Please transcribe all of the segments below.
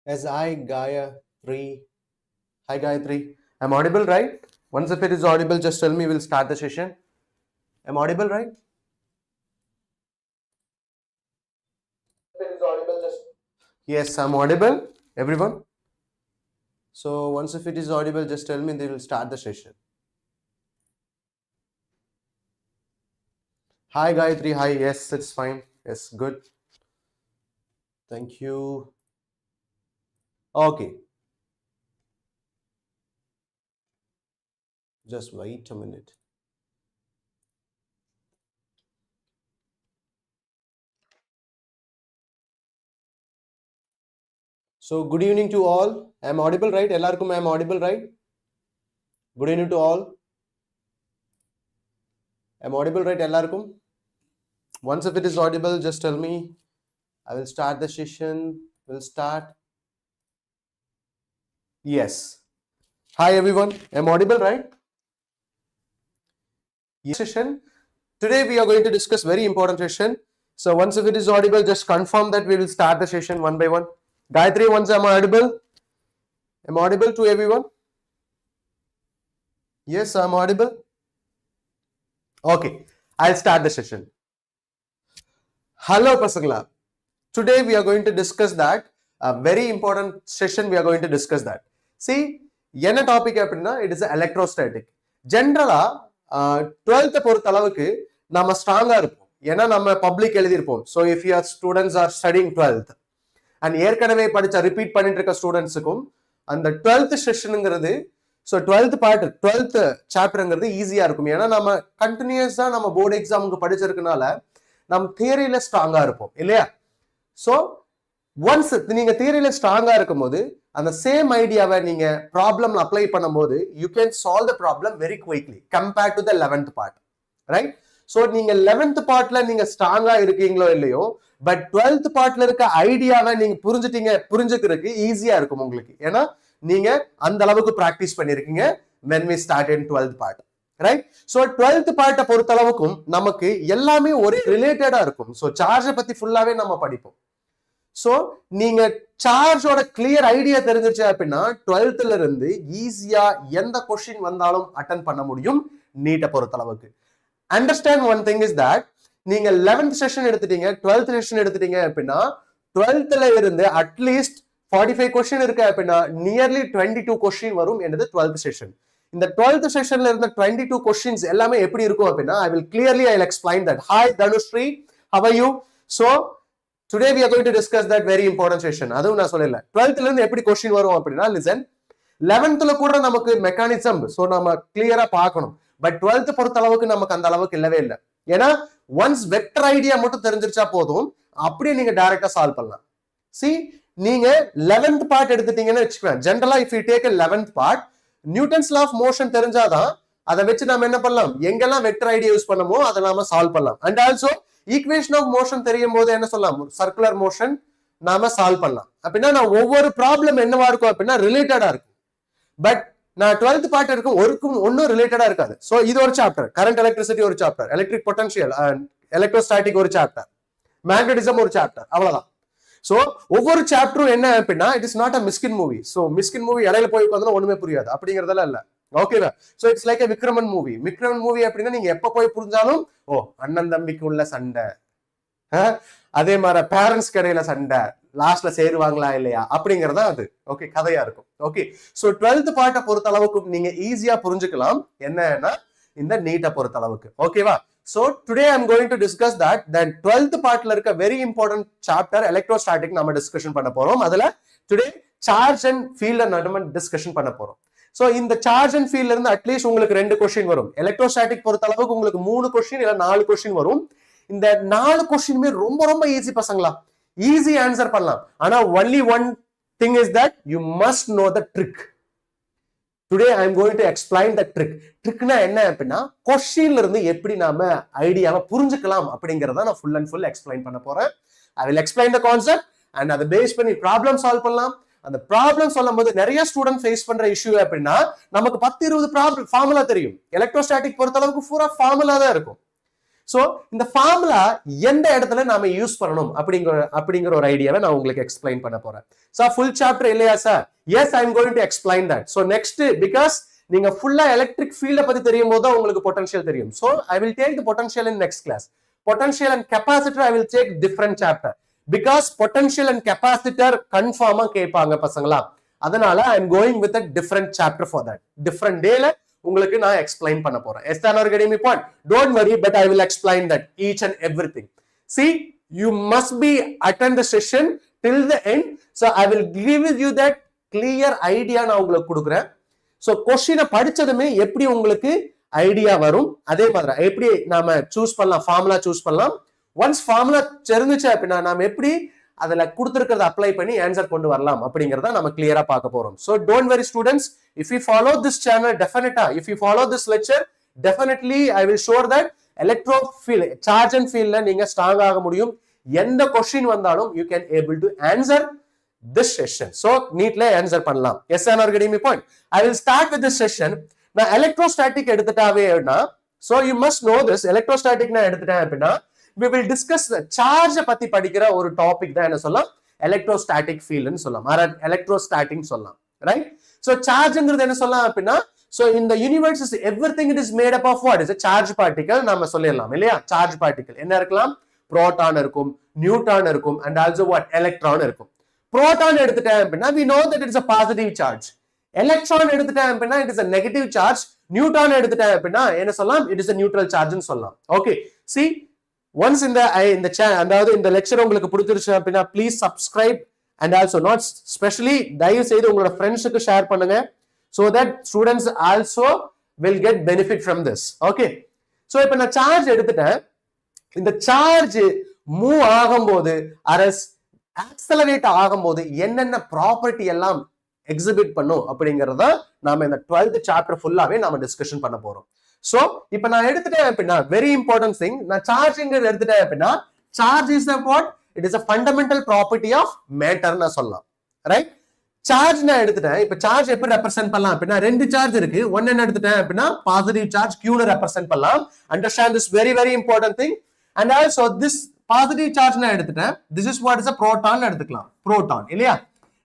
As I Gayatri. Hi Gayatri. I'm audible, right? Once if it is audible, just tell me, we'll start the session. I'm audible, right? If it is audible, just yes, I'm audible, everyone. So once if it is audible, just tell me, they will start the session. Hi Gayatri. Hi. Yes, it's fine. Yes, good. Thank you. Okay. Just wait a minute. So good evening to all. I'm audible, right? Ellarkum I'm audible, right? Good evening to all. I'm audible, right? Ellarkum. Once if it is audible, just tell me. I will start the session. We'll start. Yes. Hi everyone. I'm audible, right? Yes. Session. Today we are going to discuss very important session. So once if it is audible, just confirm that we will start the session one by one. Gayatri, once I'm audible. I'm audible to everyone. Yes, I'm audible. Okay, I'll start the session. Hello, Pasangla. Today we are going to discuss that. A very important session we are going to discuss that. See, என்ன topic அப்படின்னா it is electrostatic. ஜென்ரலா 12th பொறுத்த அளவுக்கு நம்ம ஸ்ட்ராங்கா இருப்போம். ஏன்னா நம்ம பப்ளிக் எழுதியிருப்போம். So if your students are studying 12th and ஏற்கனவே படிச்ச ரிப்பீட் பண்ணிட்டு இருக்க ஸ்டூடெண்ட்ஸுக்கும் அந்த 12th செஷனுங்கிறது, so 12th part 12th சாப்டருங்கிறது ஈஸியா இருக்கும். ஏன்னா நம்ம கண்டினியூஸா நம்ம போர்டு எக்ஸாமுக்கு படிச்சிருக்கனால நம்ம தியரியில ஸ்ட்ராங்கா இருப்போம் இல்லையா? ஸோ ஒன்ஸ் நீங்க தியரியில ஸ்ட்ராங்கா இருக்கும் போது அந்த சேம் ஐடியாவை நீங்க ப்ராப்ளம்ல அப்ளை பண்ணும்போது you can solve the problem very quickly compared to the 11th part, right? So நீங்க 11th பார்ட்ல நீங்க ஸ்ட்ராங்கா இருக்கீங்களோ இல்லையோ, பட் 12th பார்ட்ல இருக்க ஐடியாவை நீங்க புரிஞ்சுக்கிறதுக்கு ஈஸியா இருக்கும் உங்களுக்கு. ஏன்னா நீங்க அந்த அளவுக்கு ப்ராக்டிஸ் பண்ணிருக்கீங்க when we start in 12th part, right? So 12th பார்ட்டை பொறுத்த அளவுக்கும் நமக்கு எல்லாமே ஒரே ரிலேட்டடா இருக்கும். ஸோ சார்ஜை பத்தி ஃபுல்லாவே நம்ம படிப்போம். ஸோ நீங்க சார்ஜோட கிளியர் ஐடியா தெரிஞ்சிருச்சு அப்படின்னா 12th இருந்து ஈஸியா எந்த கொஸ்டின் வந்தாலும் அட்டன் பண்ண முடியும் நீட்டை பொறுத்த அளவுக்கு. Understand one thing is that நீங்க 11th செஷன் எடுத்துட்டீங்க, 12th செஷன் எடுத்துட்டீங்க அப்படின்னா 12th இருந்து அட்லீஸ்ட் 45 கொஸ்டின் இருக்கு அப்படின்னா நியர்லி 22 கொஸ்டின் வரும் என்னது 12th செஷன். இந்த 12th செஷன்ல இருந்த 22 கொஸ்டின்ஸ் எல்லாமே எப்படி இருக்கும் அப்படின்னா I will explain that. Hi Dhanushri, how are you? So today we are going to discuss that very important session. அதுவும் நான் சொல்லல 12th இருந்து எப்படி கொஸ்டின் வரும் அப்படின்னா listen, 11th கூட நமக்கு மெக்கானிசம் சோ நம்ம கிளியரா பார்க்கணும். பட் 12th பொறுத்த அளவுக்கு நமக்கு அந்த அளவுக்கு இல்லவே இல்லை. ஏன்னா ஒன்ஸ் வெக்டர் ஐடியா மட்டும் தெரிஞ்சிருச்சா போதும், அப்படியே நீங்க டைரக்டா சால்வ் பண்ணலாம். சி, நீங்க 11th பார்ட் எடுத்துட்டீங்கன்னு வச்சுக்கோங்க. ஜென்ரலா if you take 11th part, Newton's law of motion தெரிஞ்சாதான் அதை வச்சு நம்ம என்ன பண்ணலாம், எங்கெல்லாம் வெக்டர் ஐடியா யூஸ் பண்ணமோ அதை நாம சால்வ் பண்ணலாம். And also equation of motion தெரியும் போது என்ன சொல்லலாம், சர்க்குலர் மோஷன் நாம சால்வ் பண்ணலாம். அப்படின்னா நான் ஒவ்வொரு ப்ராப்ளம் என்னவா இருக்கும் அப்படின்னா ரிலேட்டடா இருக்கும். பட் நான் 12th பார்ட் இருக்கும் ஒன்னும் ரிலேட்டடா இருக்காது. ஸோ இது ஒரு சாப்டர், கரண்ட் எலக்ட்ரிசிட்டி ஒரு chapter, electric potential and electrostatic ஒரு சாப்டர், மேக்னட்டிசம் ஒரு சாப்டர், அவ்வளவுதான். ஸோ ஒவ்வொரு சாப்டரும் என்ன அப்படின்னா it is not a Mysskin movie. So Mysskin movie இடையில போய் உட்காந்து ஒண்ணுமே புரியாது அப்படிங்கறதெல்லாம் இல்ல. ஓகேவா? So it's like Vikraman movie. Vikraman movie அப்படின்னா நீங்க எப்ப போய் புரிஞ்சாலும் ஓ அண்ணன் தம்பிக்கு உள்ள சண்டை, அதே மாதிரி பேரண்ட்ஸ் இடையில சண்டை, லாஸ்ட்ல சேருவாங்களா இல்லையா அப்படிங்கறதா அது. ஓகே, கதையா இருக்கும். ஓகே, ஸோ 12th பார்ட்டை பொறுத்த அளவுக்கு நீங்க ஈஸியா புரிஞ்சுக்கலாம் என்னன்னா இந்த நீட்டை பொறுத்த அளவுக்கு. ஓகேவா? So today I'm going to discuss that. Then 12th partல இருக்க very important chapter electrostatic நாம டிஸ்கஷன் பண்ண போறோம். அதுல today charge and field நம்ம டிஸ்கஷன் பண்ண போறோம். So இந்த charge and field இருந்து அட்லீஸ்ட் உங்களுக்கு 2 கொஸ்டின் வரும். எலக்ட்ரோஸ்டாட்டிக் பொறுத்த அளவுக்கு உங்களுக்கு 3 கொஸ்டின் இல்ல 4 கொஸ்டின் வரும். இந்த 4 கொஸ்டினுமே ரொம்ப ரொம்ப ஈஸி பசங்களா, ஈஸி ஆன்சர் பண்ணலாம். ஆனா only one thing is that you must know the trick. Today I am going to explain the trick. ட்ரிக்னா என்ன அப்படின்னா கொஸ்டின்ல இருந்து எப்படி நாம ஐடியாவை புரிஞ்சுக்கலாம் அப்படிங்கறத நான் ஃபுல் அண்ட் ஃபுல் எக்ஸ்பிளைன் பண்ண போறேன். I will explain the concept and அதை பேஸ் பண்ணி ப்ராப்ளம் சால்வ் பண்ணலாம். அந்த ப்ராப்ளம் சொல்லும் போது நிறைய ஸ்டூடெண்ட் ஃபேஸ் பண்ற இஷ்யூ அப்படின்னா நமக்கு 10-20 ஃபார்முலா தெரியும். எலக்ட்ரோஸ்டாட்டிக் பொறுத்த அளவுக்கு பூரா ஃபார்முலா தான் இருக்கும். சோ இந்த ஃபார்முலா எந்த இடத்துல நாம யூஸ் பண்ணணும் அப்படிங்கிற ஒரு ஐடியாவை நான் உங்களுக்கு எக்ஸ்பிளைன் பண்ண போறேன். சார் ஃபுல் சாப்டர் இல்லையா sir? Yes, I am going to explain that. So next, because நீங்க ஃபுல்லா எலக்ட்ரிக் ஃபீல்ட பத்தி தெரியும் போது தான் உங்களுக்கு பொட்டன்ஷியல் தெரியும். So I will take the potential in next class. Potential and capacitor I will take different chapter, because potential and capacitor கன்ஃபார்மா கேட்பாங்க பசங்களா. அதனால I am going with a different chapter for that. Different dayல உங்களுக்கு நான் explain பண்ண போறேன். Is that getting me point? Don't worry, but I will explain that each and everything. See, you must be attend the session till the end. So I will give you that clear idea நான் உங்களுக்கு கொடுக்குறேன். So கொஸ்டினை படிச்சதுமே எப்படி உங்களுக்கு idea வரும், அதே மாதிரி எப்படி நாம சூஸ் பண்ணலாம், ஃபார்முலா சூஸ் பண்ணலாம். ஒன்ஸ் ஃபார்முலா தெரிஞ்சுச்சு அப்படின்னா நாம எப்படி அதுல கொடுத்திருக்கிறத அப்ளை பண்ணி ஆன்சர் கொண்டு வரலாம் அப்படிங்கறத நம்ம கிளியரா பார்க்க போறோம். So don't worry students, if you follow this channel, if you follow this lecture, definitely I will show that electro field, charge and field ல நீங்க ஸ்ட்ராங் ஆக முடியும். எந்த क्वेश्चन வந்தாலும் you can able to answer this session. So neatly answer பண்ணலாம். Yes or no getting me point? I will start with this session. நான் electrostatic எடுத்துட்டாவேனா, so you must know this. Electrostatic நான் எடுத்துட்டேன் அப்படின்னா we will discuss the charge பத்தி படிக்கிற ஒரு topic தான் என்ன சொல்லலாம், எலக்ட்ரோஸ்டாட்டிக் ஃபீல்ட்னு சொல்லலாம், ஆர் எலக்ட்ரோஸ்டாட்டிக் சொல்லலாம், ரைட்? சோ சார்ஜ்ங்கிறது என்ன சொல்லலாம் அப்படின்னா, so in the universe is everything, it is made up of what? Is a charge particle. நாம சொல்லிடலாம் இல்லையா? சார்ஜ் பார்ட்டிகல் என்ன இருக்கலாம்? புரோட்டான் இருக்கும், நியூட்ரான் இருக்கும், and also what? எலக்ட்ரான் இருக்கும். புரோட்டான் எடுத்துட்டேன் அப்படின்னா we know that it is a positive charge. Electron எடுத்துட்டேன் அப்படின்னா it is a negative charge. Neutron எடுத்துட்டேன் அப்படின்னா என்ன சொல்லலாம்? It is a neutral charge ன்னு சொல்லலாம். Okay, see, once in the அதாவது இந்த லெக்சர் உங்களுக்கு பிடிச்சிருச்சு அப்படின்னா please subscribe, and also not especially தயவு செய்து உங்களோட ஃப்ரெண்ட்ஸுக்கு ஷேர் பண்ணுங்க, so that students also will get benefit from this. Okay, so இப்போ நான் சார்ஜ் எடுத்துட்டேன். இந்த சார்ஜ் மூவ் ஆகும்போது அரஸ் ஆக்சலரேட் ஆகும்போது என்னென்ன ப்ராப்பர்ட்டி எல்லாம் எக்ஸிபிட் பண்ணும் அப்படிங்கறத நாம இந்த 12th சாப்டர் ஃபுல்லாவே நாம டிஸ்கஷன் பண்ண போறோம். சோ இப்போ நான் எடுத்துட்டேன் அப்படின்னா வெரி இம்பார்ட்டன்ட் திங், நான் சார்ஜிங் எடுத்துட்டேன் அப்படின்னா charge is the what? It is a fundamental property of matter ன்னு சொல்லலாம், ரைட்? சார்ஜ் நான் எடுத்துட்டேன். இப்போ சார்ஜ் எப்படி ரெப்ரசென்ட் பண்ணலாம் அப்படின்னா ரெண்டு சார்ஜ் இருக்கு. ஒன்னு என்ன எடுத்துட்டேன் அப்படின்னா பாசிட்டிவ் சார்ஜ் Q ன்னு ரெப்ரசென்ட் பண்ணலாம். Understand this very very important thing. And also this positive charge நான் எடுத்துட்டேன். This is what is a proton எடுத்துக்கலாம், புரோட்டான் இல்லையா?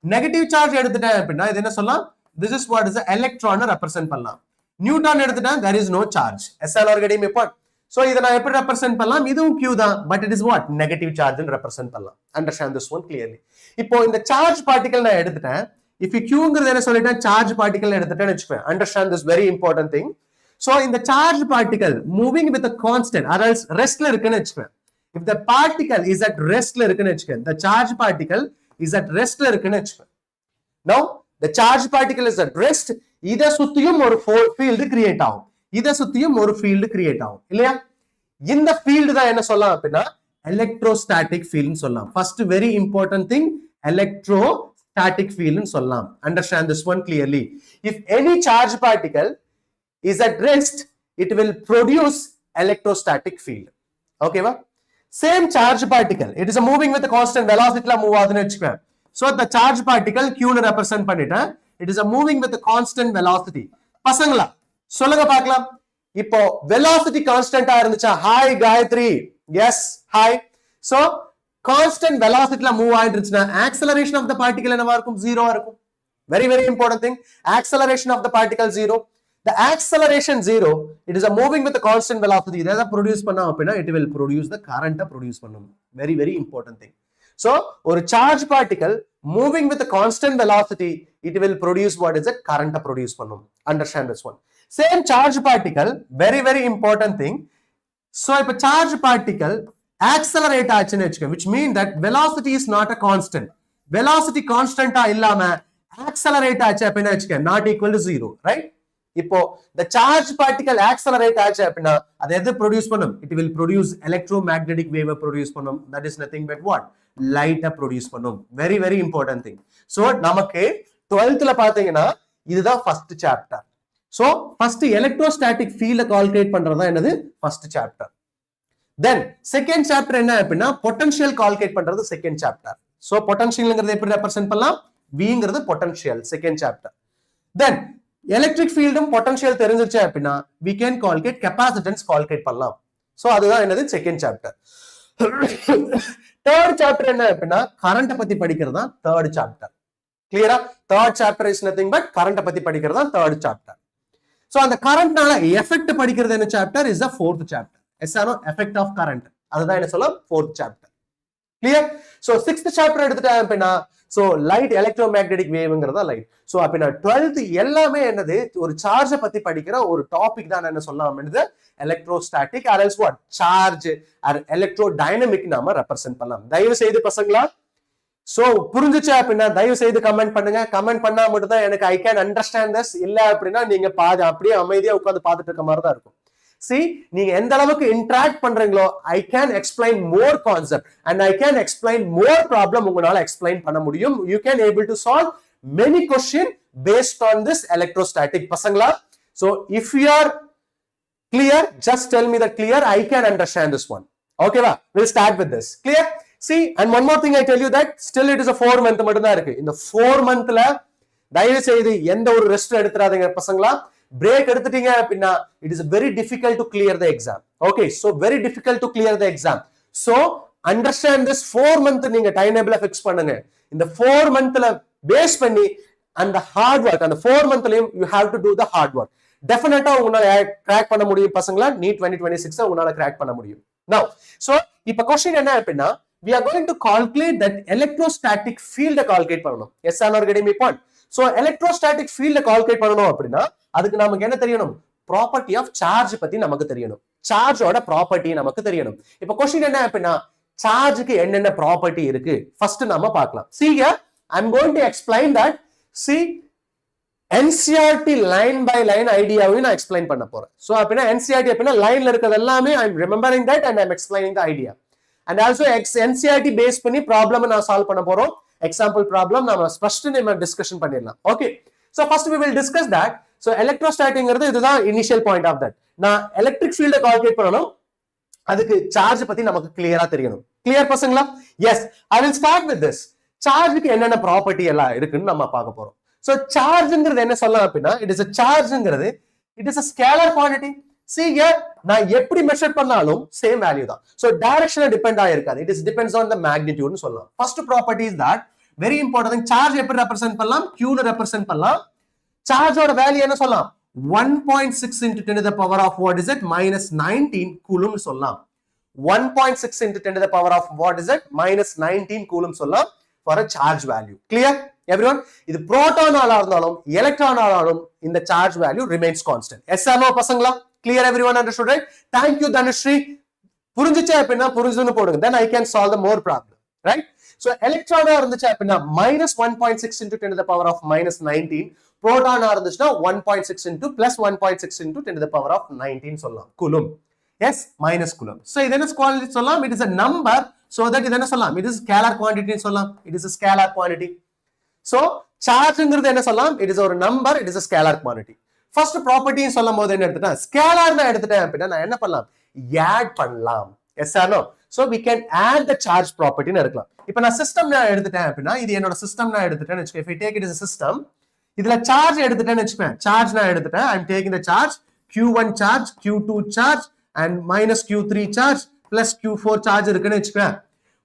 நெகட்டிவ் சார்ஜ் எடுத்துட்டேன் அப்படின்னா இது என்ன சொல்லலாம்? This is what is electron represent பண்ணலாம். நியூட்ரான் எடுத்துட்டேன், there is no charge. SL or getting me point? So இத நான் எப்படி ரெப்ரசென்ட் பண்ணலாம்? இதுவும் Q தான், but it is what? Negative charge ன்னு ரெப்ரசென்ட் பண்ணலாம். Understand this one clearly. இப்போ இந்த சார்ஜ் பார்ட்டிகல் நான் எடுத்துட்டேன். if you Qங்கிறது என்ன சொல்லிட்டேன்? சார்ஜ் பார்ட்டிகல் எடுத்துட்டேன்னு வெச்சுக்கோங்க. Understand this very important thing. So இந்த charge particle moving with a constant, or else ரெஸ்ட்ல இருக்குன்னு வெச்சுக்கோங்க. if the particle is at restல இருக்குன்னு வெச்சுக்கோங்க, the charge particle is at restல இருக்குன்னு வெச்சுக்கோங்க. now the charge particle is at rest. இத சுத்தியும் ஒரு ஃபீல்ட் கிரியேட் ஆகும், இத சுத்தியும் ஒரு ஃபீல்ட் கிரியேட் ஆகும் இல்லையா? இந்த ஃபீல்ட் தான் என்ன சொல்லலாம் அப்படின்னா எலக்ட்ரோஸ்டாட்டிக் ஃபீல்ட்னு சொல்லலாம். First very important thing, electrostatic ஃபீல்ட்னு சொல்லலாம். Understand this one clearly. If any charge particle is at rest, it will produce electrostatic field. ஓகேவா? same charge particle, it is a moving with a constant velocity la move ஆகுதுன்னு வெச்சுக்கோங்க. so the charge particle Q ன்னு represent பண்ணிட்டேன். it is a moving with a constant velocity. பசங்களா சொல்லுங்க பார்க்கலாம். இப்போ velocity கான்ஸ்டன்ட்டா இருந்துச்சா? Hi Gayathri. Yes hi. so constant velocity la move ஆயிட்டு இருந்துச்சுனா acceleration of the particle என்னவா இருக்கும்? 0 ஆ இருக்கும். very very important thing, acceleration of the particle 0. the acceleration 0, it is a moving with a constant velocity. இத produce பண்ணா அப்படினா it will produce the current produce பண்ணும். very very important thing. so ஒரு charge particle moving with a constant velocity, it will produce what is a current produce பண்ணும். understand this one. same charge particle, very very important thing. so இப்ப charge particle accelerate ஆச்சுன்னு வெச்சுக்கோங்க, which mean that velocity is not a constant. velocity constant-ஆ இல்லாம accelerate ஆச்சு அப்படினா வெச்சுக்கோங்க not equal to 0, right? இப்போ the charge particle accelerate ஆச்சு அப்படினா அது எது ப்ரொடியூஸ் பண்ணும்? it will produce electromagnetic wave produce பண்ணும். that is nothing but what? light produce பண்ணும். very very important thing. so நமக்கு 12th ல பாத்தீங்கன்னா இதுதான் first chapter. so first electrostatic field calculate பண்றதா என்னது? First chapter. then second chapter என்ன அப்படினா potential கால்குலேட் பண்றது செகண்ட் சாப்டர். so potentialங்கிறது எப்படி ரெப்ரசென்ட் பண்ணலாம்? Vங்கிறது potential, second chapter. then electric ஃபீல்டும் பொட்டன்ஷியல் தெரிஞ்சிருச்சு அப்படின்னா we can calculate capacitance calculate பண்ணலாம். சோ அதுதான் என்னது செகண்ட் சாப்டர். தேர்ட் சாப்டர் என்ன அப்படின்னா கரண்ட் பத்தி படிக்கிறது தான் தேர்ட் சாப்டர். கிளியரா? Third chapter is nothing but current பத்தி படிக்கிறது தான் தேர்ட் சாப்டர். சோ அந்த கரண்ட்னால எஃபெக்ட் படிக்கிறது என்ன chapter is the fourth chapter. Yes or no? Effect of current, அதுதான் என்ன சொல்ல fourth chapter. Clear? So sixth chapter எடுத்துட்டா அப்படின்னா சோ லைட் எலக்ட்ரோமேக்னெட்டிக் வேவ்ங்கிறதா லைட். சோ அப்படின்னா 12th எல்லாமே என்னது ஒரு சார்ஜை பத்தி படிக்கிற ஒரு டாபிக் தான் என்ன சொல்லலாம் என்னது electrostatic or else what charge or electrodynamic நாம ரெப்ரசென்ட் பண்ணலாம். தயவு செய்து பசங்களா சோ புரிஞ்சுச்சு அப்படின்னா தயவு செய்து கமெண்ட் பண்ணுங்க. கமெண்ட் பண்ணா மட்டும் தான் எனக்கு ஐ கேன் அண்டர்ஸ்டாண்ட் திஸ். இல்ல அப்படின்னா நீங்க பாதி அப்படியே அமைதியா உட்கார்ந்து பார்த்துட்டு இருக்க மாதிரி தான் இருக்கும். See, நீங்க எந்த அளவுக்கு இன்டராக்ட் பண்றீங்களோ I can explain more concept and I can explain more problem உங்களால explain பண்ண முடியும். You can able to solve many question based on this electrostatic. பசங்களா so if you are clear just tell me that clear I can understand this one. Okay va? We'll start with this. Clear? See, and one more thing I tell you that still it is a 4 month மட்டும் தான் இருக்கு. இந்த 4 monthல தயவு செய்து எந்த ஒரு rest எடுத்துறாதீங்க பசங்களா. break எடுத்துட்டீங்க அப்படின்னா it is very difficult to clear the exam. Okay, so very difficult to clear the exam. So understand this 4 month நீங்க டைம் டேபிள ஃபிக்ஸ் பண்ணுங்க. இந்த 4 monthல பேஸ் பண்ணி அந்த ஹார்ட் வர்க் அந்த 4 monthலயும் you have to do the hard work. டெஃபினட்டா உங்களால crack பண்ண முடியும் பசங்களா. நீட் 2026 உங்களால கிராக் பண்ண முடியும். Now so இப்ப क्वेश्चन என்ன அப்படின்னா we are going to calculate that electrostatic field calculate பண்ணனும். Yes or no? Getting me point? So electrostatic field calculate பண்ணனும் அப்படின்னா அதுக்கு நமக்கு என்ன தெரியணும்? ப்ராப்பர்ட்டி ஆஃப் சார்ஜ் பத்தி நமக்கு தெரியணும். சார்ஜோட ப்ராப்பர்ட்டி நமக்கு தெரியணும். இப்ப क्वेश्चन என்ன அப்படின்னா சார்ஜுக்கு என்னென்ன ப்ராப்பர்ட்டி இருக்கு ஃபர்ஸ்ட் நாம பார்க்கலாம். See here I am going to explain that. See NCERT line by line ஐடியாவை நான் எக்ஸ்பிளைன் பண்ண போறேன். சோ அப்படின்னா NCERT அப்படின்னா லைன்ல இருக்கிறது எல்லாமே I am remembering that and I am explaining the idea. And also NCERT base பண்ணி ப்ராப்ளம் நான் சால்வ் பண்ண போறோம். எக்ஸாம்பிள் ப்ராப்ளம் நாம ஃபர்ஸ்ட் நம்ம டிஸ்கஷன் பண்ணிடலாம். Okay, so first we will discuss that. So எலக்ட்ரோஸ்டாட்டிக்ங்கிறது இதுதான் இனிஷியல் பாயிண்ட் ஆஃப் தட். நான் எலக்ட்ரிக் ஃபீல்ட கால்குலேட் பண்ணனும். அதுக்கு சார்ஜ் பத்தி நமக்கு கிளியரா தெரியணும். கிளியர் பசங்களா? Yes, I will start with this. சார்ஜுக்கு என்னென்ன ப்ராப்பர்ட்டி எல்லாம் இருக்குன்னு நம்ம பார்க்க போறோம். சோ சார்ஜ்ங்கிறது என்ன சொல்லலாம் அப்படின்னா it is a chargeங்கிறது it is a scalar quantity. See here நான் எப்படி மெஷர் பண்ணாலும் சேம் வேல்யூ தான். சோ டைரக்ஷன்ல டிபெண்ட் ஆயிருக்காது. it is depends on the magnitude னு சொல்லலாம். First property is that very important. Charge எப்படி ரெப்ரசன்ட் பண்ணலாம்? q னு ரெப்ரசன்ட் பண்ணலாம். சார்ஜோட வேல்யூ என்ன சொல்லலாம்? 1.6 into 10 to the power of what is it? minus 19 coulomb சொல்லலாம். 1.6 into 10 to the power of what is it? minus 19 coulomb சொல்லலாம் for a charge value. Clear everyone? இது proton ஆல இருந்தாலும் electron ஆனாலும் இந்த charge value remains constant. Yes or no பசங்களா? Clear everyone understood right? Thank you Dhanushree. புரிஞ்சிச்சா அப்படின்னா புரிஞ்சுன்னு போடுங்க. Then I can solve the more problem. Right? So electron இருந்துச்சு அப்படின்னா minus 1.6 into 10 to the power of minus 19. Proton இருந்துச்சுன்னா 1.6 into plus 1.6 into 10 to the power of 19 சொல்லலாம். Coulomb. Yes, minus Coulomb. So இது என்ன quantity சொல்லலாம்? It is a number. So that இது என்ன சொல்லலாம்? It is scalar quantity சொல்லலாம். It is a scalar quantity. So சார்ஜ்ங்கிறது என்ன சொல்லலாம்? It is ஒரு number. It is a scalar quantity. First property சொல்லும் போது என்ன எடுத்துட்டா ஸ்கேலார்னா எடுத்துட்டேன் அப்படின்னா நான் என்ன பண்ணலாம்? ஆட் பண்ணலாம். Yes or no? So we can add the charge property ன்னு எடுக்கலாம். இப்போ நான் சிஸ்டம் நான் எடுத்துட்டேன் அப்படின்னா இது என்னோட சிஸ்டம் நான் எடுத்துட்டேன்னு வெச்சுக்கோ. If I take it as a system, இதுல சார்ஜ் எடுத்துட்டேன்னு வெச்சுக்கோ. சார்ஜ் நான் எடுத்துட்டேன். I am taking the charge Q1 charge, Q2 charge and minus Q3 charge plus Q4 charge இருக்குன்னு வெச்சுக்கோ.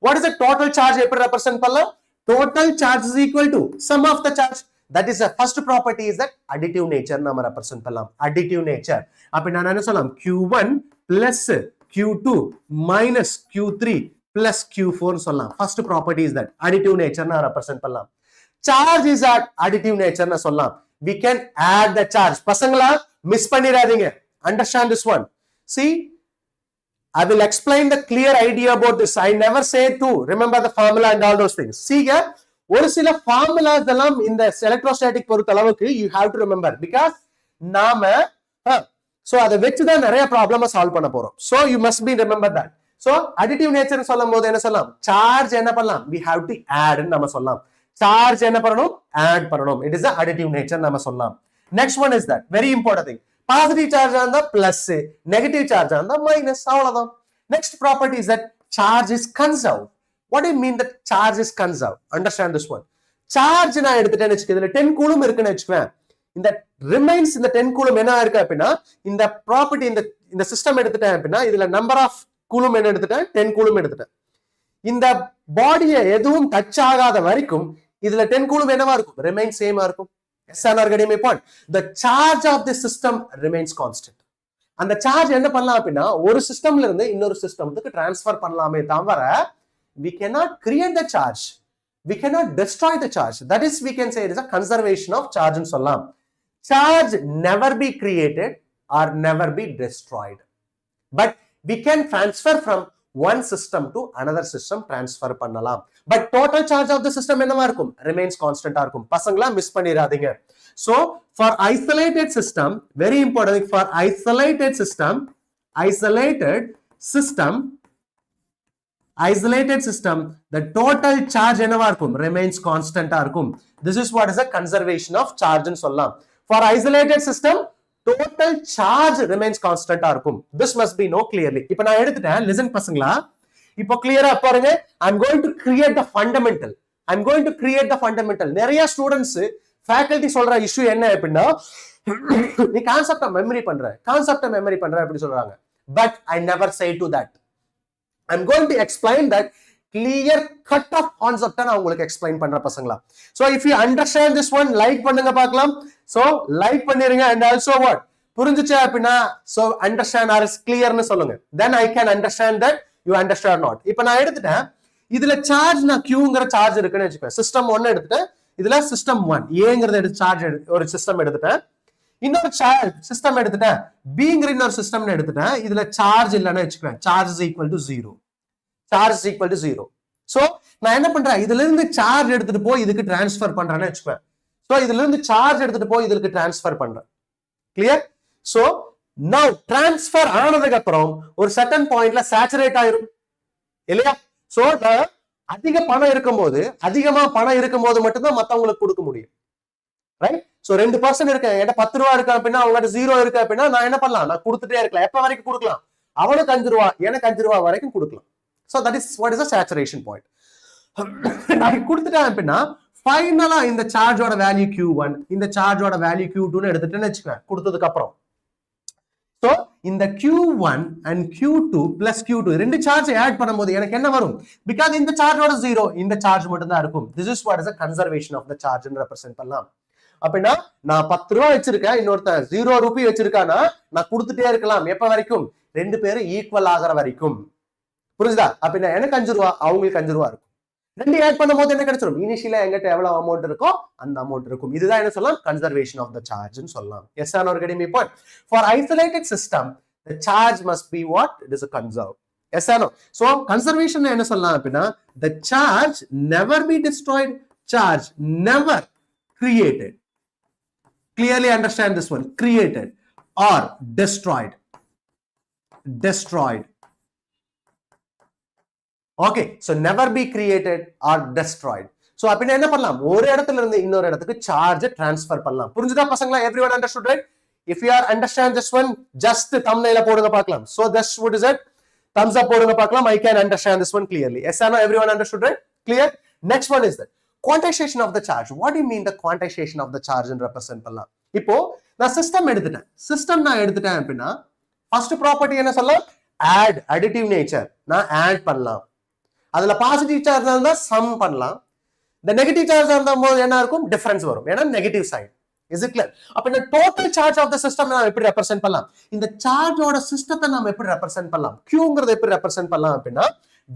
What is the total charge எப்படி represent பண்ணலாம்? Total charge is equal to sum of the charge. That is the first property is that additive nature நாம represent பண்ணலாம். additive nature அப்ப நான் என்ன சொல்லலாம்? Q1 plus Q2 minus Q3 plus Q4 சொல்லலாம். first property is that additive nature நான் represent பண்ணலாம். charge is at additive nature னு சொல்லலாம். we can add the charge. பசங்களா miss பண்ணிராதீங்க. understand this one. See, I will explain the clear idea about this. I never say to remember the formula and all those things. See here ஒரு சில formulas எல்லாம் இந்த electrostatic பொறுத்த அளவுக்கு you have to remember because நாம so அதை வெச்சு தான் நிறைய ப்ராப்ளம சால்வ் பண்ண போறோம். So you must be remember that. So additive nature சொல்லும்போது என்ன சொல்லலாம்? சார்ஜ் என்ன பண்ணலாம்? We have to add ன்னு நம்ம சொல்லலாம். சார்ஜ் என்ன பண்ணனும்? ஆட் பண்ணனும். It is the additive nature நம்ம சொல்லலாம். Next one is that very important thing. Positive charge இருந்தா பிளஸ், நெகட்டிவ் சார்ஜ் இருந்தா மைனஸ், அவ்வளவுதான். Next property is that charge is conserved. What do you mean that charge is conserved? Understand this one. Charge நான் எடுத்துட்டேன்னு வெச்சுக்க. இதுல 10 coulomb இருக்குன்னு வெச்சுக்குவேன். இந்த remains இந்த 10 coulomb என்ன இருக்கு அப்படின்னா இந்த ப்ராப்பர்ட்டி இந்த சிஸ்டம் எடுத்துட்டேன் அப்படின்னா இதுல நம்பர் ஆஃப் கூலும் என்ன எடுத்துட்டேன் 10 கூலும் எடுத்துட்டேன். இந்த பாடியை எதுவும் டச் ஆகாத வரைக்கும் இதுல 10 கூலும் என்னவா இருக்கும்? ரிமைன் சேமா இருக்கும். Yes are getting my point? The charge of the system remains constant. அந்த சார்ஜ் என்ன பண்ணலாம் அப்படின்னா ஒரு சிஸ்டம்ல இருந்து இன்னொரு சிஸ்டம்க்கு டிரான்ஸ்ஃபர் பண்ணலாமே தவிர we cannot create the charge, we cannot destroy the charge. That is, we can say it is a conservation of charge ன்னு சொல்லலாம். Charge never be created or never be destroyed, but we can transfer from one system to another system transfer பண்ணலாம். But total charge of the system என்னவா இருக்கும்? Remains constant ஆ இருக்கும். பசங்களா miss பண்ணிராதீங்க. So for isolated system, very important, for isolated system, the total charge என்னவா இருக்கும்? Remains constant ஆ இருக்கும். This is what is a conservation of charge ன்னு சொல்லலாம். For isolated system, total charge remains constant ஆ இருக்கும். This must be know clearly. இப்போ நான் எடுத்துட்டேன், listen பசங்களா. இப்போ clear ஆ பாருங்க. I'm going to create the fundamental. நிறைய ஸ்டூடண்ட்ஸ் ஃபேக்கல்டி சொல்ற இஷ்யூ என்ன அப்படின்னா நீ கான்செப்ட மெமரி பண்ற அப்படி சொல்றாங்க. But I never say to that. I am going to explain that clear cut of கான்செப்ட நான் உங்களுக்கு எக்ஸ்பிளைன் பண்றேன் பசங்களா. So if you understand this one like பண்ணுங்க பார்க்கலாம். சோ லைக் பண்ணிருங்க. அண்ட் ஆல்சோ வாட் புரிஞ்சுச்சு அப்படின்னா சோ அண்டர்ஸ்டாண்ட் ஆர் இஸ் கிளியர்னு சொல்லுங்க. Then I can understand that you understand not. இப்போ நான் எடுத்துட்டேன், இதுல சார்ஜ் நான் கியூங்கிற சார்ஜ் இருக்குன்னு வச்சுக்கேன். சிஸ்டம் 1 எடுத்துட்டேன், இதுல சிஸ்டம் 1 ஏங்கிறத எடுத்து சார்ஜ் ஒரு சிஸ்டம் எடுத்துட்டேன், இன்னொரு சிஸ்டம் எடுத்துட்டேன், பிங்கிற இன்னொரு சிஸ்டம் எடுத்துட்டேன். இதுல சார்ஜ் இல்லைன்னு வச்சுக்கிறேன். Charge is equal to 0. So நான் என்ன பண்றேன், இதுல இருந்து சார்ஜ் எடுத்துட்டு போய் இதுக்கு டிரான்ஸ்ஃபர் பண்றேன்னு வச்சுக்கேன். சோ இதுல இருந்து சார்ஜ் எடுத்துட்டு போய் இதுக்கு டிரான்ஸ்ஃபர் பண்றேன். கிளியர்? சோ நவ டிரான்ஸ்ஃபர் ஆனதுக்கு அப்புறம் ஒரு சர்டன் பாயிண்ட்ல சேச்சுரேட் ஆயிரும் இல்லையா? சோ அதிகமா பணம் இருக்கும்போது மட்டும்தான் மத்தவங்களுக்கு கொடுக்க முடியும். ரைட்? சோ 2% இருக்கு, என்கிட்ட 10 ரூபா இருக்கு அப்படின்னா அவங்ககிட்ட 0 இருக்கு அப்படின்னா நான் என்ன பண்ணலாம், நான் கொடுத்துட்டே இருக்கலாம். எப்ப வரைக்கும் கொடுக்கலாம்? அவனுக்கு 5 ரூபா, எனக்கு 5 ரூபா வரைக்கும் கொடுக்கலாம். So that is what is a saturation point. நான் கொடுத்துட்டேன் அப்படின்னா ஃபைனலா இந்த சார்ஜோட வேல்யூ Q1, இந்த சார்ஜோட வேல்யூ Q2 எடுத்துட்டேன்னு வச்சுக்கேன் கொடுத்ததுக்கு அப்புறம். சோ இந்த Q1 and Q2 plus Q2 ரெண்டு சார்ஜ் ஆட் பண்ணும்போது எனக்கு என்ன வரும்? பிகாஸ் இந்த சார்ஜோட 0, இந்த சார்ஜ் மட்டும் தான் இருக்கும். This is what is a conservation of the charge ன்னு ரெப்ரசென்ட் பண்ணலாம். அப்படின்னா நான் 10 ரூபாய் வச்சிருக்கேன், இன்னொருத்தன் 0 ரூபாய் வச்சிருக்கானா நான் கொடுத்துட்டே இருக்கலாம். எப்ப வரைக்கும்? ரெண்டு பேரும் ஈக்குவல் ஆகிற வரைக்கும். புரிஞ்சுதா? அப்படின்னா எனக்கு 5 ரூபா, அவங்களுக்கு 5 ரூபா இருக்கும். ரெண்டு ஆட் பண்ணும்போது என்ன கிடைச்சிடும்? இனிஷியலா எங்கிட்ட எவ்வளவு அமௌண்ட் இருக்கோ அந்த அமௌண்ட் இருக்கும். இதுதான் என்ன சொல்லலாம்? கன்சர்வேஷன் ஆஃப் த சார்ஜ் ன்னு சொல்லலாம். Yes or no getting my point? For isolated system, the charge must be what? It is a conserve. Yes or no? So conservation என்ன சொல்லலாம் அப்படின்னா the charge never be destroyed, charge never created. Clearly understand this one. Created or destroyed. Okay, so never be created or destroyed. So அப்படினா என்ன பண்ணலாம்? ஒரு இடத்துல இருந்து இன்னொரு இடத்துக்கு சார்ஜ் ட்ரான்ஸ்ஃபர் பண்ணலாம். புரிஞ்சுதா பசங்களா? everyone understood, right? If you are understand this one, just thumbnail போடுங்க பார்க்கலாம். So this what is it? Thumbs up போடுங்க பார்க்கலாம். I can understand this one clearly. Yes or no? Everyone understood, right? Clear? Next one is that quantization of the charge. What do you mean the quantization of the charge and represent பண்ணலாம்? இப்போ நான் system எடுத்துட்டேன் அப்படின்னா first property என்ன சொல்லலாம்? add, additive nature. நான் add பண்ணலாம். அதுல பாசிட்டிவ் சார்ஜ் இருந்தா சம் பண்ணலாம். இந்த நெகட்டிவ் சார்ஜ் இருக்கும்போது என்ன இருக்கும்? டிஃபரன்ஸ் வரும். ஏன்னா negative sign. Is it clear? அப்ப இந்த total charge of the system நாம எப்படி ரெப்ரசென்ட் பண்ணலாம்? இந்த சார்ஜோட சிஸ்டத்தை நாம எப்படி ரெப்ரசென்ட் பண்ணலாம்? Qங்கறத எப்படி ரெப்ரசென்ட் பண்ணலாம் அப்படின்னா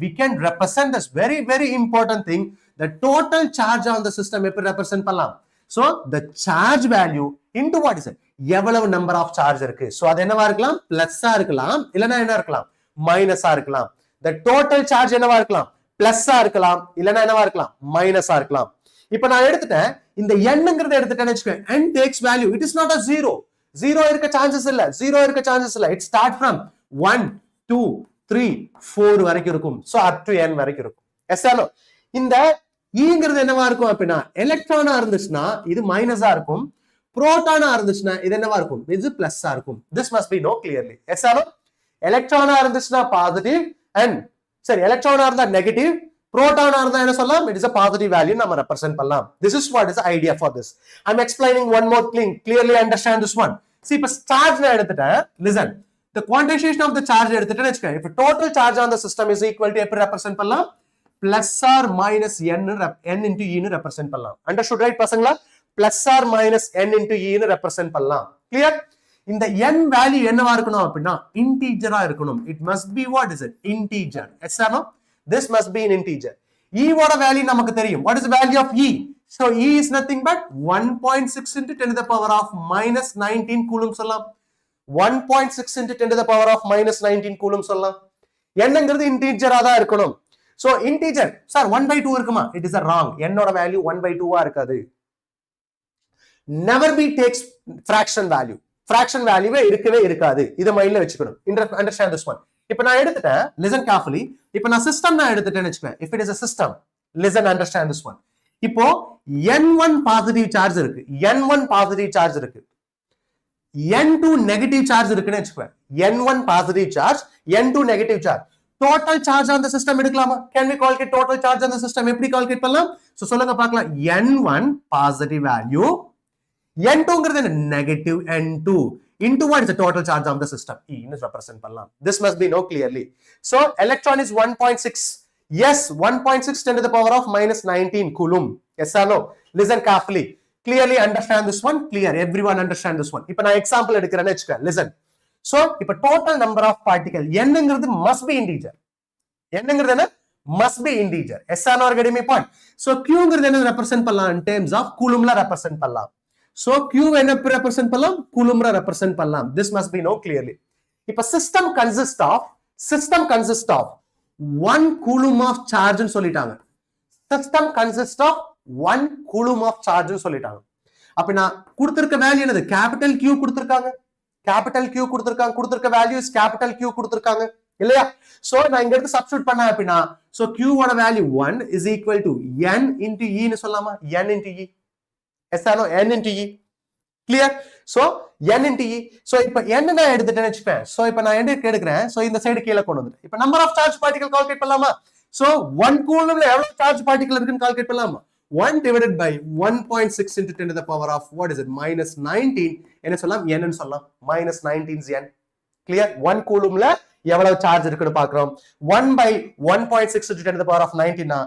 we can represent this very very important thing, the total charge on the system எப்படி ரெப்ரசென்ட் பண்ணலாம்? So the charge value into what is it? எவ்வளவு நம்பர் ஆஃப் சார்ஜ் இருக்கு. சோ அது என்னவா இருக்கலாம்? பிளஸ்ஸா இருக்கலாம், இல்லனா என்ன இருக்கலாம்? மைனஸா இருக்கலாம். The total charge என்னவா இருக்கலாம்? பிளஸ்ஸா இருக்கலாம், இல்லனா என்னவா இருக்கலாம்? மைனஸா இருக்கலாம். இப்போ நான் எடுத்துட்டேன், இந்த n-ங்கறத எடுத்துட்டேன்னு வெச்சுக்கோங்க. n takes value, it is not a 0 இருக்க சான்சஸ் இல்ல. It start from 1 2 3 4 வரைக்கும் இருக்கும். So up to n வரைக்கும் இருக்கும். Yes or no? இந்த ங்கிறது என்னவா இருக்கும் அப்படின்னா எலக்ட்ரானா இருந்துச்சுன்னா இது மைனஸா இருக்கும், புரோட்டானா இருந்துச்சுன்னா இது என்னவா இருக்கும்? இது பிளஸ்ஸா இருக்கும். This must be know clearly. Yes or no? எலக்ட்ரானா இருந்துச்சுன்னா பாசிட்டிவ் and சரி எலக்ட்ரானா இருந்தா நெகட்டிவ், புரோட்டானா இருந்தா என்ன சொல்லலாம்? It is a positive value நம்ம ரெப்ரசென்ட் பண்ணலாம். This is what is the idea for this. I'm explaining one more thing. Clearly understand this one. See, இப்ப சார்ஜ் நான் எடுத்துட்டேன். Listen, the quantization of the charge எடுத்துட்டேன்னு வெச்சுக்கோங்க. If total charge on the system is equal to எப்படி represent பண்ணலாம்? Plus or minus n into e னு represent பண்ணலாம். Understood right பசங்களா? Plus or minus n into e னு represent பண்ணலாம். Clear? இந்த n value என்னவா இருக்கணும் அப்படினா integer-ஆ இருக்கணும். It must be what is it? Integer. Yes or no? This must be an integer. E ஓட value நமக்கு தெரியும். What is the value of e? So e is nothing but 1.6 into 10 to the power of minus 19 coulomb சொல்லலாம். 1.6 into 10 to the power of minus 19 coulomb சொல்லலாம். என்னங்கிறது integer-ஆ தான் இருக்கணும். So integer, sir 1/2 இருக்குமா? It is a wrong. n ஓட value 1/2-ஆ இருக்காது. Never be takes fraction value. Fraction value இருக்கவே இருக்காது. இத மைண்ட்ல வெச்சுக்கணும். Understand this one. இப்போ நான் எடுத்துட்டேன், listen carefully. இப்போ நான் system நான் எடுத்துட்டேன்னு வெச்சுக்கேன். If it is a system, listen, understand this one. இப்போ n1 பாசிட்டிவ் சார்ஜ் இருக்கு, n1 பாசிட்டிவ் சார்ஜ் இருக்கு, n2 நெகட்டிவ் சார்ஜ் இருக்குன்னு வெச்சுக்கேன். n1 positive charge, n2 negative charge. Total charge on the system எடுக்கலாமா? Can we calculate total charge on the system? எப்படி calculate பண்ணலாம்? So சொல்லுங்க பார்க்கலாம். n1 பாசிட்டிவ் வேல்யூ, n2ங்கிறது என்ன? Negative n2 into what is the total charge on the system? E is represent பண்ணலாம். This must be known clearly. So electron is 1.6. Yes, 1.6 10 to the power of minus 19 coulomb. Yes or no? Listen carefully. Clearly understand this one. Clear. Everyone understand this one. இப்போ நான் example எடுக்கிறேன்னு வெச்சுக்க. Listen. So இப்போ total number of particle n-ங்கிறது must be integer. n-ங்கிறது என்ன? Must be integer. Yes or no? Getting my point? So q-ங்கிறது என்ன represent பண்ணலாம் in terms of coulomb-ல represent பண்ணலாம். So q என்ன represent பண்ணலாம்? Coulomb-ல represent பண்ணலாம். This must be known clearly. இப்போ system consists of 1 coulomb of charge னு சொல்லிட்டாங்க. System consists of 1 coulomb of charge னு சொல்லிட்டாங்க. அப்ப நான் கொடுத்திருக்க வேல்யூ என்னது? capital Q கொடுத்திருக்காங்க. capital Q கொடுத்திருக்காங்க. கொடுத்திருக்க வேல்யூ is capital Q கொடுத்திருக்காங்க. இல்லையா? So நான் இங்க எடுத்து சப்ஸ்டிட்யூட் பண்ணா அப்படினா so Q ஓட value 1 is equal to n into e னு சொல்லலாமா? n into e. Yes or no? n into e. Clear? So n into e. So இப்ப n நான் எடுத்துட்டேன்னு வெச்சுப்பேன். So இப்ப நான் எடுக்கிறேன். So இந்த சைடு கீழ கொண்டு வந்துட்டேன். இப்ப number of charge particle calculate பண்ணலாமா? So 1 coulombல எவ்வளவு charge particle இருக்குன்னு கால்குலேட் பண்ணலாமா? 1 divided by 1.6 into 10 to the power of what is it? Minus 19. என்ன சொல்லலாம்? n ன்னு சொல்லலாம். Minus 19 is n. Clear? 1 coulombல எவ்வளவு சார்ஜ் இருக்குன்னு பார்க்கிறோம். 1 by 1.6 into 10 to the power of 19 னா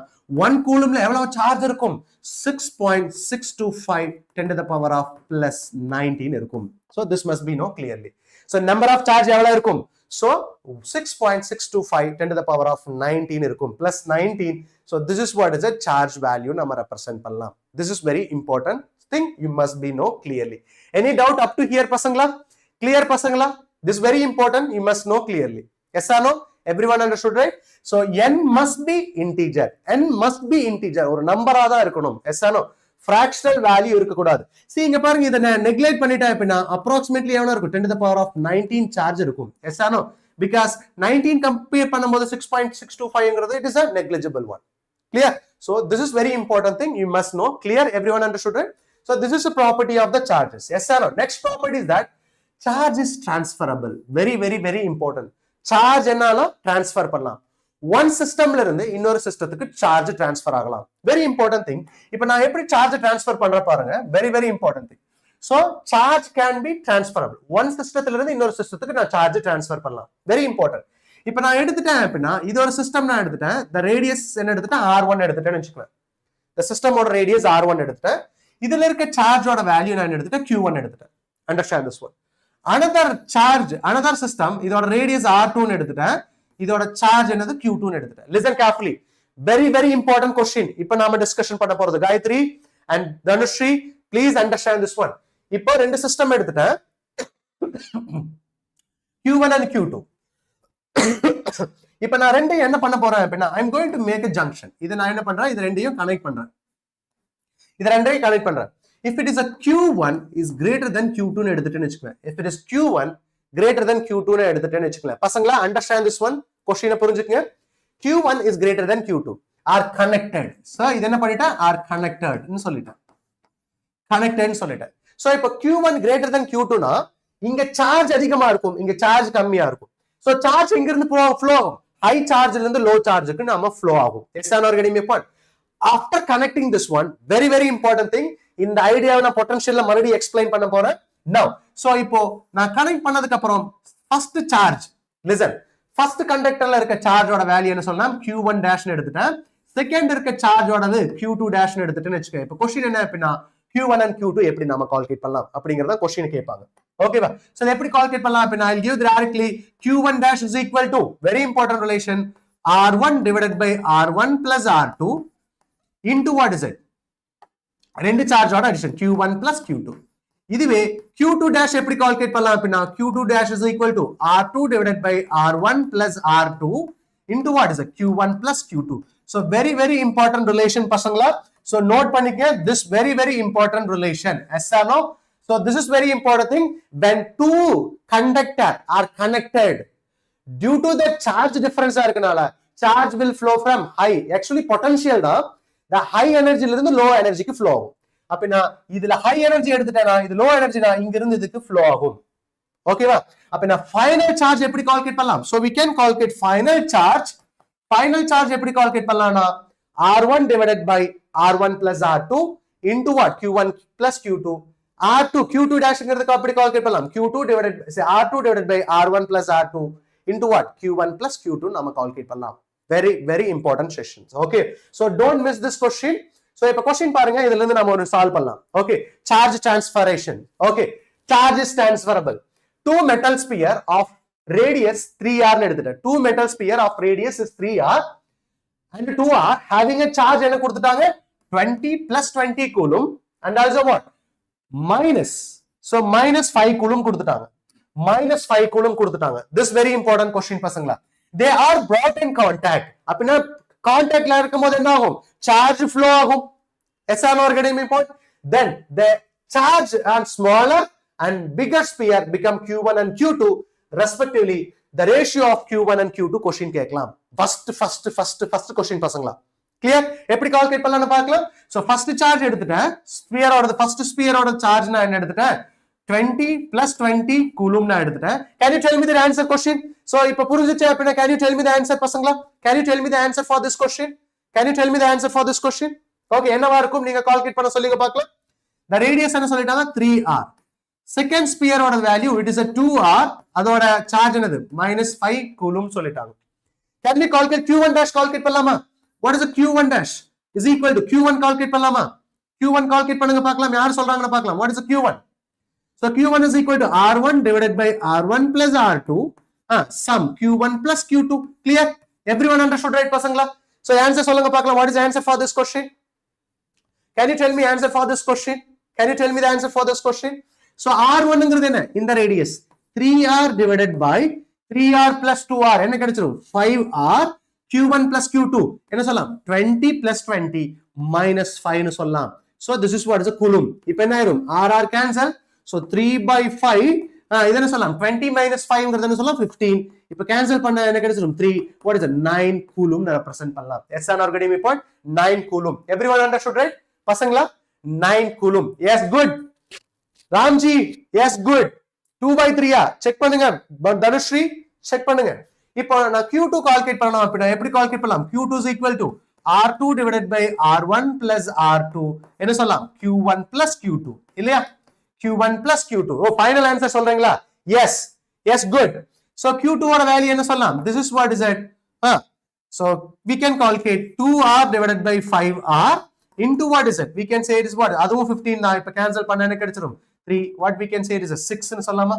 1 coulombல எவ்வளவு சார்ஜ் இருக்கும்? 6.625 10 to the power of plus 19 இருக்கும். So this must be known clearly. So number of charge எவ்வளவு இருக்கும்? So 6.625 10 to the power of 19 இருக்கும் plus 19. So this is what is a charge value நம்ம represent பண்ணலாம். This is very important thing you must be know clearly. Any doubt up to here பசங்களா? Clear பசங்களா? This is very important, you must know clearly. Yes or no? Everyone understood right? So n must be integer. n must be integer. ஒரு நம்பரா தான் இருக்கணும். Yes or no? Fractional value இருக்க கூடாது. See இங்க பாருங்க, இத நான் neglect பண்ணிட்டேன் அப்படினா approximately எவ்வளவு இருக்கும்? 10 to the power of 19 charge இருக்கும். Yes or no? Because 19 compare பண்ணும்போது 6.625ங்கிறது it is a negligible one. Clear? So this is very important thing you must know. Clear? Everyone understood right? So this is a property of the charges. Yes or no? Next property is that charge is transferable. Very very very important. Charge என்னால transfer பண்ணலாம். One systemல இருந்து இன்னொரு சிஸ்டத்துக்கு charge transfer ஆகலாம். Very important thing. இப்போ நான் எப்படி charge transfer பண்ற பாருங்க. Very very important thing. So charge can be transferable. One systemத்துல இருந்து இன்னொரு சிஸ்டத்துக்கு நான் charge transfer பண்ணலாம். Very important. இப்போ நான் எடுத்துட்டேன் அப்படினா இது ஒரு சிஸ்டம் நான் எடுத்துட்டேன். The radius என்ன எடுத்துட்டேன்? R1 எடுத்துட்டேன்னு வெச்சுக்கலாம். The system ஓட radius R1 எடுத்துட்டேன். இதுல இருக்க charge ஓட வேல்யூ நான் எடுத்துட்டேன் Q1 எடுத்துட்டேன். Understand this one. Another system இதோட radius R2 னு எடுத்துட்டேன். இதோட charge என்னது? Q2 னு எடுத்துட்டேன். Listen carefully. Very very important question. இப்போ நாம டிஸ்கஷன் பண்ண போறது. Gayatri and Dhanushri, please understand this one. இப்போ ரெண்டு சிஸ்டம் எடுத்துட்டேன். Q1 and Q2. இப்போ நான் ரெண்டையும் என்ன பண்ண போறேன் அப்படினா I am going to make a junction. இத நான் என்ன பண்றேன்? இது ரெண்டையும் கனெக்ட் பண்றேன். இத ரெண்டையும் கனெக்ட் பண்றேன். If it is a Q1 is greater than Q2 னு எடுத்துட்டேன்னு வெச்சுக்கலாம். If it is Q1 greater than Q2 னு எடுத்துட்டேன்னு வெச்சுக்கலாம். பசங்களா understand this one? क्वेश्चन புரிஞ்சுக்கங்க. Q1 is greater than Q2 are connected. So இது என்ன பண்ணிட்டேன்? Are connected னு சொல்லிட்டேன். Connected னு சொல்லிட்டேன். So இப்போ Q1 greater than Q2 னா இங்க சார்ஜ் அதிகமா இருக்கும், இங்க சார்ஜ் கம்மியா இருக்கும். So சார்ஜ் எங்க இருந்து flow ஆகும்? High chargeல இருந்து low chargeக்கு நாம flow ஆகும். Yes or no? Getting my point? After connecting this one, very very important thing, இந்த ஐடியாவை நான் பொட்டன்ஷியல்ல மறுபடியும் எக்ஸ்பிளைன் பண்ண போறேன். Now so இப்போ நான் கனெக்ட் பண்ணதுக்கு அப்புறம் first charge. Listen, first conductor la irukka charge oda value enna sollலாம் q1 dash nu eduthiten. Second irukka charge oda q2 dash nu eduthiten vechuka. Ipo question enna appadina q1 and q2 eppadi nama calculate pannalam அப்படிங்கறத question கேட்பாங்க. ஓகேவா? So எப்படி calculate பண்ணலாம் அப்படினா I'll give directly q1 dash is equal to very important relation r1 divided by r1 plus r2 into what is it? ரெண்டு charge ஓட addition q1 plus q2. இதுவே q2 dash எப்படி calculate பண்ணலாம் அப்படினா q2 dash is equal to r2 divided by r1 plus r2 into what is it? q1 plus q2. So very important relation பசங்களா. So note பண்ணிக்க this very important relation. Yes or no? So this is very important thing. When two conductor are connected, due to the charge difference irukanaala, charge will flow from high. Actually potential da the high energy la irundhu low energy ku flow agum. Apina idhula high energy eduthitana idu low energy na inga irundhu idukku flow agum. Okay va? Apina final charge eppadi calculate pannalam? So we can calculate final charge. Final charge eppadi calculate pannalana r1 divided by r1 plus r2 into what? q1 plus q2. r2 q2 dash ங்கிறதுக்கு அப்படி calculate பண்ணலாம். q2 divided say r2 divided by r1 plus r2 into what? q1 plus q2 நாம calculate பண்ணலாம். Very important sessions. Okay, so don't miss this question. So இப்ப question பாருங்க, இதுல இருந்து நாம ஒரு சால்வ் பண்ணலாம். Okay, charge transferation. Okay, charge is transferable. Two metal sphere of radius 3r னு எடுத்துட்டேன். Two metal sphere of radius is 3r and 2r having a charge என்ன கொடுத்துட்டாங்க? 20 plus 20 coulomb and also what? Minus. So minus 5 coulomb கொடுத்துட்டாங்க. Minus 5 coulomb கொடுத்துட்டாங்க. This very important question பசங்களா. They are brought in contact. அப்படினா கான்டாக்ட்ல இருக்கும்போது என்ன ஆகும்? Charge flow ஆகும். Yes or no? Getting my point? Then the charge and smaller and bigger sphere become q1 and q2 respectively. The ratio of q1 and q2 question கேட்கலாம். First question பசங்களா. Clear? எப்படி calculate பண்ணலாம்னு பார்க்கலாம். So first charge எடுத்துட்டேன். Sphere ஓட first sphere ஓட charge நான் என்ன எடுத்துட்டேன்? 20 plus 20 coulomb நான் எடுத்துட்டேன். Can you tell me the answer question? So இப்போ புரிஞ்சிச்சு அப்படினா can you tell me the answer பசங்களா? Can you tell me the answer for this question? Can you tell me the answer for this question? Okay, என்னவா இருக்கும்? நீங்க calculate பண்ண சொல்லுங்க பார்க்கலாம். The radius என்ன சொல்லிட்டாங்க? 3r. Second sphere ஓட value it is a 2r. அதோட சார்ஜ் என்னது? -5 coulomb சொல்லிட்டாங்க. Can we calculate q1 dash calculate பண்ணலாமா? What is a q1 dash? Is equal to q1 calculate பண்ணலாமா? q1 calculate பண்ணுங்க பார்க்கலாம். யார் சொல்றாங்கன்னு பார்க்கலாம். What is a q1? So q1 is equal to r1 divided by r1 plus r2 sum q1 plus q2. Clear? Everyone understood right பசங்களா? So answer சொல்லுங்க பார்க்கலாம். What is the answer for this question? Can you tell me answer for this question? Can you tell me the answer for this question? So r1 ங்கிறது என்ன? இந்த radius 3r divided by 3r plus 2r என்ன கிடைச்சிரும்? 5r q1 plus q2 என்ன சொல்லலாம்? 20 plus 20 minus 5 னு சொல்லலாம். So this is what is a coulomb. இப்போ என்ன ஆயிரும்? r cancel. So 3 by 5 இது என்ன சொல்லலாம்? 20 minus 5 ங்கிறது என்ன சொல்லலாம்? 15. இப்போ கேன்சல் பண்ண என்ன கிடைச்சிரும்? 3. What is a 9 coulomb னு ரெப்ரசன்ட் பண்ணலாம். Yes or no? Getting my point? 9 coulomb. Everyone understood right? பசங்களா 9 coulomb. Yes, good. Ramji, yes, good. 2 by 3 check பண்ணுங்க. தனுஸ்ரீ செக் பண்ணுங்க. இப்போ நான் q2 கால்குலேட் பண்ணலாம் அப்படினா எப்படி கால்குலேட் பண்ணலாம்? q2 is equal to r2 divided by r1 plus r2 என்ன சொல்லலாம்? q1 plus q2 இல்லையா? q1 plus q2. ஓ ஃபைனல் ஆன்சர் சொல்றீங்களா? yes, yes, good. So q2 ஓட வேல்யூ என்ன சொல்லலாம்? This is what is it? So we can calculate 2r divided by 5r into what is it? We can say it is what? அதுவும் 15 தான். இப்போ cancel பண்ண என்ன கிடைச்சிரும்? 3. What we can say it is a 6 னு சொல்லலாமா?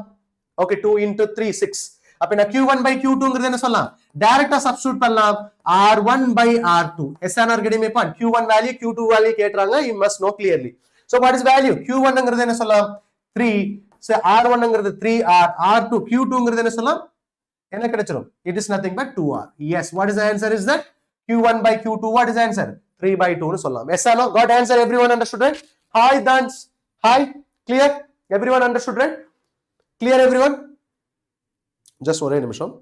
Okay, 2 into 3 6. அப்ப நான் q1 by q2 ங்கிறது என்ன சொல்லலாம்? டைரக்டா சப்ஸ்டிட்யூட் பண்ணலாம். r1 by r2. SNR getting my point. q1 value q2 value கேட்றாங்க. You must know clearly. So what is value? q1 ங்கிறது என்ன சொல்லலாம்? 3. So r1 ங்கிறது 3r, r2 q2 ங்கிறது என்ன சொல்லலாம்? என்ன கிடைச்சிரும்? It is nothing but 2r. Yes, what is the answer is that? q1 by q2 what is the answer? 3 by 2 னு சொல்லலாம். Yes or no? Got answer? Everyone understood right? Hi Dans. Hi. Clear? Everyone understood right? Clear everyone? Just ஒரே நிமிஷம்.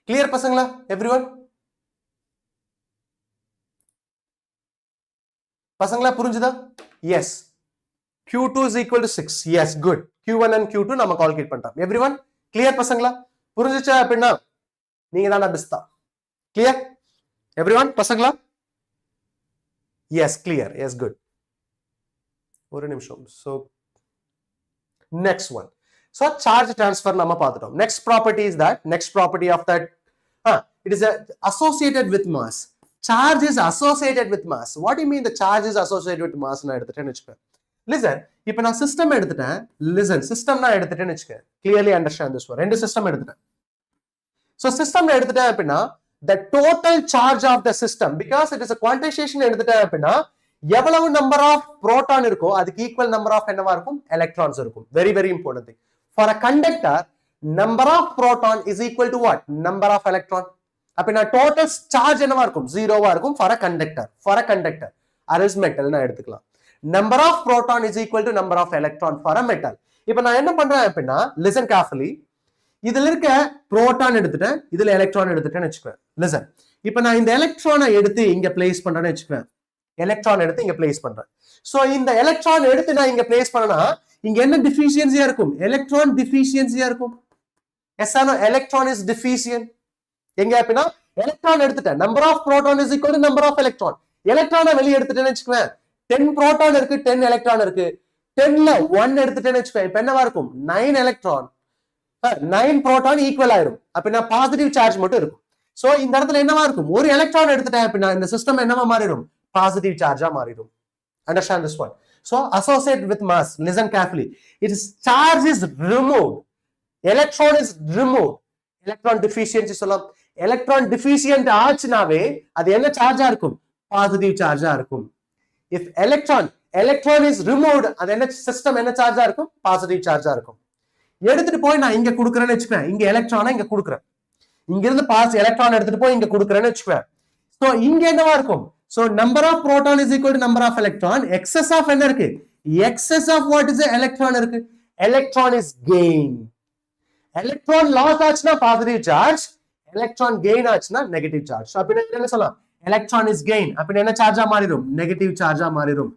Clear பசங்களா? Everyone? பசங்களா புரிஞ்சுதா? Yes. Q2 is equal to 6. Yes, good. Q1 and Q2 நம்ம calculate பண்றோம். Everyone clear பசங்களா? புரிஞ்சுச்சா அப்படின்னா நீங்க தான பிஸ்தா. Clear? Everyone பசங்களா? Yes, clear. Yes, good. ஒரு நிமிஷம். So next one. So charge transfer நம்ம பார்த்துட்டோம். Next property is that, next property of that, it is associated with mass. Charge is associated with mass. What do you mean the charge is associated with mass? நான் எடுத்துட்டேன்னு வெச்சுக்க. Listen, இப்போ நான் system எடுத்துட்டேன். Listen, system நான் எடுத்துட்டேன்னு வெச்சுக்க. Clearly understand this one. ரெண்டு system எடுத்துட்டேன். So system எடுத்துட்டேன் அப்படின்னா the total charge of the system, because it is a quantization எடுத்துட்டேன் அப்படின்னா எவ்வளவு நம்பர் ஆஃப் புரோட்டான் இருக்கோ அதுக்கு ஈக்குவல் நம்பர் ஆஃப் என்னவா இருக்கும், எலக்ட்ரான்ஸ் இருக்கும். Very very important thing. For a conductor number of proton is equal to what, number of electron. அப்படின்னா total charge என்னவா இருக்கும், ஜீரோவா இருக்கும் for a conductor. For a conductor as metal நான் எடுத்துக்கலாம். Number of proton is equal to number of electron for a metal. இப்போ நான் என்ன பண்றேன் அப்படின்னா லிசன் கேர்ஃபுல்லி, இதுல இருக்க புரோட்டான் எடுத்துட்டேன், இதுல எலக்ட்ரான் எடுத்துட்டேன்னு வச்சுக்குவேன். லிசன், இப்போ நான் இந்த எலக்ட்ரானை எடுத்து இங்க பிளேஸ் பண்றேன்னு வச்சுக்குவேன். எலக்ட்ரான் எடுத்து இங்க பிளேஸ் பண்றேன். சோ இந்த எலக்ட்ரான் எடுத்து நான் இங்க பிளேஸ் பண்ணனா இங்க என்ன டிஃபிஷியன்சியா இருக்கும், எலக்ட்ரான் டிஃபிஷியன்சியா இருக்கும். Yes or no, electron is deficient. எங்க அப்படின்னா எலக்ட்ரான் எடுத்துட்டேன், number of proton is equal to number of electron. எலக்ட்ரானை வெளிய எடுத்துட்டேன்னு வச்சுக்குவேன். 10 புரோட்டான் இருக்கு, 10 எலக்ட்ரான் இருக்கு. 10ல 1 எடுத்துட்டேன்னு வச்சுக்குவேன். இப்போ என்னவா இருக்கும், 9 எலக்ட்ரான் 9 புரோட்டான் ஈக்குவல் ஆயிடும். அப்படின்னா பாசிட்டிவ் சார்ஜ் மட்டும் இருக்கும். சோ இந்த இடத்துல என்னவா இருக்கும், ஒரு எலக்ட்ரான் எடுத்துட்டேன் அப்படின்னா இந்த சிஸ்டம் என்னவா மாறிடும், பாசிட்டிவ் சார்ஜா மாறிடும். Understand this one. So associate with mass. Listen carefully. It is charge is removed, electron is removed. Electron deficiency சொல்லலாம். Electron deficient ஆச்சுனாவே அது என்ன சார்ஜா இருக்கும், பாசிட்டிவ் சார்ஜா இருக்கும். If electron is removed, அது என்ன சிஸ்டம் என்ன சார்ஜா இருக்கும், பாசிட்டிவ் சார்ஜா இருக்கும். எடுத்துட்டு போய் நான் இங்க குடுக்குறேன்னு வச்சுக்கேன், இங்க எலக்ட்ரானை இங்க குடுக்குறேன், இங்க இருந்து பாஸ் எலக்ட்ரான் எடுத்துட்டு போய் இங்க குடுக்குறேன்னு வச்சுக்கேன். சோ இங்க என்னவா இருக்கும், so number of proton is equal to number of electron. Excess of என்ன இருக்கு, excess of what is the electron இருக்கு, electron is gain. Electron loss ஆச்சுனா positive charge, electron gain ஆச்சுனா negative charge. So அப்படினா என்ன சொல்லலாம், electron is gain. அப்படினா என்ன சார்ஜா மாறிடும், negative charge ஆ மாறிடும்.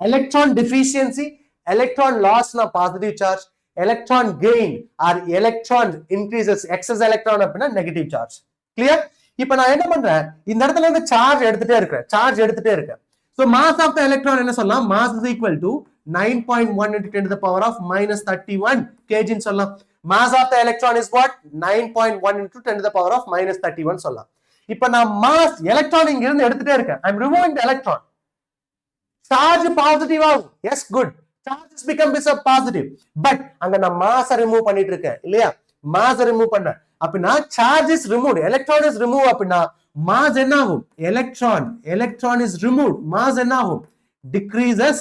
Electron deficiency, electron loss na positive charge, electron gain or electron increases, excess electron அப்படினா negative charge. Clear? இப்போ நான் என்ன பண்றேன், இந்த இடத்துல இருந்து சார்ஜ் எடுத்துட்டே இருக்கேன். So mass of the electron என்ன சொல்லலாம், mass is equal to 9.1 into 10 to the power of minus 31 kg ன்னு சொல்லலாம். Mass of the electron is what, 9.1 into 10 to the power of minus 31 சொல்லலாம். இப்போ நான் mass electron இங்க இருந்து எடுத்துட்டே இருக்கேன். I am removing the electron. Charge positive ஆகும். Yes, good. Charge has become positive. But அங்க நான் mass remove பண்ணிட்டு இருக்கேன் இல்லையா, mass remove பண்ணேன். அப்படினா charge is removed, electron is removed. அப்படினா mass என்ன ஆகும், electron is removed, mass என்ன ஆகும், decreases.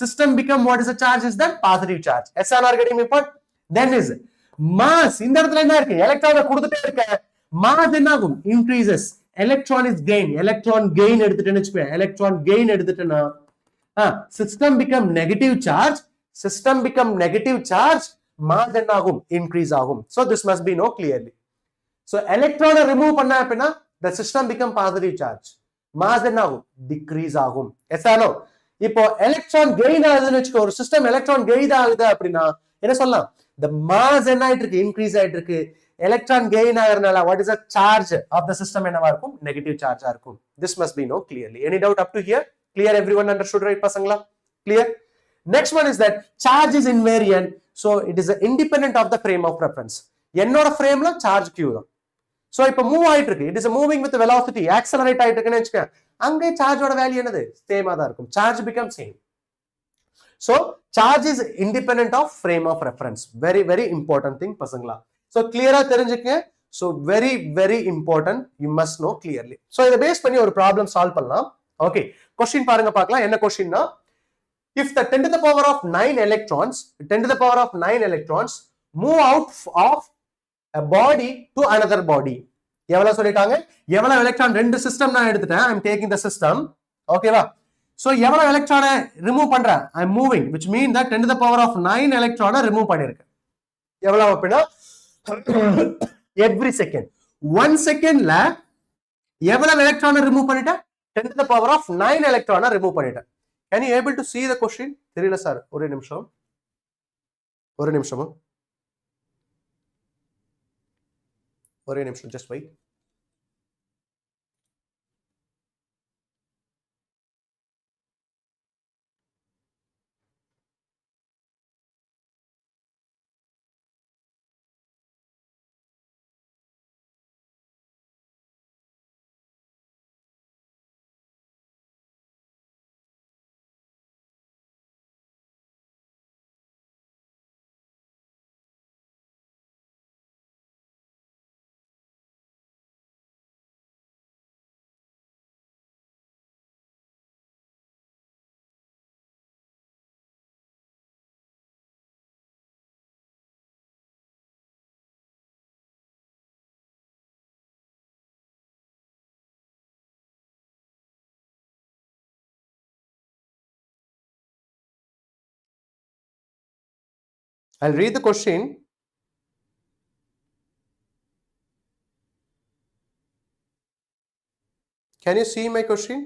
System become what is the charge is that positive charge. SNR getting me point. Then is mass, இந்த இடத்துல என்ன இருக்கு, எலக்ட்ரானை கொடுத்துட்டே இருக்கேன், mass என்ன ஆகும், increases. Electron is gain, electron gain எடுத்துட்டேன்னு வெச்சுக்கோ, electron gain எடுத்துட்டேனா system become negative charge, mass என்ன ஆகும், increase ஆகும். So this must be know clearly. So electron remove பண்ணா அப்படினா the system become positive charge, mass என்ன ஆகும், decrease ஆகும். Yes or no? இப்போ electron gain ஆகுதுன்னு வெச்சுக்கோ, ஒரு system electron gain ஆகுது அப்படினா என்ன சொல்லலாம், the mass என்ன ஆயிட்டு இருக்கு, increase ஆயிட்டு இருக்கு. electron gain ஆகறனால what is the charge of the system என்னவா இருக்கும், negative charge ஆ இருக்கும். This must be know clearly. Any doubt up to here? Clear? Everyone understood right பசங்களா? Clear? Next one is that charge is invariant. So it is independent of the frame of reference. என்னோட frameல charge q தான். So இப்போ move ஆயிட்டு இருக்கு, it is moving with the velocity, accelerate ஆயிட்டு இருக்குன்னு வெச்சுக்க, அங்கே சார்ஜோட வேல்யூ என்னது, சேமா தான் இருக்கும். Charge becomes same. So charge is independent of frame of reference. Very very important thing பசங்களா. So clear ஆ தெரிஞ்சுக்கங்க. So very very important, you must know clearly. So இத பேஸ் பண்ணி ஒரு problem solve பண்ணலாம். Okay, question பாருங்க பார்க்கலாம். என்ன கொஸ்டின்னா, if the 10 to the power of 9 electrons move out of a body to another body, எவ்வளவு சொல்லிட்டாங்க, எவ்வளவு எலக்ட்ரான், ரெண்டு சிஸ்டம் நான் எடுத்துட்டேன், I am taking the system. ஓகேவா? So எவ்வளவு எலக்ட்ரானை ரிமூவ் பண்றேன், I am moving, which mean that 10 to the power of 9 எலக்ட்ரானை ரிமூவ் பண்ணிருக்கேன். எவ்வளவு அப்படின்னா every second, 1 செகண்ட்ல எவ்வளவு எலக்ட்ரானை ரிமூவ் பண்ணிட்டேன், 10 to the power of 9 எலக்ட்ரானை ரிமூவ் பண்ணிட்டேன். Can you able to see the question? தெரியல சார், ஒரே நிமிஷம், just wait. I'll read the question. Can you see my question?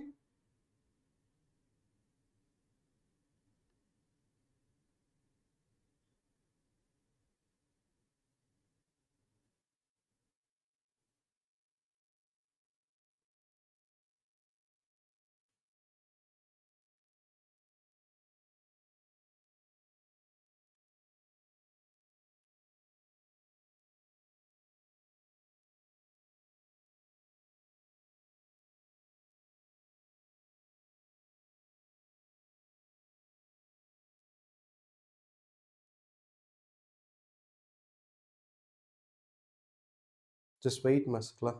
Just wait, Masla.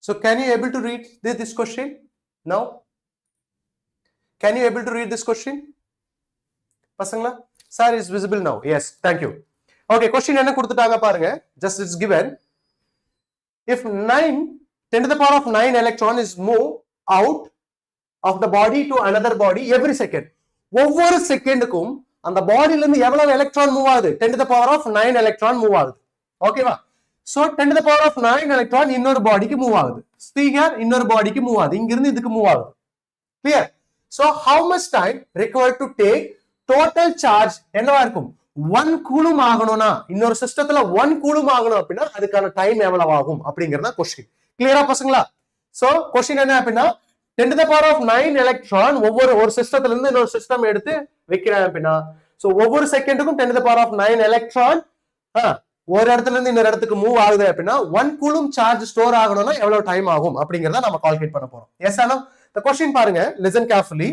So can you able to read this question now? Can you able to read this question? Pasangla? Sir is visible now. Yes, thank you. Okay, question enna கொடுத்துட்டாங்க பாருங்க. Just it's given. If 9 10 to the power of 9 electron is moved out of the body to another body every second. ஒவ்வொரு செகண்டுக்கும் அந்த பாடியில இருந்து எவ்வளவு electron move ஆகுது? 10 to the power of 9 electron move ஆகுது. ஓகேவா? So 10 to the power of 9 electron இன்னொரு பாடிக்கு மூவ் ஆகுது. See here, இன்னொரு பாடிக்கு மூவ் ஆகுது. இங்க இருந்து இதுக்கு மூவ் ஆகுது. Clear? So how much time required to take total charge என்னவா இருக்கும்? 1 கூலும் ஆகணும்னா, இன்னொரு சிஸ்டத்துல 1 கூலும் ஆகணும் அப்படின்னா அதுக்கான டைம் எவ்வளவு ஆகும் அப்படிங்கறத क्वेश्चन. கிளியரா பசங்களா? So क्वेश्चन என்ன அப்படின்னா 10 to the power of 9 electron ஒரு சிஸ்டத்துல இருந்து இன்னொரு சிஸ்டம் எடுத்து வைக்கிறாங்க அப்படின்னா, so ஒவ்வொரு செகண்டுக்கும் 10 to the power of 9 electron ஒரு இடத்துல இருந்து இன்னொரு இடத்துக்கு மூவ் ஆகுது அப்படின்னா 1 கூலும் சார்ஜ் ஸ்டோர் ஆகணும்னா எவ்வளவு டைம் ஆகும் அப்படிங்கறத நம்ம கால்குலேட் பண்ண போறோம். எஸ் ஆனா? The question பாருங்க, listen carefully.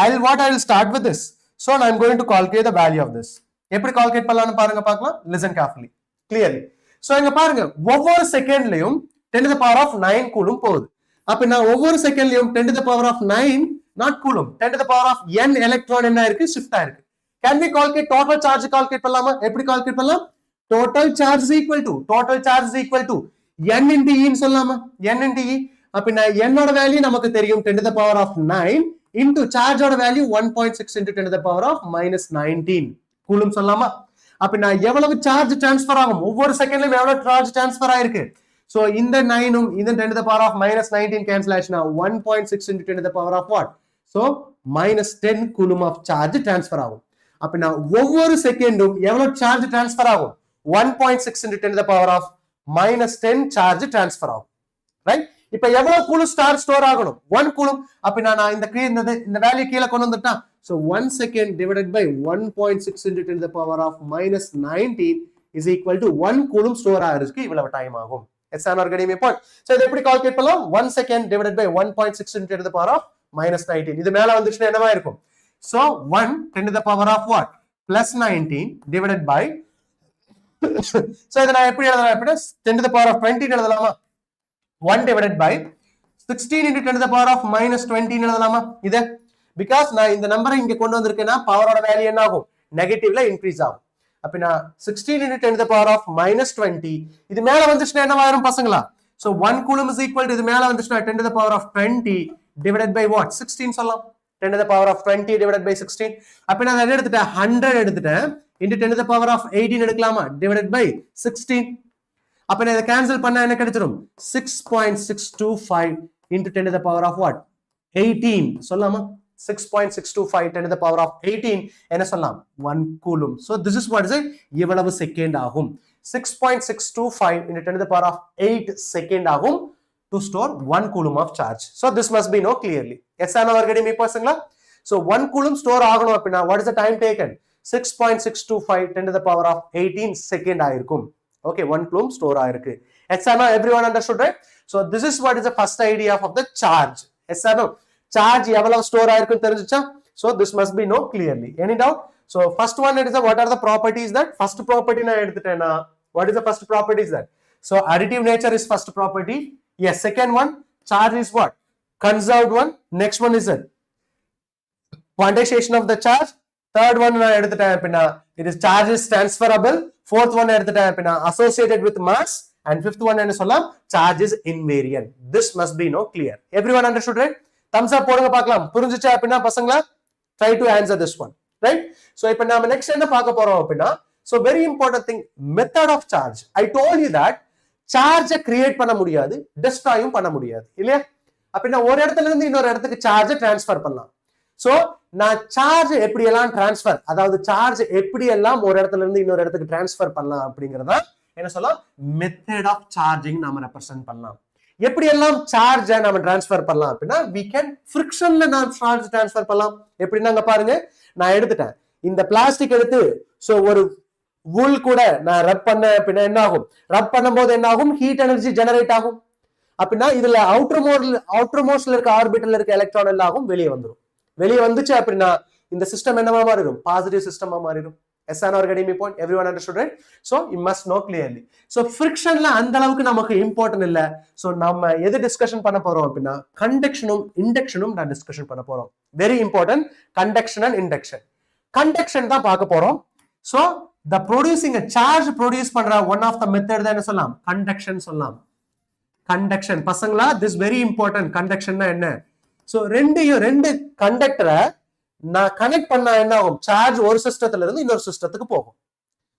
I will start with this. So I am going to calculate the value of this. எப்படி கால்குலேட் பண்ணலாம்னு பாருங்க பார்க்கலாம். Listen carefully, clearly. So இங்க பாருங்க, ஒவ்வொரு செகண்ட்லயும் 10 to the power of 9 coulomb போகுது. அப்படினா ஒவ்வொரு செகண்ட்லயும் 10 to the power of 9 not coulomb, 10 to the power of n electron என்ன இருக்கு? ஷிஃப்ட் ஆயிருக்கு. Can we calculate total charge? Calculate பண்ணலாமா? எப்படி கால்குலேட் பண்ணலாம்? Total charge is equal to n into e ன்னு சொல்லலாமா? n into e. அப்படினா n ஓட வேல்யூ நமக்கு தெரியும் 10 to the power of 9 into charge ஓட value 1.6 into 10 to the power of -19 coulomb சொல்லலாமா? அப்படினா எவ்வளவு சார்ஜ் ட்ரான்ஸ்ஃபர் ஆகும்? ஒவ்வொரு செகண்ட்லயும் எவ்வளவு சார்ஜ் ட்ரான்ஸ்ஃபர் ஆயிருக்கு? So இந்த 9 இந்த 10 to the power of minus 19 cancel ஆச்சுனா 1.6 into 10 to the power of what? So minus 10 coulomb of charge transfer ஆகும். அப்படினா ஒவ்வொரு செகண்டும் எவ்வளவு charge transfer ஆகும்? 1.6 into 10 to the power of minus 10 charge transfer ஆகும். Right? இப்போ எவ்வளவு coulomb store ஆகணும்? 1 coulomb. அப்படினா நான் இந்த வேல்யூ கீழ கொண்டு வந்துட்டா. So 1 second divided by 1.6 into 10 to the power of minus 19 is equal to 1 coulomb store ஆகிறதுக்கு இவ்வளவு டைம் ஆகும். It's an organic point. So இதை எப்படி கால்குலேட் பண்ணலாம்? 1 second divided by 1.6 into 10 to the power of minus 19. இது மேல வந்துச்சுன்னா என்னவா இருக்கும்? So 1 10 to the power of what? Plus 19 divided by so இதை நான் எப்படி எழுதலாம் அப்படின்னா 10 to the power of 20 எழுதலாமா? 1 divided by 16 into 10 to the power of minus 20 எழுதலாமா? இது because நான் இந்த நம்பரை இங்க கொண்டு வந்திருக்கேன்னா பவரோட வேல்யூ என்ன ஆகும்? நெகட்டிவ்ல இன்க்ரீஸ் ஆகும். அப்படினா 16 into 10 to the power of minus 20 இது மேல வந்துச்சுனா என்னவா ஆகும் பசங்களா? So 1 coulomb is equal to இது மேல வந்துச்சுனா 10 to the power of 20 divided by what? 16 சொல்லலாம். 10 to the power of 20 divided by 16. அப்படினா நான் என்ன எடுத்துட்டேன்? 100 எடுத்துட்டேன். into 10 to the power of 18 எடுக்கலாமா? divided by 16. அப்படினா இத கேன்சல் பண்ணா என்ன கிடைச்சிரும்? 6.625 into 10 to the power of what? 18 சொல்லலாமா? 6.625 10 to the power of 18 என்ன சொல்லலாம்? 1 coulomb. So this is what is it? எவ்வளவு செகண்ட் ஆகும்? 6.625 into 10 to the power of 8 second ஆகும் to store 1 coulomb of charge. So this must be know clearly. Yes or no getting me பசங்களா? So 1 coulomb store ஆகணும் அப்படினா what is the time taken? 6.625 10 to the power of 18 second ஆயிருக்கும். Okay, 1 coulomb store ஆயிருக்கு. Yes or no, everyone understood, right? So this is what is the first idea of the charge. Yes or no? Charge எவ்வளவு store ஆயிருக்கும் தெரிஞ்சுச்சா? So this must be know clearly. Any doubt? So first one it is what are the properties that first property நான் எடுத்துட்டேனா what is the first property is that? So additive nature is first property. Yes, second one charge is what? Conserved one. Next one is it quantization of the charge. Third one நான் எடுத்துட்டேன் அப்படினா it is charge is transferable. Fourth one எடுத்துட்டேன் அப்படினா associated with mass. And fifth one என்ன சொல்லலாம்? Charge is invariant. This must be know clear. Everyone understood, right? thumbs up போடுங்க பார்க்கலாம். புரிஞ்சுச்சா அப்படினா பசங்களா? Try to answer this one, right? So இப்போ நாம next என்ன பார்க்க போறோம் அப்படினா so very important thing method of charge. I told you that charge create பண்ண முடியாது, destroyயும் பண்ண முடியாது இல்லையா? அப்படினா ஒரு இடத்துல இருந்து இன்னொரு இடத்துக்கு charge transfer பண்ணலாம். So நான் charge எப்படி எல்லாம் transfer அதாவது charge எப்படி எல்லாம் ஒரு இடத்துல இருந்து இன்னொரு இடத்துக்கு transfer பண்ணலாம் அப்படிங்கறத என்ன சொல்லலாம்? method of charging நாம represent பண்ணலாம். எப்படி எல்லாம் சார்ஜ் நாம ட்ரான்ஸ்ஃபர் பண்ணலாம் அப்படின்னா we can frictionல நாம சார்ஜ் ட்ரான்ஸ்ஃபர் பண்ணலாம். எப்படின்னாங்க பாருங்க, நான் எடுத்துட்டேன் இந்த பிளாஸ்டிக் எடுத்து சோ ஒரு wool கூட நான் ரப் பண்ண அப்படின்னா என்ன ஆகும்? ரப் பண்ணும்போது என்ன ஆகும்? ஹீட் எனர்ஜி ஜெனரேட் ஆகும். அப்படின்னா இதுல அவுட்டர் மோஸ்ட்ல இருக்க ஆர்பிட்டல்ல இருக்க எலக்ட்ரான் எல்லாம் ஆகும் வெளியே வந்துடும். வெளியே வந்துச்சு அப்படின்னா இந்த சிஸ்டம் என்னவா மாறிடும்? பாசிட்டிவ் சிஸ்டமா மாறிடும். Yes or no getting me point? Everyone understood, right? So you must know clearly. So friction la அந்த அளவுக்கு நமக்கு இம்பார்ட்டன்ட் இல்ல. So நம்ம எது டிஸ்கஷன் பண்ண போறோம் அப்படினா கண்டக்ஷனும் இண்டக்ஷனும் நான் டிஸ்கஷன் பண்ண போறோம். Very important, conduction and induction. Conduction தான் பார்க்க போறோம். So the producing a charge produce பண்ற one of the method தான் என்ன சொல்லலாம்? Conduction சொல்லலாம். Conduction பசங்களா, this very important. Conduction னா என்ன? So ரெண்டு கண்டக்டரை நான் கனெக்ட் பண்ணா என்ன ஆகும்? சார்ஜ் ஒரு சிஸ்டத்துல இருந்து இன்னொரு சிஸ்டத்துக்கு போகும்.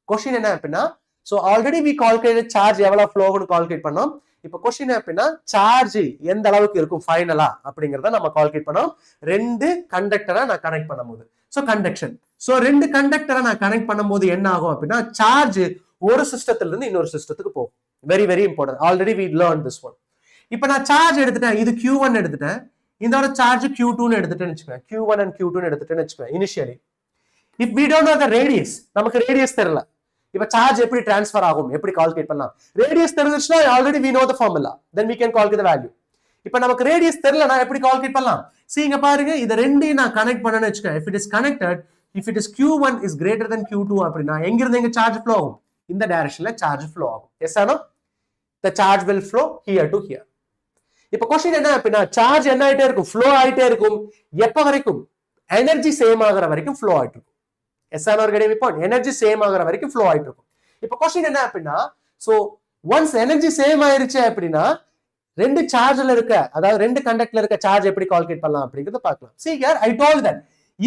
क्वेश्चन என்ன அப்படினா so already we calculated charge எவ்வளவு ஃப்ளோ ஆகும்னு கால்குலேட் பண்ணோம். இப்போ क्वेश्चन என்ன அப்படினா சார்ஜ் எந்த அளவுக்கு இருக்கும் ஃபைனலா அப்படிங்கறத நம்ம கால்குலேட் பண்ணோம். ரெண்டு கண்டக்டரை நான் கனெக்ட் பண்ணும்போது சோ கண்டக்ஷன். சோ ரெண்டு கண்டக்டரை நான் கனெக்ட் பண்ணும்போது என்ன ஆகும் அப்படினா சார்ஜ் ஒரு சிஸ்டத்துல இருந்து இன்னொரு சிஸ்டத்துக்கு போகும். Very very important. Already we learned this one. இப்போ நான் சார்ஜ் எடுத்துட்டேன், இது Q1 எடுத்துட்டேன், இதோட சார்ஜ் Q2 னு எடுத்துட்டேன்னு வெச்சுக்கோங்க. Q1 and Q2 னு எடுத்துட்டேன்னு வெச்சுக்கோங்க இனிஷியலி. if we don't know the radius, நமக்கு ரேடியஸ் தெரியல, இப்ப சார்ஜ் எப்படி ட்ரான்ஸ்ஃபர் ஆகும் எப்படி கால்குலேட் பண்ணலாம்? ரேடியஸ் தெரிஞ்சிருச்சுனா already we know the formula, then we can calculate the value. இப்ப நமக்கு ரேடியஸ் தெரியலனா எப்படி கால்குலேட் பண்ணலாம்? see இங்க பாருங்க, இத ரெண்டையும் நான் கனெக்ட் பண்ணனும்னு வெச்சுக்கோங்க. if it is connected, if it is Q1 is greater than Q2 அப்படினா எங்க இருந்து எங்க சார்ஜ் ஃப்ளோ ஆகும்? இந்த டைரக்ஷன்ல சார்ஜ் ஃப்ளோ ஆகும். yes or no? the charge will flow here to here. இப்ப क्वेश्चन என்ன அப்படினா சார்ஜ் என்ன ஆயிட்டே இருக்கும்? ஃப்ளோ ஆயிட்டே இருக்கும். எப்ப வரைக்கும்? எனர்ஜி சேம் ஆகுற வரைக்கும் ஃப்ளோ ஆயிட்டு இருக்கும். Yes are getting my point? Energy same ஆகுற வரைக்கும் ஃப்ளோ ஆயிட்டு இருக்கும். இப்ப क्वेश्चन என்ன அப்படினா சோ once எனர்ஜி சேம் ஆயிருச்சு அப்படினா ரெண்டு சார்ஜ்ல இருக்க அதாவது ரெண்டு கண்டக்டர்ல இருக்க சார்ஜ் எப்படி கால்குலேட் பண்ணலாம் அப்படிங்கறத பார்க்கலாம். see here I told that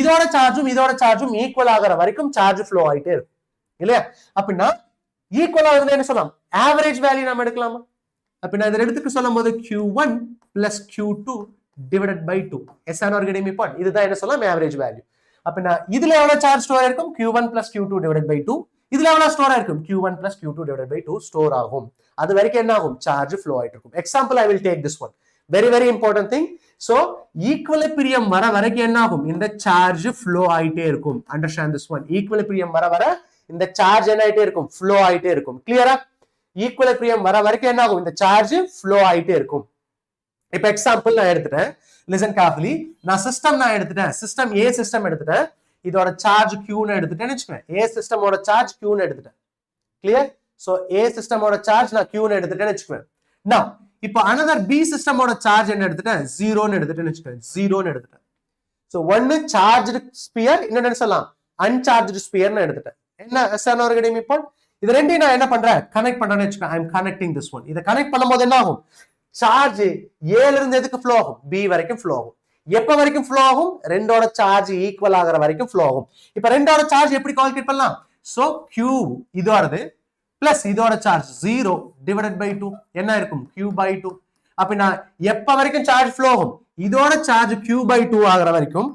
இதோட சார்ஜும் ஈக்குவல் ஆகுற வரைக்கும் சார்ஜ் ஃப்ளோ ஆயிட்டே இருக்கும் இல்லையா? அப்படினா ஈக்குவல் ஆகுதுன்னு என்ன சொல்லலாம்? ஆவரேஜ் வேல்யூ நாம எடுக்கலாமா? அப்ப நான் இத எடுத்துக்க சொல்லும்போது q1 plus q2 divided by 2 s and organic point இதுதான் என்ன சொல்லலாம் average value. அப்ப நான் இதுல எவ்வளவு சார்ஜ் ஸ்டோர் இருக்கும் q1 plus q2 divided by 2 இதுல எவ்வளவு ஸ்டோர் ஆயிருக்கும் q1 plus q2 divided by 2 store ஆகும். அது வரைக்கும் என்ன ஆகும் சார்ஜ் ஃப்ளோ ஆயிட்டு இருக்கும். Example I will take this one. Very important thing. So equilibrium வர வரைக்கும் என்ன ஆகும் இந்த சார்ஜ் ஃப்ளோ ஆயிட்டே இருக்கும். Understand this one. Equilibrium வர இந்த சார்ஜ் என்ன ஆயிட்டே இருக்கும் ஃப்ளோ ஆயிட்டே இருக்கும். கிளியரா? ஈக்குவலிபிரியம் வர வரைக்கும் என்ன ஆகும் இந்த சார்ஜ் ஃப்ளோ ஆயிட்டே இருக்கும். இப்ப எக்ஸாம்பிள் நான் எடுத்துட்டேன். Listen carefully. நான் சிஸ்டம் எடுத்துட்டேன். சிஸ்டம் ஏ சிஸ்டம் எடுத்துட்டேன். இதோட சார்ஜ் Q ன்னு எடுத்துட்டேன்னு வெச்சுக்கோங்க. ஏ சிஸ்டமோட சார்ஜ் Q ன்னு எடுத்துட்டேன். கிளியர்? சோ ஏ சிஸ்டமோட சார்ஜ் நான் Q ன்னு எடுத்துட்டேன்னு வெச்சுக்கோங்க. Now இப்போ another B சிஸ்டமோட சார்ஜ் என்ன எடுத்துட்டேன் 0 ன்னு எடுத்துட்டேன்னு வெச்சுக்கோங்க. 0 ன்னு எடுத்துட்டேன். சோ ஒன்னு சார்ஜ்டு ஸ்பியர் இன்னொன்னு சொல்லலாம் அன்சார்ஜ்டு ஸ்பியர்னு எடுத்துட்டேன். என்ன எஸ்ஆன் ஆர்கானிக் பாயிண்ட் இது ரெண்டையும் நான் என்ன பண்றேன் கனெக்ட் பண்றேன்னு வெச்சுக்கோங்க. I am connecting this one. இத கனெக்ட் பண்ணும்போது என்ன ஆகும் சார்ஜ் A ல இருந்து எதுக்கு ஃப்ளோ ஆகும் B வரைக்கும் ஃப்ளோ ஆகும். எப்ப வரைக்கும் ஃப்ளோ ஆகும் ரெண்டோட சார்ஜ் ஈக்குவல் ஆகுற வரைக்கும் ஃப்ளோ ஆகும். இப்போ ரெண்டோட சார்ஜ் எப்படி கால்குலேட் பண்ணலாம் சோ Q இதோடது பிளஸ் இதோட சார்ஜ் 0 டிவைடட் பை 2 என்ன இருக்கும் Q by 2. அப்ப நான் எப்ப வரைக்கும் சார்ஜ் ஃப்ளோ ஆகும் இதோட சார்ஜ் Q by 2 ஆகுற வரைக்கும்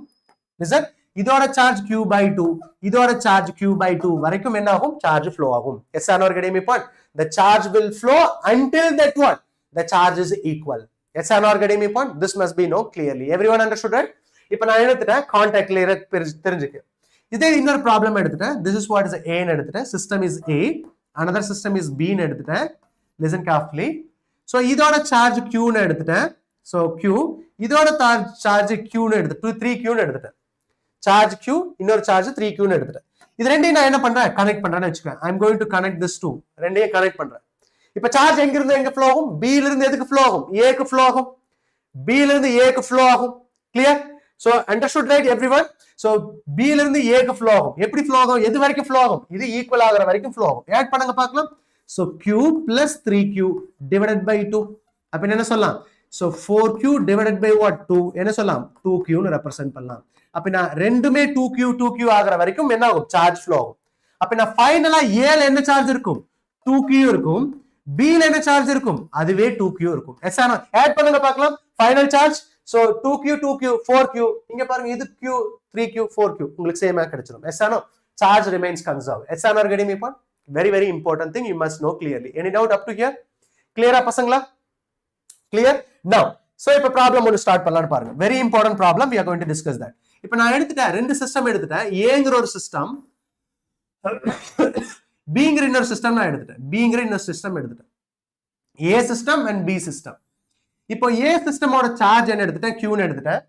லிசன் இதோட சார்ஜ் Q by 2 இதோட சார்ஜ் Q by 2 வரைக்கும் என்ன ஆகும் சார்ஜ் ஃப்ளோ ஆகும். Yes or organic point the charge will flow until that what the charge is equal. Yes or no academic point this must be known clearly. Everyone understood right? இப்போ நான் எடுத்துட்டேன் contact layer தெரிஞ்சுக்க. இதே இன்னொரு problem எடுத்துட்டேன். this is what is A ன்னு எடுத்துட்டேன். system is A another system is B ன்னு எடுத்துட்டேன். listen carefully. so இதோட சார்ஜ் Q ன்னு எடுத்துட்டேன். so Q இதோட சார்ஜ் Q ன்னு எடுத்துட்டேன் 3Q ன்னு எடுத்துட்டேன். சார்ஜ் Q இன்னொரு சார்ஜ் 3Q ன்னு எடுத்துட்டேன். இது ரெண்டையும் நான் என்ன பண்றேன் கனெக்ட் பண்றேன்னு வெச்சுக்கோங்க. I am going to connect this two ரெண்டையும் கனெக்ட் பண்றேன். இப்ப சார்ஜ் எங்க இருந்து எங்க ஃப்ளோ ஆகும் B ல இருந்து எதுக்கு ஃப்ளோ ஆகும் A க்கு ஃப்ளோ ஆகும். B ல இருந்து A க்கு ஃப்ளோ ஆகும். Clear? So understood right everyone? So B ல இருந்து A க்கு ஃப்ளோ ஆகும். எப்படி ஃப்ளோ ஆகும் எது வரைக்கும் ஃப்ளோ ஆகும் இது ஈக்குவல் ஆகுற வரைக்கும் ஃப்ளோ ஆகும். ஆட் பண்ணுங்க பார்க்கலாம். So Q plus 3Q divided by 2 அப்ப என்ன சொல்லலாம் so 4Q divided by what 2 என்ன சொல்லலாம் 2Q ன்னு ரெப்ரசன்ட் பண்ணலாம். அப்ப நான் ரெண்டுமே 2Q ஆகுற வரைக்கும் என்ன ஆகும் சார்ஜ் ஃப்ளோ ஆகும். அப்ப நான் ஃபைனலா A ல என்ன சார்ஜ் இருக்கும் 2Q இருக்கும். B ல என்ன சார்ஜ் இருக்கும் அதுவே 2Q இருக்கும். எஸ் ஆர் ஆட் பண்ணுங்க பார்க்கலாம். Final charge so 2Q 4Q இங்க பாருங்க இது Q 3Q 4Q உங்களுக்கு சேமா கிடைச்சிரும். Yes or charge remains conserve. Yes are getting point very important thing you must know clearly. Any doubt up to here? Clear பசங்களா? Clear? Now so இப்ப problem ஒன்னு start பண்ணலாம்னு பாருங்க. Very important problem we are going to discuss that. இப்ப நான் எடுத்துட்டேன் ரெண்டு system எடுத்துட்டேன். Aங்கற ஒரு சிஸ்டம் Bங்கற இன்னொரு சிஸ்டம் நான் எடுத்துட்டேன். Bங்கற இன்னொரு சிஸ்டம் எடுத்துட்டேன். A system and B system. இப்போ A சிஸ்டமோட சார்ஜ் என்ன எடுத்துட்டேன் Q ன்னு எடுத்துட்டேன்.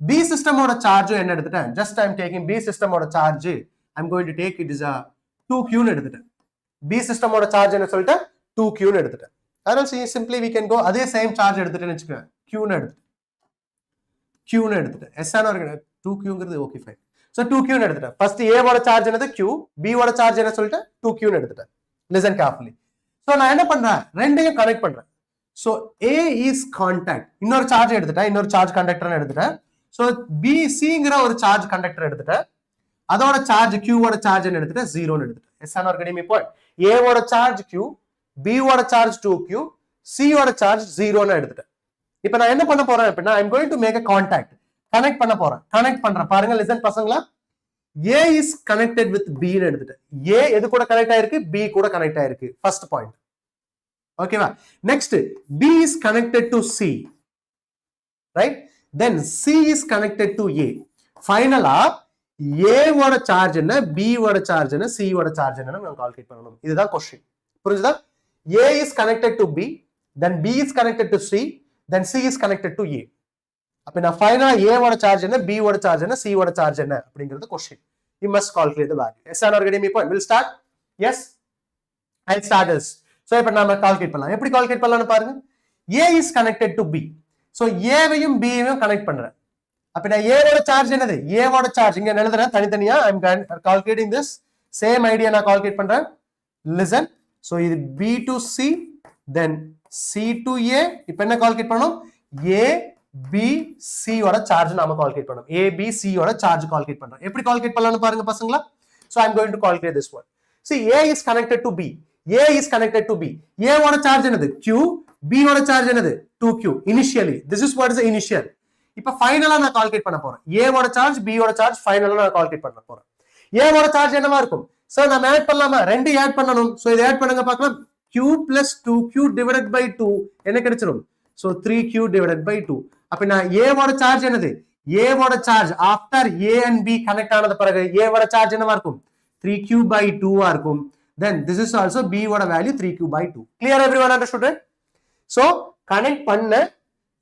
B சிஸ்டமோட சார்ஜ் என்ன எடுத்துட்டேன் just I am taking B சிஸ்டமோட charge I am going to take it is a 2Q ன்னு எடுத்துட்டேன். B சிஸ்டமோட சார்ஜ் என்ன சொல்லிட்டேன் 2Q ன்னு எடுத்துட்டேன். அதனால simply we can go அதே சேம் சார்ஜ் எடுத்துட்டேன்னு வெச்சுக்கோங்க. Q ன்னு எடுத்துட்டேன். Q ன்னு எடுத்துட்டேன். S ன்னு 2Qங்கிறது ஓகே ஃபைன். சோ 2Q ன்னு எடுத்துட்டேன். ஃபர்ஸ்ட் A ஓட சார்ஜ் என்னது Q, B ஓட சார்ஜ் என்ன சொல்லிட்டேன் 2Q ன்னு எடுத்துட்டேன். Listen carefully. சோ நான் என்ன பண்றேன் ரெண்டையும் கனெக்ட் பண்றேன். சோ A is contact இன்னொரு சார்ஜ் எடுத்துட்டேன். இன்னொரு சார்ஜ் கண்டக்டர் எடுத்துட்டேன். சோ B Cங்கற ஒரு சார்ஜ் கண்டக்டர் எடுத்துட்டேன். அதோட சார்ஜ் Q ஓட சார்ஜ் என்ன எடுத்துட்டேன் 0 ன்னு எடுத்துட்டேன். Yes are getting point A ஓட சார்ஜ் Q, B ஓட சார்ஜ் 2Q, C ஓட சார்ஜ் 0 ன்னு எடுத்துட்டேன். இப்போ நான் என்ன பண்ண போறேன் அப்படினா I am going to make a contact connect பண்ண போறேன். கனெக்ட் பண்றேன் பாருங்க லிசன் பசங்களா. A is connected with B ன்னு எடுத்துட்டேன். A எது கூட கனெக்ட் ஆயிருக்கு B கூட கனெக்ட் ஆயிருக்கு. First point. ஓகேவா? Next B is connected to C. Right? Then C is connected to A. ஃபைனலா A ஓட சார்ஜ் என்ன B ஓட சார்ஜ் என்ன C ஓட சார்ஜ் என்ன நான் கால்குலேட் பண்ணனும். இதுதான் क्वेश्चन. புரியுதா? A is connected to B, then B is connected to C, then C is connected to A. அப்ப நான் ஃபைனலா A ஓட சார்ஜ் என்ன B ஓட சார்ஜ் என்ன C ஓட சார்ஜ் என்ன அப்படிங்கிறது question. You must calculate the value. Yes or no getting me point? We'll start. Yes, I'll start this. So இப்ப நாம கால்குலேட் பண்ணலாம். எப்படி கால்குலேட் பண்ணலாம்னு பாருங்க. A is connected to B. So A வையும் B வையும் கனெக்ட் பண்றேன். அப்ப நான் A ஓட சார்ஜ் என்னது A ஓட சார்ஜ் இங்க எழுதுறேன் தனித்தனியா. I am calculating this same idea நான் கால்குலேட் பண்றேன். Listen. So இது B to C, then C to A. இப்போ என்ன கால்குலேட் பண்ணனும் A B C ஓட சார்ஜ் நாம கால்குலேட் பண்ணனும். A B C ஓட சார்ஜ் கால்குலேட் பண்றோம். எப்படி கால்குலேட் பண்ணலாம்னு பாருங்க பசங்களா. So I am going to calculate this one. See A is connected to B. A is connected to B. A ஓட சார்ஜ் என்னது Q, B ஓட சார்ஜ் என்னது 2q initially. This is what is the initial. இப்போ ஃபைனலா நான் calculate பண்ண போறேன். A ஓட சார்ஜ் B ஓட சார்ஜ் ஃபைனலா நான் கால்குலேட் பண்ண போறேன். A ஓட சார்ஜ் என்னவா இருக்கும்? சோ நாம ஆட் பண்ணலாமா? ரெண்டு ஆட் பண்ணனும். சோ இத ஆட் பண்ணுங்க பார்க்கலாம். q plus 2q divided by 2 என்ன கிடைச்சிரும்? So 3q divided by 2. அப்ப நான் A ஓட சார்ஜ் என்னது? A ஓட charge after A and B connect ஆனது பிறகு A ஓட சார்ஜ் என்னவா இருக்கும்? 3q by 2 ஆ இருக்கும். Then this is also B ஓட value 3q by 2. Clear everyone understood it? So connect பண்ண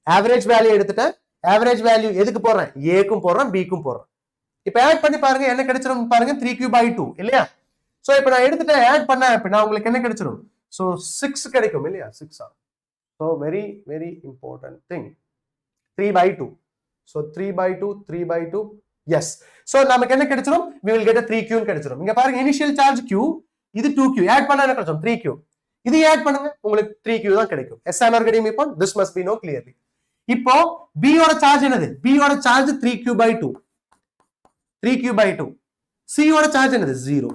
ஆவரேஜ் வேல்யூ எடுத்துட்டேன். ஆவரேஜ் வேல்யூ எதுக்கு போடுறேன்? A க்கும் போடுறேன், B க்கும் போடுறேன். இப்போ ஆட் பண்ணி பாருங்க என்ன கிடைச்சிரும் பாருங்க 3q by 2 இல்லையா? சோ இப்போ நான் எடுத்துட்டேன் ஆட் பண்ண அப்படினா உங்களுக்கு என்ன கிடைச்சிரும்? சோ 6 கிடைக்கும் இல்லையா? 6 ஆ. So very very important thing. 3 by 2. So 3 by 2, 3 by 2. Yes. So நமக்கு என்ன கிடைச்சிரும்? We will get a 3q ன்னு கிடைச்சிரும். இங்க பாருங்க இனிஷியல் சார்ஜ் q, இது 2q. ஆட் பண்ணா என்ன கிடைச்சிரும்? 3q. இது ஆட் பண்ணுங்க உங்களுக்கு 3q தான் கிடைக்கும். S and R getting me point? This must be known clearly. இப்போ B ஓட சார்ஜ் என்னது? B ஓட charge 3q by 2. 3q by 2. C ஓட சார்ஜ் என்னது? 0.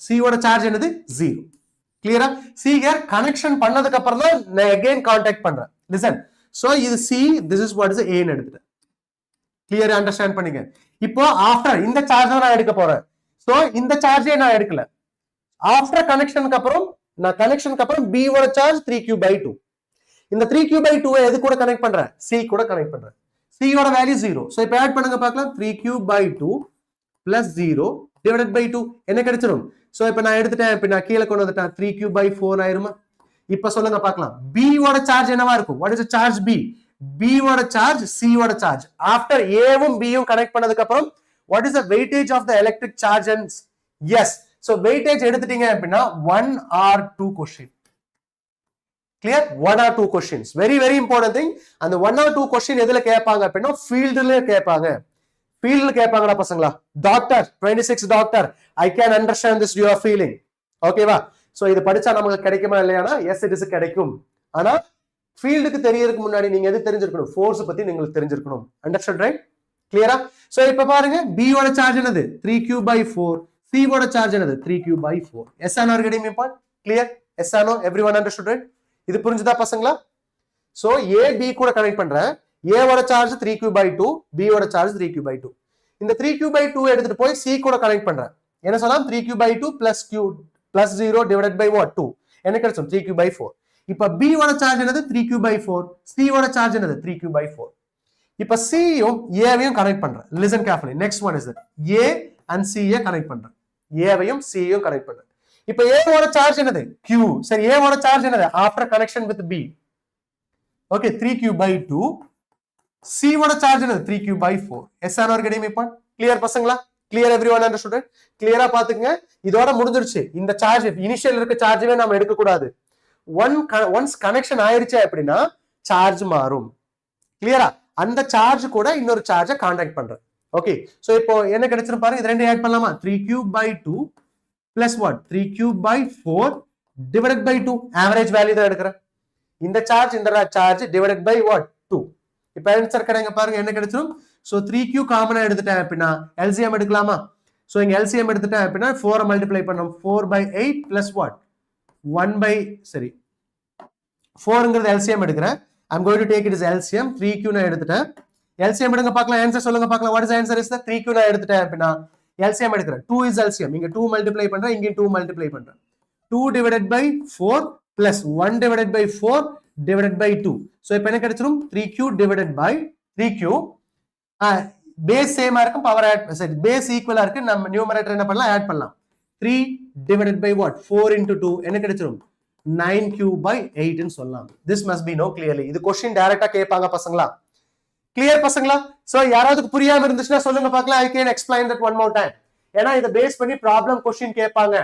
C ஓட சார்ஜ் என்னது? 0. கிளியரா? C here கனெக்ஷன் பண்ணதுக்கு அப்புறம் தான் நான் again கான்டாக்ட் பண்றேன். Listen. So இது C, this is what is A ன்னு எடுத்துட்டேன். கிளியரா அண்டர்ஸ்டாண்ட் பண்ணுங்க. இப்போ ஆஃப்டர் இந்த சார்ஜ் நான் எடுக்க போறேன். சோ இந்த சார்ஜே நான் எடுக்கல. ஆஃப்டர் கனெக்ஷனுக்கு அப்புறம் நான் கனெக்ஷனுக்கு அப்புறம் B ஓட சார்ஜ் 3q by 2. இந்த 3q by 2 எது கூட கனெக்ட் பண்றேன்? C கூட கனெக்ட் பண்றேன். C ஓட வேல்யூ 0. சோ இப்போ ஆட் பண்ணுங்க பார்க்கலாம். 3q by 2 plus 0 divided by 2 என்ன கிடைச்சிரும்? சோ இப்போ நான் எடுத்துட்டேன். இப்போ நான் கீழ கொண்டு வந்துட்டேன். 3q by 4 ஆயிருமா? இப்போ சொல்லுங்க பார்க்கலாம். B ஓட சார்ஜ் என்னவா இருக்கும்? What is the charge B? B ஓட சார்ஜ் C ஓட சார்ஜ் ஆஃப்டர் A வும் B யும் கனெக்ட் பண்ணதுக்கு அப்புறம் what is the weightage of the electric charge? And yes, so weightage எடுத்துட்டீங்க அப்படினா 1 or 2 question. Clear? 1 or 2 questions. Very very important thing. அந்த 1 or 2 question எதுல கேட்பாங்க அப்படினா ஃபீல்ட்ல கேட்பாங்க. ஃபீல்ட்ல கேட்பாங்கடா பசங்களா. Doctor 26 doctor I can understand this you are feeling. ஓகேவா? சோ இது படிச்சா நமக்கு கிடைக்குமா இல்லையானா yes it is கிடைக்கும். ஆனா ஃபீல்டுக்கு தெரியறதுக்கு முன்னாடி நீங்க எது தெரிஞ்சிருக்கணும்? ஃபோர்ஸ் பத்தி உங்களுக்கு தெரிஞ்சிருக்கணும். Understand right? கிளியரா? சோ இப்போ பாருங்க B ஓட சார்ஜ் என்னது? 3q by 4. C ஓட சார்ஜ் என்னது? 3q by 4. S and R getting me point? Clear? S and R everyone understood right? இது புரிஞ்சுதா பசங்களா? சோ A B கூட கனெக்ட் பண்றேன். A ஓட சார்ஜ் 3q by 2, B ஓட சார்ஜ் 3q by 2. இந்த 3q by 2 எடுத்துட்டு போய் C கூட கனெக்ட் பண்றேன். என்ன சொல்லலாம்? 3q by 2 plus q plus 0 divided by what? 2. என்ன கிடைக்கும்? 3q by 4. இப்ப B ஓட சார்ஜ் என்னது? 3q by 4. C ஓட சார்ஜ் என்னது? 3q by 4. இப்ப C யும் A வையும் கனெக்ட் பண்றேன். Listen carefully. Next one is that A and C ய கனெக்ட் பண்றேன். A வையும் C யும் கனெக்ட் பண்றேன். இப்ப A ஓட சார்ஜ் என்னது? Q. சரி A ஓட சார்ஜ் என்னது? After connection with B. Okay, 3q by 2. C ஓட சார்ஜ் என்னது? 3q by 4. S and R getting me point? Clear பசங்களா? Clear everyone understood it? Clear-ஆ பாத்துக்கங்க. இதோட முடிஞ்சிருச்சு. இந்த சார்ஜ் இனிஷியல் இருக்க சார்ஜவே நாம எடுக்க கூடாது. ஒன்ஸ் கனெக்ஷன் ஆயிருச்சு அப்படின்னா சார்ஜ் மாறும். கிளியரா? அந்த சார்ஜ் கூட இன்னொரு சார்ஜை கான்டாக்ட் பண்றேன். ஓகே, சோ இப்போ என்ன கிடைச்சிரும் பாருங்க. இது ரெண்டு ஆட் பண்ணலாமா? 3q by 2 plus what? 3q by 4 divided by 2. Average value தான் எடுக்கிறேன். இந்த சார்ஜ் இந்த சார்ஜ் divided by what? 2. இப்போ ஆன்சர் கிடைங்க பாருங்க என்ன கிடைச்சிரும். சோ 3q காமனா எடுத்துட்டேன் அப்படின்னா LCM எடுக்கலாமா? சோ இங்க LCM எடுத்துட்டேன் அப்படின்னா 4 மல்டிப்ளை பண்ணோம். 4 by 8 plus what? 1 by சரி 4ங்கிறது LCM எடுக்கிறேன். I'm going to take it as LCM. 3q நான் எடுத்துட்டேன். LCM எடுங்க பார்க்கலாம். ஆன்சர் சொல்லுங்க பார்க்கலாம். What is the answer is that 3q நான் எடுத்துட்டேன் அப்படின்னா LCM எடுக்கிறேன். 2 is LCM. இங்க 2 மல்டிப்ளை பண்றேன், இங்க 2 மல்டிப்ளை பண்றேன். 2 divided by 4 plus 1 divided by 4 divided by 2. So இப்போ என்ன கிடைச்சிரும்? 3q divided by 3q. Base சேமா இருக்கும், பவர் ஆட் சரி பேஸ் ஈக்குவலா இருக்கு. நம்ம நியூமரேட்டர் என்ன பண்ணலாம்? ஆட் பண்ணலாம். 3 divided by what? 4 into 2 என்ன கிடைச்சிரும்? 9q by 8 ன்னு சொல்லலாம். This must be know clearly. இது क्वेश्चन டைரக்டா கேட்பாங்க பசங்களா. கிளியர் பசங்களா? சோ யாராவது புரியாம இருந்துச்சுனா சொல்லுங்க பார்க்கலாம். I can explain that one more time. ஏனா இத பேஸ் பண்ணி ப்ராப்ளம் क्वेश्चन கேட்பாங்க.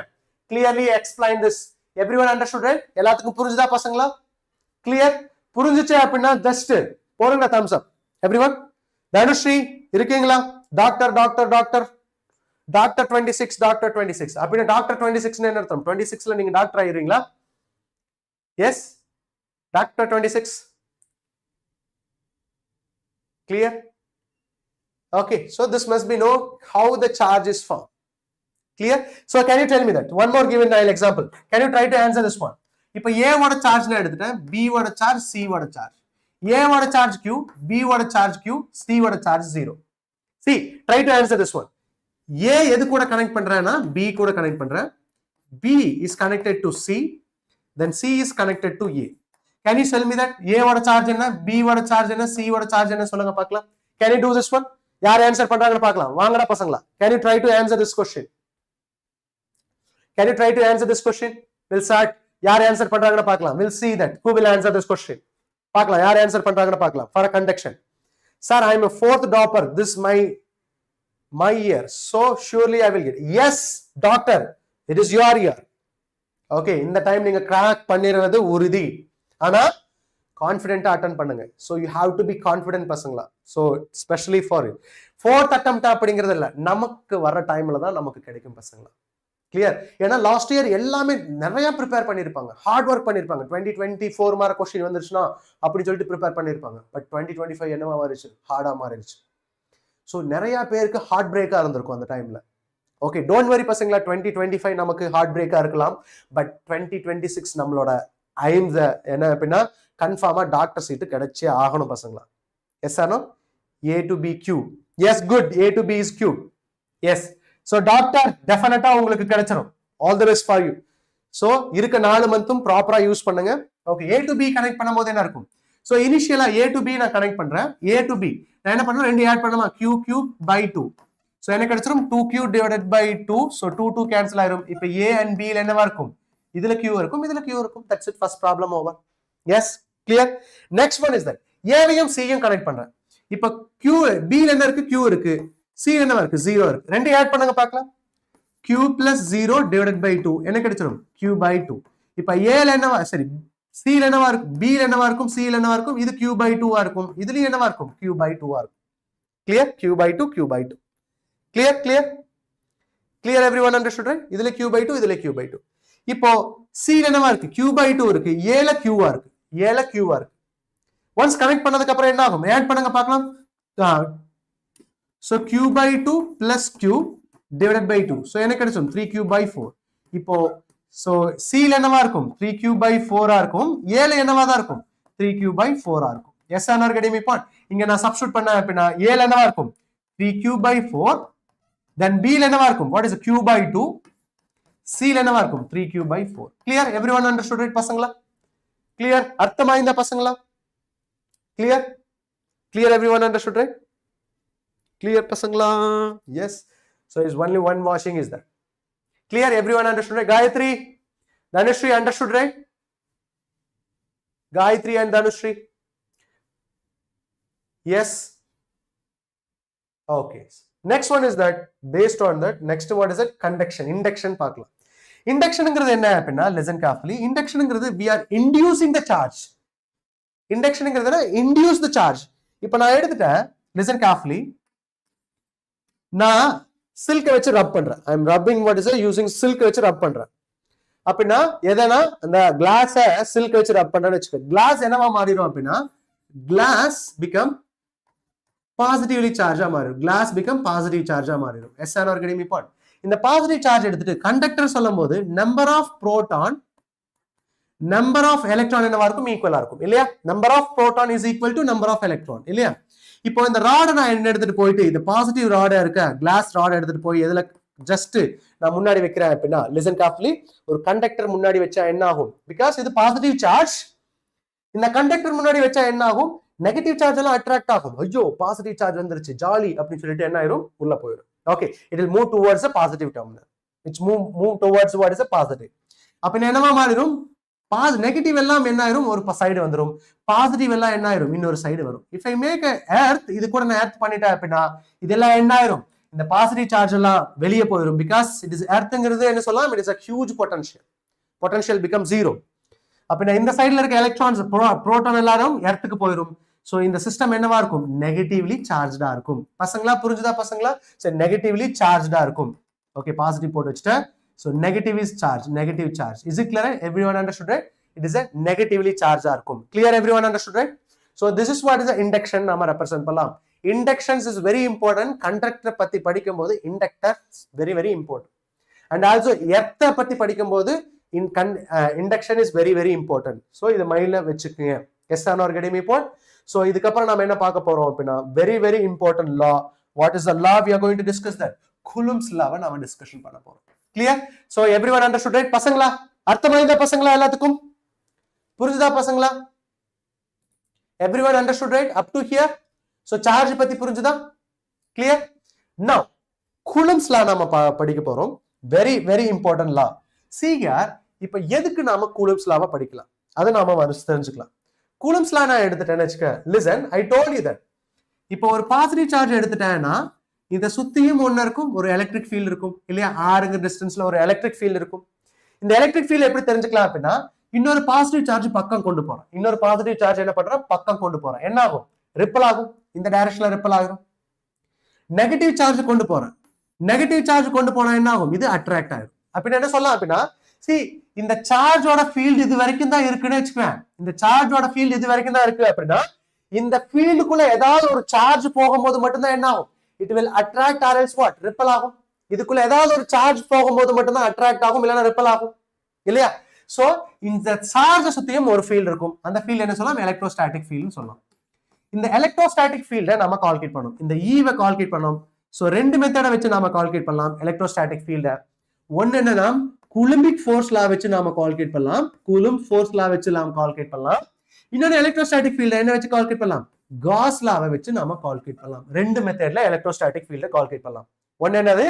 Clearly explain this. Everyone understood right? எல்லாத்துக்கும் புரிஞ்சுதா பசங்களா? கிளியர்? புரிஞ்சுச்சு அப்படினா ஜஸ்ட் போடுங்க thumbs up. Everyone? தனுஸ்ரீ இருக்கீங்களா? Doctor doctor doctor doctor 26 doctor 26 அப்படினா டாக்டர் 26 ன்னு என்ன அர்த்தம்? 26ல நீங்க doctor ஆயிரீங்களா? Yes, Dr. 26. Clear? Okay, so this must be know how the charge is formed. Clear? So can you tell me that? One more given example. Can you try to answer this one? இப்போ A ஓட charge நான் எடுத்துட்டேன், B ஓட charge, C ஓட charge. A ஓட charge Q, B ஓட charge Q, C ஓட charge 0. See, try to answer this one. A எது கூட கனெக்ட் பண்றேன்னா B கூட கனெக்ட் பண்றேன். B is connected to C, then C is connected to A. Can you tell me that A ஓட charge என்ன, B ஓட charge என்ன, C ஓட சார்ஜ் என்ன சொல்லுங்க பார்க்கலாம். Can you do this one? யார் ஆன்சர் பண்றாங்கன்னு பார்க்கலாம். வாங்கடா பசங்களா. Can you try to answer this question? Can you try to answer this question? We'll start. யார் ஆன்சர் பண்றாங்கன்னு பார்க்கலாம். We'll see that who will answer this question. பார்க்கலாம் யார் ஆன்சர் பண்றாங்கன்னு பார்க்கலாம். For a conduction. Sir, I am a 4th dopper. This my year. So surely I will get. Yes, doctor. It is your year. Okay, in the time நீங்க crack பண்ணிறது உறுதி. ஆனா கான்ஃபிடென்ட்டா attend பண்ணுங்க. So you have to be confident பசங்களா. So especially for it. 4th attempt அப்படிங்கிறது இல்ல, நமக்கு வர டைம்ல தான் நமக்கு கிடைக்கும் பசங்களா. கிளியர்? ஏன்னா லாஸ்ட் இயர் எல்லாமே நிறைய ப்ரிப்பேர் பண்ணிருப்பாங்க, ஹார்ட் ஒர்க் பண்ணிருப்பாங்க. 2024 மார்க் கொஸ்டின் வந்துருச்சுன்னா அப்படி சொல்லிட்டு ப்ரிப்பேர் பண்ணிருப்பாங்க. பட் 2025 என்னவா மாறிச்சு? ஹார்டா மாறிடுச்சு. ஸோ நிறைய பேருக்கு ஹார்ட் பிரேக்கா இருந்திருக்கும் அந்த டைம்ல. ஓகே, டோன்ட் வரி பசங்களா, 2025 நமக்கு ஹார்ட் பிரேக்கா இருக்கலாம். பட் 2026 நம்மளோட ஐம்ஸ் என்ன அப்படின்னா கன்ஃபார்மா டாக்டர் சீட்டு கிடைச்சே ஆகணும் பசங்களா. Yes or no? A to B Q. Yes, good. A to B is Q. Yes. So doctor definitely உங்களுக்கு கிடைச்சிடும். All the best for you. So இருக்க 4 மந்த்தும் ப்ராப்பரா யூஸ் பண்ணுங்க. Okay, A to B connect பண்ணும்போது என்ன இருக்கும்? ஸோ இனிஷியலா A to B நான் கனெக்ட் பண்றேன். A to B நான் என்ன பண்ணுவேன், 2 ஆட் பண்ணுமா, Q3/2. ஸோ என்ன கிடைச்சிரும்? 2Q divided by 2. So 2 cancel ஆயிரும். இப்போ A and B என்னவா இருக்கும்? இதுல Q இருக்கும், இதுல Q இருக்கும். That's it, first problem over. Yes, clear? Next one is that ஏவையும் சியும் கனெக்ட் பண்றேன். இப்போ Q B ல என்ன இருக்கு? Q இருக்கு. C என்னவா இருக்கு? 0 இருக்கு. 2 ஆட் பண்ணுங்க பார்க்கலாம். Q plus 0 divided by 2 என்ன கிடைச்சிரும்? Q/2. இப்போ A ல என்னவா, சரி C ல என்னவா இருக்கும்? B ல என்னவா இருக்கும்? C ல என்னவா இருக்கும்? இது Q/2 ஆ இருக்கும். இதுலயும் என்னவா இருக்கும்? Q/2 ஆ இருக்கும். Clear? Q/2, Q/2. Clear? Clear? Clear? Everyone understood right? இதுல Q/2, இதுல Q/2. இப்போ C ல என்னவா இருக்கு? Q/2 இருக்கு. A ல Q ஆ இருக்கு. A ல Q ஆ இருக்கு. ஒன்ஸ் கனெக்ட் பண்ணதுக்கு அப்புறம் என்ன ஆகும்? ஆட் பண்ணுங்க பார்க்கலாம். So Q/2 plus Q divided by 2. So என்ன கிடைக்கும்? 3Q/4. இப்போ so C ல என்னவா இருக்கும்? 3Q/4 ஆ இருக்கும். A ல என்னவா தான் இருக்கும்? 3Q/4 ஆ இருக்கும். Yes are getting me point? இங்க நான் சப்ஸ்டிட்யூட் பண்ண அப்படினா A ல என்னவா இருக்கும்? 3Q/4. then B ல என்னவா இருக்கும்? what is Q/2? C ல என்னவா இருக்கும்? 3Q/4. Clear? Everyone understood right பசங்களா? கிளியர்? அர்த்தமாயிந்தா பசங்களா? Clear? Clear? Everyone understood right? Clear pasangla? Yes. So it's only one washing is that. Clear? Everyone understood right? Gayatri, Dhanushri understood right? Gayatri and Dhanushri. Yes. Okay. Next one is that based on that. Next what is it? Conduction. Induction paakla. Induction engiradhu enna appadina? Listen carefully. Induction engiradhu we are inducing the charge. Induction engiradhu induce the charge. Ipo na edutha. Listen carefully. நான் silk வச்சு rub பண்றேன். I am rubbing what is using silk வச்சு rub பண்றேன். அப்படின்னா எதனா அந்த கிளாஸ silk வச்சு ரப் பண்றேன்னு வச்சுக்கோ. கிளாஸ் என்னவா மாறிடும் அப்படின்னா கிளாஸ் பிகம் பாசிட்டிவ்லி சார்ஜா மாறிடும். கிளாஸ் பிகம் பாசிட்டிவ் சார்ஜா மாறிடும். Yes are getting me point? இந்த பாசிட்டிவ் சார்ஜ் எடுத்துட்டு கண்டக்டர் சொல்லும் போது number of proton number of electron என்னவா இருக்கும்? ஈக்குவலா இருக்கும் இல்லையா? Number of proton is equal to number of electron இல்லையா? இப்போ இந்த ராடை நான் என்ன எடுத்துட்டு போயிட்டு இந்த பாசிட்டிவ் ராடா இருக்க கிளாஸ் ராட் எடுத்துட்டு போய் எதுல ஜஸ்ட் நான் முன்னாடி வைக்கிறேன் அப்படின்னா லிசன் கேர்ஃபுல்லி, ஒரு கண்டக்டர் முன்னாடி வச்சா என்ன ஆகும்? பிகாஸ் இது பாசிட்டிவ் சார்ஜ். இந்த கண்டக்டர் முன்னாடி வச்சா என்ன ஆகும்? நெகட்டிவ் சார்ஜ் எல்லாம் அட்ராக்ட் ஆகும். ஐயோ பாசிட்டிவ் சார்ஜ் வந்துருச்சு ஜாலி அப்படின்னு சொல்லிட்டு என்ன ஆயிரும்? உள்ள போயிடும். Okay, it will move towards a positive terminal. It's move towards what is a positive. அப்ப என்னவா மாறிடும்? நெகட்டிவ் எல்லாம் என்ன ஆயிரும்? ஒரு சைடு வந்துரும். பாசிட்டிவ் எல்லாம் என்ன ஆயிரும்? இன்னொரு சைடு வரும். இஃப் ஐ மேக் எர்த், இது கூட நான் எர்த் பண்ணிட்டேன் அப்படின்னா இதெல்லாம் என்ன ஆயிரும்? இந்த பாசிட்டிவ் சார்ஜ் எல்லாம் வெளியே போயிடும். பிகாஸ் இட் இஸ் எர்த்ங்கிறது என்ன சொல்லலாம்? It is a huge potential. Potential becomes 0. அப்படின்னா இந்த சைடுல இருக்க எலக்ட்ரான்ஸ் புரோட்டான் எல்லாரும் எர்த்துக்கு போயிடும். சோ இந்த சிஸ்டம் என்னவா இருக்கும்? நெகட்டிவ்லி சார்ஜ்டா இருக்கும். பசங்களா புரிஞ்சுதா பசங்களா? சரி, நெகட்டிவ்லி சார்ஜ்டா இருக்கும். ஓகே, பாசிட்டிவ் போட்டு வச்சுட்டேன். So negative is charge, negative charge. Is it clear? Everyone understood right? It is a negatively charged arkum. Clear? Everyone understood right? So this is what is the induction nama represent pannalam. Inductions is very important. Conductor பத்தி படிக்கும்போது inductor very very important. And also earth பத்தி படிக்கும்போது induction is very very important. So இது மைண்ட்ல வெச்சுக்கங்க. Yes or no getting me point? So இதுக்கு அப்புறம் நாம என்ன பார்க்க போறோம் அப்படினா very very important law. What is the law? We are going to discuss that. Coulomb's law நாம டிஸ்கஷன் பண்ண போறோம். Clear? So everyone understood right? பசங்களா அர்த்தமாயிதா பசங்களா எல்லாத்துக்கும்? புரியுதா பசங்களா? Everyone understood right up to here? So charge பத்தி புரிஞ்சுதா? Clear? Now Coulomb's law நாம படிக்க போறோம். Very very important law. See here, இப்ப எதுக்கு நாம Coulomb's law படிக்கலாம்? அத நாம தெரிஞ்சுக்கலாம். Coulomb's law நான் எடுத்துட்டேன்னு வெச்சுக்க. Listen, I told you that. இப்போ ஒரு பாசிட்டிவ் சார்ஜ் எடுத்துட்டேன்னா இந்த சுத்தியும் ஒண்ணு இருக்கும், ஒரு எலக்ட்ரிக் ஃபீல்ட் இருக்கும் இல்லையா? ஆறுங்க டிஸ்டன்ஸ்ல ஒரு எலக்ட்ரிக் ஃபீல்ட் இருக்கும். இந்த எலக்ட்ரிக் ஃபீல்ட் எப்படி தெரிஞ்சுக்கலாம் அப்படின்னா இன்னொரு பாசிட்டிவ் சார்ஜ் பக்கம் கொண்டு போறோம். இன்னொரு பாசிட்டிவ் சார்ஜ் என்ன பண்றோம்? பக்கம் கொண்டு போறோம். என்ன ஆகும்? ரிப்பல் ஆகும். இந்த டைரக்ஷன்ல ரிப்பல் ஆகும். நெகட்டிவ் சார்ஜ் கொண்டு போறேன். நெகட்டிவ் சார்ஜ் கொண்டு போனா என்ன ஆகும்? இது அட்ராக்ட் ஆகும். அப்படின்னா என்ன சொல்லலாம் அப்படின்னா இந்த சார்ஜோட ஃபீல்ட் இது வரைக்கும் தான் இருக்குன்னு வெச்சுக்குவேன். இந்த சார்ஜோட ஃபீல்ட் இது வரைக்கும் தான் இருக்கு அப்படின்னா இந்த ஃபீல்டுக்குள்ள ஏதாவது ஒரு சார்ஜ் போகும்போது மட்டும் தான் என்ன ஆகும்? It will attract R else what? Ripple ஆகும். இதுக்குள்ள ஏதாவது ஒரு சார்ஜ் போகும்போது மட்டும் தான் அட்ராக்ட் ஆகும், இல்லைன்னா ரிப்பல் ஆகும் இல்லையா? சோ இந்த சார்ஜ் சுத்தியும் ஒரு ஃபீல்ட் இருக்கும். அந்த ஃபீல்ட் என்ன சொல்லலாம்? எலக்ட்ரோஸ்டாட்டிக் ஃபீல்ட்னு சொல்லலாம். இந்த எலக்ட்ரோஸ்டாட்டிக் ஃபீல்டை நம்ம கால்குலேட் பண்ணோம். இந்த ஈவை கால்குலேட் பண்ணோம். சோ ரெண்டு மெத்தடை வச்சு நாம கால்குலேட் பண்ணலாம் எலக்ட்ரோஸ்டாட்டிக் ஃபீல்டை. ஒன்னு என்னன்னா கூலம்பிக் ஃபோர்ஸ் லா வச்சு நாம கால்குலேட் பண்ணலாம். கூலம்ப் ஃபோர்ஸ் லா வச்சு நாம கால்குலேட் பண்ணலாம். இன்னொரு எலக்ட்ரோஸ்டாட்டிக் ஃபீல்டை என்ன வச்சு கால்குலேட் பண்ணலாம்? காஸ் லாவை வச்சு நாம கால்குலேட் பண்ணலாம். ரெண்டு மெத்தட்ல எலக்ட்ரோஸ்டாட்டிக் ஃபீல்டை கால்குலேட் பண்ணலாம். ஒன்னு என்னது?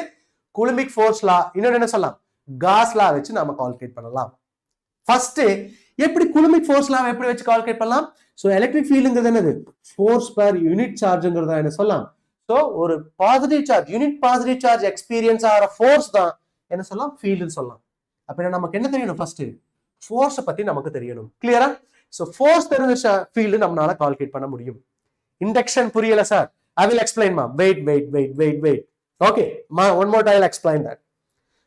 கூலம்பிக் ஃபோர்ஸ் லா. இன்னொரு என்ன சொல்லலாம்? காஸ் லா வச்சு நாம கால்குலேட் பண்ணலாம். ஃபர்ஸ்ட் எப்படி கூலம்பிக் ஃபோர்ஸ் லா எப்படி வச்சு கால்குலேட் பண்ணலாம்? சோ எலக்ட்ரிக் ஃபீல்ட்ங்கிறது என்னது? ஃபோர்ஸ் பர் யூனிட் சார்ஜ்ங்கிறத என்ன சொல்லலாம்? சோ ஒரு positive charge, unit positive charge experience ஆகிற ஃபோர்ஸ் தான் என்ன சொல்லலாம்? ஃபீல்ட்னு சொல்லலாம். அப்படின்னா நமக்கு என்ன தெரியணும்? ஃபர்ஸ்ட் ஃபோர்ஸை பத்தி நமக்கு தெரியணும். கிளியரா? சோ ஃபோர்ஸ் தெரிஞ்ச ஃபீல்டு நம்மளால கால்குலேட் பண்ண முடியும். இண்டக்ஷன் புரியல sir? I will explain ma. Wait. Okay, ma, one more time I'll explain that.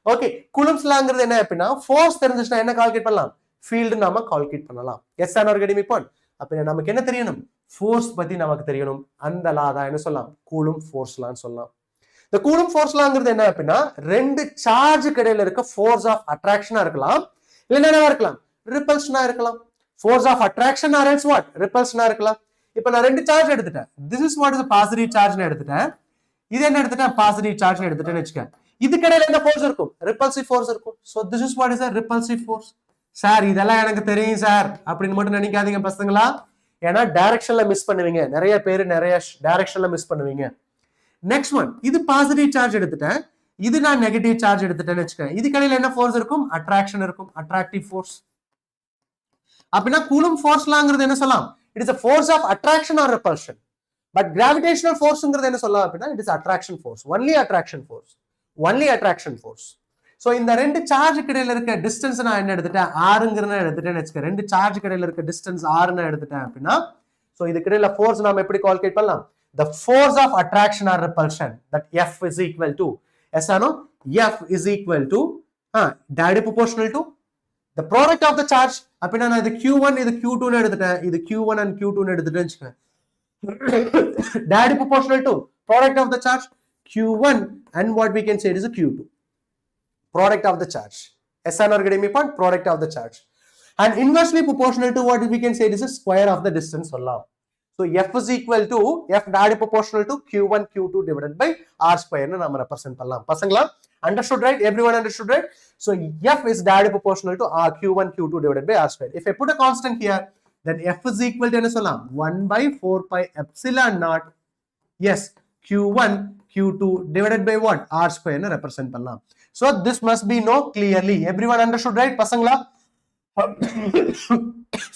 Okay, Coulomb's lawங்கிறது என்ன அப்படின்னா ஃபோர்ஸ் தெரிஞ்சிச்சுனா என்ன கால்குலேட் பண்ணலாம்? ஃபீல்ட் நாம கால்குலேட் பண்ணலாம். Yes or no getting me point? அப்ப நமக்கு என்ன தெரியணும்? ஃபோர்ஸ் பத்தி நமக்கு தெரியணும். அந்த லா தான் என்ன சொல்லலாம்? கூலம்ப் ஃபோர்ஸ் லான்னு சொல்லலாம். இந்த கூலம்ப் ஃபோர்ஸ் லாங்கிறது என்ன அப்படின்னா ரெண்டு சார்ஜ் இடையில இருக்க ஃபோர்ஸ் ஆஃப் அட்ராக்ஷனா இருக்கலாம், இல்ல என்னவா இருக்கலாம்? ரிப்பல்ஷனா இருக்கலாம். Force of attraction or else what? ரிப்பல்ஷனா இருக்கலாம். இப்போ நான் ரெண்டு சார்ஜ் எடுத்துட்டேன். This is what is positive சார்ஜ்னு எடுத்துட்டேன். இது என்ன எடுத்துட்டேன்? பாசிட்டிவ் சார்ஜ்னு எடுத்துட்டேன்னு வெச்சுக்க. இதுக்கு இடையில என்ன ஃபோர்ஸ் இருக்கும்? ரிப்பல்சிவ் ஃபோர்ஸ் இருக்கும். So this is what is a repulsive force. Sir இதெல்லாம் எனக்கு தெரியும் சார் அப்படின்னு மட்டும் நினைக்காதீங்க பசங்களா. ஏன்னா டைரக்ஷன்ல மிஸ் பண்ணுவீங்க. நிறைய பேர் நிறைய டைரக்ஷன்ல மிஸ் பண்ணுவீங்க. நெக்ஸ்ட் ஒன், இது பாசிட்டிவ் சார்ஜ் எடுத்துட்டேன், இது நான் நெகட்டிவ் சார்ஜ் எடுத்துட்டேன்னு வெச்சுக்கேன். இதுக்கு இடையில என்ன ஃபோர்ஸ் இருக்கும்? அட்ராக்ஷன் இருக்கும், அட்ராக்டிவ் ஃபோர்ஸ். அப்படின்னா கூலம்ப் ஃபோர்ஸ் லாங்கிறது என்ன சொல்லலாம்? It is a force of attraction or repulsion. But gravitational forceங்கிறது என்ன சொல்லலாம் அப்படின்னா it is attraction force, only attraction force, only attraction force. So இந்த ரெண்டு சார்ஜுக்கு இடையில இருக்க டிஸ்டன்ஸ் நான் என்ன எடுத்துட்டேன்? ஆறுங்கிறத எடுத்துட்டேன்னு வெச்சுக்க. ரெண்டு சார்ஜுக்கு இடையில இருக்க டிஸ்டன்ஸ் ஆறுன்னு எடுத்துட்டேன் அப்படின்னா சோ இதுக்கு இடையில ஃபோர்ஸ் நாம எப்படி கால்குலேட் பண்ணலாம்? The force of attraction or repulsion, that F is equal to, yes or no? F is equal to directly proportional to the product of the charge. அப்படின்னா நான் இது Q1 இது Q2 ன்னு எடுத்துட்டேன், இது Q1 and Q2 ன்னு எடுத்துட்டேன்னு வெச்சுக்க. Directly proportional to product of the charge Q1 and what we can say it is a Q2. Product of the charge. Yes or no getting me point? Product of the charge. And inversely proportional to what we can say it is a square of the distance சொல்லலாம். So F is equal to F directly proportional to Q1 Q2 divided by R square ன்னு நாம represent பண்ணலாம். பசங்களா understood right? Everyone understood right? So F is directly proportional to R Q1 Q2 divided by R square. If I put a constant here, then F is equal to என்ன சொல்லலாம்? 1 by 4 pi epsilon naught, yes, Q1 Q2 divided by what? R square ன்னு represent பண்ணலாம். So this must be known clearly. Everyone understood right? பசங்களா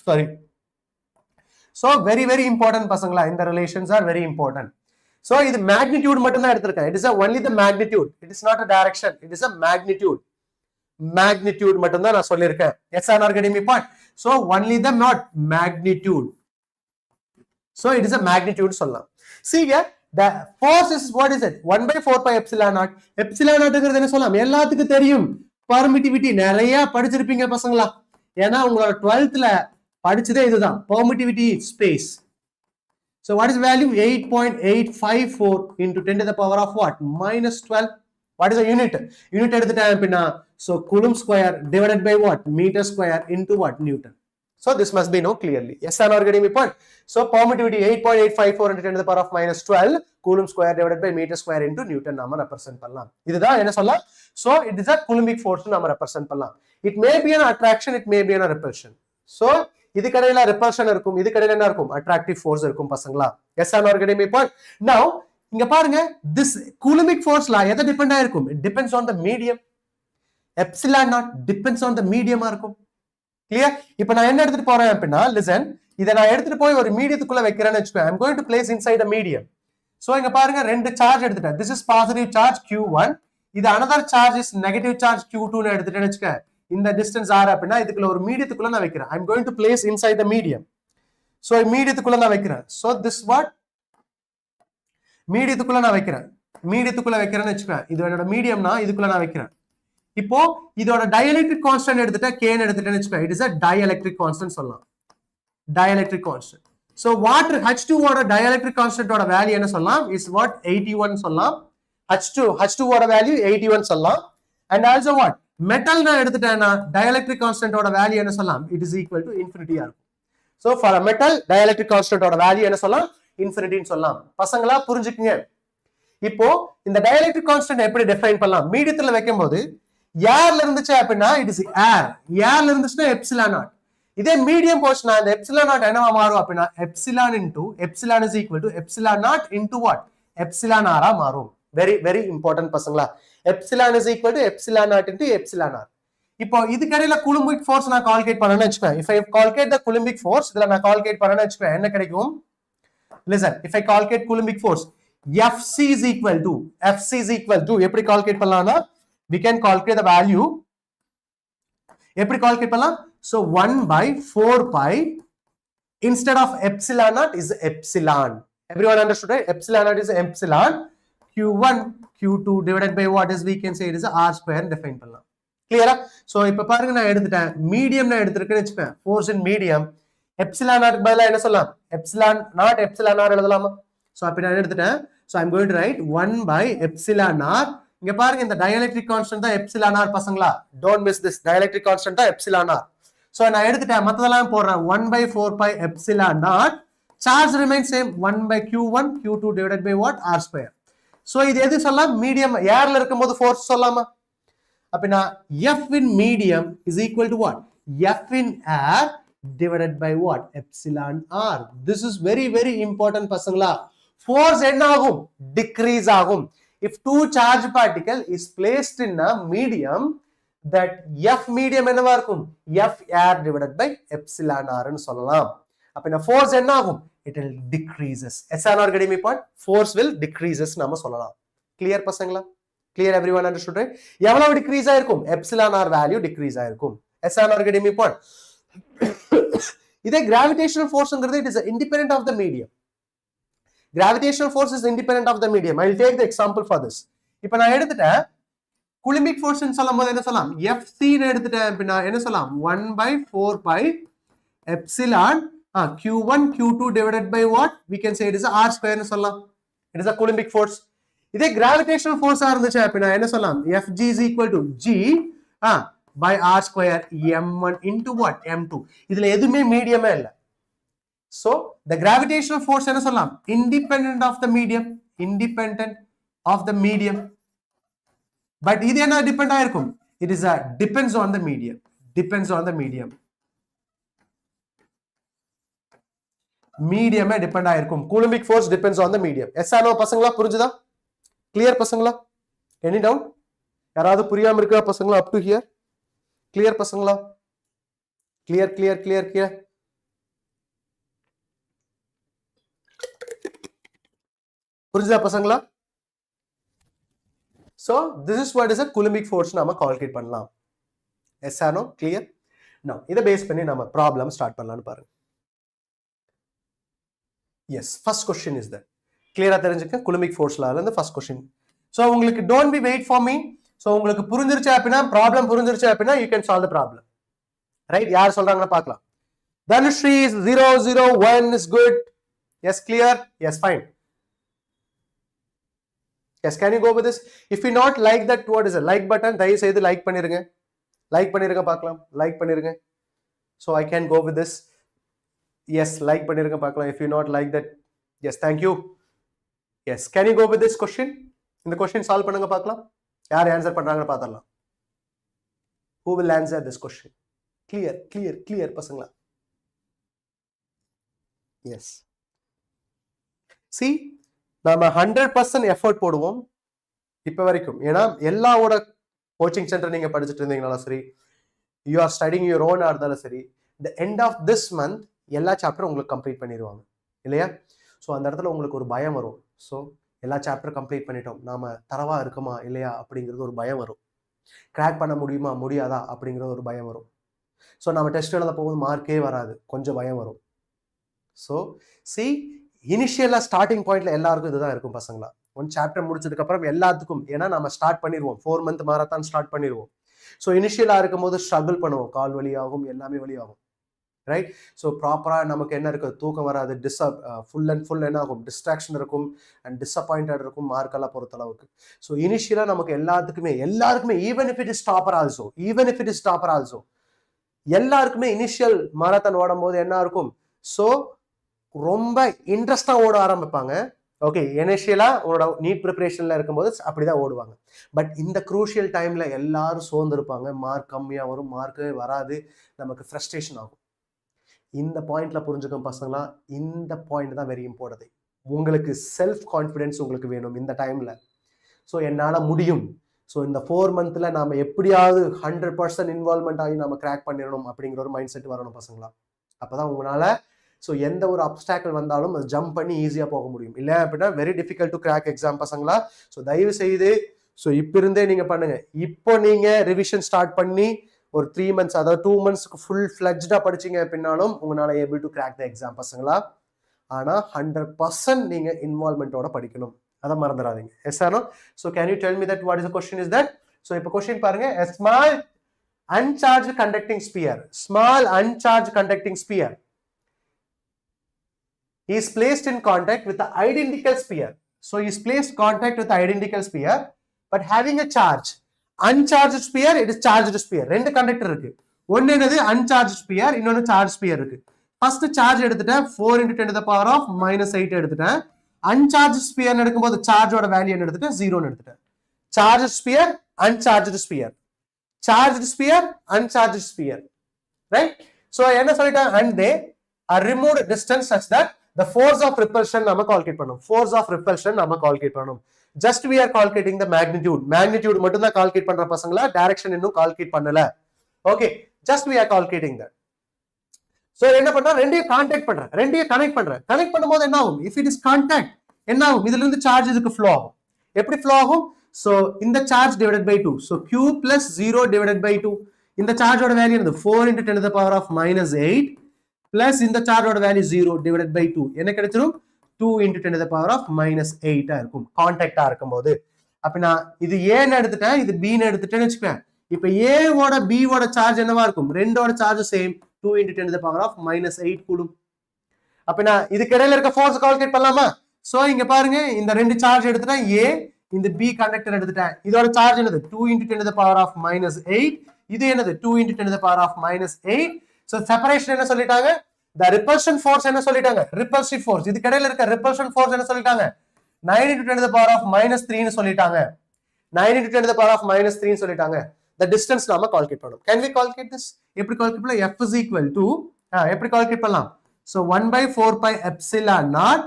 sorry. So very very important பசங்களா, இந்த relations are very important. So இது magnitude மட்டும் தான் எடுத்திருக்கேன். It is only the magnitude, it is not a direction, it is a magnitude. Magnitude மட்டும் தான் நான் சொல்லியிருக்கேன். Yes or no getting me point? So only the not magnitude. So it is a magnitude சொல்லலாம். See here, the force is what is it? 1 by 4 pi epsilon naught. Epsilon naughtங்கிறது என்ன சொல்லலாம்? எல்லாத்துக்கும் தெரியும். Permittivity நிறைய படிச்சிருப்பீங்க பசங்களா. ஏன்னா உங்களோட 12thல படிச்சதே இதுதான், permittivity space. So what is value? 8.854 into 10 to the power of what? -12. What is a unit? Unit எடுத்துட்டேன் அப்படின்னா so Coulomb square divided by what? Meter square into what? Newton. So this must be known clearly. Yes or no? Getting me point? So permittivity 8.854 into 10 to the power of minus 12 Coulomb square divided by meter square into Newton நாம represent பண்ணலாம். இதுதான் என்ன சொல்லலாம்? So it is a Coulombic force நாம represent பண்ணலாம். It may be an attraction, it may be an repulsion. So இது கடையில repulsion இருக்கும், இது கடையில என்ன இருக்கும்? Attractive force இருக்கும் பசங்களா. Yes or no? Getting me point? Now இங்க பாருங்க, this Coulombic force la எதை depend ஆயிருக்கும்? It depends on the medium. Epsilon naught depends on the medium இருக்கும். Clear? இப்போ நான் என்ன எடுத்துட்டு போறேன் அப்படின்னா, listen, இதை நான் எடுத்துட்டு போய் ஒரு மீடியத்துக்குள்ள வைக்கிறேன்னு வச்சுக்கோங்க. I'm going to place inside the medium. So இங்க பாருங்க, ரெண்டு சார்ஜ் எடுத்துட்டேன். This is positive charge Q1. இது another charge is negative charge Q2 னு எடுத்துட்டேன்னு வச்சுக்கோங்க. இந்த distance R அப்படின்னா இதுக்குள்ள ஒரு மீடியத்துக்குள்ள நான் வைக்கிறேன். I'm going to place inside the medium. So மீடியத்துக்குள்ள நான் வைக்கிறேன். So this what? மீடியத்துக்குள்ள நான் வைக்கிறேன். மீடியத்துக்குள்ள வைக்கிறேன்னு வச்சுக்கோங்க. இது என்னோட மீடியம்னா இதுக்குள்ள நான் வைக்கிறேன். இப்போ இதோட dielectric constant எடுத்துட்டா k ன்னு எடுத்துட்டேன்னு வச்சுக்கோங்க. It is a dielectric constant சொல்லலாம். Dielectric constant. So water H2 ஓட dielectric constant ஓட வேல்யூ என்ன சொல்லலாம்? Is what? 81 சொல்லலாம். H2 ஓட வேல்யூ 81 சொல்லலாம். And also what? Metal நான் எடுத்துட்டேன்னா dielectric constant ஓட வேல்யூ என்ன சொல்லலாம்? It is equal to infinity ஆகும். So for a metal dielectric constant ஓட வேல்யூ என்ன சொல்லலாம்? Infinity ன்னு சொல்லலாம். பசங்களா புரிஞ்சுக்கங்க. இப்போ இந்த dielectric constant எப்படி டிஃபைன் பண்ணலாம்? மீடியத்துல வைக்கும்போது ஏர்ல இருந்துச்சு அப்படின்னா it is air. ஏர்ல இருந்துச்சுன்னா epsilon naught. இதே மீடியம் போச்சுனா அந்த epsilon naught என்னவா மாறும் அப்படின்னா epsilon into epsilon is equal to epsilon naught into what? Epsilon r ஆ மாறும். Very important பசங்களா. Epsilon is equal to epsilon naught into epsilon r. இப்போ இதுக்கடையில Coulombic force நான் கால்குலேட் பண்ணனும்னு வெச்சுக்கோங்க. If I calculate the Coulombic force, இதல நான் calculate பண்ணனும்னு வெச்சுக்கோங்க. என்ன கிடைக்கும்? Listen, if I calculate Coulombic force, FC is equal to எப்படி கால்குலேட் பண்ணலாம்னா we can calculate the value. எப்படி கால்குலேட் பண்ணலாம்? So 1 by 4 pi instead of epsilon naught is epsilon. Everyone understood, right? Epsilon naught is epsilon. Q1 Q2 divided by what is we can say it is r square define பண்ணலாம். Clear? So இப்ப பாருங்க நான் எடுத்துட்டேன். Medium நான் எடுத்துர்க்கேன்னு வெச்சுப்பேன். Force in medium. Epsilon naught பதிலா என்ன சொல்லலாம்? Epsilon naught epsilon r எழுதலாமா? So அப்ப நான் எடுத்துட்டேன். So I'm going to write 1 by epsilon r. இங்க பாருங்க இந்த dielectric constant தான் epsilon r பசங்களா. Don't miss this. Dielectric constant தான் epsilon r. So நான் எடுத்துட்டேன். மத்ததெல்லாம் போடுறேன். 1 by 4 pi epsilon naught. Charge remains same. 1 by Q1 Q2 divided by what? R square. So இது எது சொல்லலாம்? Medium ஏர்ல இருக்கும்போது force சொல்லலாமா? அப்படினா F in medium is equal to what? F in air divided by what? Epsilon r. This is very important பசங்களா. Force என்ன ஆகும்? Decrease ஆகும். If two charge particle is placed in a medium, that F medium என்னவா இருக்கும்? F air divided by epsilon r ன்னு சொல்லலாம். அப்ப force என்ன ஆகும்? It will decreases. SR getting me point? Force will decreases நாம சொல்லலாம். Clear பசங்களா? Clear everyone understood, right? எவ்வளவு decrease ஆயிருக்கும்? Epsilon r value decrease ஆயிருக்கும். SR getting me point? இதே gravitational forceங்கிறது it is independent of the medium. Gravitational force is independent of the medium. I will take the example for this. இப்போ நான் எடுத்துட்டேன் Coulombic force ன்னு சொல்லும்போது என்ன சொல்லலாம்? FC ன்னு எடுத்துட்டேன் அப்படினா என்ன சொல்லலாம்? 1 by 4 pi epsilon Q1 Q2 divided by what? We can say it is a R square ன்னு சொல்லலாம். It is a Coulombic force. இதே gravitational force ஆ இருந்துச்சு அப்படினா என்ன சொல்லலாம்? FG is equal to G by R square M1 into what? M2. இதுல எதுமே மீடியமே இல்ல. So the gravitational force என்ன சொல்லலாம்? Independent of the medium. Independent of the medium. But இது என்ன depend ஆயிருக்கும்? It is a depends on the medium. Depends on the medium. Medium depend ஆயிருக்கும். Coulombic force depends on the medium. Yes or no பசங்களா? புரிஞ்சுதா? Clear பசங்களா? Any doubt? யாராவது புரியாம இருக்கா பசங்களா up to here? Clear பசங்களா? Clear. புரிஞ்சுதா பசங்களா? So this is what is a Coulombic force நாம கால்குலேட் பண்ணலாம். Yes or no? Clear? Now இத பேஸ் பண்ணி நாம ப்ராப்ளம் ஸ்டார்ட் பண்ணலாம்னு பாருங்க. Yes, first question is that. Clear-ஆ தெரிஞ்சுக்க Coulombic force law ல first question. So உங்களுக்கு don't be wait for me. So உங்களுக்கு புரிஞ்சிருச்சு அப்படினா ப்ராப்ளம் புரிஞ்சிருச்சு அப்படினா you can solve the problem. Right? யார் சொல்றாங்கன்னு பார்க்கலாம். Dhanushree is 001 is good. Yes, clear? Yes, fine. Yes, can you go with this? If you not like that, what is the like button? தயவு செய்து like பண்ணிருங்க. Like பண்ணிருங்க பார்க்கலாம். Like பண்ணிருங்க. So I can go with this. Yes, like பண்ணிருங்க பார்க்கலாம். If you not like that, yes, thank you. Yes, can you go with this question? இந்த question solve பண்ணுங்க பார்க்கலாம். யார் answer பண்றாங்கன்னு பார்த்தறலாம். Who will answer this question? Clear பசங்களா. Yes. See, நாம 100% effort போடுவோம் இப்ப வரைக்கும். ஏன்னா எல்லாவோட கோச்சிங் சென்டர் நீங்க படிச்சுட்டு இருந்தீங்கனாலும் சரி, யூ ஆர் ஸ்டடிங் யுவர் ஓனா இருந்தாலும் சரி, the end of this month எல்லா சாப்டரும் உங்களுக்கு கம்ப்ளீட் பண்ணிடுவாங்க இல்லையா? ஸோ அந்த இடத்துல உங்களுக்கு ஒரு பயம் வரும். ஸோ எல்லா சாப்டரும் கம்ப்ளீட் பண்ணிட்டோம், நாம தரவா இருக்குமா இல்லையா அப்படிங்கிறது ஒரு பயம் வரும். கிராக் பண்ண முடியுமா முடியாதா அப்படிங்கிறது ஒரு பயம் வரும். ஸோ நம்ம டெஸ்ட் எழுத போகும்போது மார்க்கே வராது, கொஞ்சம் பயம் வரும். ஸோ சி, இனிஷியலா ஸ்டார்டிங் பாயிண்ட்ல எல்லாருக்கும் இதுதான் இருக்கும் பசங்களா. ஒன் சாப்டர் முடிச்சதுக்கு அப்புறம் எல்லாத்துக்கும், ஏன்னா நம்ம ஸ்டார்ட் பண்ணிடுவோம், 4 மந்த் மாரத்தான் ஸ்டார்ட் பண்ணிடுவோம். ஸோ இனிஷியலா இருக்கும் போது ஸ்ட்ரகிள் பண்ணுவோம், கால் வலியாகும், எல்லாமே வலியாகும், ரைட்? ஸோ ப்ராப்பரா நமக்கு என்ன இருக்கு, தூக்கம் வராது, ஃபுல் அண்ட் ஃபுல் என்ன ஆகும், டிஸ்ட்ராக்ஷன் இருக்கும் அண்ட் டிசப்பாயிண்டட் இருக்கும் மார்க்கெல்லாம் பொறுத்தளவுக்கு. ஸோ இனிஷியலா நமக்கு எல்லாருக்குமே even if it is topper also எல்லாருக்குமே இனிஷியல் மாரத்தான் ஓடும் போது என்ன இருக்கும், ஸோ ரொம்ப இன்ட்ரெஸ்டா ஓட ஆரம்பிப்பாங்க. ஓகே, இனிஷியலா உங்களோட நீட் ப்ரிப்பரேஷன்ல இருக்கும்போது அப்படிதான் ஓடுவாங்க. பட் இந்த குரூஷியல் டைம்ல எல்லாரும் சோர்ந்திருப்பாங்க, மார்க் கம்மியா வரும், மார்க்கே வராது, நமக்கு ஃப்ரஸ்ட்ரேஷன் ஆகும். இந்த பாயிண்ட்ல புரிஞ்சுக்கோங்க பசங்களா, இந்த பாயிண்ட் தான் வெரி இம்பார்ட்டன்ட். உங்களுக்கு செல்ஃப் கான்ஃபிடன்ஸ் உங்களுக்கு வேணும் இந்த டைம்ல. ஸோ என்னால முடியும், ஸோ இந்த 4 மந்த்ல நாம எப்படியாவது 100% இன்வால்வ்மெண்ட் ஆகி நம்ம கிராக் பண்ணிடணும் அப்படிங்கிற ஒரு மைண்ட் செட் வரணும் பசங்களா. அப்பதான் உங்களால ஸோ எந்த ஒரு அப்டாக்கிள் வந்தாலும் அது ஜம்ப் பண்ணி ஈஸியாக போக முடியும். இல்லை அப்படின்னா very difficult to crack exam பசங்களா. ஸோ தயவு செய்து ஸோ இப்போ இருந்தே நீங்க பண்ணுங்க. இப்போ நீங்க ரிவிஷன் ஸ்டார்ட் பண்ணி ஒரு 3 மந்த்ஸ், அதாவது 2 மந்த்ஸ்க்கு ஃபுல் ஃபிளட்ஜ்டா படிச்சீங்க அப்படின்னாலும் உங்களால able to crack the exam பசங்களா. ஆனா 100% நீங்க இன்வால்வ்மெண்டோட படிக்கணும், அதை மறந்துடாதீங்க. Yes or no? So can you tell me that what is the question is that? So இப்போ கொஸ்டின் பாருங்க. A small uncharged conducting sphere is placed in contact with the identical sphere. So he is placed contact with the identical sphere but having a charge. Uncharged sphere, it is charged sphere. ரெண்டு conductor இருக்கு. ஒன்னு என்னது uncharged sphere, இன்னொன்னு charged sphere இருக்கு. First charge எடுத்துட்டேன், 4 × 10⁻⁻8 எடுத்துட்டேன். uncharged sphere எடுக்கும்போது சார்ஜோட value என்ன எடுத்துட்டேன், 0 ன்னு எடுத்துட்டேன். charged sphere, uncharged sphere. charged sphere, uncharged sphere. Right? So என்ன சொல்லிட்டேன், and they are removed distance such that the force of repulsion நம்ம கால்குலேட் பண்ணோம். just we are calculating the magnitude மட்டும் தான் கால்குலேட் பண்ற பசங்களா, டைரக்ஷன் இன்னும் கால்குலேட் பண்ணல. Okay, just we are calculating that. so என்ன பண்றேன், ரெண்டையும் கான்டாக்ட் பண்றேன், ரெண்டையும் கனெக்ட் பண்ணும்போது என்ன ஆகும், if it is contact என்ன ஆகும், இதுல இருந்து சார்ஜ் இதுக்கு ஃப்ளோ ஆகும். எப்படி ஃப்ளோ ஆகும், so இந்த charge divided by 2, so q plus 0 divided by 2. இந்த சார்ஜோட வேல்யூ என்னது, 4 × 10⁻⁻8 plus இந்த சார்ஜோட வேல்யூ 0 divided by 2 என்ன கிடைச்சிரும், 2 × 10⁻⁻8 இருக்கும் கான்டாக்டா இருக்கும்போது. அப்ப நான் இது a ன்னு எடுத்துட்டேன், இது b ன்னு எடுத்துட்டேன்னு வெச்சுக்கேன். இப்போ a ஓட b ஓட சார்ஜ் என்னவா இருக்கும், ரெண்டோட சார்ஜ் சேம், 2 × 10⁻⁻8 கூலும். அப்ப நான் இதுக்கு இடையில இருக்க ஃபோர்ஸ் கால்குலேட் பண்ணலாமா? சோ இங்க பாருங்க, இந்த ரெண்டு சார்ஜ் எடுத்துட்டேன், a, இந்த b கண்டக்டர் எடுத்துட்டேன். இதோட சார்ஜ் என்னது, 2 × 10⁻⁻8, இது என்னது 2 × 10⁻⁻8. சோ செப்பரேஷன் என்ன சொல்லிட்டாங்க, the repulsion force என்ன சொல்லிட்டாங்க, repulsive force. இது கடையில இருக்க repulsion force என்ன சொல்லிட்டாங்க, 9 × 10⁻⁻3 ன்னு சொல்லிட்டாங்க. 9 × 10⁻⁻3 ன்னு சொல்லிட்டாங்க. the distance நாம கால்குலேட் பண்ணனும். can we calculate this? எப்படி கால்குலேட் பண்ணலாம், f is equal to எப்படி கால்குலேட் பண்ணலாம், so 1/4πε0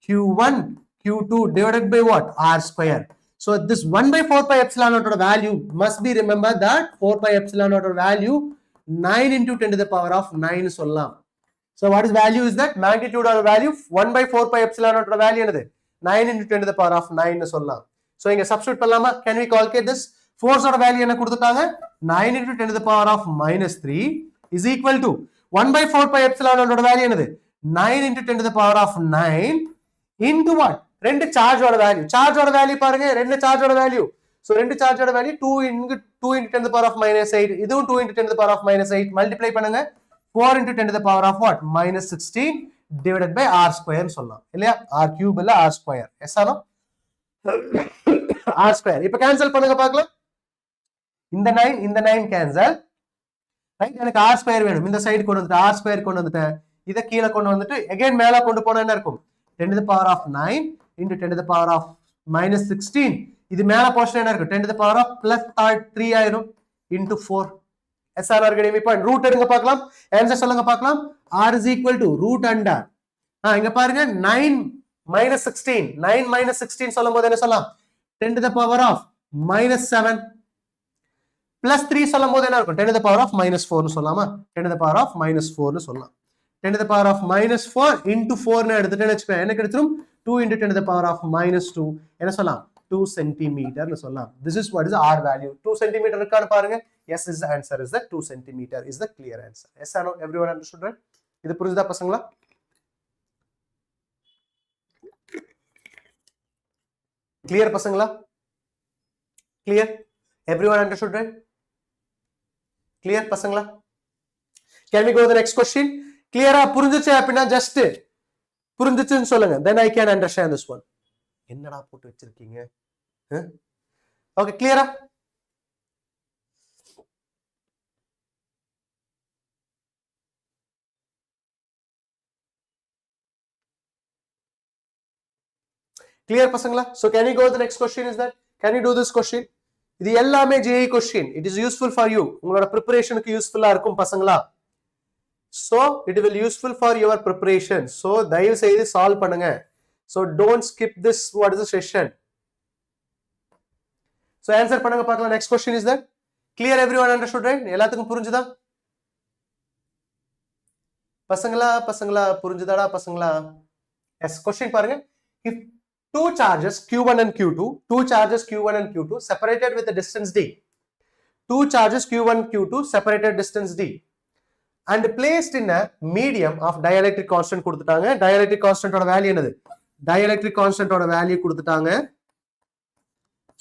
q1 q2 divided by what, r square. so this 1/4πε0 ஓட value must be remember that 4πε0 ஓட value 9 × 10⁻9 சொல்லலாம். so what is value is that, magnitude or value 1/4πε0 ஓட value என்னது, 9 × 10⁻9 ன்னு சொல்லலாம். so இங்க சப்ஸ்டிட்யூட் பண்ணலாமா, can we calculate this? force ஓட value என்ன கொடுத்துட்டாங்க, 9 × 10⁻3 is equal to 1/4πε0 ஓட value என்னது, 9 × 10⁻9 into what, ரெண்டு சார்ஜோட வேல்யூ பாருங்க, ரெண்டு சார்ஜோட வேல்யூ. சோ ரெண்டு சார்ஜோட வேல்யூ 2 × 10⁻8, இதுவும் 2 × 10⁻8 மல்டிப்ளை பண்ணுங்க, 4 × 10⁻16 divided by r square சொல்லலாம் இல்லையா, r cube இல்ல r square. Yes or no? r square. இப்ப கேன்சல் பண்ணுங்க பார்க்கலாம். இந்த 9 கேன்சல். ரைட், எனக்கு r ஸ்கொயர் வேணும். இந்த சைடு கொண்டு வந்துட்டு r ஸ்கொயர் கொண்டு வந்துட்டேன். இத கீழ கொண்டு வந்துட்டு again மேல கொண்டு போனா என்ன இருக்கும்? 10 to the power of 9 into 10 to the power of minus 16. இது மேல போர்ஷன் என்ன இருக்கு? 10 to the power of plus 3 ஆயிரும் into 4. SR organic point. Root எடுங்க பார்க்கலாம். ஆன்சர் சொல்லுங்க பார்க்கலாம். R is equal to root under. இங்க பாருங்க 9 minus 16. 9 minus 16 சொல்லும்போது என்ன சொல்லலாம்? 10 to the power of minus 7. Plus 3 சொல்லும்போது என்ன இருக்கும்? 10 to the power of minus 4 னு சொல்லலாமா? 10 to the power of minus 4 னு சொல்லலாம். 10 to the power of minus 4 into 4 னு எடுத்துட்டேன்னு வெச்சுக்கோங்க. என்ன கிடைச்சிரும்? 2 into 10 to the power of minus 2. என்ன சொல்லலாம்? 2 centimeter னு சொல்லலாம். This is what is R value. 2 centimeter இருக்கான்னு பாருங்க. Yes is the answer is the 2 centimeter is the clear answer. Yes or no? Everyone understood right? இது புரியுதா பசங்களா? Clear பசங்களா? Clear? Everyone understood right? Clear பசங்களா? Can we go to the next question? Clear ஆ புரிஞ்சுச்சு அப்படினா just புரிஞ்சுச்சுன்னு சொல்லுங்க. Then I can understand this one. என்னடா போட்டு வச்சிருக்கீங்க? Okay, clear ஆ? Clear பசங்களா? So can you go to the next question is that? Can you do this question? இது எல்லாமே JEE question. It is useful for you. உங்களோட preparationக்கு useful-ஆ இருக்கும் பசங்களா. So it will useful for your preparation. So தயவு செய்து solve பண்ணுங்க. So don't skip this what is the session. So answer பண்ணுங்க பார்க்கலாம். Next question is that? Clear everyone understood right? எல்லாத்துக்கும் புரிஞ்சுதா? பசங்களா புரிஞ்சுதாடா பசங்களா? Yes, question பாருங்க. If two charges Q1 and Q2 separated with a distance d. Two charges Q1 Q2 separated distance d and placed in a medium of dielectric constant கொடுத்துட்டாங்க. Dielectric constant ஓட value என்னது? Dielectric constant ஓட value கொடுத்துட்டாங்க.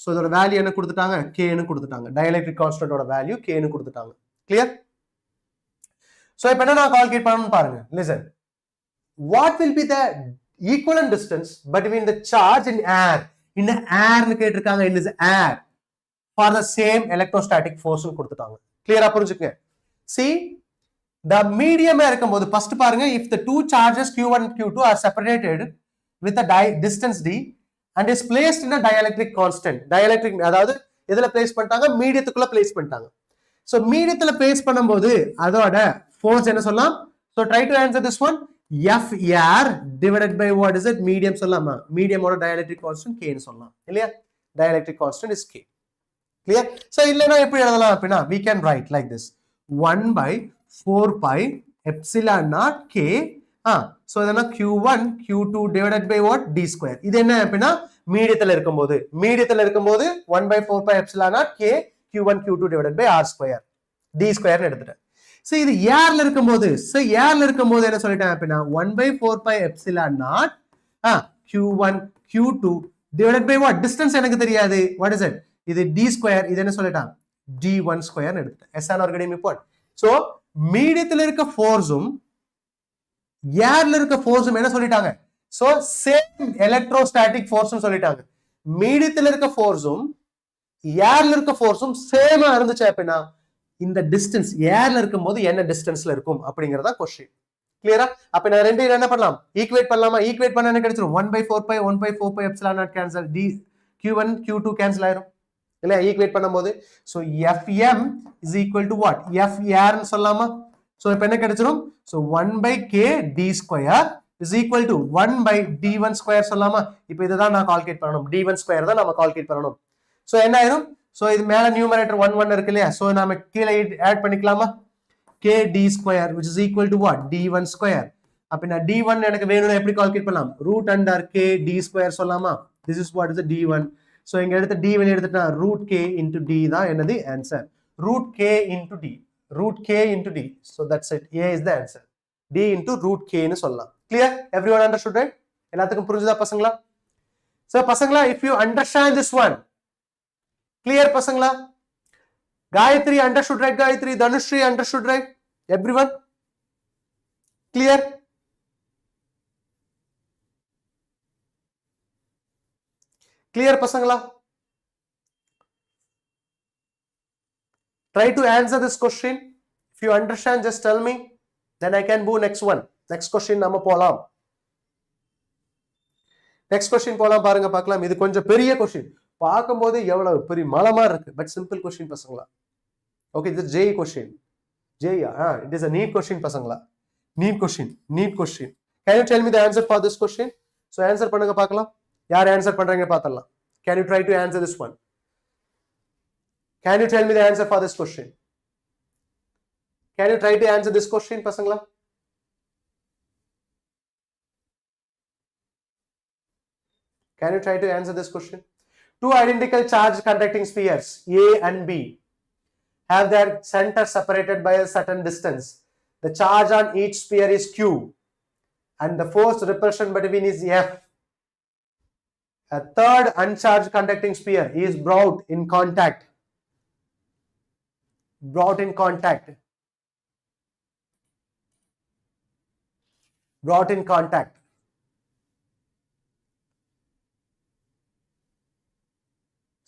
So இதோட value என்ன கொடுத்துட்டாங்க? K ன்னு கொடுத்துட்டாங்க. Dielectric constant ஓட வேல்யூ K ன்னு கொடுத்துட்டாங்க. Clear? So இப்போ என்ன நான் கால்குலேட் பண்ணனும் பாருங்க. Listen. What will be the equivalent distance between the charge in air? In the air னு கேட்டிருக்காங்க. In this air for the same electrostatic force னு கொடுத்துட்டாங்க. Clear ஆ புரிஞ்சுக்கங்க. See, the medium இருக்கும்போது first பாருங்க, if the two charges Q1 and Q2 are separated with a distance d and is placed in a dielectric constant. Dielectric அதாவது எதுல place பண்ணிட்டாங்க? மீடியத்துக்குள்ள place பண்ணிட்டாங்க. So மீடியத்துல place பண்ணும்போது அதோட force என்ன சொல்லலாம்? So try to answer this one. F air divided by what is it? Medium சொல்லலாமா? Medium ஓட dielectric constant K ன்னு சொல்லலாம். இல்லையா? Dielectric constant is K. Clear? So இல்லனா எப்படி எழுதலாம் அப்படினா we can write like this. 1 by 4 pi epsilon naught K. So இதனா Q1 Q2 divided by what? D square. இது என்ன அப்படினா மீடியத்துல இருக்கும்போது 1 by 4 pi epsilon naught K Q1 Q2 divided by R square. D square னு எடுத்துட்டேன். So இது ஏர்ல இருக்கும்போது என்ன சொல்லிட்டேன் அப்படினா 1 by 4 pi epsilon naught Q1 Q2 divided by what? Distance எனக்கு தெரியாது. What is it? இது D square. இது என்ன சொல்லிட்டான்? D1 square னு எடுத்துட்டேன். SR organic point. So மீடியத்துல இருக்க ஃபோர்ஸும் ஏர்ல இருக்க ஃபோர்ஸும் என்ன சொல்லிட்டாங்க? So same electrostatic force னு சொல்லிட்டாங்க. மீடியத்துல இருக்க ஃபோர்ஸும் ஏர்ல இருக்க ஃபோர்ஸும் சேமா இருந்துச்சு அப்படினா இந்த டிஸ்டன்ஸ் ஏர்ல இருக்கும்போது என்ன டிஸ்டன்ஸ்ல இருக்கும் அப்படிங்கறத क्वेश्चन. கிளியரா? அப்ப நான் ரெண்டு என்ன பண்ணலாம்? ஈக்குவேட் பண்ணலாமா? ஈக்குவேட் பண்ணா என்ன கிடைச்சிரும்? 1 by 4 pi 1 by 4 pi epsilon naught cancel. D Q1 Q2 cancel ஆயிரும். இல்ல ஈக்குவேட் பண்ணும்போது so Fm is equal to what? F air னு சொல்லலாமா? So இப்போ என்ன கிடைச்சிரும்? So 1 by K D square is equal to 1 by D1 square சொல்லலாமா? இப்போ இத தான் நான் கால்குலேட் பண்ணனும். D1 square தான் நாம கால்குலேட் பண்ணனும். So என்ன ஆயிரும்? So இது மேல நியூமரேட்டர் 1 இருக்கு இல்லையா? So நாம கீழ ஆட் பண்ணிக்கலாமா? K D square which is equal to what? D1 square. அப்ப நான் D1 எனக்கு வேணும்னா எப்படி கால்குலேட் பண்ணலாம்? root under K D square சொல்லலாமா? This is what is the D1. So இங்க எடுத்து D1 எடுத்துட்டா root K into D தான் என்னது answer. root K into D. root K into D. So that's it. A is the answer. D into root K னு சொல்லலாம். Clear? Everyone understood right? எல்லாத்துக்கும் புரிஞ்சுதா பசங்களா? So பசங்களா, if you understand this one, clear pasangla? Gayatri understood right? Gayatri, Dhanushri understood right? Everyone? Clear? Clear pasangla? Try to answer this question. If you understand, just tell me. Then I can move next one. Next question நம்ம போலாம். Next question போலாம் பாருங்க பார்க்கலாம். இது கொஞ்சம் பெரிய question. பார்க்கும்போது எவ்வளவு பெரிய மலமா இருக்கு. But simple question பசங்களா. Okay, this is JEE question. JEE, it is a NEET question பசங்களா. NEET question. Can you tell me the answer for this question? So answer பண்ணுங்க பார்க்கலாம். யார் answer பண்றீங்க பார்த்தறலாம். Can you try to answer this one? Can you tell me the answer for this question? Can you try to answer this question பசங்களா? Can you try to answer this question? Two identical charge conducting spheres A and B have their center separated by a certain distance. The charge on each sphere is Q and the force repulsion between is F. A third uncharged conducting sphere is brought in contact.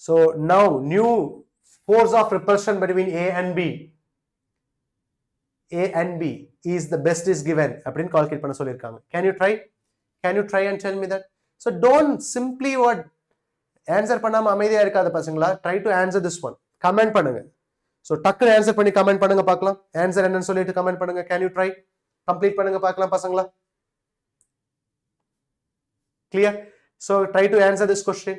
So now new force of repulsion between A and B is the best is given. அப்படினு calculate பண்ண சொல்லிருக்காங்க. Can you try and tell me that? So don't simply what answer பண்ணாம அமைதியா இருக்காத பசங்களா. Try to answer this one. Comment பண்ணுங்க. So டக்குனு answer பண்ணி கமெண்ட் பண்ணுங்க பார்க்கலாம். ஆன்சர் என்னன்னு சொல்லிட்டு கமெண்ட் பண்ணுங்க. Can you try? கம்ப்ளீட் பண்ணுங்க பார்க்கலாம் பசங்களா. Clear? So try to answer this question.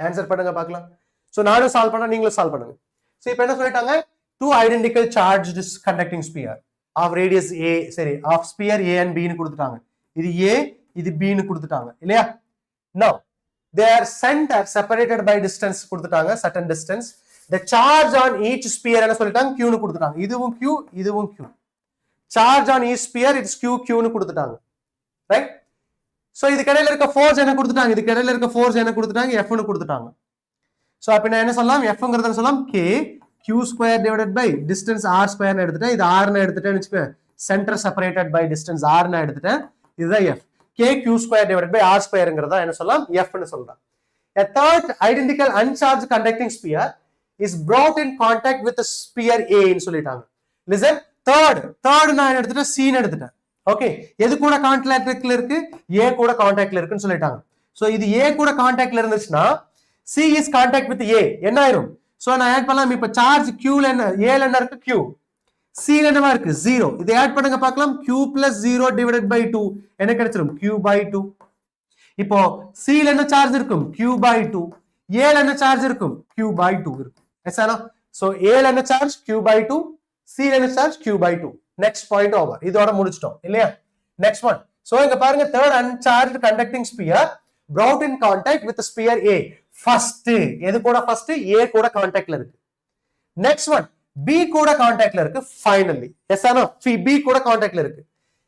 Answer பண்ணுங்க பார்க்கலாம். So நானும் சால்வ் பண்ணா நீங்களும் சால்வ் பண்ணுங்க. So இப்போ என்ன சொல்லிட்டாங்க? Two identical charged conducting sphere of radius A, சரி, of sphere A and B னு கொடுத்துட்டாங்க. இது A, இது B னு கொடுத்துட்டாங்க இல்லையா? Now they are center separated by distance கொடுத்துட்டாங்க, certain distance. The charge on each sphere என்ன சொல்லிட்டாங்க? Q னு கொடுத்துட்டாங்க. இதுவும் Q, இதுவும் Q. Charge on each sphere it's Q னு கொடுத்துட்டாங்க. Right? So இது கடையில இருக்க force என்ன கொடுத்துட்டாங்க? இது கடையில இருக்க force என்ன கொடுத்துட்டாங்க? F னு கொடுத்துட்டாங்க. So அப்ப நான் என்ன சொல்லலாம்? F ங்கறத சொல்லலாம் K Q square divided by distance R square னு எடுத்துட்டேன். இது R னு எடுத்துட்டேன்னு வெச்சுக்கோ. Center separated by distance R னு எடுத்துட்டேன். இதுதான் F. K Q square divided by R square ங்கறத என்ன சொல்லலாம்? F னு சொல்றேன். A third identical uncharged conducting sphere is brought in contact with the sphere A னு சொல்லிட்டாங்க. Listen, third நான் எடுத்துட்டேன், C னு எடுத்துட்டேன். ஓகே, எது கூட கான்டாக்ட்ல இருக்கு? A கூட கான்டாக்ட்ல இருக்குன்னு சொல்லிட்டாங்க. சோ இது A கூட கான்டாக்ட்ல இருந்துச்சுனா C is contact with A என்ன ஆயிரும்? சோ நான் ஆட் பண்ணலாம். இப்ப சார்ஜ் Q ல என்ன, A ல என்ன இருக்கு? Q. C ல என்னவா இருக்கு? 0. இதை ஆட் பண்ணுங்க பார்க்கலாம். Q plus 0 divided by 2 என்ன கிடைச்சிரும்? Q by 2. இப்போ C ல என்ன சார்ஜ் இருக்கும்? Q by 2. A ல என்ன சார்ஜ் இருக்கும்? Q by 2 இருக்கும். எஸ்ஆனா? சோ A ல என்ன சார்ஜ்? Q by 2. C ல என்ன charge? Q by 2. Next point over. இதோட முடிச்சிட்டோம் இல்லையா? Next one. சோ இங்க பாருங்க, third uncharged conducting sphere brought in contact with the sphere A. First எது கூட? first A கூட கான்டாக்ட்ல இருக்கு. நெக்ஸ்ட் ஒன் B கூட கான்டாக்ட்ல இருக்கு. Finally yes or no? B கூட கான்டாக்ட்ல இருக்கு.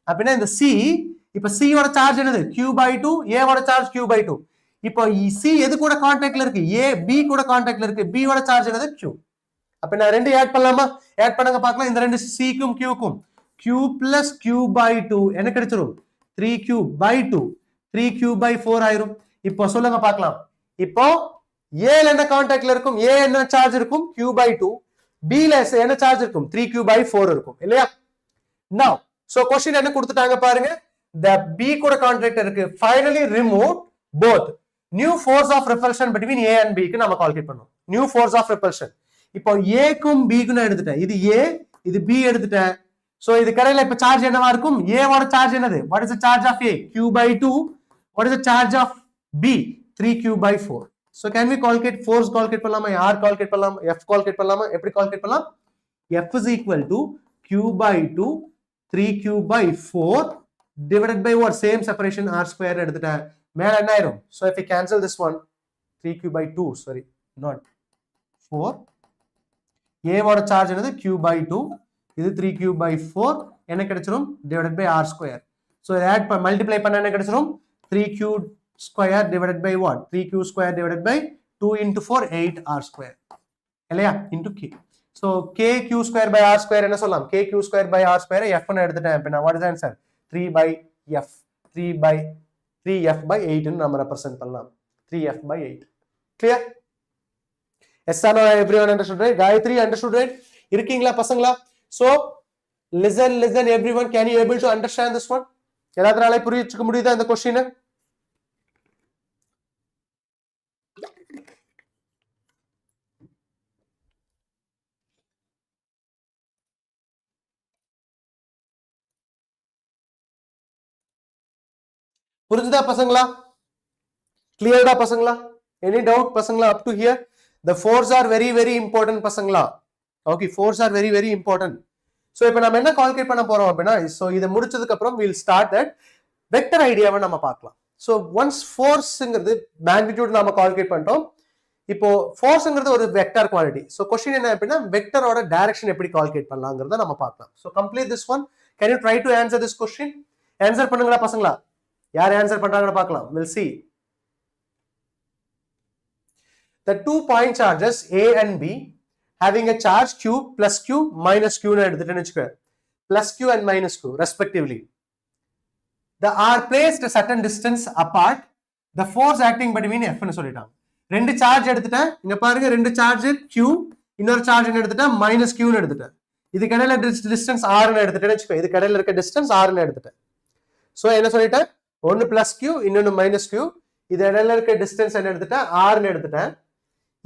அப்படினா இந்த C, இப்ப C ஓட சார்ஜ் என்னது? Q by 2, A ஓட சார்ஜ் Q by 2. இப்போ C எது கூட கான்டாக்ட்ல இருக்கு? A B கூட கான்டாக்ட்ல இருக்கு. B ஓட சார்ஜ் என்னது? Q. அப்ப நான் ரெண்டு ஆட் பண்ணலாமா? ஆட் பண்ணுங்க பார்க்கலாம். இந்த ரெண்டு C க்கும் Q க்கும் Q plus Q by 2 என்ன கிடைச்சிரும்? 3Q by 2. 3Q by 4 ஆயிரும். இப்போ சொல்லுங்க பார்க்கலாம். இப்போ A ல என்ன கான்டாக்ட்ல இருக்கும்? A என்ன சார்ஜ் இருக்கும்? Q by 2. B ல என்ன சார்ஜ் இருக்கும்? 3Q by 4 இருக்கும் இல்லையா? Now so question என்ன கொடுத்துட்டாங்க பாருங்க. The B கூட கான்டாக்ட் இருக்கு. Finally remove both. New force of repulsion between A and B க்கு நாம கால்குலேட் பண்ணோம். New force of repulsion. இப்போ A க்கும் B க்கும் நான் எடுத்துட்டேன். இது A, இது B எடுத்துட்டேன். சோ இது கடையில இப்ப சார்ஜ் என்னவா இருக்கும்? A ஓட சார்ஜ் என்னது? What is the charge of A? Q by 2. What is the charge of B? 3Q by 4. So can we calculate force? Calculate பண்ணலாமா? R calculate பண்ணலாமா? F calculate பண்ணலாமா? எப்படி calculate பண்ணலாம்? F is equal to Q by 2 3Q by 4 divided by what? Same separation R square எடுத்துட்டேன். மேல என்ன ஆயிரும்? So if we cancel this one, 3Q by 2, sorry, not 4. A ஓட charge என்னது? Q by 2. இது 3Q by 4 என்ன கிடைச்சிரும்? divided by R square. So add multiply பண்ணா என்ன கிடைச்சிரும்? 3Q square divided by what? 3Q square divided by 2 into 4 8 R square இல்லையா? into K. So K Q square by R square என்ன சொல்லலாம்? K Q square by R square F ன்னு எடுத்துட்டேன். அப்ப what is the answer? 3 by F. 3F by 8 ன்னு நம்ம represent பண்ணலாம். 3F by 8. Clear? Yes or no? Everyone understood, right? Gayatri understood, right? Irukingla pasangla? So listen everyone. Can you able to understand this one? Eladraalai puriyichukka mudiyudha indha question? புரிஞ்சுதா பசங்களா? கிளியர்டா பசங்களா? Any doubt பசங்களா up to here? The fours are very very important பசங்களா. Okay, fours are very very important. So இப்போ நம்ம என்ன calculate பண்ண போறோம் அப்படின்னா, so இதை முடிச்சதுக்கு அப்புறம் we'll start that vector ஐடியாவை நம்ம பார்க்கலாம். So once forceங்கிறது magnitude நாம கால்குலேட் பண்ணிட்டோம். இப்போ forceங்கிறது ஒரு வெக்டார் குவாண்டிட்டி. So question என்ன அப்படின்னா வெக்டரோட டைரக்ஷன் எப்படி கால்குலேட் பண்ணலாம்ங்கறத நம்ம பார்க்கலாம். So complete this one. Can you try to answer this question? Answer பண்ணுங்கடா பசங்களா. யார் ஆன்சர் பண்றாங்கன்னு பார்க்கலாம். We'll see. The 2 point charges A and B having a charge Q plus Q minus Q னு எடுத்துட்டேன்னு வெச்சுக்கோ. Plus Q and minus Q respectively. The are placed a certain distance apart. The force acting between F னு சொல்லிட்டாங்க. ரெண்டு charge எடுத்துட்டேன். இங்க பாருங்க ரெண்டு charge Q, இன்னொரு charge என்ன எடுத்துட்டேன் minus Q னு எடுத்துட்டேன். இது கடையில டிஸ்டன்ஸ் R னு எடுத்துட்டேன்னு வெச்சுக்கோ. இது கடையில இருக்க டிஸ்டன்ஸ் R னு எடுத்துட்டேன். சோ என்ன சொல்லிட்டேன்? ஒன்னு plus Q இன்னொன்னு minus Q. இது இடையில இருக்க டிஸ்டன்ஸ் என்ன எடுத்துட்டேன் R னு எடுத்துட்டேன்.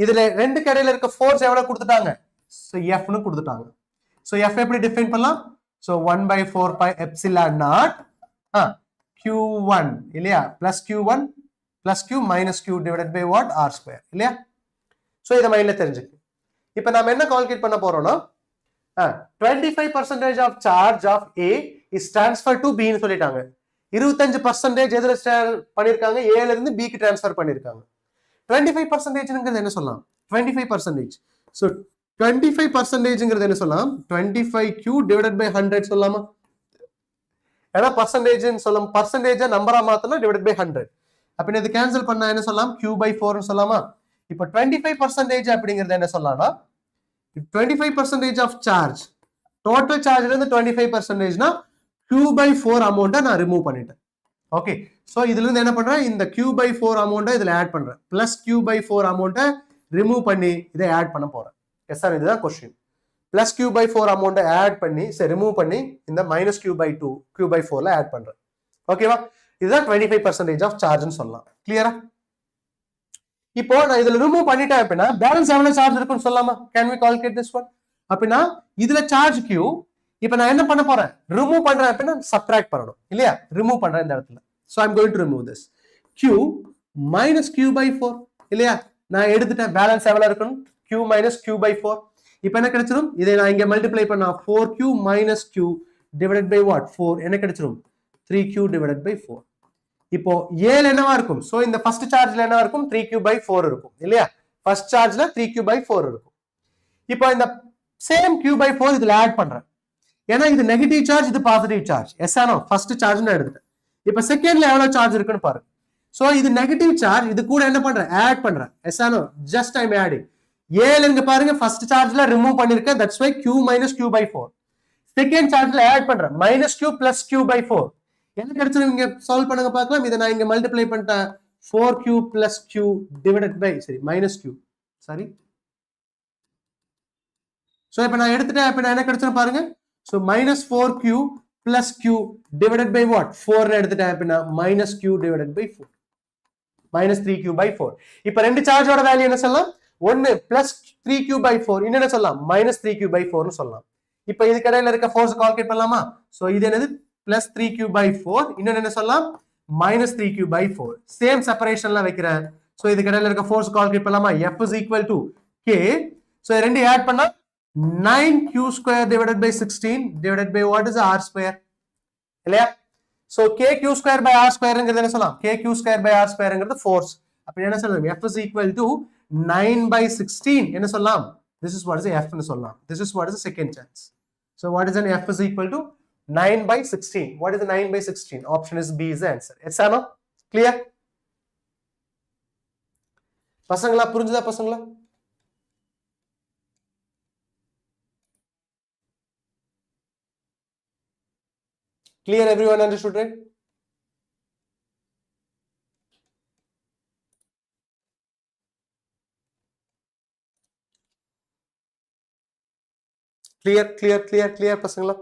இதுல ரெண்டு கடையில இருக்க ஃபோர்ஸ் எவ்வளவு கொடுத்துட்டாங்க? சோ F னு கொடுத்துட்டாங்க. சோ F எப்படி டிஃபைன் பண்ணலாம்? So 1/4 pi epsilon naught Q1 இல்லையா plus Q1 plus Q minus Q divided by what? R square இல்லையா? சோ இத மைண்ட்ல தெரிஞ்சுக்க. இப்போ நாம என்ன கால்குலேட் பண்ண போறோம்னா 25% of charge of A is transferred to B னு சொல்லிட்டாங்க. 25% எதுல பண்ணிருக்காங்க? A ல இருந்து B க்கு ட்ரான்ஸ்ஃபர் பண்ணிருக்காங்க. 25% என்ன சொல்லலாம்? 25%. So 25% என்ன சொல்லலாம்? 25Q divided by 100 சொல்லலாமா? ஏன்னா பர்சன்டேஜ் சொல்லலாம். பர்சன்டேஜ் நம்பரா மாத்தனா divided by 100. அப்ப இது கேன்சல் பண்ணா என்ன சொல்லலாம்? Q by 4 னு சொல்லலாமா? இப்போ 25% அப்படிங்கிறது என்ன சொல்லலாம்னா 25% of charge total charge இருந்து 25% னா Q by 4 அமௌண்ட்டை நான் ரிமூவ் பண்ணிட்டேன். ஓகே, சோ இதுல இருந்து என்ன பண்றேன்? இந்த Q by 4 அமௌண்ட்டை இதுல ஆட் பண்றேன். பிளஸ் Q by 4 அமௌண்ட்டை ரிமூவ் பண்ணி இதை ஆட் பண்ண போறேன். எஸ் சார், இதுதான் क्वेश्चन. பிளஸ் Q by 4 அமௌண்ட்டை ஆட் பண்ணி ரிமூவ் பண்ணி இந்த minus Q by 2 Q by 4ல ஆட் பண்றேன். ஓகேவா? இதுதான் 25% ஆஃப் சார்ஜ்னு சொல்லலாம். கிளியரா? இப்போ நான் இதுல ரிமூவ் பண்ணிட்டேன் அப்படின்னா பேலன்ஸ் எவ்வளவு சார்ஜ் இருக்குன்னு சொல்லலாமா? Can we calculate this one? அப்படின்னா இதுல சார்ஜ் Q. இப்போ நான் என்ன பண்ண போறேன்? ரிமூவ் பண்றேன் அப்படின்னா சப்ட்ராக்ட் பண்ணணும் இல்லையா? ரிமூவ் பண்றேன் இந்த இடத்துல. So I'm going to remove this. Q minus Q by 4 இல்லையா? நான் எடுத்துட்டேன். பேலன்ஸ் எவ்வளவு இருக்கும்? Q minus Q by 4. இப்போ என்ன கிடைச்சிரும்? இதை நான் இங்க மல்டிப்ளை பண்ணா 4Q minus Q divided by what? 4 என்ன கிடைச்சிரும்? 3Q divided by 4. இப்போ A ல என்னவா இருக்கும்? சோ இந்த ஃபர்ஸ்ட் சார்ஜ்ல என்னவா இருக்கும்? 3Q by 4 இருக்கும் இல்லையா? ஃபர்ஸ்ட் சார்ஜ்ல 3Q by 4 இருக்கும். இப்போ இந்த சேம் Q by 4 இதுல ஆட் பண்றேன். ஏன்னா இது நெகட்டிவ் சார்ஜ், இது positive charge. Yes or no? First charge நான் எடுத்துட்டேன். இப்போ செகண்ட்ல எவ்வளவு சார்ஜ் இருக்குன்னு பாருங்க. சோ இது நெகட்டிவ் சார்ஜ், இது கூட என்ன பண்றேன்? ஆட் பண்றேன். Yes or no? Just I am adding. A ல இங்க பாருங்க ஃபர்ஸ்ட் சார்ஜ்ல ரிமூவ் பண்ணிருக்கேன். That's why Q minus Q by 4. Second சார்ஜ்ல ஆட் பண்றேன். minus Q plus Q by 4. என்ன கிடைச்சிரும்? இங்க சால்வ் பண்ணுங்க பார்க்கலாம். இதை நான் இங்க மல்டிப்ளை பண்ணிட்டேன். 4Q plus Q divided by minus Q. Sorry. So இப்போ நான் எடுத்துட்டேன். இப்போ என்ன கிடைச்சிரும் பாருங்க. So minus 4Q plus Q divided by what? 4 னு எடுத்துட்டேன். அப்படின்னா minus Q divided by 4. minus 3Q by 4. இப்போ ரெண்டு சார்ஜோட வேல்யூ என்ன சொல்லலாம்? ஒன்னு plus 3Q by 4, இன்னொன்னு சொல்லலாம் minus 3Q by 4 னு சொல்லலாம். இப்போ இதுக்கு இடையில இருக்க ஃபோர்ஸ் கால்குலேட் பண்ணலாமா? சோ இது என்னது? plus 3Q by 4, இன்னொன்னு என்ன சொல்லலாம்? minus 3Q by 4. சேம் செப்பரேஷன்ல வைக்கிறேன். சோ இதுக்கு இடையில இருக்க ஃபோர்ஸ் கால்குலேட் பண்ணலாமா? F is equal to K. So ரெண்டு ஆட் பண்ணா 9Q square divided by 16 divided by what is R square இல்லையா? So KQ square by R square ங்கிறது என்ன சொல்லலாம்? KQ square by R square ங்கிறது ஃபோர்ஸ். அப்ப என்ன சொல்லலாம்? F is equal to 9 by 16 என்ன சொல்லலாம்? This is what is F னு சொல்லலாம். This is what is the second chance. So what is an F is equal to 9 by 16. What is the 9 by 16? Option is B is the answer. Yes or no? Clear? பசங்களா புரிஞ்சுதா பசங்களா? Clear? Everyone understood, right? clear பசங்களா?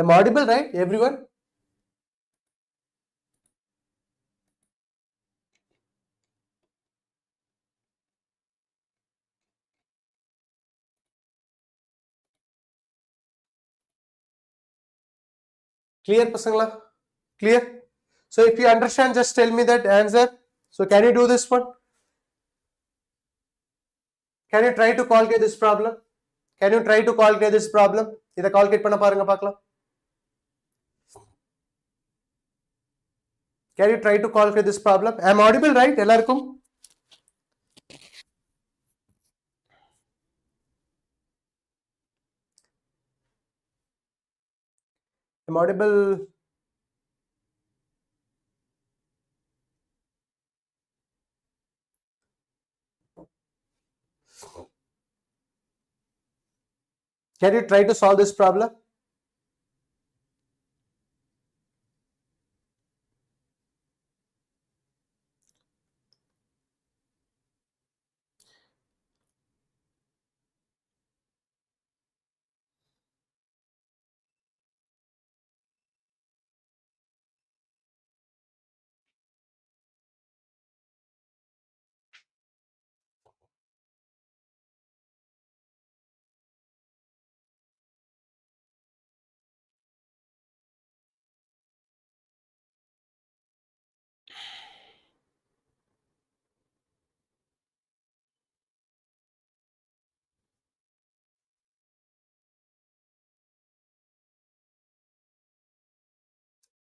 Am audible, right, everyone? Clear pasangla? Clear? So if you understand, just tell me that answer. So can you do this one? Can you try to calculate this problem? Can you try to calculate this problem? இத calculate பண்ண பாருங்க பார்க்கலாம். Can you try to calculate this problem? I am audible, right? எல்லாருக்கும்? I am audible. Can you try to solve this problem?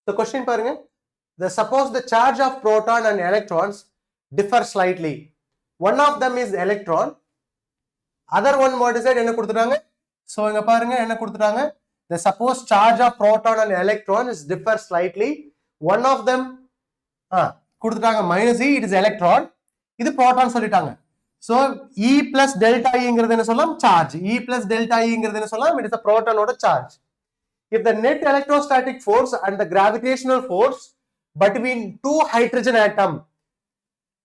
The question பாருங்க. Suppose the charge of proton and electrons differ slightly. One of them is electron. Other one what is that? என்ன கொடுத்துட்டாங்க? So இங்க பாருங்க என்ன கொடுத்துட்டாங்க? The suppose charge of proton and electron is differ slightly. One of them கொடுத்துட்டாங்க minus E, it is electron. இது proton சொல்லிட்டாங்க. So E plus delta E ங்கிறது என்ன சொல்லலாம்? Charge. E plus delta E ங்கிறது என்ன சொல்லலாம்? It is a proton ஓட charge. If the net electrostatic force and the gravitational force between two hydrogen atom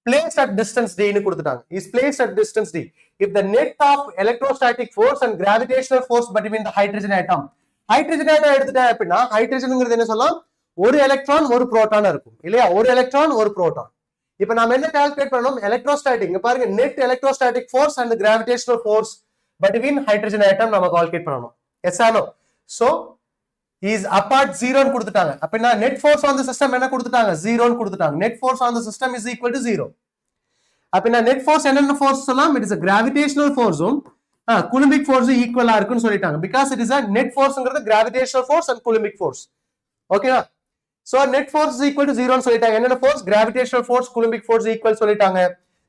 placed at distance d னு கொடுத்துட்டாங்க, is placed at distance d. If the net of electrostatic force and gravitational force between the hydrogen atom எடுத்துட்டேன் அப்படின்னா ஹைட்ரஜன்ங்கிறது என்ன சொல்லலாம்? ஒரு electron ஒரு proton இருக்கும் இல்லையா? ஒரு எலக்ட்ரான் ஒரு புரோட்டான். இப்போ நாம என்ன கால்குலேட் பண்ணணும்? எலக்ட்ரோஸ்டாட்டிக். இங்க பாருங்க, net electrostatic force and gravitational force between hydrogen atom நாம கால்குலேட் பண்ணணும். Yes or no? So is apart 0 னு கொடுத்துட்டாங்க. அப்படினா net force on the system என்ன கொடுத்துட்டாங்க? 0 னு கொடுத்துட்டாங்க. Net force on the system is equal to 0. அப்படினா net force என்னென்ன force சொல்லலாம்? It is a gravitational force coulombic force ஈக்குவலா இருக்குன்னு சொல்லிட்டாங்க. Because it is a net forceங்கிறது gravitational force and coulombic force. ஓகேவா? So net force is equal to 0 னு சொல்லிட்டாங்க. என்னென்ன force? Gravitational force, coulombic force equal சொல்லிட்டாங்க.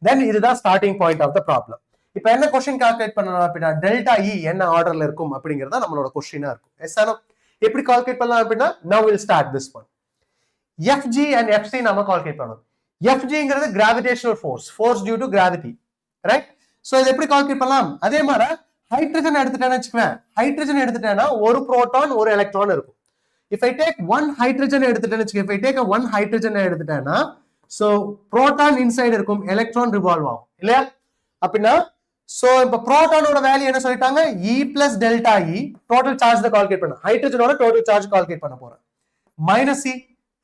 Then இதுதான் starting point of the problem. இப்போ என்ன क्वेश्चन கால்குலேட் பண்ணனும் அப்படினா டெல்டா E என்ன ஆர்டர்ல இருக்கும் அப்படிங்கறத நம்மளோட क्वेश्चनா இருக்கும். Yes or no? எப்படி கால்குலேட் பண்ணலாம் அப்படினா now we'll start this one. Fg and Fc நாம கால்குலேட் பண்ணனும். Fgங்கிறது gravitational force due to gravity, right? So இத எப்படி கால்குலேட் பண்ணலாம்? அதே மாதிரி ஹைட்ரஜன் எடுத்துட்டேன்னு வெச்சுக்குவேன். ஹைட்ரஜன் எடுத்துட்டேனா ஒரு புரோட்டான் ஒரு எலக்ட்ரான் இருக்கும். If I take one hydrogen எடுத்துட்டேன்னு வெச்சுக்க, if I take a one hydrogen எடுத்துட்டேனா so proton inside இருக்கும், electron revolve ஆகும் இல்லையா? அப்படினா so இப்ப புரோட்டானோட வேல்யூ என்ன சொல்லிட்டாங்க? E plus delta E total charge த கால்குலேட் பண்ண. ஹைட்ரஜனோட total charge கால்குலேட் பண்ண போறேன். minus E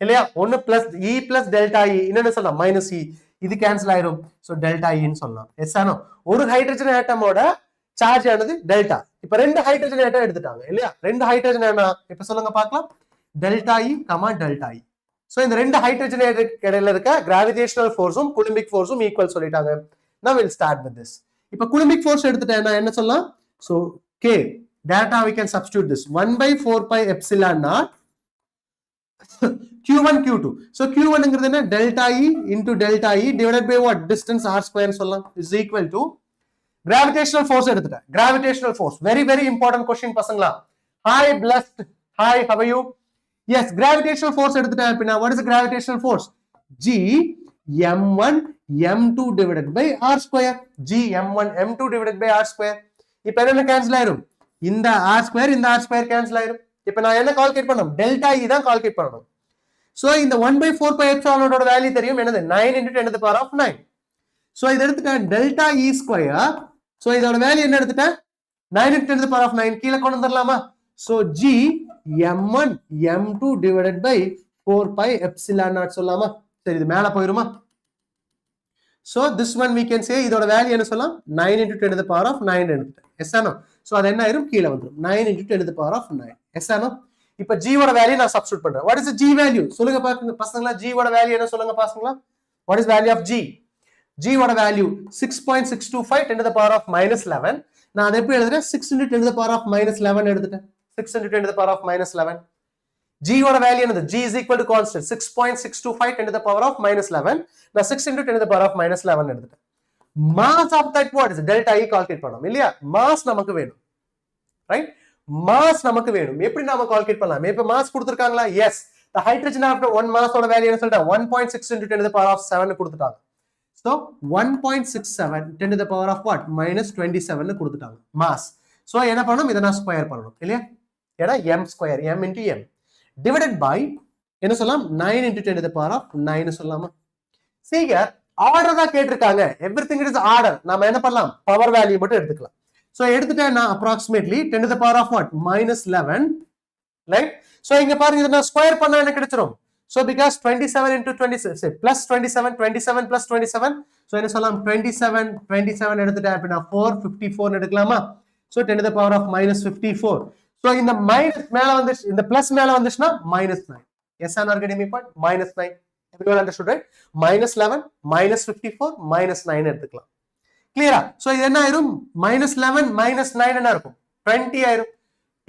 இல்லையா? 1 plus E plus delta E என்னன்னு சொல்லலாம்? minus E. இது கேன்சல் ஆயிரும். so delta E ன்னு சொல்லலாம். எஸ் ஆனோ? ஒரு ஹைட்ரஜன் ஆட்டமோட சார்ஜ் ஆனது டெல்டா. இப்ப ரெண்டு ஹைட்ரஜன் ஆட்டம் எடுத்துட்டாங்க இல்லையா? ரெண்டு ஹைட்ரஜன் என்ன இப்ப சொல்லுங்க பார்க்கலாம். Delta E, delta E. So இந்த ரெண்டு ஹைட்ரஜன் இடையில இருக்க கிராவிடேஷனல் ஃபோர்ஸும் coulombic ஃபோர்ஸும் ஈக்குவல் சொல்லிட்டாங்க. Now we'll start with this. இப்ப coulombic force எடுத்துட்டேன்னா என்ன சொல்லலாம்? so k data we can substitute this 1/4 pi epsilon naught q1 q2. so q1 ங்கிறது என்ன? delta E into delta E divided by what? distance r square சொல்லலாம் is equal to gravitational force எடுத்துட்டேன். gravitational force very very important question பசங்களா. hi blessed, hi, how are you? yes, gravitational force எடுத்துட்டேன் அப்படினா what is the gravitational force? g m1 m2 divided by r square. g m1 m2 divided by r square. இப்போ என்ன cancel ஆயிரும்? இந்த r square இந்த r square cancel ஆயிரும். இப்போ நான் என்ன கால்குலேட் பண்ணனும்? டெல்டா E தான் கால்குலேட் பண்ணனும். சோ இந்த 1/4 pi epsilon ஓட வேல்யூ தெரியும். என்னது? 9 × 10⁻⁹. So இத எடுத்துட்டேன் delta E square. So இதோட வேல்யூ என்ன எடுத்துட்டேன் 9 into 10 to the power of 9 கீழ கொண்டு வந்துடலாமா? So G m1 m2 divided by 4 pi epsilon naught சொல்லலாமா? சரி இது மேல போயிருமா? So this one we can say இதோட வேல்யூ என்ன சொல்லலாம் 9 into 10 to the power of 9 எடுத்துட்டேன். Yes or no? So அது என்ன ஆயிரும் கீழ வந்துரும் 9 into 10 to the power of 9. Yes or no? இப்ப G ஓட வேல்யூ நான் சப்ஸ்டிட்யூட் பண்றேன். What is the G value? சொல்லுங்க பசங்களா G ஓட வேல்யூ என்ன சொல்லுங்க பசங்களா? What is value of G? G ஓட value 6.625 10 to the power of minus 11. நான் அதை எப்படி எழுதுறேன் 6 into 10 to the power of minus 11 எடுத்துட்டேன். 6 into 10 to the power of minus 11. G ஓட வேல்யூ என்னது? G is equal to constant 6.625 10 to the power of minus 11. நான் 6 into 10 to the power of minus 11 எடுத்துட்டேன். Mass of that what is delta E calculate பண்ணணும் இல்லையா? mass நமக்கு வேணும். Right? mass நமக்கு வேணும். எப்படி நாம கால்குலேட் பண்ணலாம்? இப்ப mass கொடுத்திருக்காங்களா? Yes. The hydrogen after 1 mass ஓட வேல்யூ என்ன சொல்லிட்டா 1.6 into 10 to the power of 7 கொடுத்துட்டாங்க. So 1.67 10 to the power of what? minus 27 னு கொடுத்துட்டாங்க mass. So என்ன பண்ணனும்? இத நான் ஸ்கொயர் பண்ணனும் இல்லையா? ஏனா m square m into m divided by என்ன சொல்லலாம் 9 into 10 to the power of 9 சொல்லலாமா? See here ஆர்டர் தான் கேட்டிருக்காங்க. everything is order. நாம என்ன பண்ணலாம்? பவர் வேல்யூ மட்டும் எடுத்துக்கலாம். So எடுத்துட்டேன்னா approximately 10 to the power of what? minus 11, right? So இங்க பாருங்க இத நான் ஸ்கொயர் பண்ணா என்ன கிடைச்சிரும்? So because 27 into 26 say plus 27 27 plus 27, so என்ன சொல்லலாம் 27 எடுத்துட்டேன் அப்படினா 454 எடுக்கலாமா? So 10 to the power of minus 54. So இந்த minus மேல வந்து இந்த plus மேல வந்துச்சுனா minus 9. Yes or no? Getting me point? minus 9. Everyone understood, right? minus 11 minus 54 minus 9 எடுத்துக்கலாம். Clear? So இது என்ன ஆயிரும்? minus 11 minus 9 என்ன இருக்கும்? 20 ஆயிரும்.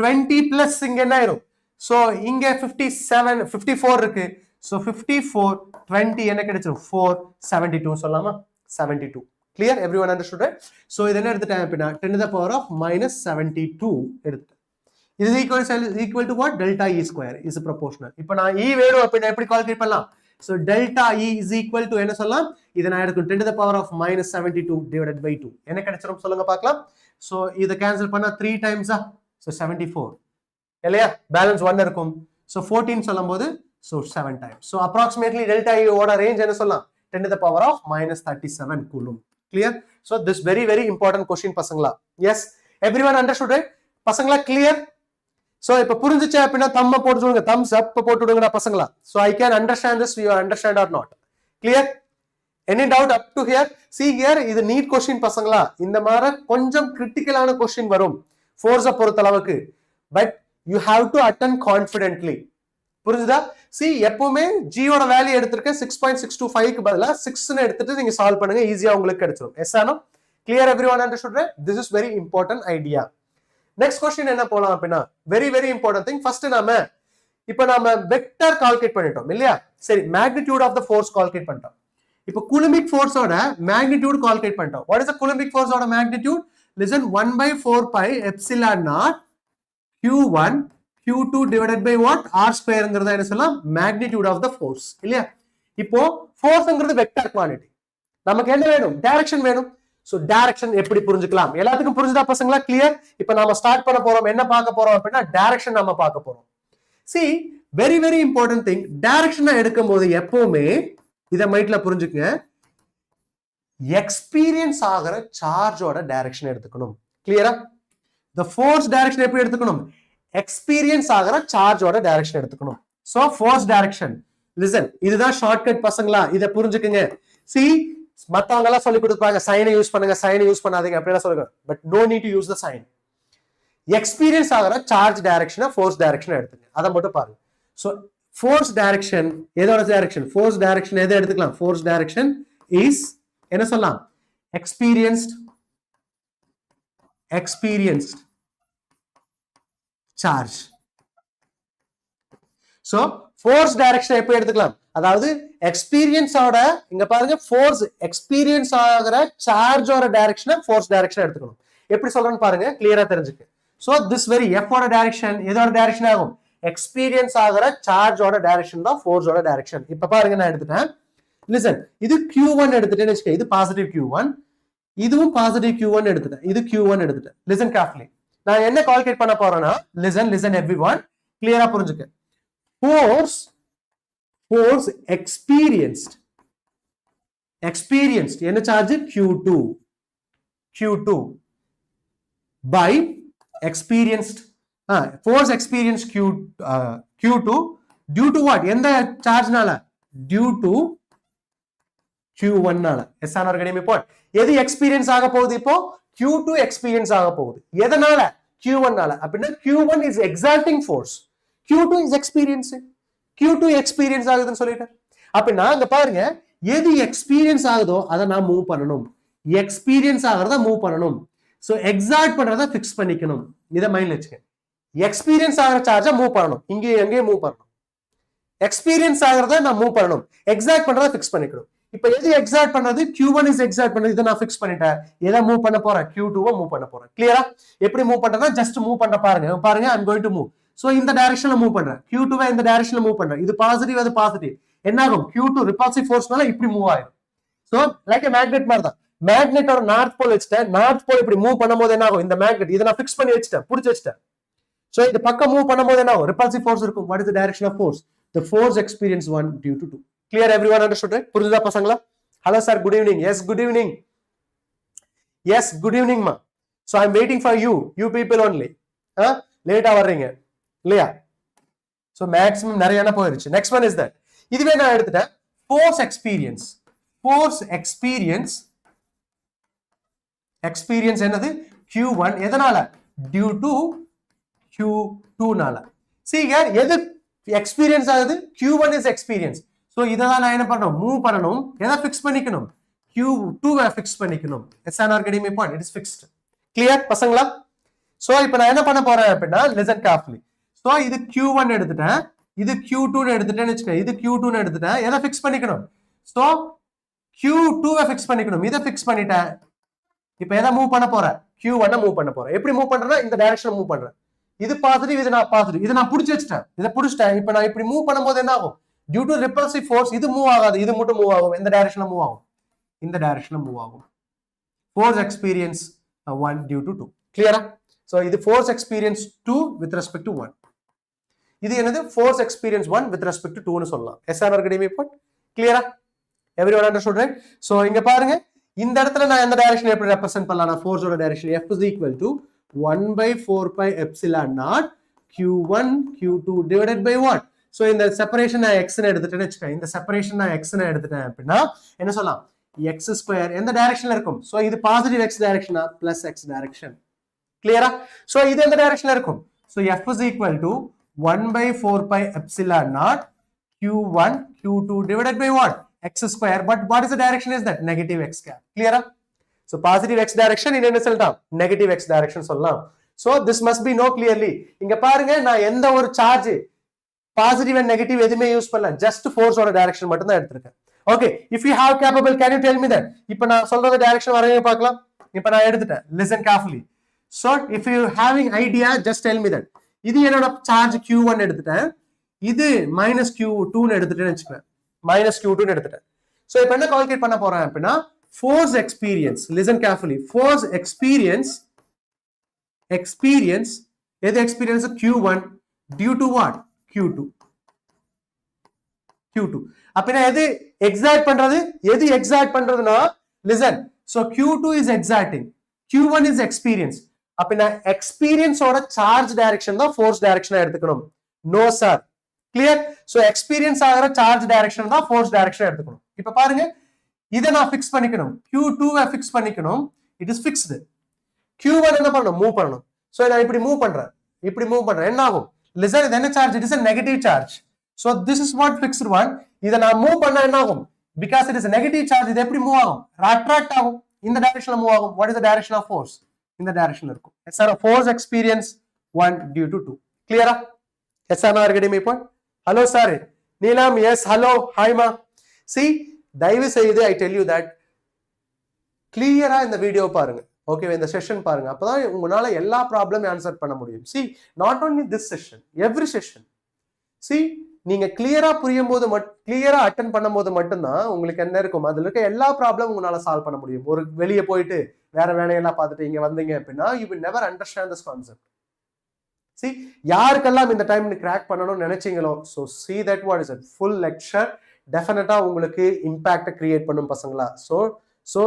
20 plus இங்க என்ன ஆயிரும்? So இங்க 57 54 இருக்கு. So 54 20 என்ன கிடைச்சிரும்? 472 சொல்லலாமா? 72. Clear? Everyone understood, right? So இது என்ன எடுத்துட்டேன் அப்படினா 10 to the power of minus 72 எடுத்துட்டேன். This is equal to what? Delta E square is proportional. இப்போ நான் E வேணும் அப்படினா எப்படி கால்குலேட் பண்ணலாம்? So delta E is equal to என்ன சொல்லலாம்? இத நான் எடுக்கும் 10 to the power of minus 72 divided by 2. என்ன கிடைச்சிரும் சொல்லுங்க பார்க்கலாம். So இத கேன்சல் பண்ணா 3 times so 74. இல்லையா? பேலன்ஸ் 1 இருக்கும். So 14 சொல்லும்போது so 7 times. So approximately delta E ஓட ரேஞ்ச் என்ன சொல்லலாம்? 10 to the power of minus 37 coulomb. Clear? So this very important question பசங்களா. Yes, everyone understood, right? பசங்களா clear? So இப்ப புரிஞ்சுச்சா அப்படினா தம்ம போட்டு சொல்லுங்க, thumbs up போட்டு விடுங்கடா பசங்களா. So I can understand this, you understand or not? Clear? Any doubt up to here? See here, இது நீட் क्वेश्चन பசங்களா. இந்த மாதிரி கொஞ்சம் கிரிட்டிக்கலான क्वेश्चन வரும் ஃபோர்ஸ பொறுத்த அளவுக்கு. But you have to attend confidently. புரியுதா? See எப்பவுமே G ஓட வேல்யூ எடுத்துர்க்க 6.625 க்கு பதிலா 6 ன்னு எடுத்துட்டு நீங்க சால்வ் பண்ணுங்க, ஈஸியா உங்களுக்கு கிடைச்சிரும். Yes or no? Clear? Everyone understood, right? This is very important idea. Next question என்ன போலாம் அப்படினா very important thing. First நாம வெக்டர் கால்குலேட் பண்ணிட்டோம் இல்லையா? சரி, magnitude of the force calculate பண்ணிட்டோம். இப்போ coulombic force ஓட magnitude கால்குலேட் பண்ணிட்டோம். What is the coulombic force ஓட magnitude? Listen, 1/4 pi epsilon naught q1 q2 divided by what? r squareங்கறத என்ன சொல்லலாம்? magnitude of the force இல்லையா? இப்போ forceங்கிறது வெக்டர் குவாண்டிட்டி. நமக்கு என்ன வேணும்? டைரக்ஷன் வேணும். So direction எப்படி புரிஞ்சுக்கலாம்? எல்லாத்துக்கும் புரிஞ்சுதா பசங்களா? clear? இப்போ நாம ஸ்டார்ட் பண்ண போறோம். என்ன பார்க்க போறோம் அப்படினா டைரக்ஷன் நாம பார்க்க போறோம். See, very important thing. டைரக்ஷனை எடுக்கும்போது எப்பவுமே இத மைண்ட்ல புரிஞ்சுக்கங்க. எக்ஸ்பீரியன்ஸ் ஆகிற சார்ஜோட டைரக்ஷன் எடுத்துக்கணும். கிளியரா? the force direction எப்படி எடுத்துக்கணும்? எக்ஸ்பீரியன்ஸ் ஆகிற சார்ஜோட டைரக்ஷன் எடுத்துக்கணும். So force direction. Listen, இதுதான் ஷார்ட்கட் பசங்களா. இத புரிஞ்சுக்கங்க. See, மத்தவங்க எல்லாம் சொல்லி கொடுப்பாங்க சைனை யூஸ் பண்ணுங்க, சைனை யூஸ் பண்ணாதீங்க அப்படிலாம் சொல்லுங்க. But no need to use the sign. Experience ஆகிற சார்ஜ் டைரக்ஷனை ஃபோர்ஸ் டைரக்ஷனை எடுத்துங்க. அதை மட்டும் பாருங்க. ஸோ ஃபோர்ஸ் டைரக்ஷன் எதோட டைரக்ஷன்? ஃபோர்ஸ் டைரக்ஷன் எதை எடுத்துக்கலாம்? ஃபோர்ஸ் டைரக்ஷன் இஸ் என்ன சொல்லலாம்? Experienced charge. So force direction எப்போ எடுத்துக்கலாம்? அதாவது எக்ஸ்பீரியன்ஸோட இங்க பாருங்க ஃபோர்ஸ் எக்ஸ்பீரியன்ஸ் ஆகிற சார்ஜோட டைரக்ஷனை ஃபோர்ஸ் டைரக்ஷன் எடுத்துக்கணும். எப்படி சொல்றேன்னு பாருங்க, கிளியரா தெரிஞ்சுக்க. சோ திஸ் வெரி எஃப் ஓட டைரக்ஷன் எதோட டைரக்ஷன் ஆகும்? எக்ஸ்பீரியன்ஸ் ஆகிற சார்ஜோட டைரக்ஷன் தான் ஃபோர்ஸோட டைரக்ஷன். இப்ப பாருங்க நான் எடுத்துட்டேன். லிசன், இது Q1 எடுத்துட்டேன்னு வச்சுக்க, இது பாசிட்டிவ் Q1, இதுவும் பாசிட்டிவ் Q1 எடுத்துட்டேன், இது Q1 எடுத்துட்டேன். Listen carefully. நான் என்ன கால்குலேட் பண்ண போறேன்னா, லிசன் எவ்ரிவன், கிளியரா புரிஞ்சுக்க. Force experienced experienced என்ன charge q2 by experienced force experienced q2 due to what எந்த charge நால due to q1 நால எஸ் ஆர் கடிமே போ எது எக்ஸ்பீரியன்ஸ் ஆக போகுது இப்போ q2 எக்ஸ்பீரியன்ஸ் ஆக போகுது எதனால q1 நால அப்படினா q1 is exerting force q2 is experiencing q2 experience ஆகுதுன்னு சொல்லிட்டேன் அப்படினா அங்க பாருங்க எது எக்ஸ்பீரியன்ஸ் ஆகுதோ அத நான் மூவ் பண்ணனும் எக்ஸ்பீரியன்ஸ் ஆகறத மூவ் பண்ணனும் சோ எக்ஸாக்ட் பண்றத ஃபிக்ஸ் பண்ணிக்கணும் இத மைண்ட்ல வெச்சுக்க எக்ஸ்பீரியன்ஸ் ஆகற சார்ஜ மூவ் பண்ணனும் இங்க எங்கே மூவ் பண்ணனும் எக்ஸ்பீரியன்ஸ் ஆகறத நான் மூவ் பண்ணனும் எக்ஸாக்ட் பண்றத ஃபிக்ஸ் பண்ணிக்கணும் இப்போ எது எக்ஸாக்ட் பண்றது q1 இஸ் எக்ஸாக்ட் பண்றது இத நான் ஃபிக்ஸ் பண்ணிட்டேன் எதை மூவ் பண்ண போறேன் q2 வ மூவ் பண்ண போறேன் கிளியரா எப்படி மூவ் பண்றேன்னா ஜஸ்ட் மூவ் பண்ண பாருங்க I am going to move so இந்த டைரக்ஷன்ல மூவ் பண்றேன் q2 வ இந்த டைரக்ஷன்ல மூவ் பண்றேன் இது பாசிட்டிவ் அது பாசிட்டிவ் என்ன ஆகும் q2 ரிபல்சிவ் ஃபோர்ஸ்னால இப்படி மூவ் ஆகும் சோ லைக் a magnet மாதிரி தான் மேக்னெட்டோட நார்த் போல் வச்சிட்டேன் நார்த் போல் இப்படி மூவ் பண்ணும்போது என்ன ஆகும் இந்த மேக்னெட் இத நான் ஃபிக்ஸ் பண்ணி வச்சிட்டேன் புடிச்சு வச்சிட்டேன் சோ இந்த பக்கம் மூவ் பண்ணும்போது என்ன ஆகும் ரிபல்சிவ் ஃபோர்ஸ் இருக்கும் what is the direction of force the force experienced 1 due to 2 clear everyone understood right புரியுதா பசங்களா hello sir good evening yes good evening ma so I am waiting for you people only லேட்டா வர்றீங்க இல்லையா so maximum நிறையன போயிருச்சு next one is that இதுவே நான் எடுத்துட்டேன் force experience என்னது q1 எதனால due to q2 நால see here எது எக்ஸ்பீரியன்ஸ் ஆகுது q1 is experience so இத தான் நான் என்ன பண்ணனும் மூவ் பண்ணனும் எதை ஃபிக்ஸ் பண்ணிக்கணும் q2 வ ஃபிக்ஸ் பண்ணிக்கணும் SNR getting my point it is fixed clear பசங்களா so இப்போ நான் என்ன பண்ண போறேன் அப்படினா listen carefully so இது q1 எடுத்துட்டேன் இது q2 ன்னு எடுத்துட்டேன்னு வெச்சுக்க இது q2 ன்னு எடுத்துட்டேன் எதை ஃபிக்ஸ் பண்ணிக்கணும் so q2 வ ஃபிக்ஸ் பண்ணிக்கணும் இத ஃபிக்ஸ் பண்ணிட்டேன் இப்போ எதை மூவ் பண்ண போறேன் q1 மூவ் பண்ண போறேன் எப்படி மூவ் பண்றேன்னா இந்த டைரக்ஷன்ல மூவ் பண்றேன் இது பாசிட்டிவ் இது நான் பாசிட்டிவ் இத நான் புடிச்சு வச்சிட்டேன் இத புடிச்சிட்டேன் இப்போ நான் இப்படி மூவ் பண்ணும்போது என்ன ஆகும் due to repulsive force இது மூவ் ஆகாது இது மட்டும் மூவ் ஆகும் இந்த டைரக்ஷன்ல மூவ் ஆகும் இந்த டைரக்ஷன்ல மூவ் ஆகும் force experience 1 due to 2 clear so இது force experience 2 with respect to 1 இது என்னது force experience 1 with respect to 2 னு சொல்லலாம் SNR getting my point clear everyone understood right so இங்க பாருங்க இந்த இடத்துல நான் எந்த டைரக்ஷன் எப்படி ரெப்ரசன்ட் பண்ணலாம் நான் ஃபோர்ஸ் ஓட direction F is equal to 1 by 4 pi epsilon naught q1 q2 divided by what so இந்த செப்பரேஷன் நான் x ன்னு எடுத்துட்டேன்னு வெச்சுக்க இந்த செப்பரேஷன் நான் x ன்னு எடுத்துட்டேன் அப்படினா என்ன சொல்லலாம் x ஸ்கொயர் எந்த டைரக்ஷன்ல இருக்கும் so இது பாசிட்டிவ் x டைரக்ஷனா பிளஸ் x டைரக்ஷன் கிளியரா so இது எந்த டைரக்ஷன்ல இருக்கும் so F is equal to 1 by 4 pi epsilon naught q1 q2 divided by what x square but what is the direction is that negative x cap clear so positive x direction in என்ன சொல்லலாம் negative x direction சொல்லலாம் so this must be know clearly இங்க பாருங்க நான் எந்த ஒரு charge positive and negative எதுமே use பண்ணல just force ஓட direction மட்டும் தான் எடுத்துர்க்கேன் okay if you have capable can you tell me that இப்போ நான் சொல்றது direction வரைய பார்க்கலாம் இப்போ நான் எடுத்துட்டேன் listen carefully so if you having idea just tell me that இது என்னோட சார்ஜ் q1 எடுத்துட்டேன் இது -q2 ன்னு எடுத்துட்டேன்னு வெச்சுக்கிறேன் -q2 ன்னு எடுத்துட்டேன் சோ இப்போ என்ன கால்குலேட் பண்ண போறேன் அப்படினா force experience listen carefully force experience எது experience q1 due to what q2 அப்படினா எது exact பண்றதுனா listen so q2 is exacting q1 is experience அப்படினா experience ஓட charge direction தான் force direction எடுத்துக்கணும் no sir clear so experience ஆகற charge direction தான் force direction எடுத்துக்கணும் இப்போ பாருங்க இத நான் ஃபிக்ஸ் பண்ணிக்கணும் q2 வ ஃபிக்ஸ் பண்ணிக்கணும் it is fixed q1 என்ன பண்ணனும் மூவ் பண்ணனும் சோ நான் இப்படி மூவ் பண்றேன் என்ன ஆகும் listen இது என்ன charge it is a negative charge so this is what fixed one இத நான் மூவ் பண்ணா என்ன ஆகும் because it is a negative charge இது எப்படி மூவ் ஆகும் attract ஆகும் இந்த டைரக்ஷன்ல மூவ் ஆகும் what is the direction of force இந்த டைரக்ஷன்ல இருக்கும் sir force experience 1 due to 2 clear yes I am getting my point hello sir Neelam yes hello hi ma see தயவு செய்து I tell you that clear இந்த video பாருங்க okay இந்த session பாருங்க அப்பதான் உங்களால எல்லா ப்ராப்ளம் ஆன்சர் பண்ண முடியும் see not only this session every session see நீங்க கிளியரா புரியும்போது கிளியரா அட்டெண்ட் பண்ணும்போது மட்டும்தான் உங்களுக்கு என்ன இருக்கும் அதுல இருக்க எல்லா ப்ராப்ளம் உங்களால சால்வ் பண்ண முடியும் ஒரு வெளியே போயிட்டு வேற வேலையெல்லாம் பார்த்துட்டு இங்க வந்தீங்க அப்படின்னா you will never understand this concept see யாருக்கெல்லாம் இந்த டைம் கிராக் பண்ணணும்னு நினைச்சீங்களோ so see that what is it full lecture டெஃபினட்டா உங்களுக்கு இம்பாக்ட் கிரியேட் பண்ணும் பசங்களா. சோ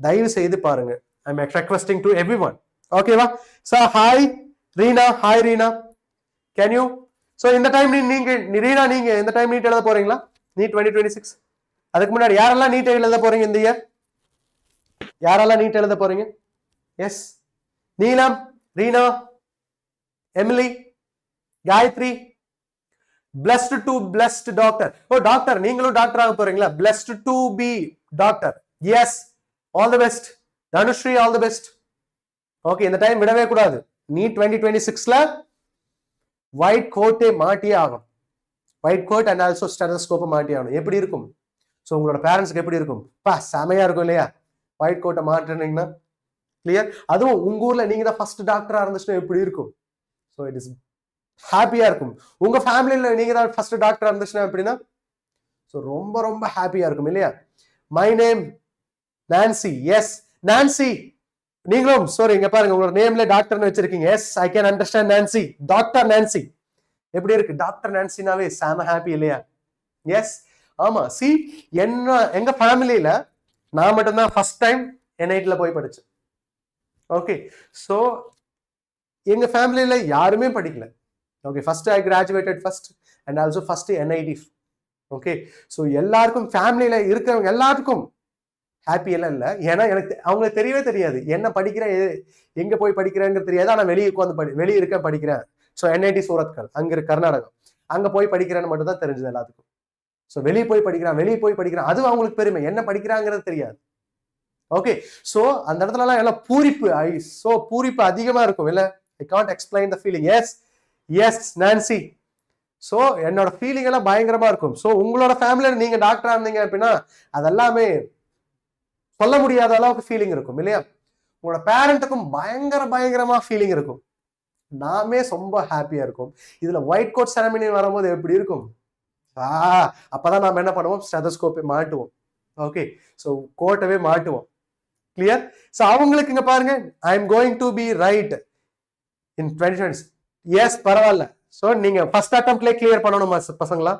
தயவு செய்து பாருங்க. I am requesting to everyone. ஓகேவா? So hi Reena, hi Reena, can you? So இந்த டைம் நீங்க ரீனா, நீங்க இந்த டைம் நீட் எழுத போறீங்களா? நீட் 2026. அதுக்கு முன்னாடி யாரெல்லாம் நீட் எழுத போறீங்க இந்த இயர்? யாரெல்லாம் நீட் எழுத போறீங்க? Yes, Neelam, Reena, Emily, Gayathri. blessed to blessed doctor. Oh doctor, நீங்களும் டாக்டர் ஆக போறீங்களா? blessed to be doctor. yes, all the best. Dhanushree, all the best. Okay, இந்த டைம் விடவே கூடாது. நீட் 2026ல ஒயிட் கோட்டே மாட்டியே ஆகும். White code and also stethoscope மாட்டி ஆகணும். எப்படி இருக்கும்? ஸோ உங்களோட பேரண்ட்ஸ்க்கு எப்படி இருக்கும்? செமையா இருக்கும் இல்லையா ஒயிட் கோட்டை மாட்டினீங்கன்னா? கிளியர்? அதுவும் உங்க ஊர்ல நீங்க தான் ஃபர்ஸ்ட் டாக்டரா இருந்துச்சுன்னா எப்படி இருக்கும்? ஸோ இட் இஸ் ஹாப்பியா இருக்கும். உங்க ஃபேமிலியில நீங்க தான் ஃபர்ஸ்ட் டாக்டரா இருந்துச்சுன்னா எப்படின்னா ஸோ ரொம்ப ரொம்ப ஹாப்பியா இருக்கும் இல்லையா? My name Nancy. Yes Nancy, நீங்களும் சாரி இங்க பாருங்க உங்களோட நேம்ல டாக்டர்னு வச்சிருக்கீங்க. Yes, I can understand Nancy. Doctor Nancy எப்படி இருக்கு? டாக்டர் நான்சினாவே செம ஹாப்பி இல்லையா? எஸ், ஆமா. சி, எங்க ஃபேமிலியில நான் மட்டும்தான் ஃபர்ஸ்ட் டைம் NITல போய் படிச்சேன். ஓகே, சோ எங்க ஃபேமிலியில யாருமே படிக்கல. Okay, first I graduated first and also first NIT. Okay, so எல்லாருக்கும் ஃபேமிலியில இருக்கிறவங்க எல்லாருக்கும் ஹாப்பி எல்லாம் இல்லை. ஏன்னா எனக்கு அவங்களுக்கு தெரியவே தெரியாது என்ன படிக்கிறேன், எங்க போய் படிக்கிறேங்கிறது தெரியாது. ஆனா வெளியே உட்காந்து வெளியே இருக்க படிக்கிறேன். ஸோ NIT சூரத்கல் அங்க இருக்கு கர்நாடகா, அங்க போய் படிக்கிறேன்னு மட்டும் தான் தெரிஞ்சது எல்லாத்துக்கும். ஸோ வெளியே போய் படிக்கிறான் அது அவங்களுக்கு பெருமை, என்ன படிக்கிறாங்கிறது தெரியாது. ஓகே, ஸோ அந்த இடத்துலலாம் எல்லாம் பூரிப்பு அதிகமா இருக்கும் இல்ல? I can't explain the feeling. Yes yes Nancy, so என்னோட ஃபீலிங் எல்லாம் பயங்கரமா இருக்கும். ஸோ உங்களோட ஃபேமிலியில நீங்க டாக்டரா இருந்தீங்க அப்படின்னா அதெல்லாமே சொல்ல முடியாத அளவுக்கு ஃபீலிங் இருக்கும் இல்லையா? உங்களோட பேரண்ட்டுக்கும் பயங்கரமா ஃபீலிங் இருக்கும். நாமே ரொம்ப ஹாப்பியா இருக்கும். இதுல ஒயிட் கோட் செரமனி வரும்போது எப்படி இருக்கும்? அப்பதான் நாம என்ன பண்ணுவோம்? ஸ்டெதஸ்கோப்பை மாட்டுவோம். ஓகே, ஸோ கோட்டவே மாட்டுவோம். கிளியர்? ஸோ அவங்களுக்கு இங்க பாருங்க, I am going to be right in 2020. Yes, பரவாயில்ல. ஸோ நீங்க ஃபர்ஸ்ட் அட்டெம்ப்ட்ல கிளியர் பண்ணணும் பசங்களா.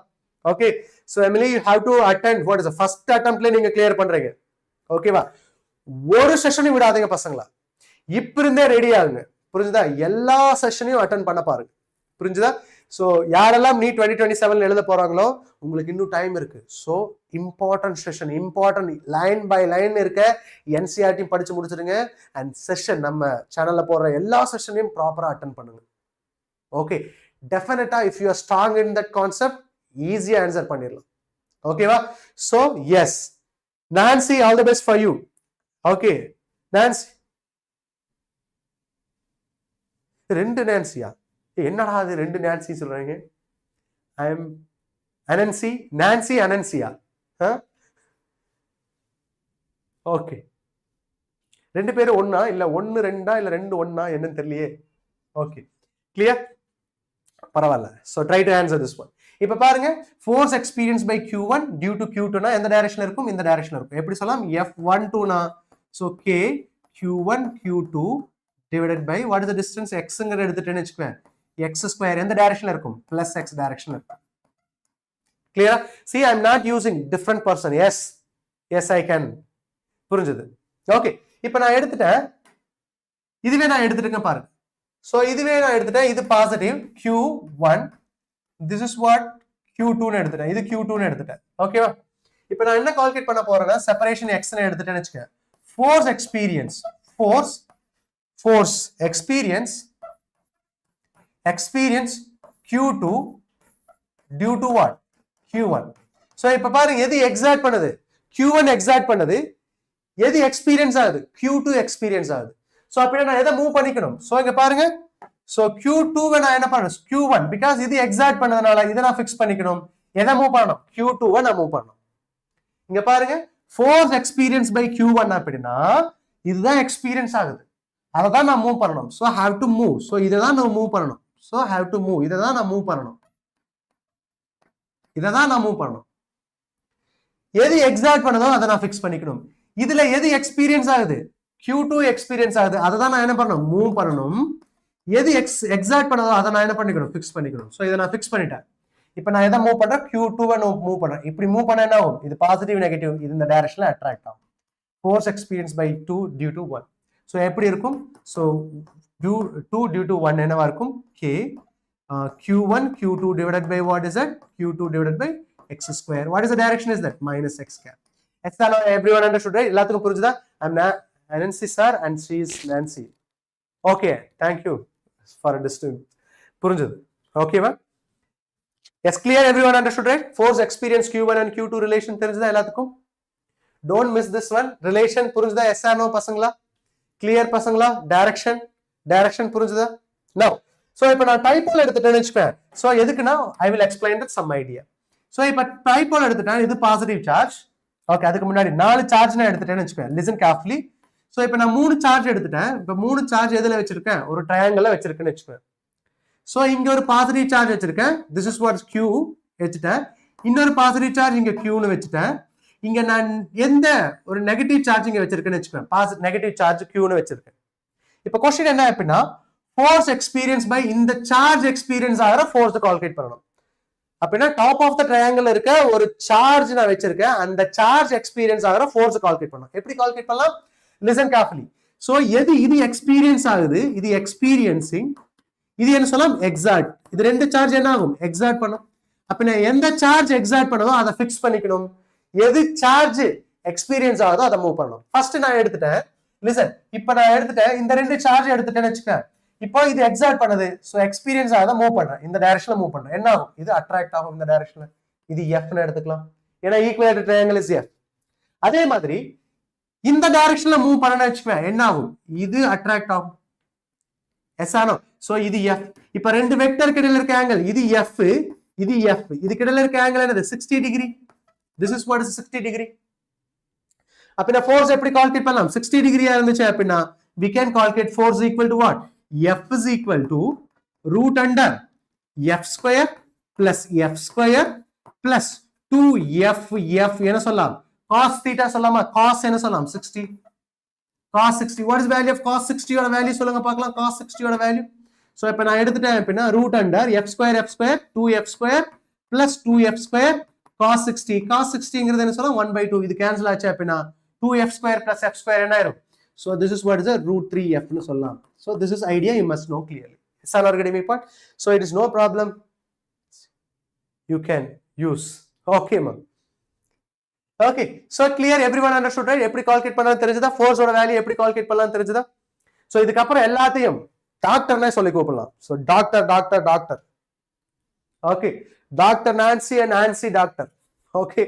Okay, so Emily you have to attend. What is first அட்டெம்ப்ட்ல நீங்க கிளியர் பண்றீங்க. ஓகேவா? ஒரு செஷனையும் விடாதீங்க பசங்களா. இப்ப இருந்தே ரெடி ஆகுங்க. புரிஞ்சுதா? எல்லா செஷனையும் அட்டென்ட் பண்ண பாருங்க. புரிஞ்சுதா? சோ யாரெல்லாம் நீட் 2027 எழுத போறாங்களோ உங்களுக்கு இன்னும் டைம் இருக்கு. So important session, important line by line இருக்க NCERT படிச்சு முடிச்சிருங்க. அண்ட் செஷன் நம்ம சேனல்ல போடுற எல்லா செஷனையும் ப்ராப்பரா அட்டென்ட் பண்ணுங்க. Okay, definitely if you are strong in that concept ஈஸியா ஆன்சர் பண்ணிடலாம். ஓகேவா? So yes Nancy, all the best for you. Okay, Nancy. ரெண்டு நான்சியா? என்னடா அது ரெண்டு நான்சி சொல்றீங்க? ஐ எம் அனன்சி, நான்சி அனன்சியா? ஓகே, ரெண்டு பேரும் ஒன்னா இல்ல ஒன்னு ரெண்டா இல்ல ரெண்டு ஒன்னா என்னன்னு தெரியலையே. Okay, clear? பரவாயில்ல. So try to answer this one. இப்ப பாருங்க, force experience by Q1 due to Q2 னா எந்த டைரக்ஷன்ல இருக்கும்? இந்த டைரக்ஷன்ல இருக்கும். எப்படி சொல்லலாம்? F12 னா so K Q1 Q2 divided by what is the distance xங்கற எடுத்துட்டேன்னு வெச்சுக்கோங்க. x2 எந்த டைரக்ஷன்ல இருக்கும்? பிளஸ் x டைரக்ஷன்ல இருக்கும். கிளியரா? see I am not using different person. yes I can. புரிஞ்சது? ஓகே, இப்போ நான் எடுத்துட்டேன். இதுவே நான் எடுத்துட்டேங்க பாருங்க. சோ இதுவே நான் எடுத்துட்டேன். இது positive Q1, this is what Q2 னு எடுத்துட்டேன். இது Q2 னு எடுத்துட்டேன். ஓகேவா? இப்போ நான் என்ன கால்குலேட் பண்ண போறேன்னா செப்பரேஷன் x னு எடுத்துட்டேன்னு வெச்சுக்க. force experience Q2 due to what? Q1. So இப்போ பாருங்க எது எக்ஸாக்ட் பண்ணுது? Q1 எக்ஸாக்ட் பண்ணுது. எது எக்ஸ்பீரியன்ஸ் ஆகுது? Q2 எக்ஸ்பீரியன்ஸ் ஆகுது. சோ அப்ப நான் எதை மூவ் பண்ணிக்கணும்? சோ இங்க பாருங்க, சோ Q2 வை நான் என்ன பண்ணணும்? Q1 because இது எக்ஸாக்ட் பண்ணதுனால இதை நான் ஃபிக்ஸ் பண்ணிக்கணும். எதை மூவ் பண்ணணும்? Q2 வை நான் மூவ் பண்ணணும். இங்க பாருங்க, ஃபோர்ஸ் எக்ஸ்பீரியன்ஸ் பை Q1 அப்படின்னா இதுதான் எக்ஸ்பீரியன்ஸ் ஆகுது. அதை தான் நான் மூவ் பண்ணணும். So have to move. So இதை தான் நான் மூவ் பண்ணணும். So have to move. இதை தான் நான் மூவ் பண்ணணும். இதை தான் நான் மூவ் பண்ணணும். எது எக்ஸாக்ட் பண்ணதோ அதை நான் ஃபிக்ஸ் பண்ணிக்கணும். இதுல எது எக்ஸ்பீரியன்ஸ் ஆகுது? Q2 எக்ஸ்பீரியன்ஸ் ஆகுது. அதை தான் நான் என்ன பண்ணணும்? மூவ் பண்ணணும். எது எக்ஸாக்ட் பண்ணதோ அதை நான் என்ன பண்ணிக்கணும்? ஃபிக்ஸ் பண்ணிக்கணும். சோ இதை நான் ஃபிக்ஸ் பண்ணிட்டேன். இப்போ நான் எதை மூவ் பண்றேன் Q2 மூவ் பண்றேன் இப்படி மூவ் பண்ணா என்ன ஆகும் இது பாசிட்டிவ் நெகட்டிவ் இது இந்த டைரக்ஷன்ல அட்ராக்ட் ஆகும் force experienced by 2 due to 1 so எப்படி இருக்கும் so 2 due to 1 என்னவா இருக்கும் k q1 q2 divided by what is that q2 divided by x square what is the direction is that minus x cap everyone understood right எல்லாத்துக்கும் புரிஞ்சுதா I'm Nancy sir and she is Nancy okay thank you for a distance புரிஞ்சது okay வா yes clear everyone understood right force experience q1 and q2 relation தெரிஞ்சுதா எல்லாத்துக்கும் don't miss this one relation புரிஞ்சுதா yes or no பசங்களா clear பசங்களா direction புரிஞ்சுதா now so இப்போ நான் டைபோல் எடுத்துட்டேன்னு வெச்சுப்பேன் so எதுக்குனா I will explain that some idea so இப்போ டைபோல் எடுத்துட்டேன் இது பாசிட்டிவ் சார்ஜ் ஓகே அதுக்கு முன்னாடி 4 சார்ஜ் நான் எடுத்துட்டேன்னு வெச்சுப்பேன் listen carefully so இப்போ நான் 3 சார்ஜ் எடுத்துட்டேன் இப்போ 3 சார்ஜ் எதுல வச்சிருக்கேன் ஒரு ட்ரையாங்கிள்ல வச்சிருக்கேன்னு வெச்சுப்பேன் so இங்க ஒரு பாசிட்டிவ் சார்ஜ் வச்சிருக்கேன் this is what q வெச்சிட்டேன் இன்னொரு பாசிட்டிவ் சார்ஜ் இங்க q னு வெச்சிட்டேன் இங்க நான் எந்த ஒரு நெகட்டிவ் சார்ஜ் இங்க வச்சிருக்கேன்னு வெச்சுப்பேன் பாசிட்டிவ் நெகட்டிவ் சார்ஜ் q னு வெச்சிருக்கேன் இப்போ क्वेश्चन என்ன அப்படினா force experience by இந்த சார்ஜ் எக்ஸ்பீரியன்ஸ் ஆகிற force கால்குலேட் பண்ணனும் அப்படினா டாப் ஆஃப் தி ட்ரையாங்கிள் இருக்க ஒரு சார்ஜ் நான் வெச்சிருக்கேன் அந்த சார்ஜ் எக்ஸ்பீரியன்ஸ் ஆகிற force கால்குலேட் பண்ணனும் எப்படி கால்குலேட் பண்ணலாம் listen carefully so இது எக்ஸ்பீரியன்ஸ் ஆகுது இது எக்ஸ்பீரியன்சிங் இது என்ன சொல்லலாம் எக்ஸாக்ட் இது ரெண்டு சார்ஜ் என்ன ஆகும் எக்ஸாக்ட் பண்ணும் அப்ப எந்த சார்ஜ் எக்ஸாக்ட் பண்ணதோ அதை ஃபிக்ஸ் பண்ணிக்கணும் எது சார்ஜ் எக்ஸ்பீரியன்ஸ் ஆகுதோ அதை மூவ் பண்ணணும் ஃபர்ஸ்ட் நான் எடுத்துட்டேன் லிசன் இப்போ நான் எடுத்துட்டேன் இந்த ரெண்டு சார்ஜ் எடுத்துட்டேன்னு வெச்சுக்க இப்போ இது எக்ஸாக்ட் பண்ணது சோ எக்ஸ்பீரியன்ஸ் ஆகுதா மூவ் பண்றேன் இந்த டைரக்ஷன்ல மூவ் பண்றேன் என்ன ஆகும் இது அட்ராக்ட் ஆகும் இந்த டைரக்ஷன்ல இது f ன்னு எடுத்துக்கலாம் ஏன்னா ஈக்குவலேட்டர் ட்ரையாங்கிள் இஸ் f அதே மாதிரி இந்த டைரக்ஷன்ல மூவ் பண்ணனும்னு வெச்சுக்க என்ன ஆகும் இது அட்ராக்ட் ஆகும் எஸ் ஆனோ சோ இது f இப்போ ரெண்டு வெக்டர் இடையில இருக்க ஆங்கிள் இது f இதுக்கு இடையில இருக்க ஆங்கிள் என்னது 60 degree this is what is 60 degree அப்பனா force எப்படி கால்குலேட் பண்ணலாம் 60 டிகிரியா இருந்துச்சு அப்படினா we can calculate force equal to what f is equal to root under f square plus f square plus 2f என்ன சொல்லலாம் cos theta சொல்லலாமா cos என்ன சொல்லலாம் 60 cos 60 what is value of cos 60 ஓட வேல்யூ சொல்லுங்க பார்க்கலாம் cos 60 ஓட value so இப்போ நான் எடுத்துட்டேன் அப்படினா root under f square 2f square plus 2f square cos 60 ங்கிறது என்ன சொல்லலாம் 1/2 இது கேன்சல் ஆச்சு அப்படினா 2f square plus f square என்ன ஆயிரும் so this is what is a root 3f னு சொல்லலாம் so this is idea you must know clearly is all getting my point so it is no problem you can use okay ma'am okay so clear everyone understood right எப்படி calculate பண்ணலாம் தெரிஞ்சதா force ஓட value எப்படி calculate பண்ணலாம் தெரிஞ்சதா so இதுக்கு அப்புறம் எல்லாத்தையும் டாக்டர்னே சொல்லி கூப்பிடலாம் so doctor okay Dr. Nancy and Nancy doctor okay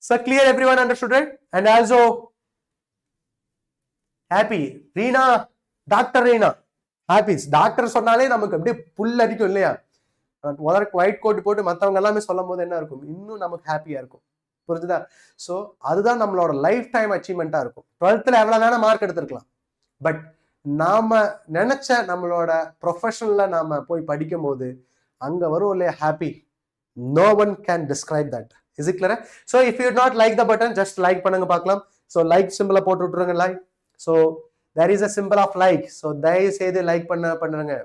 so clear everyone understood right and also happy Reena Dr. Reena happy doctor சொன்னாலே நமக்கு அப்படியே புல் அடிக்கும் இல்லையா முதல்ல ஒயிட் கோட் போட்டு மத்தவங்க எல்லாமே சொல்லும்போது என்ன இருக்கும் இன்னும் நமக்கு ஹாப்பியா இருக்கும் புரிஞ்சுதா சோ அதுதான் நம்மளோட லைஃப் டைம் அச்சீவ்மெண்டா இருக்கும் 12th ல எவ்வளவு வேணா மார்க் எடுத்துக்கலாம் பட் நாம நினைச்ச நம்மளோட ப்ரொஃபஷனல்ல நாம போய் படிக்கும் போது அங்க வரும் இல்லையா happy no one can describe that is it clear so if you not like the button just like பண்ணுங்க பார்க்கலாம் so like symbol போட்டு விட்டுருங்க like so there is a symbol of like so தயவு செய்து like பண்ணுங்க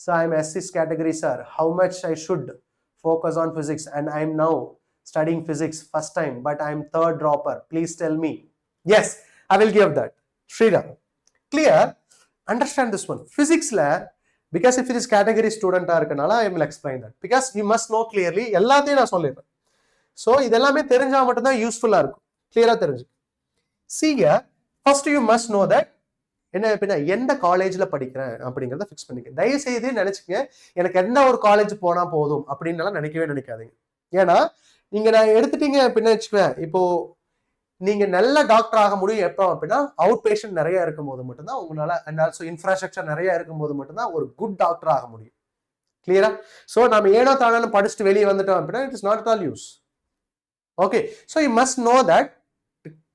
so I am SC category sir how much I should focus on physics and I am now studying physics first time but I am third dropper please tell me yes I will give that Sriram clear understand this one physics la because if it is category student இருக்கனால I will explain that because you must know clearly எல்லாத்தையும் நான் சொல்லிடுறேன் so இதெல்லாமே தெரிஞ்சா மட்டும் தான் யூஸ்ஃபுல்லா இருக்கும் கிளியரா தெரிஞ்சு see here first you must know that என்ன அப்படினா எந்த காலேஜ்ல படிக்கிறேன் அப்படிங்கறத ஃபிக்ஸ் பண்ணிக்க தயவு செய்து நினைச்சுங்க எனக்கு எந்த ஒரு காலேஜ் போனா போதும் அப்படினலாம் நினைக்காதீங்க ஏன்னா நீங்க நான் எடுத்துட்டீங்க அப்படினா வெச்சுக்கேன் இப்போ நீங்க நல்ல டாக்டர் ஆக முடியும் எப்போ அப்படின்னா அவுட் பேஷண்ட் நிறைய இருக்கும்போது மட்டும்தான் உங்களால அண்ட் ஆல்சோ இன்ஃப்ராஸ்ட்ரக்சர் நிறைய இருக்கும்போது மட்டும்தான் ஒரு குட் டாக்டர் ஆக முடியும் கிளியரா சோ நாம ஏனோ தானோ படிச்சுட்டு வெளியே வந்துட்டோம் அப்படின்னா it is not at all use okay so you must know that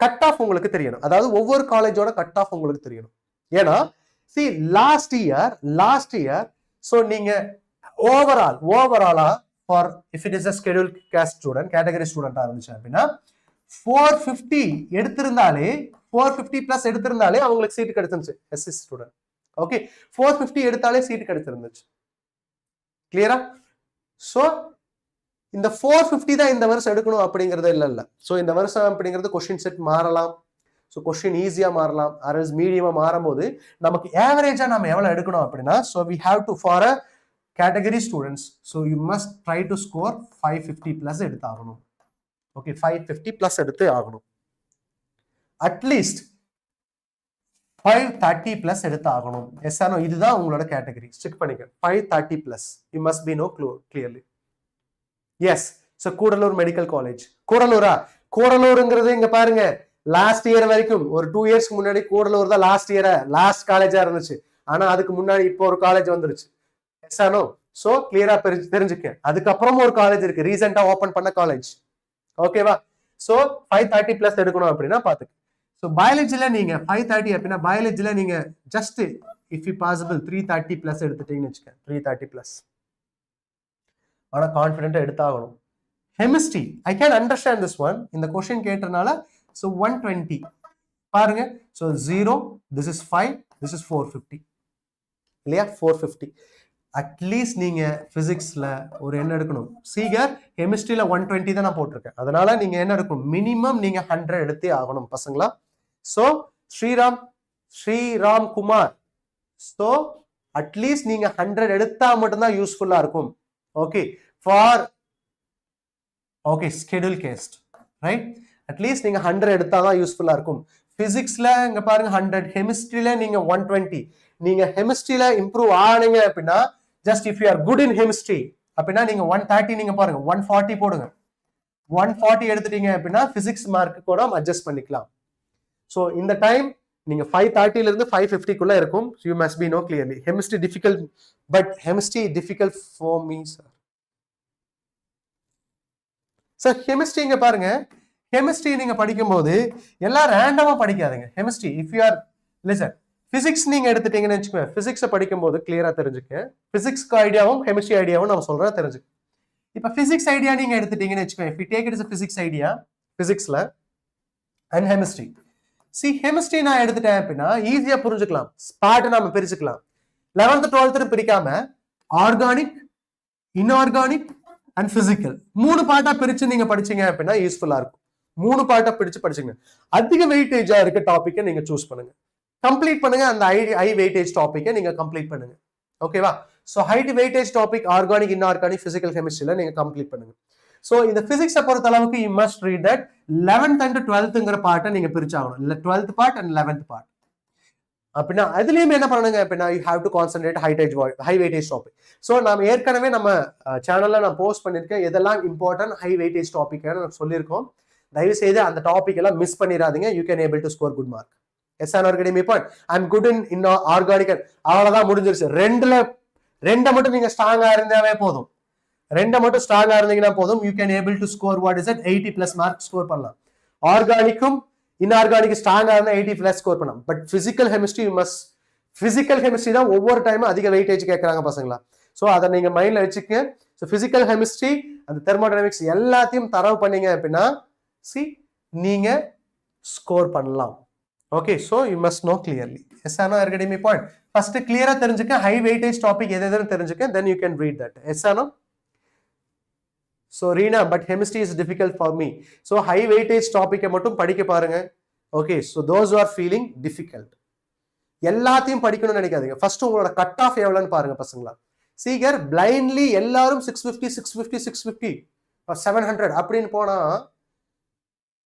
cut off உங்களுக்கு தெரியணும் அதாவது ஒவ்வொரு காலேஜோட கட் ஆஃப் உங்களுக்கு தெரியணும் ஏன்னா see last year so நீங்க ஓவராலா for if it is a scheduled caste student category student இருந்துச்சு அப்படின்னா 450 எடுத்திருந்தாலே 450 பிளஸ் எடுத்திருந்தாலே அவங்களுக்கு சீட் கிடைச்சிருந்துச்சு எஸ்சி ஸ்டூடெண்ட் ஓகே 450 எடுத்தாலே சீட் கிடைச்சிருந்துச்சு கிளியரா சோ இந்த 450 தான் இந்த வருஷம் எடுக்கணும் அப்படிங்கிறது இல்ல. ஸோ இந்த வருஷம் அப்படிங்கிறது கொஸ்டின் செட் மாறலாம். ஸோ கொஸ்டின் ஈஸியா மாறலாம், அரஸ் மீடியமா மாறும்போது நமக்கு ஆவரேஜா நம்ம எவ்வளவு எடுக்கணும் அப்படின்னா, so we have to for a category students, so you must try to score 550 plus எடுத்து ஆகணும். ஓகே, 550 பிளஸ் எடுத்து ஆகணும். அட்லீஸ்ட் 530 பிளஸ் எடுத்து ஆகணும். Yes or no? இதுதான் உங்களோட கேட்டகரி. செக் பண்ணிக்க. 530 plus you must be know clearly. Yes. So Gudalur medical college. கூடலூருங்கிறது இங்க பாருங்க, லாஸ்ட் இயர் வரைக்கும் ஒரு 2 இயர்ஸ்க்கு முன்னாடி கூடலூர் தான் லாஸ்ட் காலேஜா இருந்துச்சு. ஆனா அதுக்கு முன்னாடி இப்போ ஒரு காலேஜ் வந்துருச்சு. S or no? சோ கிளியரா தெரிஞ்சுக்க. அதுக்கப்புறமும் ஒரு காலேஜ் இருக்கு, ரீசெண்டா ஓபன் பண்ண காலேஜ். ஓகேவா? சோ 530 பிளஸ் எடுக்கணும் அப்படின்னா பாத்துக்க. சோ பயாலஜில நீங்க 530 அப்படின்னா பயாலஜில நீங்க just if you possible 330 plus எடுத்துட்டீங்கன்னு வச்சுக்க. 330 பிளஸ் ஆனா கான்ஃபிடென்ட்டா எடுத்தாகணும். Chemistry, I can understand this one. இந்த கொஸ்டின் கேட்டனால so 120 பாருங்க. so 0, this is 5, this is 450 இல்லையா? 450. அட்லீஸ்ட் நீங்க பிசிக்ஸ்ல ஒரு என்ன எடுக்கணும்? சீகர் கெமிஸ்ட்ரியில 120 தான் நான் போட்டிருக்கேன். அதனால நீங்க என்ன எடுக்கணும்? மினிமம் நீங்க 100 எடுத்தே ஆகணும் பசங்களா. So Shriram Kumar, so at least நீங்க 100 எடுத்தா மட்டும்தான் யூஸ்ஃபுல்லா இருக்கும். Okay, for okay schedule caste, right? At least நீங்க 100 எடுத்தாதான் யூஸ்ஃபுல்லா இருக்கும். பிசிக்ஸ்ல இங்க பாருங்க 100, கெமிஸ்ட்ரியில நீங்க 120. நீங்க கெமிஸ்ட்ரியில இம்ப்ரூவ் ஆனீங்க அப்படின்னா, just if you are good in chemistry அப்படின்னா நீங்க 130, நீங்க பாருங்க 140 போடுங்க. 140 எடுத்துட்டீங்க அப்படின்னா பிசிக்ஸ் மார்க் கூட அட்ஜஸ்ட் பண்ணிக்கலாம். சோ இந்த டைம் நீங்க 530 ல இருந்து 550 குள்ள இருக்கும். You must be know clearly. Chemistry difficult, but chemistry difficult for me sir. Sir chemistry இங்க பாருங்க, கெமிஸ்ட்ரி நீங்க படிக்கும் போது எல்லாம் ரேண்டமா படிக்காதீங்க. Chemistry if you are listen, physics நீங்க எடுத்துட்டீங்கன்னு வச்சுக்கோங்க. பிசிக்ஸை படிக்கும் போது கிளியரா தெரிஞ்சுக்க. பிசிக்ஸ்க்கு ஐடியாவும் கெமிஸ்ட்ரி ஐடியாவும் நம்ம சொல்றேன் தெரிஞ்சுக்க. இப்ப பிசிக்ஸ் ஐடியா நீங்க எடுத்துட்டீங்கன்னு வச்சுக்கோங்க. If you take it is a physics idea பிசிக்ஸ்ல அண்ட் கெமிஸ்ட்ரி. சி கெமிஸ்ட்ரி நான் எடுத்துட்டேன் அப்படின்னா ஈஸியா புரிஞ்சுக்கலாம். ஸ்பாட் நாம பிரிச்சுக்கலாம். 11th 12th பிரிக்காம ஆர்கானிக், இன்ஆர்கானிக் அண்ட் பிசிக்கல் 3 பார்ட்டா பிரிச்சு நீங்க படிச்சீங்க அப்படின்னா யூஸ்ஃபுல்லா இருக்கும். 3 பார்ட்டா பிரிச்சு படிச்சுங்க. அதிக வெயிட்டேஜா இருக்க டாபிக்கை நீங்க சூஸ் பண்ணுங்க, கம்ப்ளீட் பண்ணுங்க. அந்த ஹை வெயிட்டேஜ் டாபிக்கை நீங்க கம்ப்ளீட் பண்ணுங்க. ஓகேவா? So high weightage topic organic, inorganic, physical, கெமிஸ்ட்ரியில நீங்க கம்ப்ளீட் பண்ணுங்க. சோ இந்த பிசிக்ஸை பொறுத்த அளவுக்கு you must read that 11th and 12thங்கிற பார்ட்டை நீங்க பிரிச்சாகணும். இல்ல 12th part and 11th part அப்படின்னா அதுலயும் என்ன பண்ணுங்க அப்படின்னா you have to concentrate high weightage topic. So நாம ஏற்கனவே நம்ம சேனல்ல நான் போஸ்ட் பண்ணிருக்கேன் எதெல்லாம் இம்பார்ட்டன்ட் ஹை வெயிட்டேஜ் டாபிக் சொல்லியிருக்கோம். தயவு செய்து அந்த டாபிக் எல்லாம் மிஸ் பண்ணிடாதீங்க. You can able to score good mark. Yes or academy point I am good in organic. அவ்வளவுதான், முடிஞ்சிருச்சு. ரெண்டை மட்டும் நீங்க ஸ்ட்ராங்கா இருந்தாவே போதும். ரெண்டை மட்டும் ஸ்ட்ராங்கா இருந்தீங்கன்னா போதும். You can able to score what is it 80 plus mark score பண்ணலாம். ஆர்கானிக்கும் இன்ஆர்கானிக் ஸ்ட்ராங்கா இருந்தா 80 பிளஸ் ஸ்கோர் பண்ணலாம். But physical chemistry you must, physical chemistry தான் ஒவ்வொரு டைமும் அதிக வெயிட்டேஜ் கேட்கறாங்க பசங்களா. சோ அதை நீங்க மைண்ட்ல வச்சுக்க. ஸோ பிசிக்கல் கெமிஸ்ட்ரி அந்த தெர்மோடைனமிக்ஸ் எல்லாத்தையும் தரவு பண்ணீங்க அப்படின்னா நீங்க ஸ்கோர் பண்ணலாம். Okay, so you must know clearly. Yes or no academy point. First கிளியரா தெரிஞ்சுக்க, ஹை வெயிட்டேஜ் டாபிக் எது எதுன்னு தெரிஞ்சுக்க, then you can read that. Yes or no? So Reena, but chemistry is difficult for me. So high weightage டாபிக்கை மட்டும் படிக்க பாருங்க. Okay, so those are feeling difficult, எல்லாத்தையும் படிக்கணும்னு நினைக்காதீங்க. ஃபர்ஸ்ட் உங்களோட கட் ஆஃப் எவ்வளவுன்னு பாருங்க பசங்களா. சீக்கர் பிளைண்ட்லி எல்லாரும் 650 650 650 700 அப்படின்னு போனா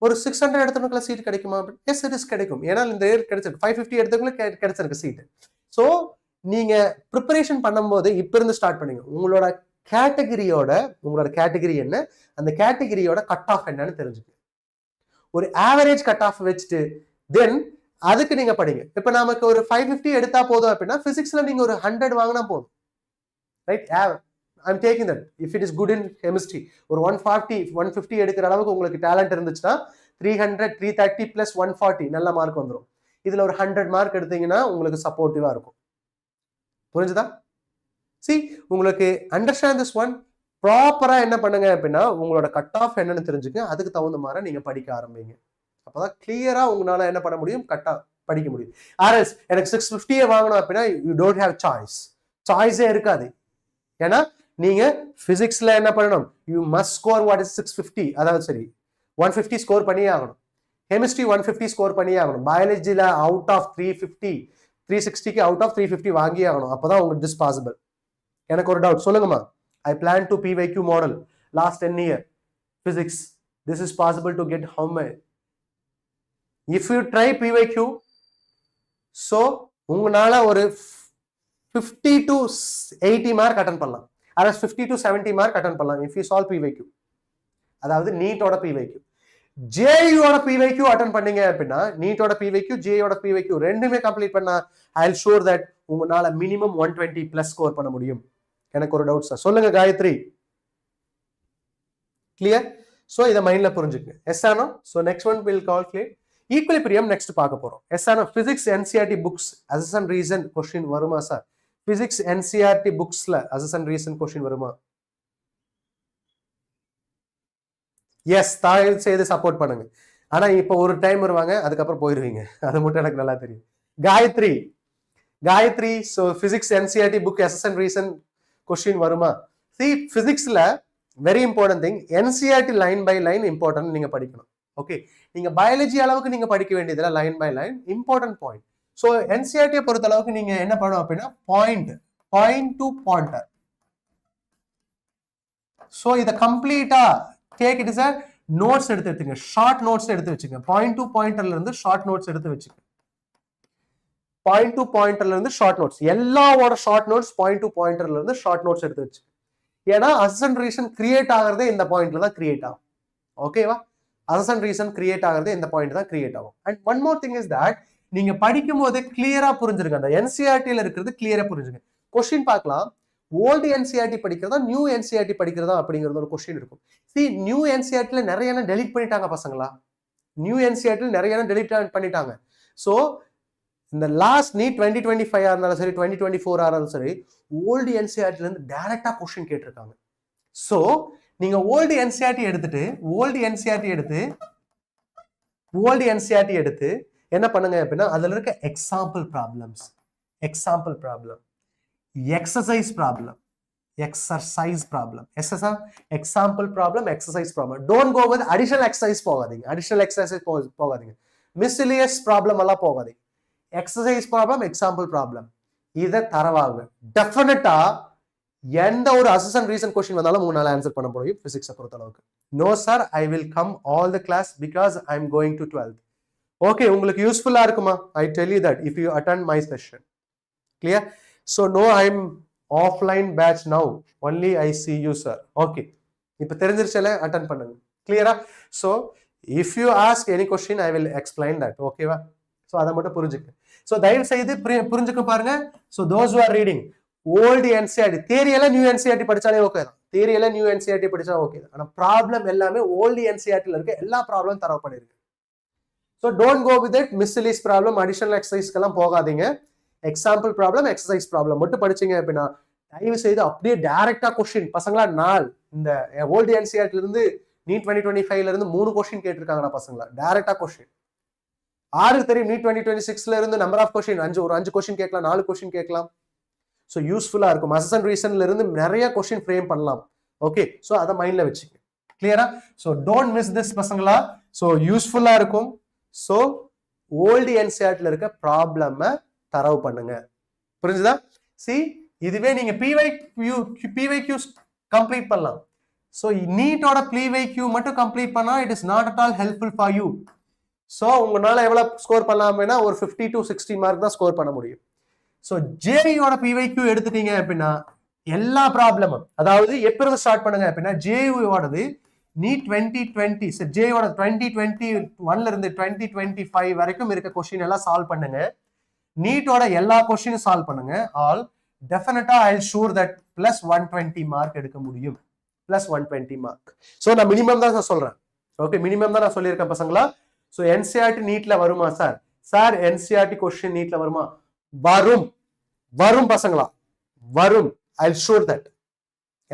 ஒரு 600 எடுத்தவங்களுக்குள்ள சீட் கிடைக்குமா? எஸ், இட் இஸ் கிடைக்கும். ஏன்னா இந்த இயர் கிடைச்சிருக்கு. 550 எடுத்தவங்களுக்கு கிடைச்சிருக்கு சீட். ஸோ நீங்க ப்ரிப்பரேஷன் பண்ணும்போது இப்ப இருந்து ஸ்டார்ட் பண்ணுங்க. உங்களோட கேட்டகரி என்ன, அந்த கேட்டகரியோட கட் ஆஃப் என்னன்னு தெரிஞ்சுக்க. ஒரு ஆவரேஜ் கட் ஆஃப் வச்சுட்டு தென் அதுக்கு நீங்க படிங்க. இப்ப நமக்கு ஒரு 550 எடுத்தா போதும் அப்படின்னா பிசிக்ஸ்ல நீங்க ஒரு 100 வாங்கினா போதும், right? I'm taking that. If it is good in chemistry, ஒரு 140 150 எடுக்கிற அளவுக்கு உங்களுக்கு டேலண்ட் இருந்துச்சுன்னா 300 330 plus 140 நல்ல மார்க் வந்துடும். இதுல ஒரு 100 மார்க் எடுத்தீங்கன்னா உங்களுக்கு சப்போர்ட்டிவா இருக்கும். புரிஞ்சுதா? See, உங்களுக்கு அண்டர்ஸ்டாண்ட் திஸ் ஒன். ப்ராப்பரா என்ன பண்ணுங்க அப்படின்னா உங்களோட கட் ஆஃப் என்னன்னு தெரிஞ்சுக்க, அதுக்கு தகுந்த மாதிரி நீங்க படிக்க ஆரம்பிங்க. அப்பதான் கிளியரா உங்களால என்ன பண்ண முடியும், படிக்க முடியும். ஆர்எஸ் எனக்கு 650 வாங்கணும் அப்படின்னா யூ டோன்ட் ஹேவ் சாய்ஸே இருக்காது. ஏன்னா நீங்க பிசிக்ஸ்ல என்ன பண்ணணும், you must score what is 650, அதாவது சரி 150 ஸ்கோர் பண்ணியே ஆகணும். கெமிஸ்ட்ரி 150 ஸ்கோர் பண்ணியே ஆகணும். பயாலஜில அவுட் ஆஃப் 350 360க்கு அவுட் ஆஃப் 350 வாங்கியே ஆகணும். அப்பதான் உங்களுக்கு திஸ் பாசிபிள். எனக்கு ஒரு டவுட் சொல்லுங்கம்மா. I plan to PYQ model last 10 year physics. This is possible to get how many? If you try PYQ, so உங்களால ஒரு 50 to 80 மார்க் அட்டன் பண்ணலாம். அதாவது 50 to 70 மார்க் அட்டன் பண்ணலாம் if you solve PYQ. அதாவது நீட்டோட PYQ. ஜேயோட PYQ attend பண்ணீங்க அப்படின்னா நீட்டோட PYQ ஜேயோட PYQ ரெண்டுமே complete பண்ணா I'll sure that உங்களால மினிமம் 120 பிளஸ் ஸ்கோர் பண்ண முடியும். எனக்கு ஒரு டவுட் சார், சொல்லுங்க காயத்ரி. கிளியர்? சோ இத மைண்ட்ல புரிஞ்சுக்கங்க. Yes or no? So next one will calculate equilibrium. Next பார்க்க போறோம். Yes or no? Physics NCERT books அசஸ் அண்ட் ரீசன் क्वेश्चन வருமா சார்? பிசிக்ஸ் என்சிஆர்டி புக்ஸ்ல அசஸ் அண்ட் ரீசன் क्वेश्चन வருமா? எஸ், தயவு செய்து சப்போர்ட் பண்ணுங்க. ஆனா இப்ப ஒரு டைம் வருவாங்க, அதுக்கப்புறம் போயிருவீங்க. அது மட்டும் எனக்கு நல்லா தெரியும். Gayathri so physics NCERT book அசஸ் அண்ட் ரீசன் क्वेश्चन வருமா? see பிசிக்ஸ்ல very important thing, NCERT line by line important நீங்க படிக்கணும். ஓகே, நீங்க பயாலஜி அளவுக்கு நீங்க படிக்க வேண்டியதுல line by line important point. So என்சிஆர்டியை பொறுத்த அளவுக்கு நீங்க என்ன பண்ணணும் அப்படின்னா பாயிண்ட் டு பாயிண்டர். சோ இத கம்ப்ளீட்டா take it is a notes எடுத்து வச்சுங்க, ஷார்ட் நோட்ஸ் எடுத்து வச்சுங்க. பாயிண்ட் டு பாயிண்டர்ல இருந்து ஷார்ட் நோட்ஸ் எடுத்து வச்சுங்க. பாயிண்ட் டு பாயிண்டர்ல இருந்து ஷார்ட் நோட்ஸ், எல்லாவோட ஷார்ட் நோட்ஸ் பாயிண்ட் டு பாயிண்டர்ல இருந்து ஷார்ட் நோட்ஸ் எடுத்து வச்சு. ஏன்னா அசன் ரீசன் கிரியேட் ஆகிறதே இந்த பாயிண்ட்ல தான் கிரியேட் ஆகும். ஓகேவா? அசன் ரீசன் கிரியேட் ஆகிறதே இந்த பாயிண்ட் தான் கிரியேட் ஆகும். And one more thing is that நீங்க படிக்கும் போதே கிளியரா புரிஞ்சிருங்க. அந்த என்சிஆர்டில இருக்கிறது கிளியரா புரிஞ்சுங்க. கொஸ்டின் பார்க்கலாம், ஓல்டு என்சிஆர்டி படிக்கிறதா நியூ என்சிஆர்டி படிக்கிறதா அப்படிங்கிறது ஒரு கொஸ்டின் இருக்கும். சி நியூ என்சிஆர்டில நிறைய டெலிட் பண்ணிட்டாங்க பசங்களா. நியூ என்சிஆர்டில நிறைய டெலிட் பண்ணிட்டாங்க. சோ இந்த லாஸ்ட் நீட் 2025 இருந்தாலும் சரி 2024 இருந்தாலும் சரி ஓல்டு என்சிஆர்டில இருந்து டைரக்டா क्वेश्चन கேட்டிருக்காங்க. சோ நீங்க ஓல்டு என்சிஆர்டி எடுத்து என்ன பண்ணுங்க அப்படின்னா அதுல இருக்க example problem, exercise problem, don't go with additional exercise போகாதீங்க. மிஸ்லியஸ் ப்ராப்ளம் எல்லாம் போகாதீங்க. எக்ஸசைஸ் ப்ராப்ளம், எக்ஸாம்பிள் ப்ராப்ளம் இதை தரவாங்க. டெஃபினட்டா எந்த ஒரு அசஸ் ரீசன் क्वेश्चन வந்தாலும் உங்களால ஆன்சர் பண்ண முடியும் பிசிக்ஸை பொறுத்த அளவுக்கு. No sir, I will come all the class because I am going to 12th. Okay, உங்களுக்கு யூஸ்ஃபுல்லா இருக்குமா? I tell you that if you attend my session. Clear? So no, I am offline batch now, only I see you sir. Okay, இப்போ தெரிஞ்சிருச்சல, attend பண்ணுங்க. கிளியரா? So if you ask any question I will explain that. ஓகேவா? So அதை மட்டும் புரிஞ்சுக்க. So தயவு செய்து புரிஞ்சுக்க பாருங்க. So those who are reading old NCERT தியரியில நியூ NCERT படிச்சாலே ஓகே தான். தியரியில நியூ NCERT படிச்சா ஓகே தான். ஆனா ப்ராப்ளம் எல்லாமே ஓல்ட் NCERTல இருக்க எல்லா ப்ராப்ளம் தரவு பண்ணிருக்கு. So don't go with it. Miscellaneous problem, additional எக்ஸசைஸ்க்கு எல்லாம் போகாதீங்க. எக்ஸாம்பிள் ப்ராப்ளம், எக்ஸசைஸ் ப்ராப்ளம் மட்டும் படிச்சீங்க அப்படின்னா தயவு செய்து அப்படியே டைரக்டா क्वेश्चन பசங்களா இந்த ஓல்ட் NCERTல இருந்து நீட் 2025ல இருந்து 3 क्वेश्चन கேட்டிருக்காங்கடா பசங்களா. டைரக்டா क्वेश्चन ஆருக்கு தெரியும் நீட் 2026ல இருந்து நம்பர் ஆஃப் क्वेश्चन ஒரு 5 क्वेश्चन கேட்கலாம், 4 क्वेश्चन கேட்கலாம். சோ யூஸ்ஃபுல்லா இருக்கும். அசன் ரீசன்ல இருந்து நிறைய क्वेश्चन ஃப்ரேம் பண்ணலாம். ஓகே, சோ அத மைண்ட்ல வெச்சுங்க. கிளியரா? சோ டோன்ட் மிஸ் திஸ் பசங்களா. சோ யூஸ்ஃபுல்லா இருக்கும். சோ ஓல்ட் என்சிஆர்டில இருக்க ப்ராப்ளம தரவு பண்ணுங்க. புரிஞ்சுதா? see இதுவே நீங்க PYQ கம்ப்ளீட் பண்ணலாம். சோ நீட்டோட PYQ மட்டும் கம்ப்ளீட் பண்ணா it is not at all helpful for you. So உங்களால எவ்வளவு ஸ்கோர் பண்ணலாம் அப்படின்னா ஒரு 50 to 60 மார்க் தான் ஸ்கோர் பண்ண முடியும். சோ ஜேயோட PYQ எடுத்துட்டீங்க அப்படின்னா எல்லா ப்ராப்ளமும், அதாவது எப்ப ஸ்டார்ட் பண்ணுங்க அப்படின்னா ஜேயோடது நீட் 2020 ஜேயோட 2021ல இருந்து 2025 வரைக்கும் இருக்க क्वेश्चन எல்லாம் சால்வ் பண்ணுங்க. நீட்டோட எல்லா क्वेश्चनயும் சால்வ் பண்ணுங்க. ஆல் டெஃபினட்டா ஐ will sure that plus 120 mark எடுக்க முடியும். Plus 120 mark. சோ நான் மினிமம் தான் சொல்றேன். ஓகே, மினிமம் தான் நான் சொல்லியிருக்கேன் பசங்களா. சோ என்சிஆர்டி நீட்ல வருமா சார்? சார் என்சிஆர்டி क्वेश्चन நீட்ல வருமா? வரும் பசங்களா, வரும். I will sure that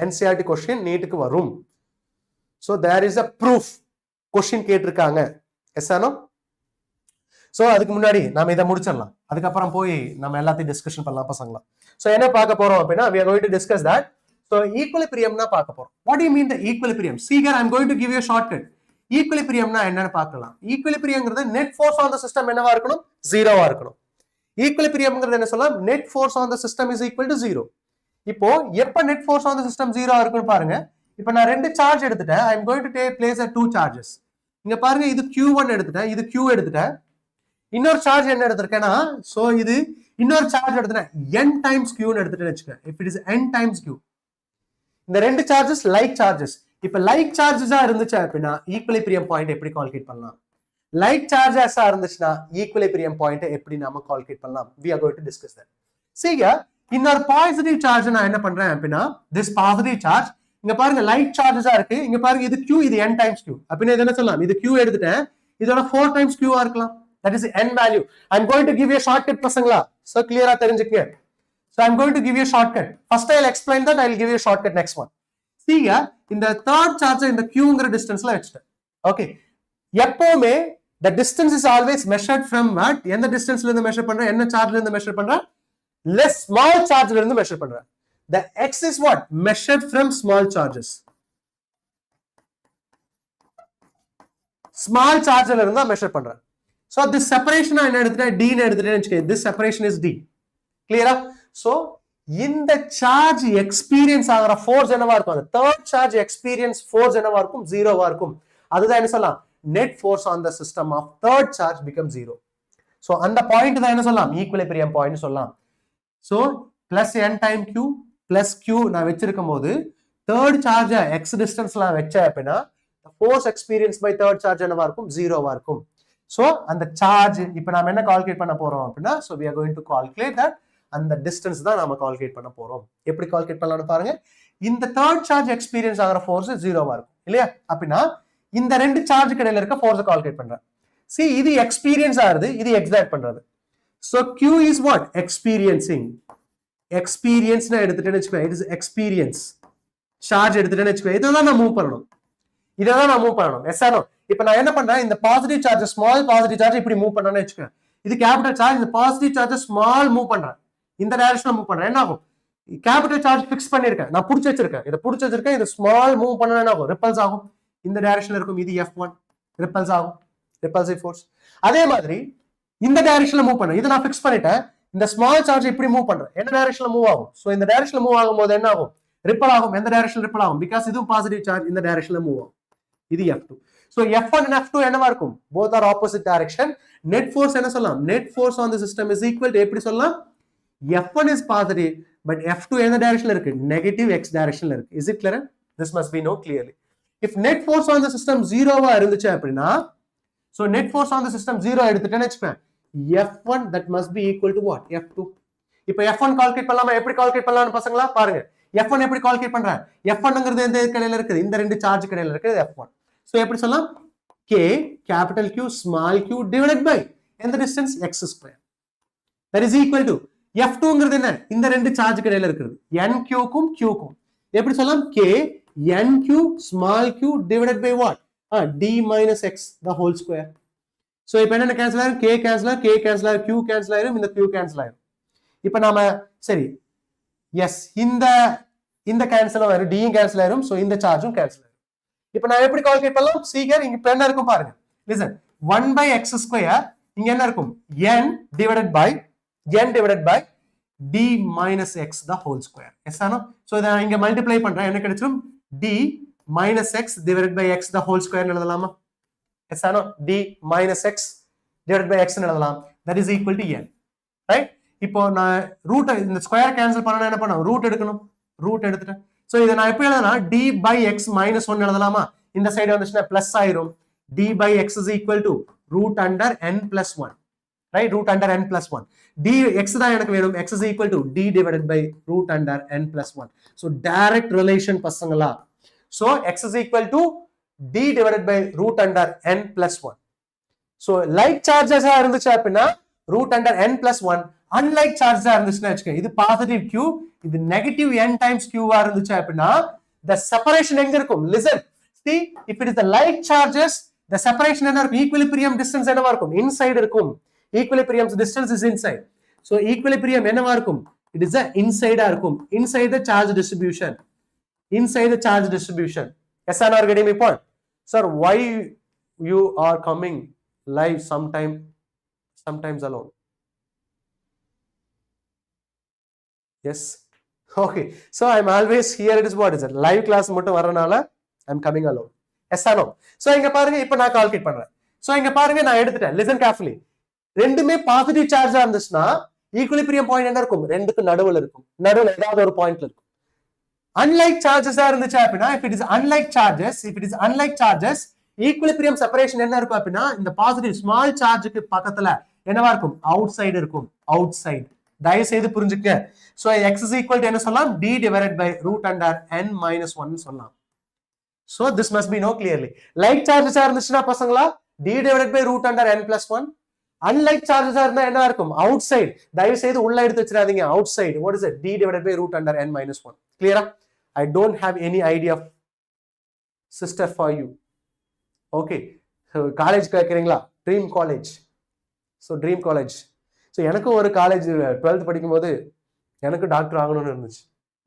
NCERT question நீட்டுக்கு வரும். So there is a proof question கேட்டிருக்காங்க. Yes or no? சோ அதுக்கு முன்னாடி நாம இதை முடிச்சிடலாம். அதுக்கப்புறம் போய் நம்ம எல்லாத்தையும் டிஸ்கஷன் பண்ணலாம் பசங்களா. சோ என்ன பார்க்க போறோம் அப்படின்னா we are going to discuss that. So equilibrium na paaka porom. What do you mean the equilibrium? See here, I'm going to give you a shortcut. Equilibrium na enna paakalam. Equilibrium ngradhu net force on the system enna va irukanum? 0 va irukanum. Equilibrium ngradhu enna sollalam? Net force on the system is equal to 0. இப்போ எப்ப net force on the system 0 ஆ இருக்குன்னு பாருங்க. இப்போ நான் ரெண்டு charge எடுத்துட்டேன். I am going to take place at two charges. இங்க பாருங்க, இது Q1 எடுத்துட்டேன், இது Q எடுத்துட்டேன். இன்னொரு சார்ஜ் என்ன எடுத்துட்டேன்னா, சோ இது இன்னொரு சார்ஜ் எடுத்துட்டேன், n times Q ன்னு எடுத்துட்டேன்னு வெச்சுக்கோங்க. If it is n times Q, இந்த ரெண்டு சார்ஜஸ் லைக் சார்ஜஸ். இப்ப லைக் சார்ஜஸா இருந்துச்சு அப்படின்னா ஈக்குலிபிரியம் பாயிண்ட் எப்படி கால்குலேட் பண்ணலாம்? லைக் சார்ஜஸா இருந்துச்சுன்னா ஈக்குலிபிரியம் பாயிண்ட் எப்படி நாம கால்குலேட் பண்ணலாம்? We are going to discuss that. See here, இன்னொரு பாசிட்டிவ் சார்ஜ் நான் என்ன பண்றேன் அப்படின்னா, this positive charge இங்க பாருங்க லைட் சார்ஜஸா இருக்கு. இங்க பாருங்க இது Q, இது n times Q. அப்படின்னா என்ன சொல்லலாம்? இது Q எடுத்துட்டேன், இதோட 4 times Q ஆ இருக்கலாம். That is n value. I'm going to give you a shortcut பசங்களா. So clear-ஆ தெரிஞ்சுக்கங்க. So I'm going to give you a shortcut. First I'll explain that, I'll give you a shortcut next one. See here, in the third charge in the Qங்கிற distanceல வெச்சிட்டேன். Okay. எப்பவுமே the distance is always measured from what? எந்த distanceல இருந்து measure பண்றேன்? என்ன chargeல இருந்து measure பண்றேன்? Less small chargeல இருந்து measure பண்றேன். The x is what? Measured from small charges. Small chargeல இருந்து measure பண்றேன். So this separation நான் என்ன எடுத்துட்டேன்? D ன்னு எடுத்துட்டேன்னு வெச்சுக்கங்க. This separation is D. Clear-ஆ? So இந்த சார்ஜ் எக்ஸ்பீரியன்ஸ் ஆகிற ஃபோர்ஸ் என்னவா இருக்கும்? அந்த தேர்ட் சார்ஜ் எக்ஸ்பீரியன்ஸ் ஃபோர்ஸ் என்னவா இருக்கும்? 0வா இருக்கும். அதுதான் என்ன சொல்லலாம்? Net force on the system of third charge become 0. So அந்த பாயிண்ட் தான் என்ன சொல்லலாம்? ஈக்குலிபிரியம் பாயிண்ட் சொல்லலாம். So plus n time q plus q நான் வச்சிருக்கும் போது தேர்ட் சார்ஜ் x டிஸ்டன்ஸ்ல வச்சேன் அப்படின்னா force experience by third charge என்னவா இருக்கும்? 0வா இருக்கும். சோ அந்த சார்ஜ் இப்போ நாம என்ன கால்குலேட் பண்ண போறோம் அப்படின்னா, so we are going to calculate that. அந்த டிஸ்டன்ஸ் தான் நாம கால்குலேட் பண்ண போறோம். எப்படி கால்குலேட் பண்ணலாம்னு பாருங்க. இந்த தேர்ட் சார்ஜ் எக்ஸ்பீரியன்ஸ் ஆகிற ஃபோர்ஸ் 0வா இருக்கும் இல்லையா? அப்படின்னா இந்த ரெண்டு சார்ஜ் இடையில இருக்க ஃபோர்ஸ் கால்குலேட் பண்றேன். see இது எக்ஸ்பீரியன்ஸ் ஆகுது, இது எக்ஸைட் பண்றது. so q is what? experiencing. experience னா எடுத்துட்டேன்னு வெச்சுக்கோ, it is experience. சார்ஜ் எடுத்துட்டேன்னு வெச்சுக்கோ, இததான் நான் மூவ் பண்ணனும். இததான் நான் மூவ் பண்ணனும். Yes or no? இப்போ நான் என்ன பண்றேன், இந்த positive charge small positive charge இப்படி மூவ் பண்ணனும்னு வெச்சுக்கோ. இது கேபிட்டல் சார்ஜ், இந்த பாசிட்டிவ் சார்ஜ் ஸ்மால் மூவ் பண்றேன், இந்த டைரக்ஷன்ல மூவ் பண்றேன். என்ன ஆகும்? கேபிட்டல் சார்ஜ் ஃபிக்ஸ் பண்ணிருக்கேன், நான் புடிச்சு வச்சிருக்கேன், இத புடிச்சு வச்சிருக்கேன். இது ஸ்மால் மூவ் பண்ணா என்ன ஆகும்? ரிப்பல்ஸ் ஆகும். இந்த டைரக்ஷன்ல இருக்கும், இது F1 ரிப்பல்ஸ் ஆகும், ரிப்பல்சிவ் ஃபோர்ஸ். அதே மாதிரி இந்த டைரக்ஷன்ல மூவ் பண்ணேன், இத நான் ஃபிக்ஸ் பண்ணிட்டேன். இந்த ஸ்மால் சார்ஜ் இப்படி மூவ் பண்றேன், என்ன டைரக்ஷன்ல மூவ் ஆகும்? சோ இந்த டைரக்ஷன்ல மூவ் ஆகும்போது என்ன ஆகும்? ரிப்பல் ஆகும். எந்த டைரக்ஷன்ல ரிப்பல் ஆகும்? பிகாஸ் இதுவும் பாசிட்டிவ் சார்ஜ் இந்த டைரக்ஷன்ல மூவ் ஆகும். இது F2. so F1 and F2 என்னவா இருக்கும்? both are opposite direction. net force என்ன சொல்லலாம்? net force on the system is equal to எப்படி சொல்லலாம்? F1 is positive but F2 எந்த டைரக்ஷன்ல இருக்கு? நெகட்டிவ் x டைரக்ஷன்ல இருக்கு. is it clear? this must be known clearly. if net force on the system 0வா இருந்துச்சு அப்படினா, so net force on the system 0 எடுத்துட்டேன்னு வெச்சுப்பேன், F1 that must be equal to what? F2. இப்போ F1 calculate பண்ணலாமா? எப்படி calculate பண்ணலாம்னு பசங்களா பாருங்க. F1 எப்படி calculate பண்றேன்? F1ங்கிறது எந்த கடையில இருக்குது? இந்த ரெண்டு சார்ஜ் கடையில இருக்குது F1. so எப்படி சொல்லலாம்? K capital Q small q divided by எந்த distance? x square. that is equal to F2ங்கிறது என்ன? இந்த ரெண்டு சார்ஜ் கடையில இருக்குது nq க்கும் q க்கும். எப்படி சொல்லலாம்? K nq small q divided by what? d minus x the whole square. so இப்போ என்ன கேன்சல் ஆகும்? k கேன்சல் ஆகும், k கேன்சல் ஆகும், q கேன்சல் ஆகும், இந்த q கேன்சல் ஆகும். இப்போ நாம சரி எஸ் இந்த கேன்சல் ஆகும், d கேன்சல் ஆகும், so இந்த சார்ஜும் கேன்சல் ஆகும். இப்போ நான் எப்படி கால்குலேட் பண்ணலாம்? see here, இங்க என்ன இருக்கும் பாருங்க. listen, 1 by x square இங்க என்ன இருக்கும்? n divided by d minus x the whole square. Yes or no? so இத இங்க மல்டிப்ளை பண்றேன், என்ன கிடைச்சிரும்? d minus x divided by x the whole square எழுதலாமா? Yes or no? d minus x divided by x எழுதலாம். that is equal to n. right? இப்போ நான் root இந்த ஸ்கொயர் கேன்சல் பண்ணனும், என்ன பண்ணனும்? ரூட் எடுக்கணும். ரூட் எடுத்துட்டேன். சோ இத நான் எப்படி எழுதலாம்? d by x minus 1 எழுதலாமா? இந்த சைடு வந்துச்சுனா பிளஸ் ஆயிரும். d by x is equal to root under n plus 1. right? root under n plus 1. dx தான் எனக்கு வேணும். x is equal to d divided by root under n plus 1. so direct relation பசங்களா. so x is equal to d divided by root under n plus 1. so like charges இருந்துச்சு அப்படினா root under n plus 1, unlike charges இருந்துச்சுனா வெச்சுக்கங்க, இது positive q, இது negative n times q ஆ இருந்துச்சு அப்படினா the separation எங்க இருக்கும்? listen, see, if it is the like charges, the separation என்ன இருக்கும்? equilibrium distance என்னவா இருக்கும்? inside இருக்கும். equilibrium distance is inside. so equilibrium என்னவா இருக்கும்? it is a inside ஆ இருக்கும். inside the charge distribution. inside the charge distribution. Yes or no? Are getting my point? Sir, why you are coming live sometimes alone? Yes. Okay. So I'm always here. It is what is it? Live class மட்டும் வரனால I'm coming alone. Yes or no? So இங்க பாருங்க இப்போ நான் calculate பண்றேன். So இங்க பாருங்க நான் எடுத்துட்டேன். Listen carefully. ரெண்டுமே பாசிட்டிவ் சார்ஜா இருந்துச்சுன்னா ஈக்குலிபிரியம் பாயிண்ட் என்ன இருக்கும்? ரெண்டுக்கு நடுவுல இருக்கும். நடுவுல ஏதாவது ஒரு பாயிண்ட்ல இருக்கும். unlike charges இருந்துச்சு அப்படினா if it is unlike charges equilibrium separation என்ன இருக்கும் அப்படினா இந்த பாசிட்டிவ் ஸ்மால் சார்ஜுக்கு பக்கத்துல என்னவா இருக்கும்? அவுட் சைடு இருக்கும். Outside. தயவு செய்து புரிஞ்சுக்க. so x is equal to என்ன சொல்லலாம்? d divided by root under n minus 1 சொல்லலாம். so this must be know clearly. like charges இருந்துச்சுனா பசங்களா d divided by root under n plus 1. unlike charges இருந்தா என்ன இருக்கும்? Outside. தயவு செய்து உள்ள எடுத்து வச்சிராதீங்க. Outside. what is it? d divided by root under n minus 1. clear? I don't have any idea of sister for you. Okay. So college கேக்குறீங்களா? Dream college. So dream college. So எனக்கு ஒரு college 12th படிக்கும்போது எனக்கு doctor ஆகணும்னு இருந்துச்சு.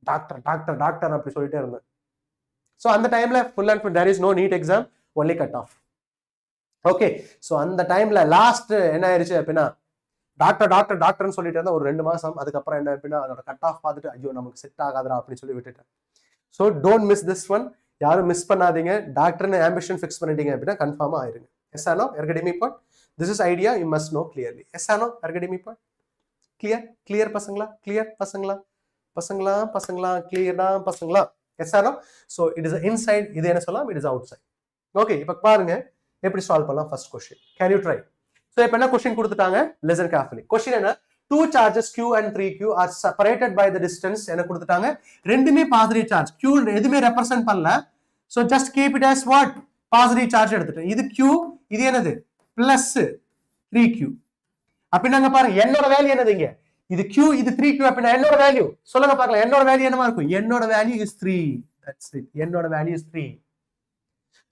Doctor அப்படி சொல்லிட்டே இருந்தேன். So அந்த டைம்ல full and full there is no NEET exam, only cut off. Okay. So அந்த டைம்ல லாஸ்ட் என்ன ஆயிருச்சு அப்படின்னா டாக்டர்னு சொல்லிட்டு இருந்தா ஒரு 2 மாசம். அதுக்கப்புறம் என்ன அப்படின்னா அதோட கட் ஆஃப் பார்த்துட்டு ஐயோ நமக்கு செட் ஆகாதரா அப்படின்னு சொல்லி விட்டுட்டேன். So don't miss this one. யாரும் மிஸ் பண்ணாதீங்க. டாக்டர்னு ஆம்பிஷன் ஃபிக்ஸ் பண்ணிட்டீங்க அப்படின்னா கன்ஃபார்மா ஆயிருங்க. Yes or no academy point. This is idea you must know clearly. Yes or no academy point. Clear பசங்களா? கிளியர்டா பசங்களா? Yes or no. So it is inside. இது என்ன சொல்லலாம்? It is outside. Okay. இப்போ பாருங்க எப்படி சால்வ் பண்ணலாம். First question. Can you try? So இப்போ என்ன கொஸ்டின் கொடுத்துட்டாங்க? Listen carefully. கொஸ்டின் என்ன? two charges q and 3q are separated by the distance. என்ன கொடுத்துட்டாங்க? ரெண்டுமே பாசிட்டிவ் சார்ஜ். q எதுமே ரெப்ரசன்ட் பண்ணல. so just keep it as what? Positive charge எடுத்துட்டேன். இது q, இது என்னது? plus 3q. அப்படினாங்க பாருங்க என்னோட வேல்யூ என்னதுங்க? இது q, இது 3q. அப்படினா என்னோட வேல்யூ சொல்லுங்க பார்க்கலாம். என்னோட வேல்யூ என்னமா இருக்கும்? என்னோட வேல்யூ is 3. that's it. என்னோட வேல்யூ is 3.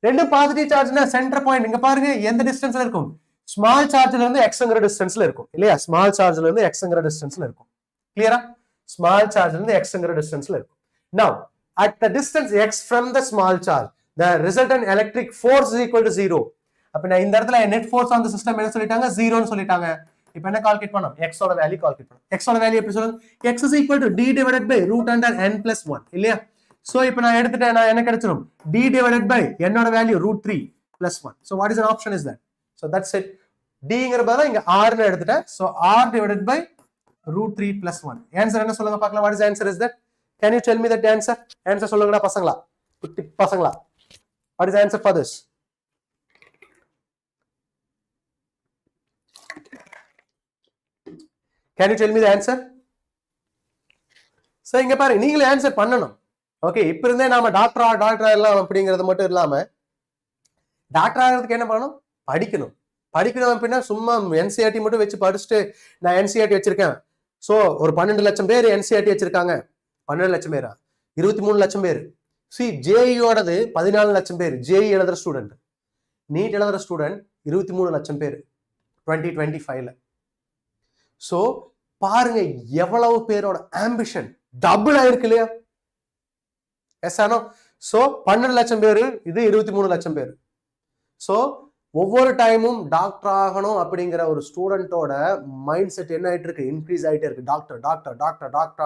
ரெண்டு பாசிட்டிவ் சார்ஜ்னா சென்டர் பாயிண்ட் இங்க பாருங்க எந்த டிஸ்டன்ஸ்ல இருக்கும்? ஸ்மால் சார்ஜ்ல இருந்து எக்ஸ்ங்கிற டிஸ்டன்ஸ்ல இருக்கும் இல்லையா? ஸ்மால் சார்ஜ்ல இருந்து எக்ஸ்ங்கிற டிஸ்டன்ஸ்ல இருக்கும். கிளியரா? ஸ்மால் சார்ஜ்ல இருந்து எக்ஸ்ங்கிற டிஸ்டன்ஸ்ல இருக்கும். now at the distance x from the small charge the resultant electric force is equal to 0. அப்ப இந்த இடத்துல net force on the system என்ன சொல்லிட்டாங்க? 0 னு சொல்லிட்டாங்க. இப்போ என்ன கால்குலேட் பண்ணோம்? x ஓட வேல்யூ கால்குலேட் பண்ணோம். x ஓட வேல்யூ எப்படி சொல்லுங்க? x is equal to d divided by root under n plus 1 இல்லையா? சோ இப்போ நான் எடுத்துட்டேன். நான் என்ன கிடைச்சிரும்? d divided by n ஓட value √3 plus 1. so what is an option is that? so that's it. dங்கிற பதிலா இங்க r னு எடுத்துட்டேன். so r divided by √3 plus 1. Answer என்ன சொல்லுங்க பார்க்கலாம். what is the answer is that? can you tell me that answer? Answer சொல்லுங்கடா பசங்களா, குட்டி பசங்களா. what is the answer for this? can you tell me the answer? so இங்க பாருங்க நீங்களே ஆன்சர் பண்ணணும். ஓகே. இப்போ இருந்தே நாம டாக்டர் எல்லாம் அப்படிங்கிறது மட்டும் இல்லாம டாக்டர் ஆகிறதுக்கு என்ன பண்ணணும்? படிக்கணும் அப்படின்னா சும்மா என்சிஆர்டி மட்டும் வச்சு படிச்சுட்டு நான் என்சிஆர்டி வச்சிருக்கேன். ஸோ ஒரு 12 லட்சம் பேர் என்சிஆர்டி வச்சிருக்காங்க. 12 லட்சம் பேரா? 23 லட்சம் பேர். ஜேஇயோடது 14 லட்சம் பேர். ஜேஇ எழுதுற ஸ்டூடெண்ட், நீட் எழுதுற ஸ்டூடெண்ட் 23 லட்சம் பேர் 2025ல. ஸோ பாருங்க எவ்வளவு பேரோட ஆம்பிஷன் டபுள் ஆயிருக்கு இல்லையா? S or no. ஸோ 12 லட்சம் பேர், இது 23 லட்சம் பேர். ஸோ ஒவ்வொரு டைமும் டாக்டர் ஆகணும் அப்படிங்கிற ஒரு ஸ்டூடெண்டோட மைண்ட் செட் என்ன ஆயிட்டு இருக்கு? இன்க்ரீஸ் ஆயிட்டே இருக்கு. டாக்டர்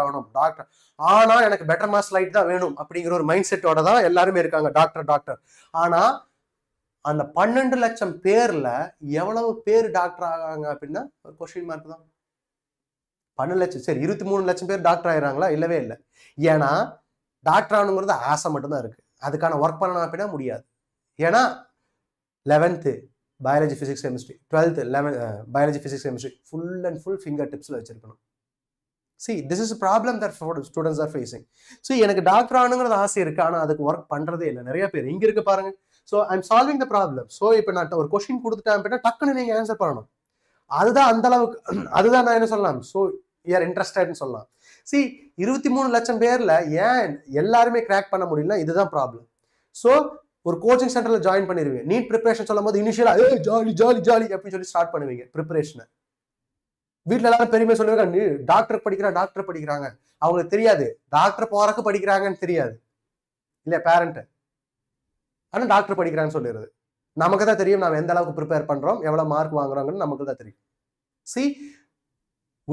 ஆகணும், டாக்டர் ஆனா எனக்கு பெட்டர் மார்க்ஸ் லைட் தான் வேணும் அப்படிங்கிற ஒரு மைண்ட் செட்டோட தான் எல்லாருமே இருக்காங்க. டாக்டர். ஆனா அந்த 12 லட்சம் பேர்ல எவ்வளவு பேர் டாக்டர் ஆகாங்க அப்படின்னா ஒரு கொஸ்டின் மார்க் தான். 12 லட்சம் சரி 23 லட்சம் பேர் டாக்டர் ஆயிடுறாங்களா? இல்லவே இல்லை. ஏன்னா டாக்டர் ஆகணுங்கிறது ஆசை மட்டும்தான் இருக்கு. அதுக்கான ஒர்க் பண்ணணும் அப்படின்னா முடியாது. ஏன்னா 11th biology physics chemistry, 12th biology physics chemistry full and full finger tipsல வச்சிருக்கணும். see this is a problem that students are facing. see எனக்கு டாக்டர் ஆகணுங்கிறது ஆசை இருக்கு, ஆனா அதுக்கு ஒர்க் பண்றதே இல்லை நிறைய பேர். இங்க இருக்கு பாருங்க. so I'm solving the problem. so இப்போ நான் ஒரு கொஸ்டின் கொடுத்துட்டேன் அப்படின்னா டக்குன்னு நீங்க ஆன்சர் பண்ணணும். அதுதான் அந்த அளவுக்கு, அதுதான் நான் என்ன சொல்லலாம். so you are interested னு சொல்லலாம். see 23 லட்சம் பேர்ல ஏன் எல்லாருமே கிராக் பண்ண முடியல? இதுதான் ப்ராப்ளம். so ஒரு கோச்சிங் சென்டர்ல ஜாயின் பண்ணிருவீங்க. நீட் ப்ரிப்பரேஷன் சொல்லும் போது இனிஷியலா ஜாலி அப்படின்னு சொல்லி ஸ்டார்ட் பண்ணுவீங்க ப்ரிப்பரேஷனை. வீட்டுல எல்லாரும் பெருமை சொல்லுவாங்க, நீ டாக்டர் படிக்கிறாங்க. அவங்களுக்கு தெரியாது டாக்டர் போறக்கு படிக்கிறாங்கன்னு தெரியாது. இல்லையா பேரண்ட். ஆனால் டாக்டர் படிக்கிறான்னு சொல்லிடுறது. நமக்கு தான் தெரியும் நாம் எந்த அளவுக்கு ப்ரிப்பேர் பண்றோம், எவ்வளவு மார்க் வாங்குறோங்கன்னு நமக்கு தான் தெரியும். சி,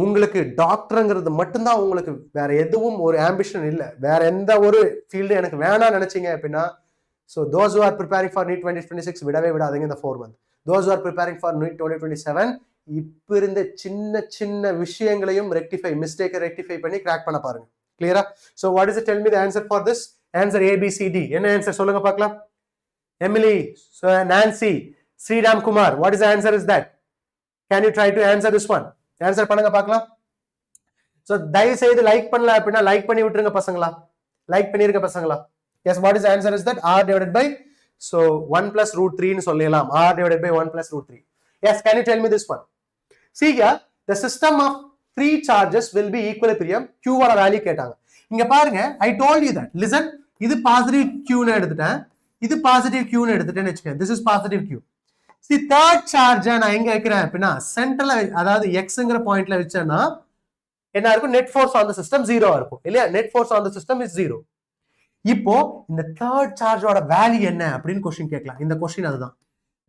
உங்களுக்கு டாக்டருங்கிறது மட்டும்தான் உங்களுக்கு, வேற எதுவும் ஒரு ஆம்பிஷன் இல்லை, வேற எந்த ஒரு ஃபீல்டு எனக்கு வேணாம்னு நினைச்சீங்க அப்படின்னா, so those who are preparing for NEET 2026 விடவே விடாதீங்க இந்த 4 month. Those who are preparing for NEET 2027 இப்ப இருந்த சின்ன சின்ன விஷயங்களையும் மிஸ்டேக்கை ரெக்டிஃபை பண்ணி கிராக் பண்ண பாருங்க. கிளியரா? So what is it? Tell me the answer for this. Answer ABCD. என்ன ஆன்சர் சொல்லுங்க பார்க்கலாம். Emily, Nancy, Sriram Kumar, what is the answer is that? Can you try to answer this one? Answer பண்ணுங்க பார்க்கலாம். So தயவு செய்து like பண்ணல அப்படின்னா like பண்ணி விட்டுருங்க பசங்களா. லைக் பண்ணிருங்க பசங்களா. Yes, what is the answer is that? R divided by, so 1 plus root 3 னு சொல்லலாம். R divided by 1 plus root 3. Yes, can you tell me this one? See here, the system of 3 charges will be equilibrium. Q ஓட value கேட்டாங்க. இங்க பாருங்க, I told you that. Listen, இது positive Q னு எடுத்துட்டேன், இது பாசிட்டிவ் Q னு எடுத்துட்டேன்னு வெச்சுக்கங்க. This is positive Q. See, third charge நான் எங்க வைக்கிறேன் அப்படின்னா சென்டர்ல, அதாவது xங்கிற பாயிண்ட்ல வச்சேன்னா என்ன இருக்கும்? Net force on the system 0 இருக்கும் இல்லையா? Net force on the system is 0. இப்போ இந்த தேர்ட் சார்ஜோட வேல்யூ என்ன அப்படின்னு क्वेश्चन கேட்கலாம். இந்த क्वेश्चन அதுதான்.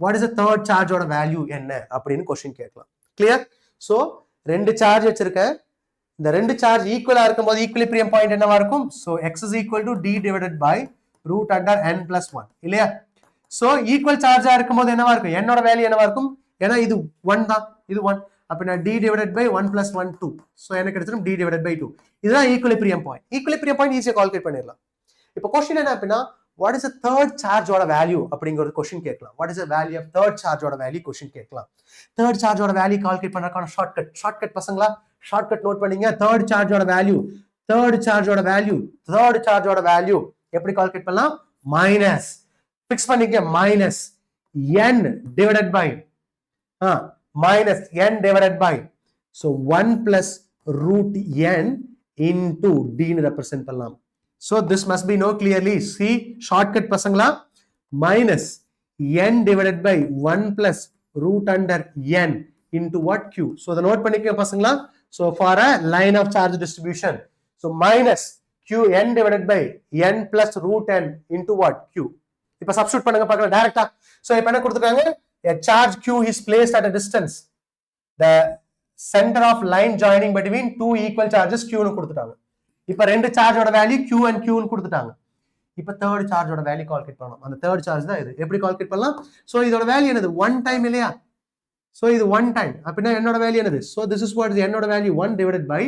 வாட் இஸ் தி தேர்ட் சார்ஜோட வேல்யூ என்ன அப்படின்னு क्वेश्चन கேட்கலாம். கிளியர்? சோ ரெண்டு சார்ஜ் வச்சிருக்கேன். இந்த ரெண்டு சார்ஜ் ஈக்குவலா இருக்கும்போது ஈக்குலிபிரியம் பாயிண்ட் என்னவா இருக்கும்? So x is equal to d divided by root under n plus 1 இல்லையா? சோ ஈக்குவல் சார்ஜா இருக்கும்போது என்னவா இருக்கும்? n ஓட வேல்யூ என்னவா இருக்கும்? ஏன்னா இது 1 தான், இது 1. அப்ப நான் d divided by 1 plus 1 2. So எனக்கு கிடைச்சிரும் d divided by 2. இதுதான் ஈக்குலிபிரியம் பாயிண்ட். ஈக்குலிபிரியம் பாயிண்ட் ஈஸியா கால்குலேட் பண்ணிடலாம். இப்போ क्वेश्चन என்ன அப்படின்னா what is the third charge ஓட வேல்யூ அப்படிங்கறது क्वेश्चन கேட்கலாம். what is the value of third charge ஓட வேல்யூ क्वेश्चन கேட்கலாம். third charge ஓட வேல்யூ கால்குலேட் பண்றதுக்கான ஷார்ட்கட் பசங்களா, ஷார்ட்கட் நோட் பண்ணீங்க. third charge ஓட வேல்யூ எப்படி கால்குலேட் பண்ணலாம்? மைனஸ் ஃபிக்ஸ் பண்ணிக்க, minus n divided by so 1 plus root n into d னு ரெப்ரசன்ட் பண்ணலாம். So this must be known clearly. See, shortcut pasangla, minus n divided by 1 plus root under n into what? Q. So the note panikka pasangla. So for a line of charge distribution, so minus q n divided by n plus root n into what? Q. Ipa substitute pannunga paakala direct. So ipa enna kuduthiranga? A charge q is placed at a distance. The center of line joining between two equal charges q nu kuduthiranga. இப்ப ரெண்டு சார்ஜோட value q and q னு கொடுத்துட்டாங்க. இப்ப third சார்ஜோட value calculate பண்ணனும். அந்த third charge தான் இது. எப்படி கால்குலேட் பண்ணலாம்? சோ இதோட வேல்யூ என்னது? 1 டைம் இல்லையா? சோ இது 1 டைம். அப்படினா என்னோட வேல்யூ என்னது? So this is what is என்னோட வேல்யூ 1 divided by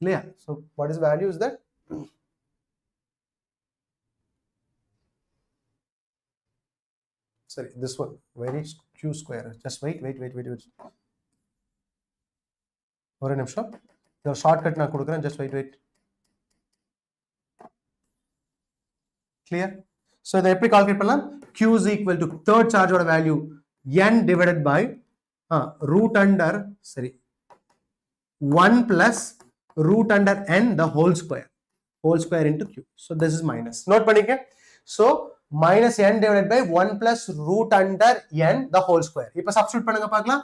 இல்லையா? So what is value is that? Sorry, this one. Where is q square? Just wait. ஒரு நிமிஷம். The shortcut நான் கொடுக்கிறேன். Just wait. Clear? So இதை எப்படி கால்குலேட் பண்ணலாம்? Q is equal to third charge ஓட value n divided by root under 1 plus root under n the whole square into Q. So this is minus. Note பண்ணிக்க. So minus n divided by 1 plus root under n the whole square. இப்ப substitute பண்ணுங்க பார்க்கலாம்.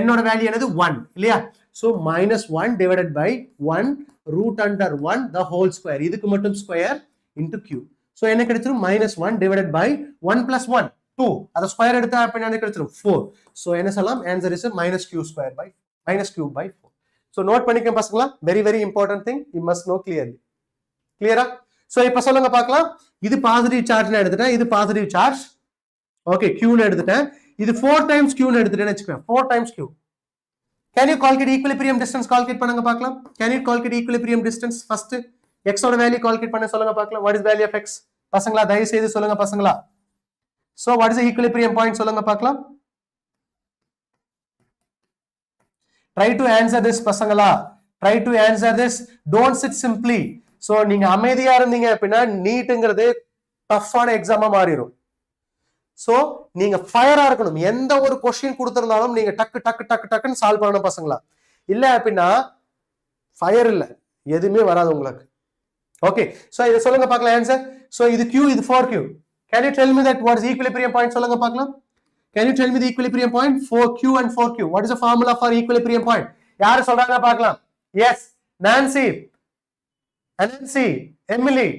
n ஓட value என்னது? 1 இல்லையா? So minus 1 divided by 1 root under 1 the whole square. இதுக்கு மட்டும் square into Q. So என்ன கிடைச்சிரும்? minus 1 divided by 1 plus 1 2. அத ஸ்கொயர் எடுத்தா அப்ப என்ன கிடைச்சிரும்? 4. So என்ன சொல்லலாம்? Answer is minus q by 4. So note பண்ணிக்க பசங்களா. Very important thing you must know clearly. Clear-ஆ? So இப்ப சொல்லுங்க பார்க்கலாம். இது பாசிட்டிவ் சார்ஜ்னு எடுத்துட்டேன், இது பாசிட்டிவ் சார்ஜ். ஓகே, q னு எடுத்துட்டேன். இது 4 times q னு எடுத்துட்டேன்னு வெச்சுக்கோங்க. 4 times q. Can you calculate equilibrium distance? Calculate பண்ணுங்க பார்க்கலாம். Can you calculate equilibrium distance? First x ஓட வேல்யூ கால்குலேட் பண்ண சொல்லுங்க பார்க்கலாம். What is value of x? பசங்களா தயவு செய்து சொல்லுங்க பசங்களா. So what is the equilibrium point? சொல்லுங்க பார்க்கலாம். Try to answer this பசங்களா. Try to answer this. Don't sit simply. So நீங்க அமைதியா இருந்தீங்க அப்படின்னா நீட்ங்கிறது டஃப்பான எக்ஸாமா மாறிடும். சோ நீங்க ஃபயரா இருக்கணும். எந்த ஒரு क्वेश्चन கொடுத்திருந்தாலும் நீங்க டக்குன்னு சால்வ் பண்ணணும் பசங்களா. இல்ல அப்படின்னா ஃபயர் இல்ல, எதுவுமே வராது உங்களுக்கு. ஓகே, சோ இத சொல்லுங்க பார்க்கலாம் ஆன்சர். சோ இது q, இது 4q. Can you tell me that what is equilibrium point? சொல்லுங்க பார்க்கலாம். Can you tell me the equilibrium point? 4q and 4q. What is the formula for equilibrium point? யாரு சொல்றாங்க பார்க்கலாம். Yes, Nancy, Emily,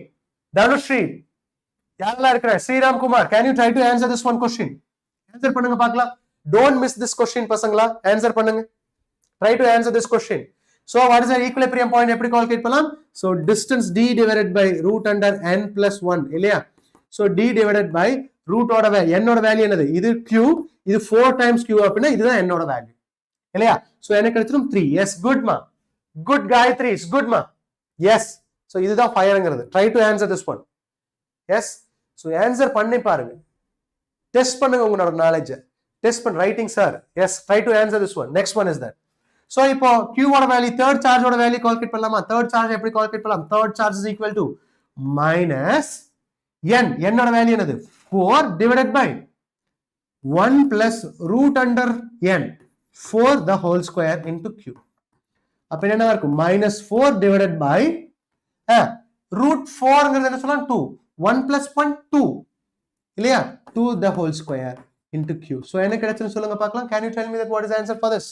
Dhanushri, யாரெல்லாம் இருக்கிற Sriram Kumar, can you try to answer this one question? Answer பண்ணுங்க பார்க்கலாம். Don't miss this question பசங்களா. Answer பண்ணுங்க. Try to answer this question. So what is the equilibrium point? எப்படி கால்குலேட் பண்ணலாம்? So distance d divided by root under n plus 1 இல்லையா? So d divided by root ஓட n ஓட value என்னது? இது q, இது 4 times q அப்படினா இதுதான் n ஓட வேல்யூ இல்லையா? So எனக்கு கிடைச்சிரும் 3. Yes, good ma. Good Gayatri, it's good ma. Yes. So இதுதான் fireங்கிறது. Try to answer this one. Yes. So answer பண்ணி பாருங்க. Test பண்ணுங்க உங்களோட knowledge. Test பண்ண writing sir. Yes, try to answer this one. Next one is that. So இப்போ q ஓட value third charge ஓட value calculate பண்ணலாமா? third charge எப்படி கால்குலேட் பண்ணலாம்? third charge is equal to minus n. n ஓட value என்னது? 4 divided by 1 plus root under n. 4 the whole square into q. அப்ப என்ன இருக்கும்? minus 4 divided by root 4 ங்கிறது என்ன சொல்லலாம்? 2. 1 plus 1 2 இல்லையா? 2 the whole square into q. So என்ன கிடைச்சுன்னு சொல்லுங்க பார்க்கலாம். Can you tell me that what is the answer for this?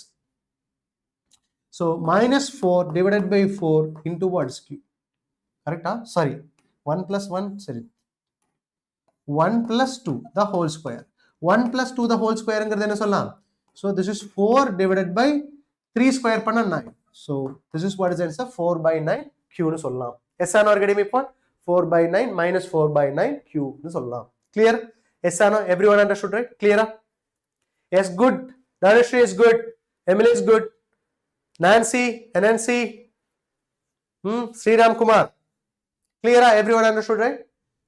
So minus 4 divided by 4 into what is q? Correct? Sorry, 1 plus 1, sorry, 1 plus 2 the whole square. 1 plus 2 the whole square ங்கிறது என்ன சொல்லலாம்? So this is 4 divided by 3 square பண்ணா 9. So this is what is the answer? 4 by 9 q னு சொல்லலாம். Yes or no? Get 4 by 9 minus 4 by 9 q னு சொல்லலாம். Clear? Yes or no? Everyone understood, right? Clear? Yes, good. Dhanushri is good. Emily is good. Nancy, Nancy, Sriram Kumar. Clear? Everyone understood, right?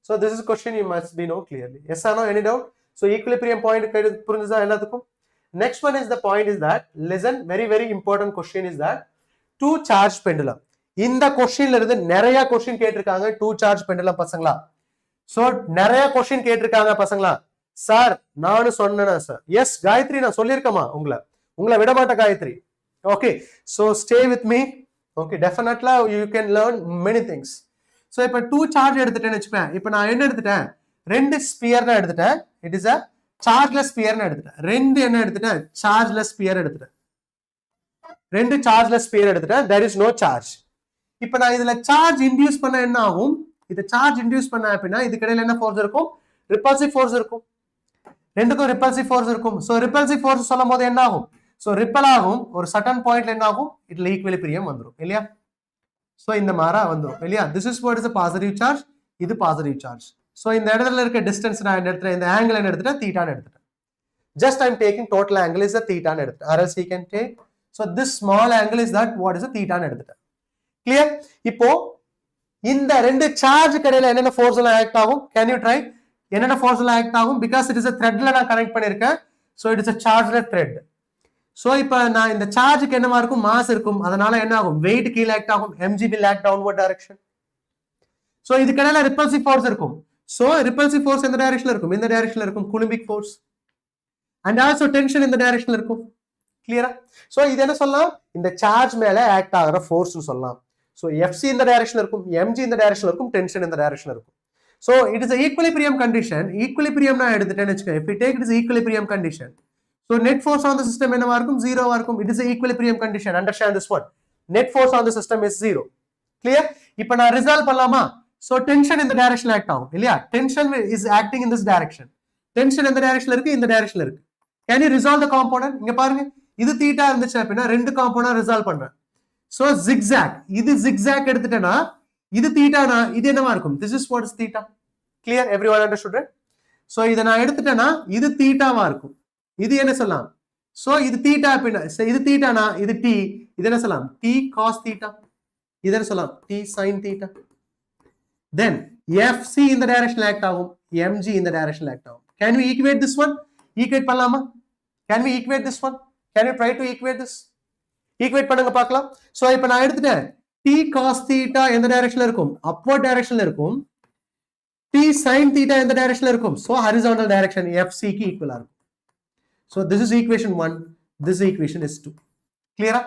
So this is a question you must be know clearly. Yes or no? Any doubt? So equilibrium point புரிஞ்சுதா எல்லாத்துக்கும்? Next one is the point is that, listen, very very important question is that two charge pendulum. இந்த கொஸ்டின்ல இருந்து நிறைய question கேட்டிருக்காங்க two charge pendulum பசங்களா. So நிறைய question கேட்டிருக்காங்க பசங்களா. சார் நானும் சொன்னேனா சார்? எஸ் காயத்ரி, நான் சொல்லியிருக்கேமா உங்களை விட மாட்டேன் Gayatri. Okay, so stay with me. Okay, definitely you can learn many things. So இப்ப two charge எடுத்துட்டேன்னு வெச்சுப்பேன். இப்ப நான் என்ன எடுத்துட்டேன்? ரெண்டு ஸ்பியர் நான் எடுத்துட்டேன். It is a chargeless sphere நான் எடுத்துட்டேன். ரெண்டு என்ன எடுத்துட்டேன்? chargeless sphere எடுத்துட்டேன். ரெண்டு chargeless sphere எடுத்துட்டேன். There is no charge. இப்ப நான் இதுல charge induce பண்ண என்ன ஆகும்? இது charge induce பண்ண அப்படினா இதுக்கு இடையில என்ன force இருக்கும்? repulsive force இருக்கும். ரெண்டுக்கும் repulsive force இருக்கும். So repulsive force சொல்லும்போது என்ன ஆகும்? So repel ஆகும். ஒரு certain pointல என்ன ஆகும்? இதுல equilibrium வந்துரும் இல்லையா? So இந்த மாரா வந்துரும் இல்லையா? This is what is a positive charge. இது positive charge. So இந்த இடத்துல இருக்க distance நான் எடுத்துட்டேன். இந்த angle என்ன எடுத்துட்டேன்? theta ன்னு எடுத்துட்டேன். Just I am taking total angle is the theta ன்னு எடுத்துட்டேன். Or else you can take. So this small angle is that what is a theta ன்னு எடுத்துட்டேன். Clear? இப்போ இந்த ரெண்டு சார்ஜ் கடையில என்னென்ன ஃபோர்ஸ் எல்லாம் ஆக்ட் ஆகும்? Can you try? என்னென்ன ஃபோர்ஸ் எல்லாம் ஆக்ட் ஆகும்? Because it is a threadல நான் கனெக்ட் பண்ணிருக்கேன். So it is a chargeless thread. So இப்போ நான் இந்த சார்ஜுக்கு என்னமா இருக்கும்? மாஸ் இருக்கும். அதனால என்ன ஆகும்? weight கீழ ஆக்ட் ஆகும். mg will act downward direction. So இதுக்கு இடையில repulsive force இருக்கும். So repulsive force எந்த டைரக்ஷன்ல இருக்கும்? இந்த டைரக்ஷன்ல இருக்கும். coulombic force. And also tension இந்த டைரக்ஷன்ல இருக்கும். கிளியரா? So இது என்ன சொல்லலாம்? இந்த சார்ஜ் மேல ஆக்ட் ஆகுற ஃபோர்ஸ் னு சொல்லலாம். So Fc in the direction இருக்கும், mg in the direction இருக்கும், tension in the direction இருக்கும். So it is a equilibrium condition. Equilibrium நான் எடுத்துட்டேன்னு வெச்சுக்கோ. If we take it as equilibrium condition, so net force on the system என்னவா இருக்கும்? 0 வா இருக்கும். It is a equilibrium condition. Understand this one. Net force on the system is 0. Clear? இப்போ நான் resolve பண்ணலாமா? So tension in the direction act ஆகும் இல்லையா? Tension is acting in this direction. Tension இந்த டைரக்ஷன்ல இருக்கு, இந்த டைரக்ஷன்ல இருக்கு. Can you resolve the component? இங்க பாருங்க. இது தீட்டா இருந்துச்சு அப்படினா ரெண்டு காம்போனன்ட் ரிசால்வ் பண்றேன். So zigzag, இது zigzag எடுத்துட்டேனா இது தீட்டானா இது என்னவா இருக்கும்? This is what is theta. Clear? Everyone understood, right? So இத நான் எடுத்துட்டேனா இது தீட்டாவா இருக்கும். இது என்ன சொல்லலாம்? So இது தீட்டா அப்படினா இது தீட்டானா இது t, இது என்ன சொல்லலாம்? t cos theta. இது என்ன சொல்லலாம்? t sin theta. Then Fc in the direction act ஆகும், mg in the direction act ஆகும். Can we equate this one? Equate பண்ணலாமா? Can we equate this one? Can you try to equate this? Equate பண்ணுங்க பார்க்கலாம். So இப்போ நான் எடுத்துட்டேன் t cos theta எந்த டைரக்ஷன்ல இருக்கும்? upward directionல இருக்கும். t sin theta எந்த டைரக்ஷன்ல இருக்கும்? So horizontal direction fc க்கு ஈக்குவலா இருக்கும். So this is equation 1, this equation is 2. Clear?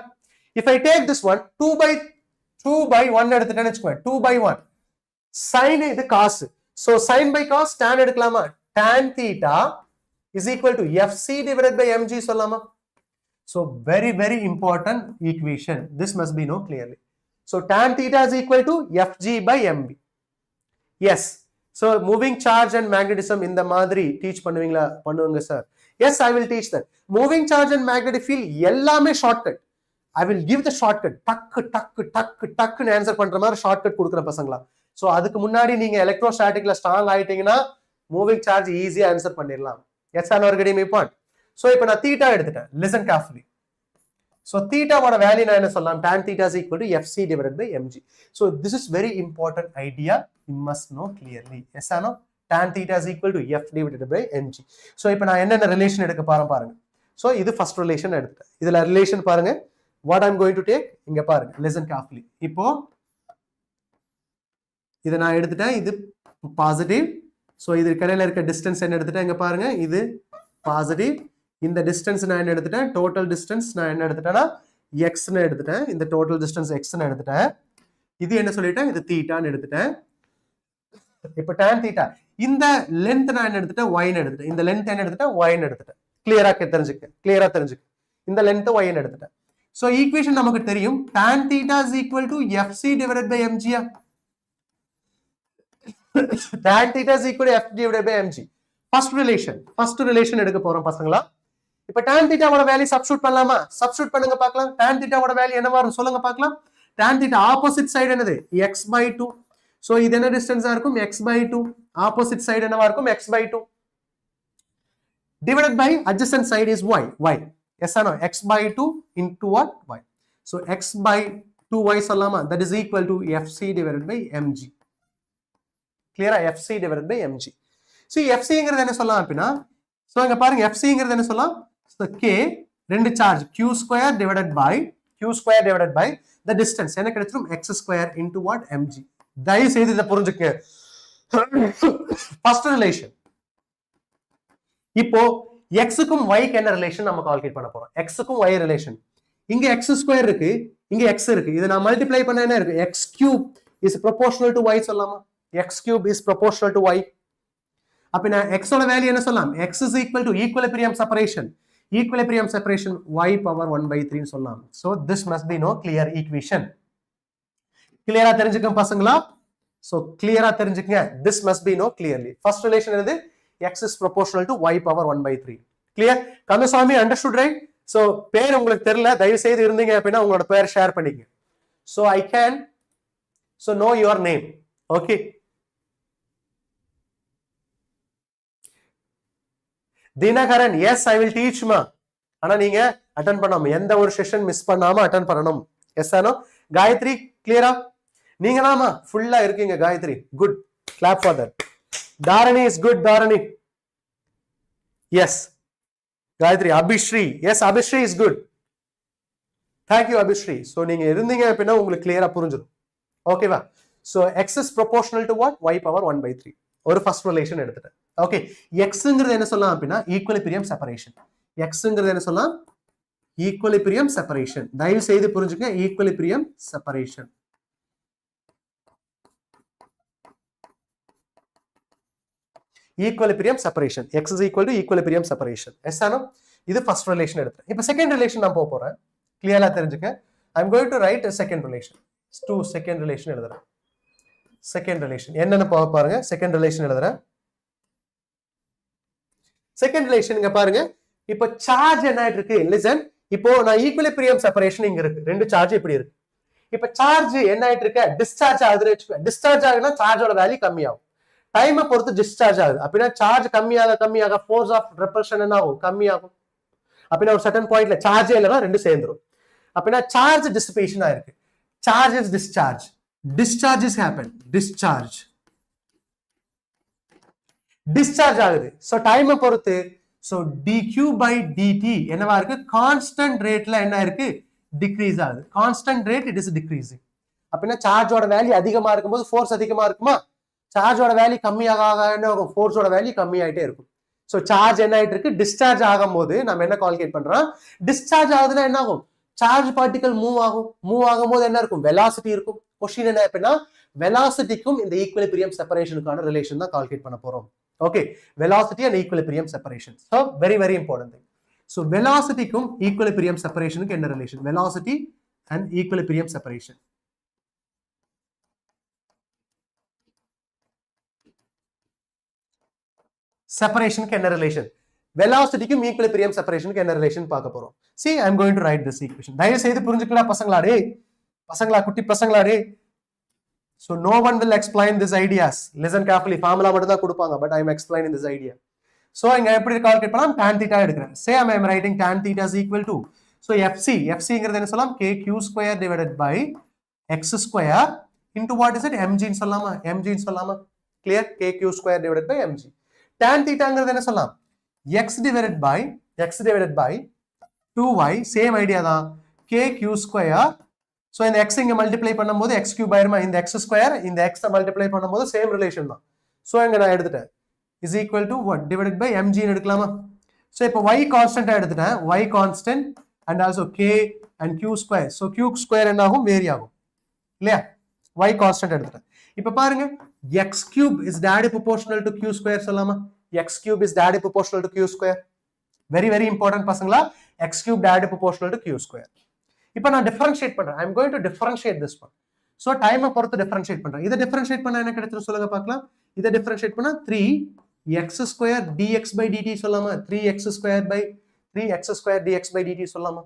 If I take this one 2 by 1 எடுத்துட்டேன்னு வெச்சுக்கோ. 2 by 1 sin இது cos. So sin by cos tan எடுக்கலாமா? tan theta is equal to fc divided by mg சொல்லலாமா? So very very important equation. This must be known clearly. So tan theta is equal to fg by mb. Yes. So moving charge and magnetism in the madri teach பண்ணுவீங்க sir. Yes, I will teach that. Moving charge and magnetic field எல்லாமே shortcut. I will give the shortcut. டக்குன்னு answer பண்ற மாதிரி shortcut கொடுக்குற பசங்களா. So அதுக்கு முன்னாடி நீங்க எலக்ட்ரோஸ்டாட்டிக்ல ஸ்ட்ராங் ஆயிட்டீங்கன்னா மூவிங் சார்ஜ் ஈஸியா ஆன்சர் பண்ணிடலாம். Yes are getting my point. So இப்போ நான் தீட்டா எடுத்துட்டேன். Listen carefully. ஸோ தீட்டாவோட வேல்யூ நான் என்ன சொல்லலாம்? tan theta is equal to fc divided by mg. So this is very important idea. You must know clearly. Yes or no? Tan theta is equal to f divided by mg. So இப்போ நான் என்னென்ன relation எடுக்க பாருங்க. So இது first relation எடுத்துட்டேன். இதுல relation பாருங்க. What I'm going to take, இங்க பாருங்க. Listen carefully. இப்போ இதை நான் எடுத்துட்டேன். இது பாசிட்டிவ். ஸோ இது கடையில் இருக்க டிஸ்டன்ஸ் என்ன எடுத்துட்டேன்? இங்க பாருங்க. இது பாசிட்டிவ். இந்த டிஸ்டன்ஸ் நான் என்ன எடுத்துட்டேன்? டோட்டல் டிஸ்டன்ஸ் நான் என்ன எடுத்துட்டேன்னா எக்ஸ்ன்னு எடுத்துட்டேன். இந்த டோட்டல் டிஸ்டன்ஸ் எக்ஸ்ன்னு எடுத்துட்டேன். இது என்ன சொல்லிட்டேன்? இது தீட்டான்னு எடுத்துட்டேன். இப்போ tan தீட்டா. இந்த லென்த் நான் என்ன எடுத்துட்டேன்? ஒய்ன்னு எடுத்துட்டேன். இந்த லென்த் என்ன எடுத்துட்டேன்? ஒய்ன்னு எடுத்துட்டேன். கிளியரா தெரிஞ்சுக்க. இந்த லென்த் ஒய்ன்னு எடுத்துட்டேன். So equation நமக்கு தெரியும். tan theta is equal to fc divided by mg. tan theta is equal to f divided by mg. First relation எடுக்க போறோம் பசங்களா. இப்போ tan theta ஓட வேல்யூ சப்ஸ்டிட்யூட் பண்ணலாமா? சப்ஸ்டிட்யூட் பண்ணுங்க பார்க்கலாம். tan theta ஓட வேல்யூ என்னவா இருக்கும் சொல்லுங்க பார்க்கலாம். tan theta ஆப்போசிட் சைடு என்னது? x/2. சோ இது என்ன டிஸ்டன்ஸா இருக்கும்? x/2. ஆப்போசிட் சைடு என்னவா இருக்கும்? x/2. divided by adjacent side is y. Yes or no? x/2 into what? y. So x/2y சொல்லலாமா? That is equal to fc divided by mg. Clear? fc divided by mg. So fc ங்கிறது என்ன சொல்லலாம் அப்படினா? So இங்க பாருங்க fc ங்கிறது என்ன சொல்லலாம்? So k ரெண்டு charge q² divided by the distance என்ன கிடைச்சிரும்? x² into what? mg. தயவு செய்து இத புரிஞ்சுக்கங்க. First relation. இப்போ x-க்கும் y-க்கு என்ன ரிலேஷன் நம்ம கால்குலேட் பண்ண போறோம். x-க்கும் y ரிலேஷன். இங்க x² இருக்கு, இங்க x இருக்கு. இத நான் மல்டிப்ளை பண்ணா என்ன இருக்கு? x³ is proportional to y சொல்லலாமா? x³ is proportional to y. அப்ப நான் x ஓட வேல்யூ என்ன சொல்லலாம்? x is equal to equilibrium separation y power 1/3 ன்னு சொல்லலாம். So this must be no clear equation. கிளியரா தெரிஞ்சுக்கங்க பசங்களா. So கிளியரா தெரிஞ்சுக்கங்க. This must be no clearly. First relation என்னது? x is proportional to y power 1/3. Clear? Kandasamy understood right? So பேர் உங்களுக்கு தெரியல, தயவு செய்து இருந்தீங்க அப்படின்னா உங்களோட பேர் ஷேர் பண்ணிக்கங்க. So I can know your name. Okay. Dinakaran, yes I will teach ma. ஆனா நீங்க அட்டெண்ட் பண்ணணும். எந்த ஒரு செஷன் மிஸ் பண்ணாம அட்டெண்ட் பண்ணணும். Yes or no? காயத்ரி கிளியரா? நீங்க தாமா ஃபுல்லா இருக்கீங்க Gayathri. Good. Clap for that. Dharani is good. Dharani. Yes. Gayatri. Abhishri. Yes, Abhishri is good. Thank you, Abhishri. So, நீங்க இருந்தீங்க அப்படின்னா உங்களுக்கு கிளியரா புரிஞ்சிடும். ஓகேவா? So, x is proportional to what? y power 1/3. ஒரு ஃபர்ஸ்ட் ரிலேஷன் எடுத்துட்டேன். ஓகே. xங்கிறது என்ன சொல்லலாம் அப்படின்னா ஈக்குவலிபிரியம் செப்பரேஷன். xங்கிறது என்ன சொல்லலாம்? Equilibrium separation. தயவு செய்து புரிஞ்சுக்கங்க. Equilibrium separation. equilibrium separation. X is equal to equilibrium separation. Yes or no? இது first relation எடுத்துறேன். இப்போ second relation நான் போறேன். கிளியரா தெரிஞ்சுக்க. I am going to write a second relation. second relation எழுதுறேன். second relation என்னன்னு பாருங்க. second relation எழுதுறேன். second relation இங்க பாருங்க. இப்போ சார்ஜ் என்ன ஆயிட்டு இருக்கு? listen. இப்போ நான் equilibrium separation இங்க இருக்கு. ரெண்டு சார்ஜ் இப்படி இருக்கு. இப்போ சார்ஜ் என்ன ஆயிட்டு இருக்கு? டிஸ்சார்ஜ் ஆகுதுன்னு வெச்சுக்கோ. டிஸ்சார்ஜ் ஆகுனா சார்ஜோட வேல்யூ கம்மியாகும். டைமை பொறுத்து டிஸ்சார்ஜ் ஆகுது. அப்படின்னா சார்ஜ் கம்மியாக ஃபோர்ஸ் ஆஃப் ரெப்பல்ஷன் என்ன ஆகும்? கம்மியாகும். அப்படின்னா ஒரு சர்டன் பாயிண்ட்ல சார்ஜே இல்லைன்னா ரெண்டு சேர்ந்துரும். அப்படின்னா சார்ஜ் டிசிபேஷன் ஆயிருக்கு. Charge is discharge. Discharge is happen. Discharge ஆகுது. ஸோ டைமை பொறுத்து ஸோ dq/dt என்னவா இருக்கு? கான்ஸ்டன்ட் ரேட்ல என்ன இருக்கு? டிக்ரீஸ் ஆகுது. Constant rate it is decreasing. அப்படின்னா சார்ஜோட வேல்யூ அதிகமா இருக்கும்போது ஃபோர்ஸ் அதிகமா இருக்குமா? சார்ஜோட வேல்யூ கம்மியாக என்ன ஆகும்? ஃபோர்ஸோட வேல்யூ கம்மியாயிட்டே இருக்கும். ஸோ சார்ஜ் என்ன ஆயிட்டு இருக்கு? டிஸ்சார்ஜ் ஆகும்போது நம்ம என்ன கால்குலேட் பண்றோம்? டிஸ்சார்ஜ் ஆகுதுன்னா என்ன ஆகும்? சார்ஜ் பார்ட்டிகல் மூவ் ஆகும்போது என்ன இருக்கும்? வெலாசிட்டி இருக்கும். கொஸ்டின் என்ன அப்படின்னா வெலாசிட்டிக்கும் இந்த ஈக்குவலிபிரியம் செப்பரேஷனுக்கான ரிலேஷன் தான் கால்குலேட் பண்ண போறோம். Okay, velocity and equilibrium separation. So very important thing. So வெலாசிட்டிக்கும் ஈக்குவலிபிரியம் செப்பரேஷனுக்கு என்ன relation? Velocity and equilibrium separation. separation க்கு என்ன relation? Velocity க்கும் equilibrium separation க்கு என்ன relation பார்க்க போறோம். See, I am going to write this equation. தயவு செய்து புரிஞ்சுக்கலாம் பசங்களா டேய். பசங்களா குட்டி பசங்களா டேய். So no one will explain these ideas. Listen carefully. Formula மட்டும் தான் கொடுப்பாங்க, but I am explaining this idea. So இங்க எப்படி கால்குலேட் பண்ணலாம்? tan theta எடுக்கிறேன். Say I am writing tan theta is equal to, so fcங்கிறது என்ன சொல்லலாம்? kq² divided by x square into what is it? mg ன்னு சொல்லலாமா? mg ன்னு சொல்லலாமா? Clear? kq² divided by mg. tan thetaங்கிறது என்ன சொல்லலாம்? x divided by 2y, same idea தான். kq². So இந்த x இங்க மல்டிப்ளை பண்ணும்போது x³ ஆயிருமா? இந்த x² இந்த x மல்டிப்ளை பண்ணும்போது சேம் ரிலேஷன் தான். சோ இங்க நான் எடுத்துட்டேன் is equal to what? Divided by mg ன்னு எடுக்கலாமா? So இப்போ y கான்ஸ்டன்ட்டா எடுத்துட்டேன். y constant and also k and q². So q² என்ன ஆகும்? வேரி ஆகும் இல்லையா? y கான்ஸ்டன்ட் எடுத்துட்டேன். இப்போ பாருங்க x³ is directly proportional to q² சொல்லலாமா? x³ is directly proportional to q². Very very important பசங்களா. x³ directly proportional to q². இப்போ நான் டிஃபரன்ஷியேட் பண்றேன். I am going to differentiate this one. So time பொறுத்து differentiate பண்றேன். இத differentiate பண்ணா என்ன கிடைக்கும் சொல்லுங்க பார்க்கலாம். இத டிஃபரன்ஷியேட் பண்ணா 3x² dx by dt சொல்லலாமா? 3x² dx by dt சொல்லலாமா?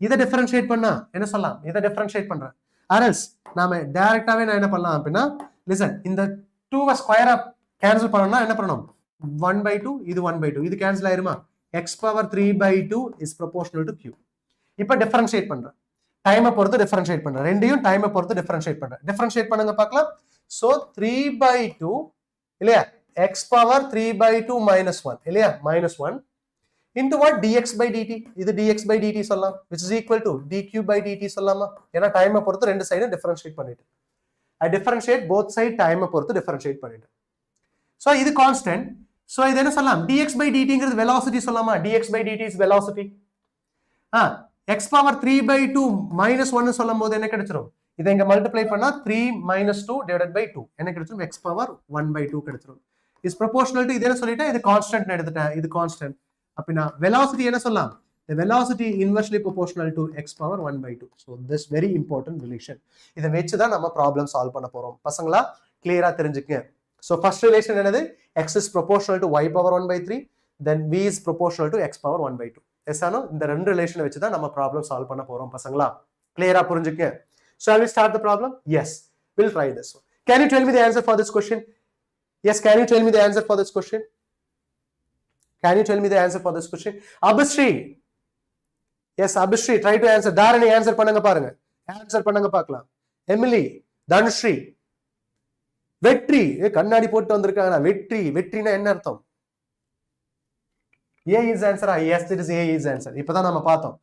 இத டிஃபரன்ஷியேட் பண்ணா என்ன சொல்லலாம்? இத டிஃபரன்ஷியேட் பண்றேன். அரல்ஸ் நாம டைரக்டாவே நான் என்ன பண்ணலாம் அப்படினா, லிசன், இந்த 2 ஸ்கொயரா கேன்சல் பண்ணனும்னா என்ன பண்ணனும்? 1/2 இது 1/2 இது கேன்சல் ஆயிருமா? x⁻3/2 is proportional to q. இப்போ டிஃபரன்ஷியேட் பண்றேன். டைமை பொறுத்து டிஃபரன்ஷியேட் பண்றேன். ரெண்டையும் டைமை பொறுத்து டிஃபரன்ஷியேட் பண்றேன். டிஃபரன்ஷியேட் பண்ணுங்க பார்க்கலாம். சோ 3/2 இல்லையா? x⁻3/2 -1 இல்லையா? -1 into what? dx by dt. இது dx by dt சொல்லலாம், which is equal to dq by dt சொல்லலாமா? ஏன்னா டைமை பொறுத்து ரெண்டு சைடும் டிஃபரன்ஷியேட் பண்ணிட்டேன். I differentiate both side டைமை பொறுத்து டிஃபரன்ஷியேட் பண்ணிட்டேன். சோ இது கான்ஸ்டன்ட். சோ இது என்ன சொல்லலாம்? dx by dtங்கிறது velocity சொல்லலாமா? dx by dt is velocity. x⁻3/2 -1 சொல்லும்போது என்ன கிடைச்சிரும்? இதை இங்க மல்டிப்ளை பண்ணா 3 - 2 divided by 2 என்ன கிடைச்சிரும்? x⁻1/2 கிடைச்சிரும். is proportional to, இது என்ன சொல்லிட்டேன்? இது கான்ஸ்டன்ட் எடுத்துட்டேன். இது கான்ஸ்டன்ட். அப்படினா velocity என்ன சொல்லலாம்? The velocity inversely proportional to x⁻1/2. So this very important relation. இதை வெச்சு தான் நம்ம ப்ராப்ளம் சால்வ் பண்ண போறோம். பசங்களா கிளியரா தெரிஞ்சுக்கங்க. So first relation என்னது? x is proportional to y⁻1/3, then v is proportional to x⁻1/2. Yes or no? இந்த ரெண்டு ரிலேஷனை வச்சு தான் நம்ம ப்ராப்ளம் சால்வ் பண்ண போறோம் பசங்களா. கிளியரா புரிஞ்சுக்கங்க. Shall we start the problem? Yes, we'll try this one. Can you tell me the answer for this question? Yes, can you tell me the answer for this question? Can you tell me the answer for this question? Abhishri. Yes, Abhishri, try to answer. Dharani answer பண்ணுங்க பாருங்க. Answer பண்ணுங்க பார்க்கலாம். Emily, Dhanushri. வெற்றி. கண்ணாடி போட்டு வந்திருக்காங்க. வெற்றினா என்ன அர்த்தம்? A is answer. Yes, it is A is answer. இப்பதான் நாம பார்த்தோம்.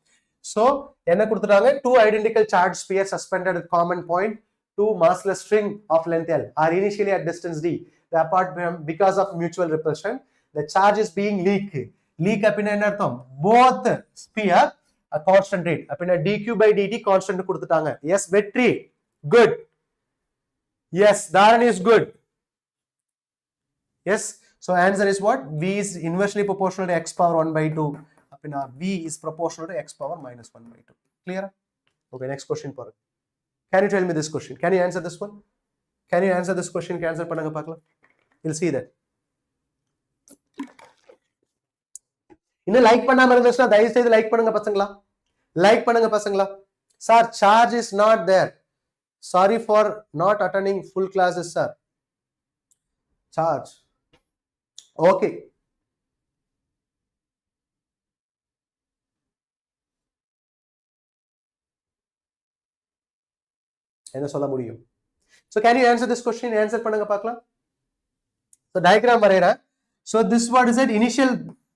So என்ன கொடுத்துட்டாங்க? Two identical charged spheres suspended at common point, two massless string of length L are initially at distance d. They apart because of mutual repulsion. The charge is being leaked. Leak அப்படினா என்ன அர்த்தம்? Both sphere a constant rate. அப்படினா dq by dt constant கொடுத்துட்டாங்க. Yes, வெற்றி. Good. Yes, Dharani is good. Yes. So answer is what? V is inversely proportional to x⁻1/2. Apina V is proportional to x⁻−1/2. Clear? Okay, next question. Can you tell me this question? Can you answer this one? Can you answer this question? Answer பண்ணுங்க பார்க்கலாம். You'll see that. இன்னும் like பண்ணாம இருந்துச்சுன்னா தயவு செய்து like பண்ணுங்க பசங்களா. Like பண்ணுங்க பசங்களா. Sir, charge is not there. Sorry for not attending full classes, sir. Charge. Okay. என்ன சொல்ல முடியும்? So can you answer this question? Answer பண்ணுங்க பார்க்கலாம். So diagram வரையறேன். So this what is it? Initial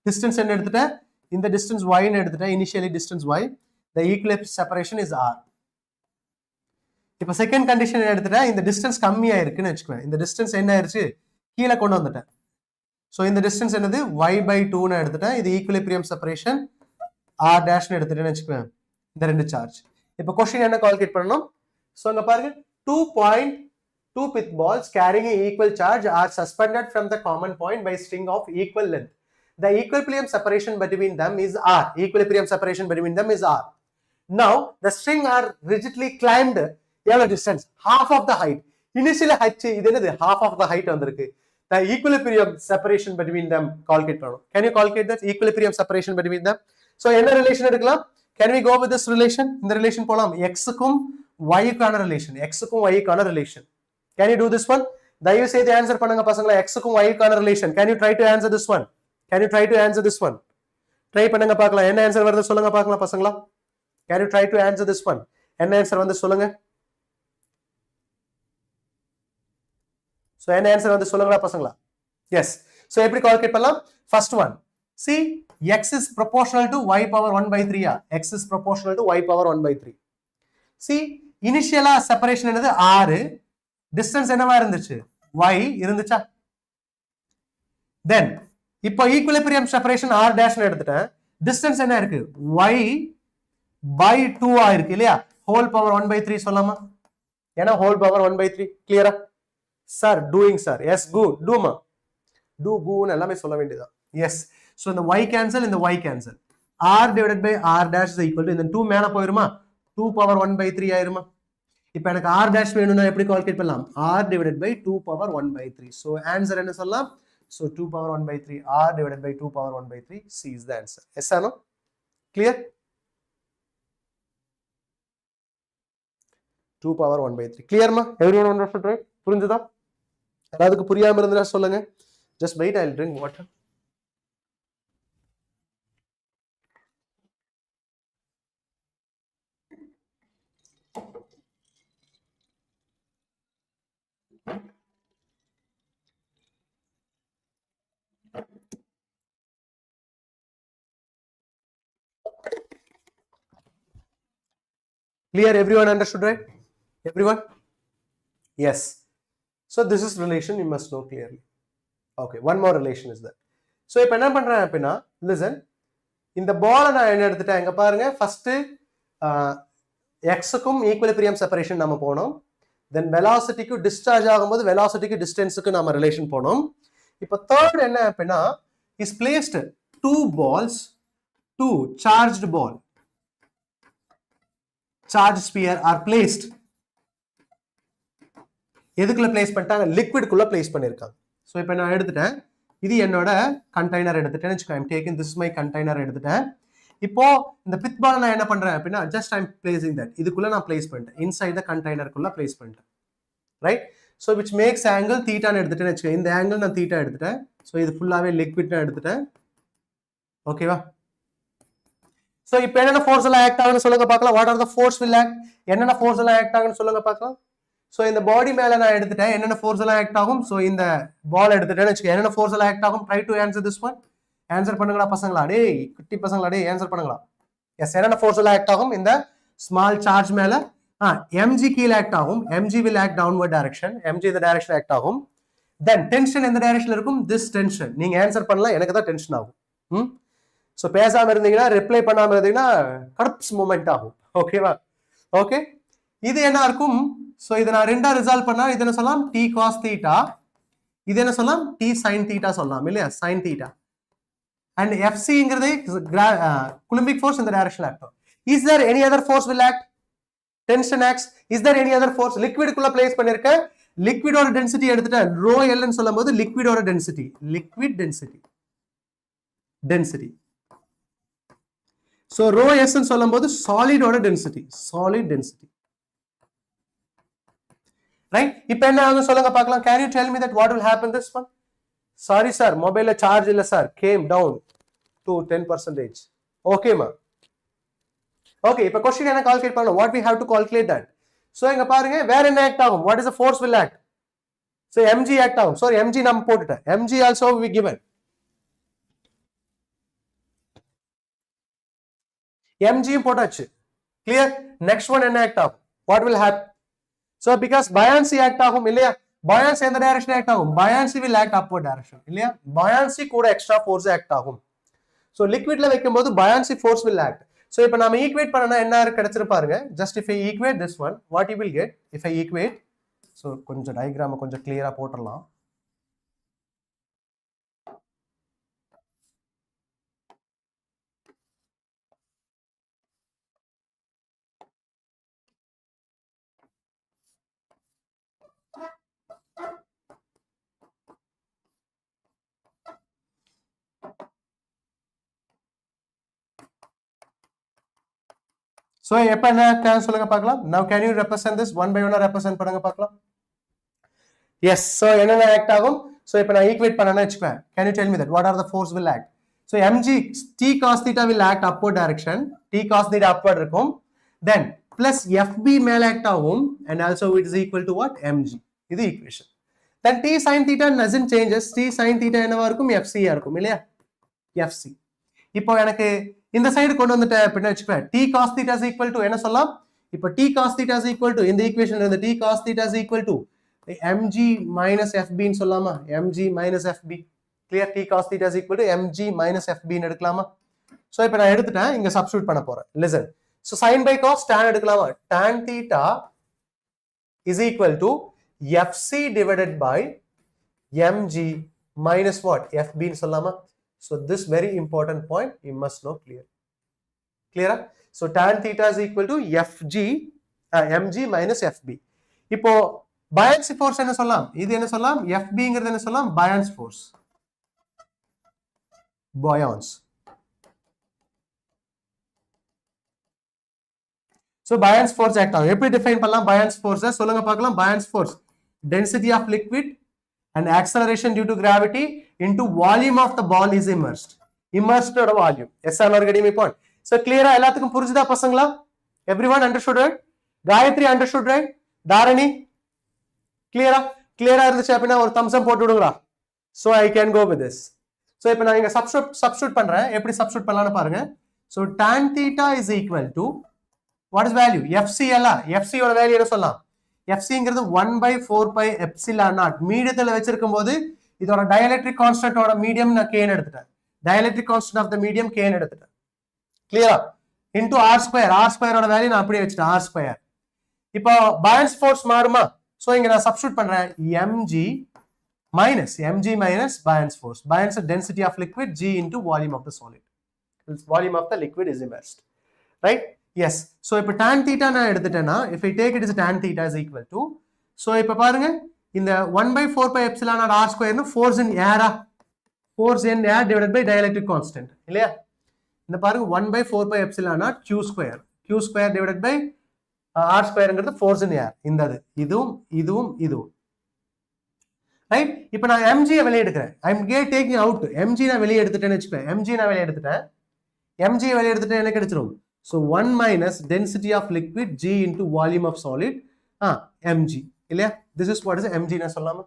distance என்ன எடுத்துட்டேன்? இந்த distance y ன்னு எடுத்துட்டேன். Initially distance y. The equilibrium separation is r. இப்போ செகண்ட் கண்டிஷன் எடுத்துட்டேன். இந்த distance கம்மியா இருக்குன்னு வெச்சுக்குவேன். இந்த distance என்ன ஆயிருச்சு? கீழ கொண்டு வந்துட்டேன். So இந்த distance என்னது? y/2 ன்னு எடுத்துட்டேன். இது equilibrium separation r' ன்னு எடுத்துட்டேன்னு வெச்சுக்குவேன். இந்த ரெண்டு சார்ஜ். இப்போ क्वेश्चन என்ன கால்குலேட் பண்ணனும்? So அங்க பாருங்க 2.2 pith balls carrying an equal charge are suspended from the common point by string of equal length. The equilibrium separation between them is r. Equilibrium separation between them is r. Now the string are rigidly climbed எவ்வளவு distance? Half of the height. Initially height இது என்னது? Half of the height வந்திருக்கு. the equilibrium separation between them calculate பண்ணணும். Can you calculate that equilibrium separation between them? So என்ன relation எடுக்கலாம்? Can we go with this relation? இந்த relation போலாம். x க்கும் y க்கான relation, x க்கும் y க்கான relation. Can you do this one? தயவு செய்து ஆன்சர் பண்ணுங்க பசங்களா. x க்கும் y க்கான relation. Can you try to answer this one? Can you try to answer this one? Try பண்ணுங்க பார்க்கலாம். என்ன ஆன்சர் வருது சொல்லுங்க பார்க்கலாம் பசங்களா. Can you try to answer this one? என்ன ஆன்சர் வந்து சொல்லுங்க. So என்ன ஆன்சர் வந்து சொல்லுங்களா பசங்களா. Yes. So எப்படி கால்குலேட் பண்ணலாம்? First one. See, x is proportional to y power 1 by 3. X is proportional to y power 1 by 3. See, initially separation என்னது 6. Distance என்னவா இருந்துச்சு? y இருந்துச்சா? Then, இப்போ equilibrium separation r dash னு எடுத்துட்டேன். Distance என்ன இருக்கு? y by 2 ஆ இருக்கு இல்லையா? Whole power 1 by 3 சொல்லலாமா? ஏன்னா whole power 1 by 3 clear-ஆ? Sir, doing sir. Yes, good. Do ma. Do ன்னு எல்லாமே சொல்ல வேண்டியதா. Yes. So இந்த y cancel, இந்த y cancel. r divided by r dash is equal to இந்த 2 மேல போயிருமா? 2 power 1 by 3 ஆயிருமா? இப்போ எனக்கு r dash வேணும்னா எப்படி கால்குலேட் பண்ணலாம்? r divided by 2 power 1 by 3. So answer என்ன சொல்லலாம்? So 2 power 1 by 3, r divided by 2 power 1 by 3, c is the answer. Yes or no? Clear? 2 power 1 by 3. Clear ma? Everyone understood, right? புரிஞ்சுதா? அதுக்கு புரியாம இருந்தா சொல்லுங்க. Just wait, I'll drink water. Clear? Everyone understood, right? Everyone? Yes. So this is relation you must know clearly. Okay, one more relation is that. So இப்போ என்ன பண்றேன் அப்படின்னா, listen, இந்த பாலை நான் என்ன எடுத்துட்டேன் இங்க பாருங்க. ஃபர்ஸ்ட் எக்ஸுக்கும் ஈக்குவலிபிரியம் செப்பரேஷன் நம்ம போனோம். தென் வெலாசிட்டிக்கு டிஸ்சார்ஜ் ஆகும்போது வெலாசிட்டிக்கு டிஸ்டன்ஸுக்கு நம்ம ரிலேஷன் போனோம். இப்போ தேர்ட் என்ன அப்படின்னா, is placed two balls, two charged ball, charge sphere are placed. எதுக்குள்ள பிளேஸ் பண்ணிட்டாங்க? லிக்விட்குள்ள பிளேஸ் பண்ணிருக்காங்க. ஸோ இப்போ நான் எடுத்துட்டேன், இது என்னோட கண்டெய்னர் எடுத்துட்டேன்னு வச்சுக்கோ. I'm taking this my container எடுத்துட்டேன். இப்போ இந்த பித் பால் நான் என்ன பண்றேன் அப்படின்னா, ஜஸ்ட் ஐம் பிளேசிங் தட், இதுக்குள்ள நான் பிளேஸ் பண்ணிட்டேன், இன்சைட் த கண்டெய்னருக்குள்ள பிளேஸ் பண்ணிட்டேன், right? So which makes angle தீட்டான்னு எடுத்துட்டேன்னு வச்சுக்கோ. இந்த ஆங்கிள் நான் தீட்டா எடுத்துட்டேன். ஸோ இது ஃபுல்லாவே லிக்விட் நான் எடுத்துட்டேன். ஓகேவா? ஸோ இப்போ என்னென்ன ஃபோர்ஸ் எல்லாம் ஆக்ட் ஆகுன்னு சொல்லுங்க பார்க்கலாம். What are the force will act? என்னென்ன ஃபோர்ஸ் எல்லாம் ஆக்ட் ஆகுன்னு சொல்லுங்க பார்க்கலாம். ஸோ இந்த பாடி மேல நான் எடுத்துட்டேன், என்னென்ன ஃபோர்ஸ் எல்லாம் ஆக்ட் ஆகும். ஸோ இந்த பால் எடுத்துட்டேன்னு வச்சுக்கோ, என்னென்ன ஃபோர்ஸ் எல்லாம் ஆக்ட் ஆகும்? Try to answer this one. Answer பண்ணுங்களா பசங்களா? டேய் குட்டி பசங்களா, டேய் ஆன்சர் பண்ணுங்களா. எஸ், என்னென்ன ஃபோர்ஸ் எல்லாம் ஆக்ட் ஆகும்? இந்த ஸ்மால் சார்ஜ் மேல mg கீழ ஆக்ட் ஆகும். mg will act downward direction, mg இந்த டைரக்ஷன் ஆக்ட் ஆகும். தென் டென்ஷன் எந்த டைரக்ஷன்ல இருக்கும்? This tension. நீங்க ஆன்சர் பண்ணலாம், எனக்கு தான் டென்ஷன் ஆகும். ஸோ பேசாம இருந்தீங்கன்னா, ரிப்ளை பண்ணாம இருந்தீங்கன்னா கடுப்ஸ் மூமெண்ட் ஆகும். ஓகேவா? ஓகே, இது என்ன இருக்கும்? ஸோ இதை நான் ரெண்டா ரிசால்வ் பண்ணா இது என்ன சொல்லலாம்? T cos theta. இது என்ன சொல்லலாம்? டி சைன் தீட்டா சொல்லலாம் இல்லையா? Sin theta. அண்ட் எஃப்சிங்கிறது குலும்பிக் ஃபோர்ஸ் இந்த டைரக்ஷன் ஆக்ட் ஆகும். Is there any other force will act? Tension acts. Is there any other force? லிக்விடுக்குள்ள பிளேஸ் பண்ணிருக்க, லிக்விடோட டென்சிட்டி எடுத்துட்டேன். ரோ எல்னு சொல்லும் போது லிக்விடோட density, liquid density, density. So rho s சொல்லும் போது சாலிடோட டென்சிட்டி, சாலிட் டென்சிட்டி, ரைட்? இப்போ என்ன ஆகும் சொல்லுங்க பார்க்கலாம். Can you tell me that what will happen this one? Sorry sir, மொபைல்ல சார்ஜ் இல்ல சார், கேம் டவுன் டு 10%. ஓகேமா? ஓகே, இப்போ क्वेश्चन என்ன கால்குலேட் பண்ணணும்? What we have to calculate that. So இங்க பாருங்க, வேற என்ன ஆக்ட் ஆகும்? What is the force will act? So mg act ஆகும். சாரி, mg நம்ம போட்டுட்டேன். mg also we given, mg போட்டாச்சு. கிளியர்? நெக்ஸ்ட் ஒன் என்ன ஆக்ட் ஆகும்? What will happen? So because buoyancy act ஆகும் இல்லையா? buoyancy எந்த டைரக்ஷன் ஆக்ட் ஆகும்? buoyancy will act upward direction இல்லையா? buoyancy கூட எக்ஸ்ட்ரா ஃபோர்ஸ் ஆக்ட் ஆகும். So liquidல வைக்கும்போது buoyancy force will act. So இப்போ நாம ஈக்குவேட் பண்ணனா என்ன கிடைச்சிரு பாருங்க. just if I equate this one, what you will get if I equate. So கொஞ்சம் டயகிராம் கொஞ்சம் கிளியரா போட்டுறலாம். So எப்ப என்ன can சொல்லுங்க பார்க்கலாம். Now can you represent this one by one represent பண்ணுங்க பார்க்கலாம். Yes, so என்னென்ன ஆக்ட் ஆகும்? So இப்ப நான் ஈக்குவேட் பண்ணனும்னு வெச்சுக்கேன். Can you tell me that what are the force will act? So mg t cos theta will act upward direction. T cos theta upward இருக்கும். Then plus fb மேல act ஆகும் and also it is equal to what? mg. இது equation. Then t sin theta doesn't changes. T sin theta என்னவா இருக்கும்? fc ஆ இருக்கும் இல்லையா? fc. இப்போ எனக்கு இந்த சைடு கொண்டு வந்துட்டேன் அப்படினா வெச்சுக்கேன். t cos theta is equal to என்ன சொல்லலாம்? இப்போ t cos theta is equal to இந்த ஈக்குவேஷன்ல இருந்து t cos theta is equal to mg minus fb ன்னு சொல்லலாமா? mg minus fb. clear? t cos theta is equal to mg minus fb ன்னு எடுக்கலாமா? So இப்போ நான் எடுத்துட்டேன், இங்க சப்ஸ்டிட்யூட் பண்ண போறேன். listen. So sin by cos tan எடுக்கலாமா? tan theta is equal to fc divided by mg minus what? fb ன்னு சொல்லலாமா? So this very important point you must know clear. Clear? So tan theta is equal to mg minus fb. இப்போ buoyancy force என்ன சொல்லலாம்? இது என்ன சொல்லலாம்? fb ங்கிறது என்ன சொல்லலாம்? buoyancy force. Buoyance. So buoyancy force act ஆகும். எப்படி டிஃபைன் பண்ணலாம் buoyancy force? சொல்லுங்க பார்க்கலாம். buoyancy force density of liquid and acceleration due to gravity into volume of the ball is immersed. Immersed ஓட volume. Yes or no getting my point? So clear ஆ எல்லாத்துக்கும் புரிஞ்சுதா பசங்களா? Everyone understood right? Gayatri understood right? Dharani clear ஆ? clear ஆ இருந்துச்சு அப்படினா ஒரு thumbs up போட்டு விடுங்கடா. So I can go with this. So இப்போ நான் இங்க substitute பண்றேன். எப்படி substitute பண்ணலாம்னு பாருங்க. So tan theta is equal to what is value? fc அல்ல. fc ஓட வேல்யூ என்ன சொல்லலாம்? fc ங்கிறது 1 by 4 pi epsilon naught. மீடியத்துல வெச்சிருக்கும்போது இதோட dielectric constant ஓட மீடியம் நான் k ன்னு எடுத்துட்டேன். dielectric constant of the medium k ன்னு எடுத்துட்டேன். clear into r square. r square ஓட வேல்யூ நான் அப்படியே வெச்சிட்டேன். r square. இப்போ buoyancy force மாறுமா? சோ இங்க நான் சப்ஸ்டிட்யூட் பண்றேன். mg minus buoyancy force. Buoyancy density of liquid g into volume of the solid. Volume of the liquid is immersed. Right? Yes. So இப்போ tan theta நான் எடுத்துட்டேனா, if I take it as tan theta is equal to, so இப்போ பாருங்க இந்த 1 by 4 pi epsilon naught r square னு force in air force in air divided by dielectric constant இல்லையா? இந்த பாருங்க 1 by 4 pi epsilon naught q square divided by r square ங்கிறது force in air. இந்த இதுவும் ரைட்? இப்போ நான் mg ஐ வெளிய எடுக்கிறேன். I am taking out mg நான் வெளிய எடுத்துட்டேன்னு வெச்சுக்கோ. mg நான் வெளிய எடுத்துட்டேன். mg வெளிய எடுத்துட்டேன் என்ன கிடைச்சிரும்? So 1 minus density of liquid g into volume of solid mg இல்லையா? This is what is mg நான் சொல்லலாமா?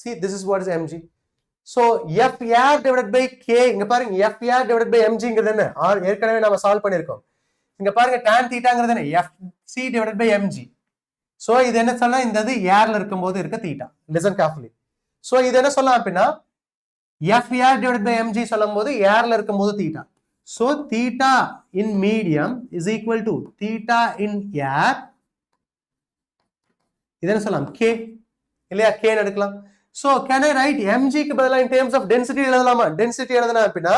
See, this is what is mg. So f air divided by k, இங்க பாருங்க f air divided by mg ங்கிறது என்ன? ஏற்கனவே நாம solve பண்ணிருக்கோம். இங்க பாருங்க tan theta ங்கிறது என்ன? fc divided by mg. So இது என்ன சொன்னா இந்த இது ஏர்ல இருக்கும்போது இருக்க theta. Listen carefully. So இது என்ன சொல்லலாம் அப்படினா f air divided by mg சொல்லும்போது ஏர்ல இருக்கும்போது theta. So theta in medium is equal to theta in air. இது என்ன சொல்லலாம்? k இல்லையா? k ன்னு எடுக்கலாம். So can I write mg க்கு பதிலா in terms of density எழுதலாமா? density எழுதனா அப்படினா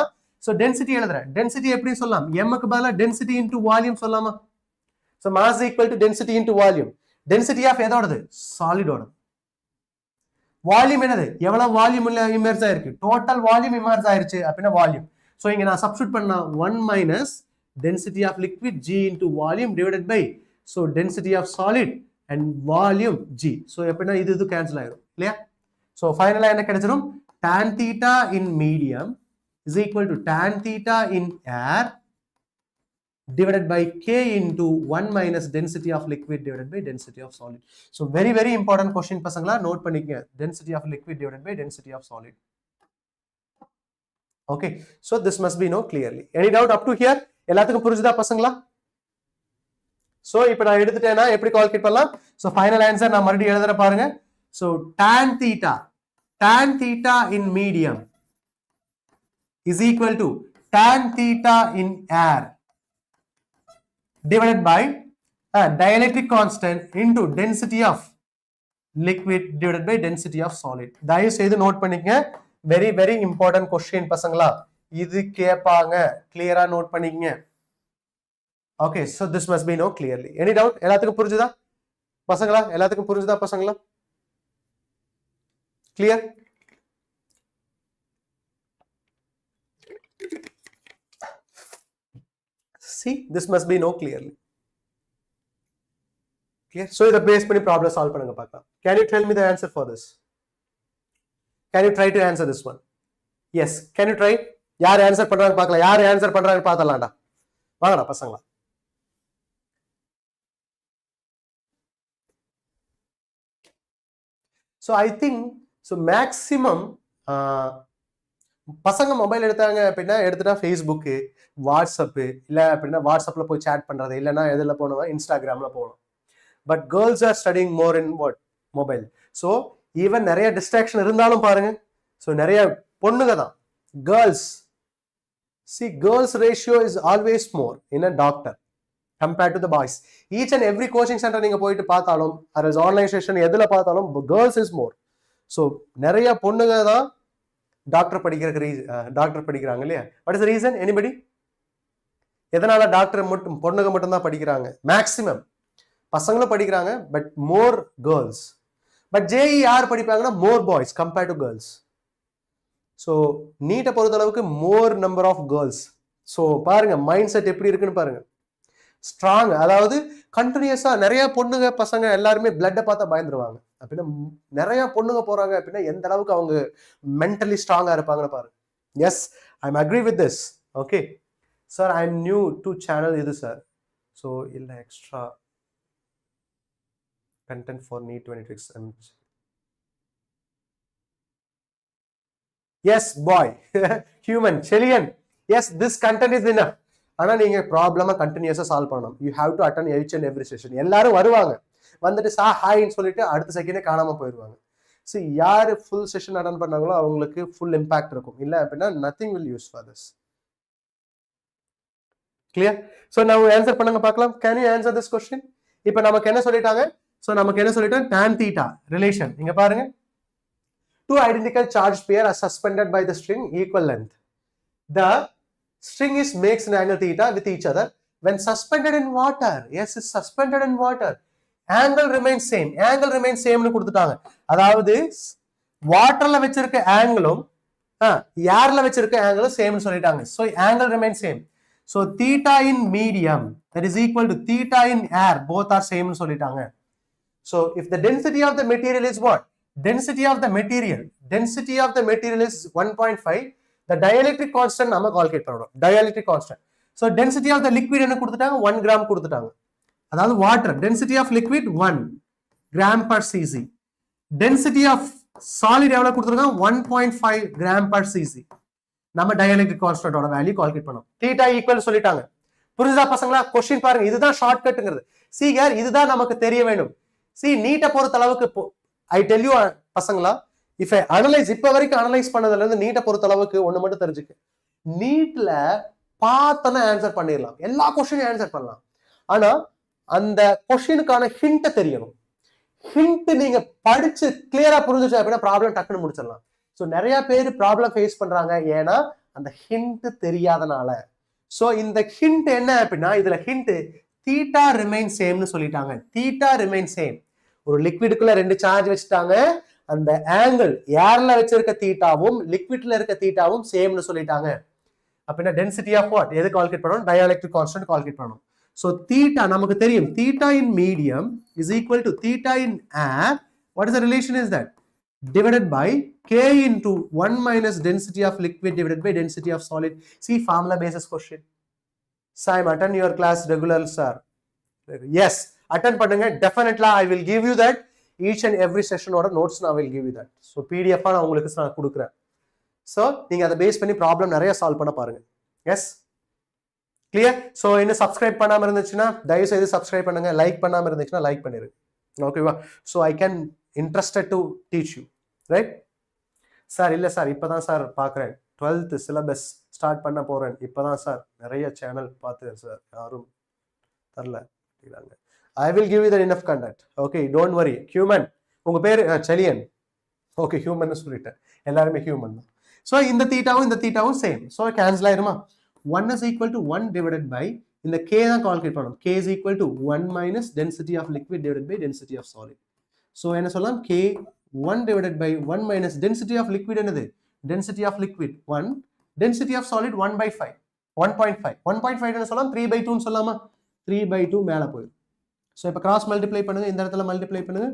so density எழுதுறேன். density எப்படி சொல்லலாம்? m க்கு பதிலா density into volume சொல்லலாமா? So mass equal to density into volume. Density of எதோடது? solid ஓடது. வால்யூம் என்னது? எவ்வளவு வால்யூம் உள்ள இம்மர்ஸ் ஆயிருக்கு? டோட்டல் வால்யூம் இம்மர்ஸ் ஆயிருச்சு அப்படினா வால்யூம். சோ இங்க நான் சப்ஸ்டிட்யூட் பண்ணா 1 minus density of liquid g into volume divided by so density of solid and volume g. So எப்படினா இது கேன்சல் ஆயிரும் இல்லையா? So ஃபைனலா என்ன கிடைச்சிரும்? tan theta in medium is equal to tan theta in air divided by k into 1 minus density of liquid divided by density of solid. So very important question பசங்களா, note பண்ணிக்கங்க. density of liquid divided by density of solid. Okay, so this must be known clearly. Any doubt up to here? எல்லாத்துக்கும் புரிஞ்சுதா பசங்களா? So இப்போ நான் எடுத்துட்டேனா எப்படி calculate பண்ணலாம்? So final answer நான் மறுபடியும் எழுதுற பாருங்க. So tan theta in medium is equal to tan theta in air divided by dielectric constant into density of liquid divided by density of solid. தயவு செய்து நோட் பண்ணிக்கங்க. very important question பசங்களா. இது கேட்பாங்க. கிளியரா நோட் பண்ணிக்கங்க. Okay, so this must be known clearly. Any doubt? எல்லாத்துக்கும் புரிஞ்சுதா பசங்களா? எல்லாத்துக்கும் புரிஞ்சுதா பசங்களா? Clear? See, this must be no clearly. Clear? So the base பண்ணி problem solve பண்ணுங்க பார்க்கலாம். Can you tell me the answer for this? Can you try to answer this one? Yes. Can you try? யார் answer பண்றாங்க பார்க்கலாம். யார் answer பண்றாங்க பார்த்தலாம்டா. வாங்கடா பசங்களா. So I think so maximum பசங்க மொபைல் எடுத்தாங்க அப்படின்னா எடுத்துட்டா ஃபேஸ்புக்கு, வாட்ஸ்அப்பு, இல்லை அப்படின்னா வாட்ஸ்அப்ல போய் சேட் பண்றது, இல்லைன்னா எதில் போனோம் இன்ஸ்டாகிராம்ல போகணும். But girls are studying more in what mobile. So even நிறைய டிஸ்ட்ராக்ஷன் இருந்தாலும் பாருங்க, ஸோ நிறைய பொண்ணுங்க தான் girls. See, girls ratio is always more in a doctor compared to the boys. Each and every coaching center நீங்க போயிட்டு பார்த்தாலும், or as online session எதுல பார்த்தாலும் girls is more. So நிறைய பொண்ணுங்க தான் டாக்டர் படிக்கிறாங்க இல்லையா? What is the reason? Anybody? எதனால டாக்டர் மட்டும் பொண்ணுங்க மட்டும் தான் படிக்கிறாங்க? மேக்ஸிமம் பசங்களும் படிக்கிறாங்க, but more girls. But JEE யார் படிப்பாங்கன்னா more boys compared to girls. So நீட்டை பொறுத்தளவுக்கு more number of girls. So பாருங்க மைண்ட் செட் எப்படி இருக்குன்னு பாருங்க, ஸ்ட்ராங். அதாவது கண்டினியூஸா நிறைய பொண்ணுங்க பசங்க எல்லாருமே பிளட்டை பார்த்தா பயந்துருவாங்க. அப்படின்னா நிறைய பொண்ணுங்க போறாங்க அப்படின்னா எந்த அளவுக்கு அவங்க மென்டலி ஸ்ட்ராங்கா இருப்பாங்கன்னு பாருங்க. Yes, I am agree with this. Okay sir, I am new to channel இது சார். ஸோ இல்லை extra content for NEET 26. Yes, boy. Human, Chilean. Yes, this content is enough. ஆனா நீங்க ப்ராப்ளமா கண்டினியூஸா சால்வ் பண்ணணும். You have to attend each and every session. எல்லாரும் வருவாங்க, வந்துட்டு ஹாய்ன்னு சொல்லிட்டு அடுத்த செகண்டே காணாம போயிடுவாங்க. ஸோ யார் ஃபுல் செஷன் அட்டன் பண்ணாங்களோ அவங்களுக்கு ஃபுல் இம்பாக்ட் இருக்கும். இல்லை அப்படின்னா nothing will use for this. Clear? So நம்ம ஆன்சர் பண்ணுங்க பார்க்கலாம். Can you answer this question? இப்போ நமக்கு என்ன சொல்லிட்டாங்க? ஸோ நமக்கு என்ன சொல்லிட்டோம்? tan theta relation. இங்க பாருங்க, two identical charged pair are suspended by the string equal length. The string makes an angle theta with each other when suspended in water. Yes, it's suspended in water. Angle remains same. Angle remains same னு கொடுத்துட்டாங்க. அதாவது வாட்டர்ல வச்சிருக்க ஆங்கிளும் ஏர்ல வச்சிருக்க ஆங்கிளும் same னு சொல்லிட்டாங்க. So angle remains same. So theta in medium that is equal to theta in air, both are same னு சொல்லிட்டாங்க. So if the density of the material is what? Density of the material is 1.5. The dielectric constant நம்ம calculate பண்ணணும். Dielectric constant. So density of the liquid என்ன கொடுத்துட்டாங்க? 1 gram கொடுத்துட்டாங்க. அதாவது water density of liquid 1 gram per cc. Density of solid எவ்வளவு கொடுத்துருக்காங்க? 1.5 gram per cc. நம்ம dielectric constant ஓட வேல்யூ கால்குலேட் பண்ணோம். theta equal சொல்லிட்டாங்க. புரியுதா பசங்களா? क्वेश्चन பாருங்க, இதுதான் ஷார்ட்கட்ங்கிறது. see here, இதுதான் நமக்கு தெரிய வேண்டும். see நீட்ட பொறுத்த அளவுக்கு I tell you பசங்களா, if I analyze, இப்ப வரைக்கும் அனலைஸ் பண்ணதுல இருந்து நீட்டை பொறுத்த அளவுக்கு ஒண்ணு மட்டும் தெரிஞ்சுக்க, நீட்ல பார்த்தனா ஆன்சர் பண்ணிடலாம், எல்லா கொஸ்டினும் ஆன்சர் பண்ணலாம். ஆனா அந்த கொஸ்டினுக்கான ஹிண்ட் தெரியணும். ஹிண்ட் நீங்க படிச்சு கிளியரா புரிஞ்சுச்சு அப்படின்னா ப்ராப்ளம் டக்குன்னு முடிச்சிடலாம். ஸோ நிறைய பேர் ப்ராப்ளம் ஃபேஸ் பண்றாங்க, ஏன்னா அந்த ஹிண்ட் தெரியாதனால. ஸோ இந்த ஹிண்ட் என்ன அப்படின்னா, இதுல ஹிண்ட் தீட்டா ரிமைன் சேம்னு சொல்லிட்டாங்க. Theta remain same. ஒரு லிக்விடுக்குள்ள ரெண்டு சார்ஜ் வச்சுட்டாங்க, அந்த ஆங்கிள் ஏர்ல வச்சிருக்க தீட்டாவும் லிக்விட்ல இருக்க தீட்டாவும் சேம்னு சொல்லிட்டாங்க. அப்படின்னா டென்சிட்டி ஆஃப் வாட் எது கால்குலேட் பண்ணணும்? டயஎலெக்ட்ரிக் கான்ஸ்டன்ட் கால்குலேட் பண்ணணும். ஸோ தீட்டா நமக்கு தெரியும், theta in medium is equal to theta in air. What is the relation is that? divided by k into 1 minus density of liquid divided by density of solid. See formula basis question. Sam, attend your class regular sir. Yes, attend பண்ணுங்க. Definitely I will give you that. Each and every session ஓட notes I will give you that. So PDF நான் உங்களுக்கு நான் கொடுக்கிறேன். So நீங்க அதை base பண்ணி problem நிறைய சால்வ் பண்ண பாருங்க. Yes, clear? So இன்னும் சப்ஸ்கிரைப் பண்ணாம இருந்துச்சுன்னா தயவு செய்து சப்ஸ்கிரைப் பண்ணுங்க. லைக் பண்ணாம இருந்துச்சுன்னா லைக் பண்ணிருங்க. ஓகேவா? So I can interested to teach you. Right sir? இல்லை சார், இப்போதான் சார் பார்க்குறேன், 12th சிலபஸ் ஸ்டார்ட் பண்ண போகிறேன், இப்போதான் சார் நிறைய சேனல் பார்த்துறேன் சார், யாரும் தரல. I will give you the enough conduct. Okay, don't worry. Human, உங்கள் பேர் செலியன். ஓகே, ஹியூமன் சொல்லிட்டேன், எல்லாருமே ஹியூமன் தான். ஸோ இந்த தீட்டாவும் சேம். ஸோ கேன்சல் ஆயிருமா? 1 is equal to 1 divided by, இந்த k தான் கால்குலேட் பண்ணணும். k is equal to 1 minus density of liquid divided by density of solid. So என்ன சொல்லலாம்? k 1 divided by 1 minus density of liquid என்னது? Density of liquid 1, density of solid 1 by 5. 1.5 1.5 சொல்லலாம் 3/2 சொல்லலாமா 3/2 மேல போயிடும் ஸோ இப்போ கிராஸ் மல்டிப்ளை பண்ணுங்க இந்த இடத்துல மல்டிப்ளை பண்ணுங்க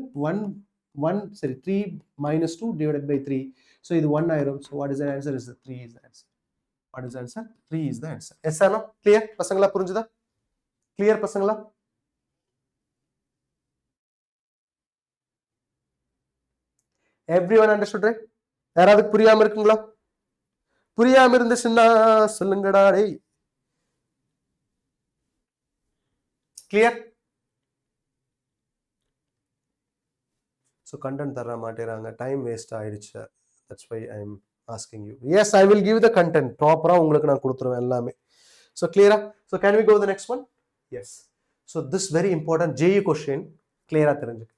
3 minus 2 divided by 3 so இது 1 ஆயிரும் so what is the answer is 3 is the answer what is the answer 3 is the answer yes or no clear பசங்களா புரிஞ்சுதா clear பசங்களா everyone understood right யாராவது புரியாம இருக்குங்களா புரியாம இருந்துச்சுன்னா சொல்லுங்கடா டேய் clear so content தர மாட்டேறாங்க time waste ஆயிடுச்சு that's why I am asking you yes I will give the content proper உங்களுக்கு நான் கொடுத்துருவேன் எல்லாமே so clear so can we go to the next one yes so this very important JE question clear தெரிஞ்சுக்க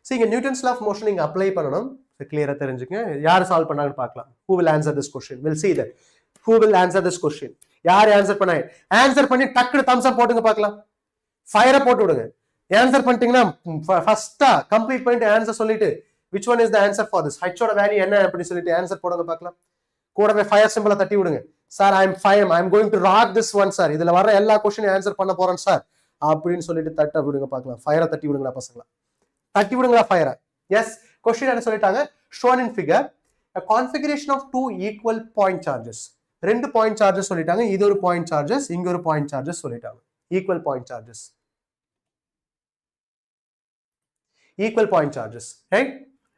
see இங்க Newton's law of motion நீங்க apply பண்ணனும் so clear தெரிஞ்சுக்க யார் சால்வ் பண்ணாங்கன்னு பார்க்கலாம் who will answer this question we'll see that who will answer this question யார் answer பண்ணாங்க ஆன்சர் பண்ணி டக்குனு thumbs up போடுங்க பார்க்கலாம் ஃபயரை போட்டு விடுங்க ஆன்சர் பண்ணிட்டீங்கன்னா ஃபர்ஸ்டா கம்ப்ளீட் பண்ணிட்டு ஆன்சர் சொல்லிட்டு which one is the answer for this h ஓட வேல்யூ என்ன அப்படி சொல்லிட்டு ஆன்சர் போடுங்க பார்க்கலாம் கூடவே ஃபயர் சிம்பலை தட்டி விடுங்க sir I am going to rock this one sir இதுல வர எல்லா क्वेश्चन ஆன்சர் பண்ண போறேன் சார் அப்படினு சொல்லிட்டு தட்ட விடுங்க பார்க்கலாம் ஃபயரை தட்டி விடுங்கடா பசங்களா தட்டி விடுங்கடா ஃபயரை எஸ் क्वेश्चन என்ன சொல்லிட்டாங்க shown in figure a configuration of two equal point charges ரெண்டு பாயிண்ட் சார்ஜஸ் சொல்லிட்டாங்க இது ஒரு பாயிண்ட் சார்ஜஸ் இங்க ஒரு பாயிண்ட் சார்ஜஸ் சொல்லிட்டாங்க equal point charges equal point charges right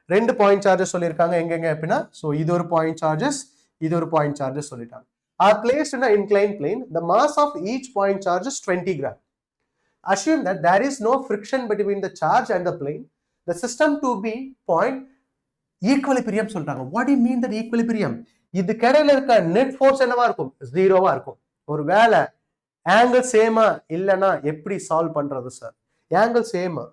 ரெண்டு பாயிண்ட் சார்ஜஸ் சொல்லிருக்காங்க எங்கங்க அப்படினா சோ இது ஒரு பாயிண்ட் சார்ஜஸ் இது ஒரு பாயிண்ட் சார்ஜஸ் சொல்லிட்டாங்க are placed in an inclined plane the mass of each point charge is 20 gram assume that there is no friction between the charge and the plane the system to be point equilibrium சொல்றாங்க what do you mean that equilibrium இது கடையில இருக்க net force என்னவா இருக்கும் ஜீரோவா இருக்கும் ஒருவேளை angle சேமா இல்லனா எப்படி சால்வ் பண்றது சார் ஆங்கிள் சேமா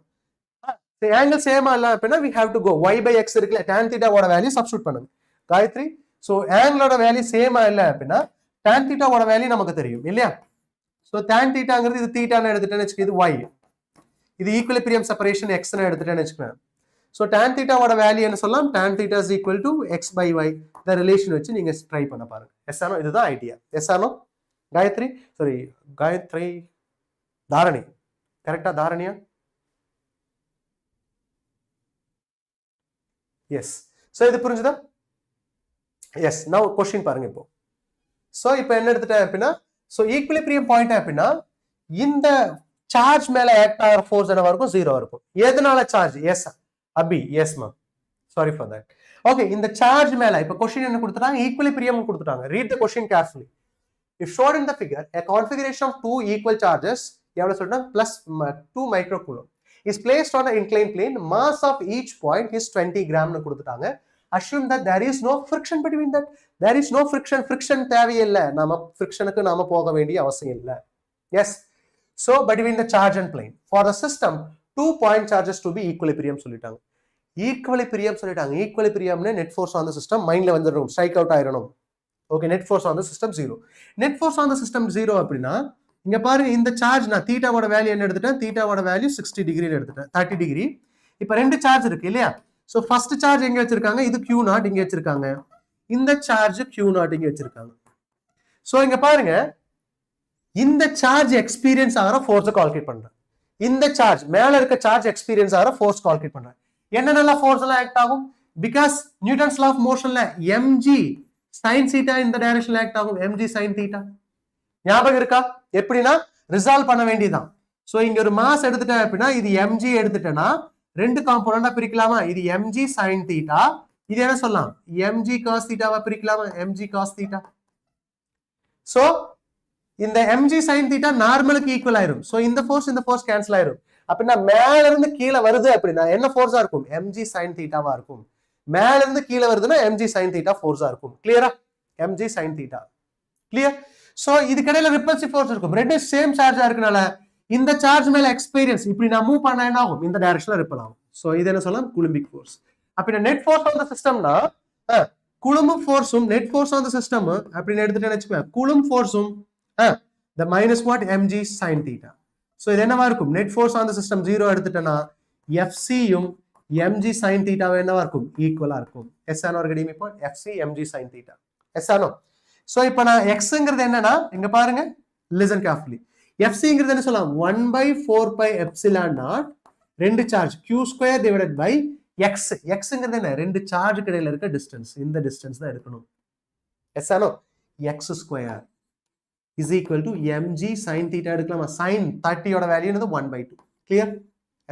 the angle same alla appadina we have to go y by x irukla tan theta oda value substitute பண்ணுங்க Gayatri so angle oda value same illa appadina tan theta oda value நமக்கு தெரியும் இல்லையா so tan theta ங்கிறது இது theta ன்னு எடுத்துட்டேன்னு வெச்சுக்க இது y இது equilibrium separation x ன்னு எடுத்துட்டேன்னு வெச்சுக்க so tan theta oda value என்ன சொல்லலாம் tan theta is equal to x by y the relation வெச்சு நீங்க ட்ரை பண்ண பாருங்க yes or no இதுதான் idea yes or no Gayathri Dharani கரெக்ட்டா தாரணியா yes so இது புரிஞ்சுதா yes now question பாருங்க இப்போ so இப்போ என்ன எடுத்துட்டேன் அப்படினா so equilibrium point அப்படினா இந்த சார்ஜ் மேல ஆக்ட் ஆகிற ஃபோர்ஸ் என்னவா இருக்கும் ஜீரோ இருக்கும் எதனால charge yes Abhi yes ma sorry for that okay இந்த சார்ஜ் மேல இப்போ क्वेश्चन என்ன கொடுத்துட்டாங்க equilibrium கொடுத்துட்டாங்க read the question carefully if shown in the figure a configuration of two equal charges எவ்வளவு சொல்றேன் plus 2 microcoulomb is placed on an inclined plane mass of each point is 20 gram னு கொடுத்துட்டாங்க assume that there is no friction between that there is no friction தேவையில்லை நாம frictionக்கு நாம போக வேண்டிய அவசியம் இல்லை yes so between the charge and plane for the system two point charges to be equilibrium சொல்லிட்டாங்க equilibrium னு net force on the system மைண்ட்ல வந்துரும் ஸ்ட்ரைக் அவுட் ஆயிரணும் okay net force on the system 0 net force on the system 0 அப்படினா இங்க பாருங்க இந்த charge நான் தீட்டாவோட வேல்யூ என்ன எடுத்துட்டேன் தீட்டாவோட வேல்யூ 60 டிகிரி எடுத்துட்டேன் 30 டிகிரி இப்போ ரெண்டு சார்ஜ் இருக்கு இல்லையா சோ ஃபர்ஸ்ட் சார்ஜ் எங்க வச்சிருக்காங்க இது Q0 இங்க வச்சிருக்காங்க இந்த சார்ஜ் Q0 இங்க வச்சிருக்காங்க சோ இங்க பாருங்க இந்த சார்ஜ் எக்ஸ்பீரியன்ஸ் ஆகிற ஃபோர்ஸ் கால்குலேட் பண்றேன் இந்த சார்ஜ் மேல இருக்க சார்ஜ் எக்ஸ்பீரியன்ஸ் ஆகிற ஃபோர்ஸ் கால்குலேட் பண்றேன் என்னென்ன ஃபோர்ஸ் எல்லாம் ஆக்ட் ஆகும் பிகாஸ் நியூட்டன்ஸ் லா ஆஃப் மோஷன்ல mg sin theta இந்த டைரக்ஷன்ல ஆக்ட் ஆகும் mg sin theta ஞாபகம் இருக்கா எப்படினா ரிசால்வ் பண்ண வேண்டியதான் சோ இங்க ஒரு மாஸ் எடுத்துட்டேன் அப்படினா இது mg எடுத்துட்டேனா ரெண்டு காம்போனன்ட்டா பிரிக்கலாமா இது mg sin theta இது என்ன சொல்லலாம் mg cos theta வா பிரிக்கலாமா mg cos theta சோ இந்த mg sin theta நார்மலுக்கு ஈக்குவல் ஆயிரும் சோ இந்த ஃபோர்ஸ் கேன்சல் ஆயிரும் அப்படினா மேல இருந்து கீழ வருது அப்படினா என்ன ஃபோர்ஸா இருக்கும் mg sin theta வா இருக்கும் மேல இருந்து கீழ வருதுனா mg sin theta ஃபோர்ஸா இருக்கும் கிளியரா mg sin theta clear so இது கடையில ரிப்பல்சிவ் ஃபோர்ஸ் இருக்கும் ரெண்டு சேம் சார்ஜா இருக்கனால இந்த சார்ஜ் மேல எக்ஸ்பீரியன்ஸ் இப்படி நான் மூவ் பண்ணா என்ன ஆகும் இந்த டைரக்ஷன்ல ரிப்பல் ஆகும் சோ இது என்ன சொல்லலாம் கூலம்பிக் ஃபோர்ஸ் அப்ப நெட் ஃபோர்ஸ் ஆன் தி சிஸ்டம்னா கூலம்ப் ஃபோர்ஸும் net force on the system அப்படி எடுத்துட்டேன்னு வெச்சுக்கோங்க கூலம்ப் ஃபோர்ஸும் the minus what mg sin theta so இது என்னவா இருக்கும் net force on the system 0 எடுத்துட்டேனா fc யும் mg sin theta என்னவா இருக்கும் ஈக்குவலா இருக்கும் எஸ் ஆனோ கடிமி இப்போ fc mg sin theta yes or no So இப்போ நான் xங்கிறது என்னன்னா இங்க பாருங்க, listen carefully. fcங்கிறது என்ன சொல்லலாம், 1/4 pi epsilon naught ரெண்டு charge q square divided by x. xங்கிறது என்ன, ரெண்டு சார்ஜ் இடையில இருக்க டிஸ்டன்ஸ், இந்த டிஸ்டன்ஸ் தான் எடுக்கணும். Yes or no, x square is equal to mg sin theta எடுக்கலாமா, sin 30 ஓட வேல்யூ என்னது 1/2. Clear?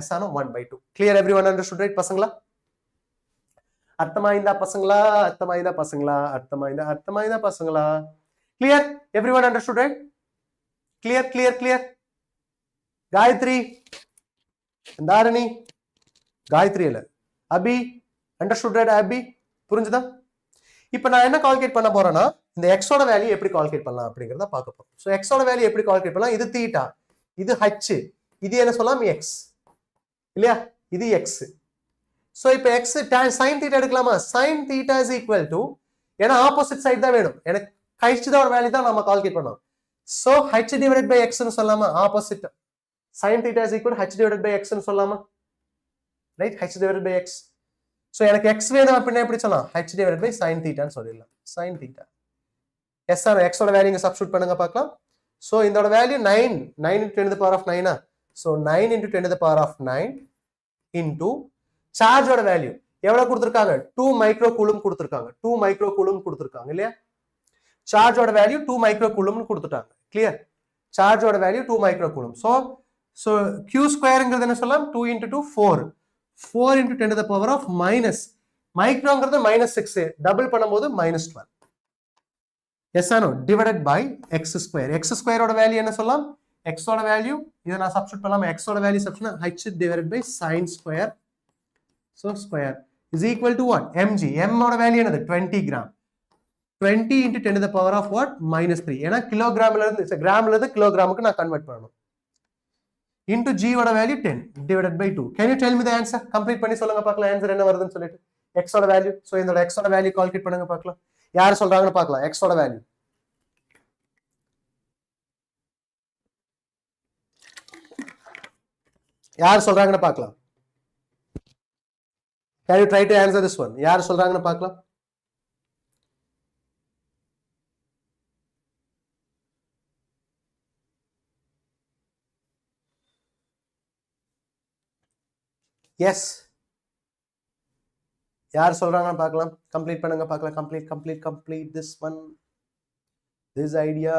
Yes or no, 1/2. Clear? Everyone understood right பசங்களா? அர்த்தமாயிந்தா பசங்களா, அர்த்தமாயிந்தா பசங்களா, அர்த்தமாயிந்தா பசங்களா? Clear? Everyone understood right? Clear clear clear? Gayathri, Dharani, Gayathri இல்ல, அபி அண்டர்ஸ்டுட் ரைட்? அபி புரிஞ்சுதா? இப்போ நான் என்ன கால்குலேட் பண்ண போறேன்னா, இந்த x ஓட வேல்யூ எப்படி கால்குலேட் பண்ணலாம் அப்படிங்கறத பார்க்க போறோம். சோ x ஓட வேல்யூ எப்படி கால்குலேட் பண்ணலாம், இது தீட்டா, இது h, இது என்ன சொல்லலாம் x இல்லையா, இது x. சோ இப்போ x sin theta எடுக்கலாமா, sin theta is equal to, ஏன்னா ஆப்போசிட் சைடு தான் வேணும் எனக்கு, h தான் ஒரு வேல்யூ தான் நாம கால்குலேட் பண்ணோம். So h divided by x னு சொல்லலாமா, opposite sin theta is equal to h divided by x னு சொல்லலாமா, right? h divided by x. So எனக்கு x வேணும் அப்படினா எப்படி சொல்லலாம், h divided by sin theta னு சொல்லிடலாம், sin theta. s r x ஓட வேல்யூ இங்க சப்ஸ்டிட்யூட் பண்ணுங்க பார்க்கலாம். சோ இதோட value 9 into 10 to the power of 9 ஆ, so 9 into 10 to the power of 9 into charge ஓட வேல்யூ எவ்வளவு கொடுத்திருக்காங்க, 2 மைக்ரோ கூலும் கொடுத்திருக்காங்க, 2 மைக்ரோ கூலும் கொடுத்திருக்காங்க இல்லையா. சார்ஜ் ஓட வேல்யூ 2 மைக்ரோ கூலும் கொடுத்துட்டாங்க. கிளியர்? சார்ஜ் ஓட value 2 micro coulomb. So q ஸ்கொயர்ங்கிறது என்ன சொல்லலாம், 2 into 2 4, 4 into 10 to the power of minus, மைக்ரோங்கிறது -6, டபுள் பண்ணும்போது -12. Yes or no, divided by x square. x square ஓட வேல்யூ என்ன சொல்லலாம், x ஓட வேல்யூ இத நான் சப்ஸ்டிட்யூட் பண்ணலாம், x ஓட value substitute h divided by sin square. So square is equal to what, mg. m ஓட வேல்யூ என்னது, 20 gram. 20 into 10 to the power of what, -3. ஏன்னா கிலோகிராம்ல இருந்து கிராம்ல இருந்து கிலோகிராமுக்கு நான் கன்வெர்ட் பண்ணனும். into g ஓட value 10 divided by 2. Can you tell me the answer? Complete பண்ணி சொல்லுங்க பார்க்கலாம் ஆன்சர் என்ன வருதுன்னு சொல்லிட்டு. x ஓட வேல்யூ, சோ இதோட x ஓட வேல்யூ கால்குலேட் பண்ணுங்க பார்க்கலாம். யார் சொல்றாங்கன்னு பார்க்கலாம். x ஓட வேல்யூ யார் சொல்றாங்கன்னு பார்க்கலாம். Can you try to answer this one? யார் சொல்றாங்கன்னு பார்க்கலாம். எஸ், யார் சொல்றாங்கன்னு பார்க்கலாம். கம்ப்ளீட் பண்ணுங்க பார்க்கலாம். Complete this one, this idea.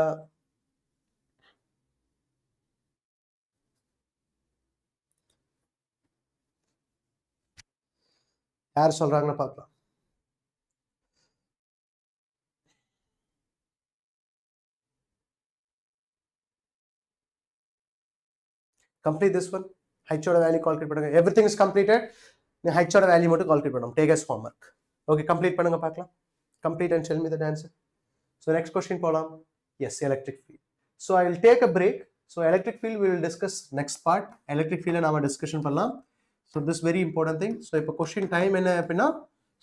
யார் சொல்றாங்கன்னு பார்க்கலாம். Complete this one. h ஓட வேல்யூ கால்குலேட் பண்ணுங்க. everything is completed. நீ h ஓட வேல்யூ மட்டும் கால்குலேட் பண்ணணும். take as homework. okay, complete பண்ணுங்க பார்க்கலாம். complete and tell me the answer. so next question போலாம். yes, electric field. so I will take a break. so electric field we will discuss next part. electric field நாம discussion பண்ணலாம். so this very important thing. so இப்போ question time என்ன அப்படினா,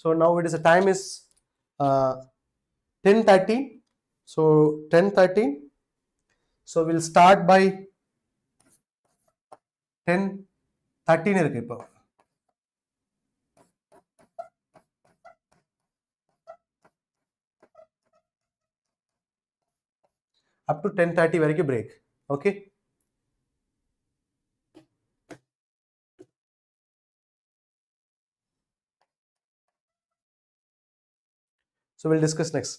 so now it is a time is 10:30. so 10:30. so we'll start by 10:13 இருக்கு இப்போ. up to 10:30 வரைக்கும் break. okay, so we'll discuss next.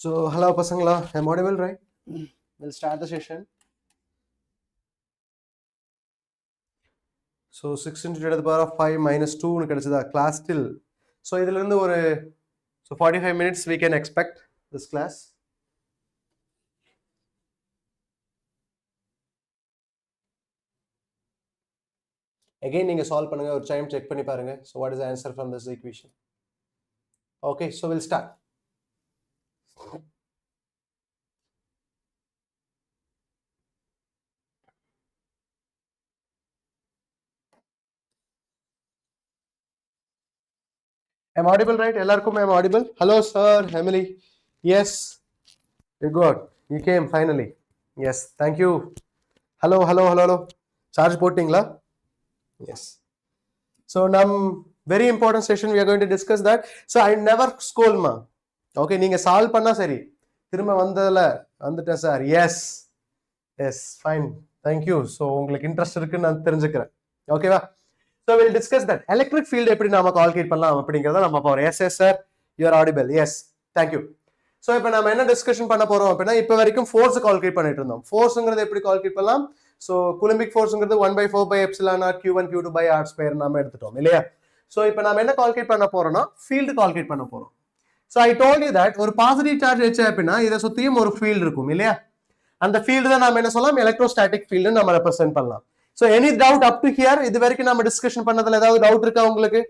So, hello Pasangla, I'm audible, right? We'll start the session. So, 6 into 10 to the power of 5 minus 2 the class still. So, so 45 minutes we can expect this class. Again, you solve pannunga or time check panni parunga. So, what is the answer from this equation? Okay, so we'll start. I'm audible, right? Ellarkum, I'm audible. Hello, sir, Emily. Yes, you good. You came finally. Yes, thank you. Hello. Charge போட்டிங்களா? Yes. So, very important session we are going to discuss that. So, I never scold ma. Okay, நீங்க solve பண்ணா சரி. திரும்ப வந்துட்ட sir. Yes, fine. Thank you. So, உங்களுக்கு interest இருக்குன்னு நான் தெரிஞ்சுக்கிறேன். ஓகேவா? So, we'll discuss that. Electric field எப்படி நாம கால்குலேட் பண்ணலாம் அப்படிங்கறத நம்ம போறோம். Yes, sir. You are audible. Yes. Thank you. So, இப்போ நாம என்ன டிஸ்கஷன் பண்ண போறோம் அப்படின்னா இப்போ வரைக்கும் ஃபோர்ஸ் கால்குலேட் பண்ணிட்டு இருந்தோம். ஃபோர்ஸ்ங்கிறது எப்படி கால்குலேட் பண்ணலாம்? So, Coulombic forceங்கிறது 1/4 q1 q2 by r square நாம எடுத்துட்டோம் இல்லையா? So, இப்போ நாம என்ன கால்குலேட் பண்ண போறோம்னா ஃபீல்ட் கால்குலேட் பண்ண போறோம். So, I told you that ஒரு பாசிட்டிவ் சார்ஜ் வச்ச அப்படின்னா இத சுத்தியும் ஒரு ஃபீல்ட் இருக்கும் இல்லையா? அந்த ஃபீல்ட் தான் நாம என்ன சொல்லலாம்? எலக்ட்ரோஸ்டாட்டிக் ஃபீல்ட் நாம ரெப்ரசன்ட் பண்ணலாம். So, any doubt up to here? இது வரைக்கும் நாம டிஸ்கஷன் பண்ணதுல ஏதாவது டவுட் இருக்கா உங்களுக்கு?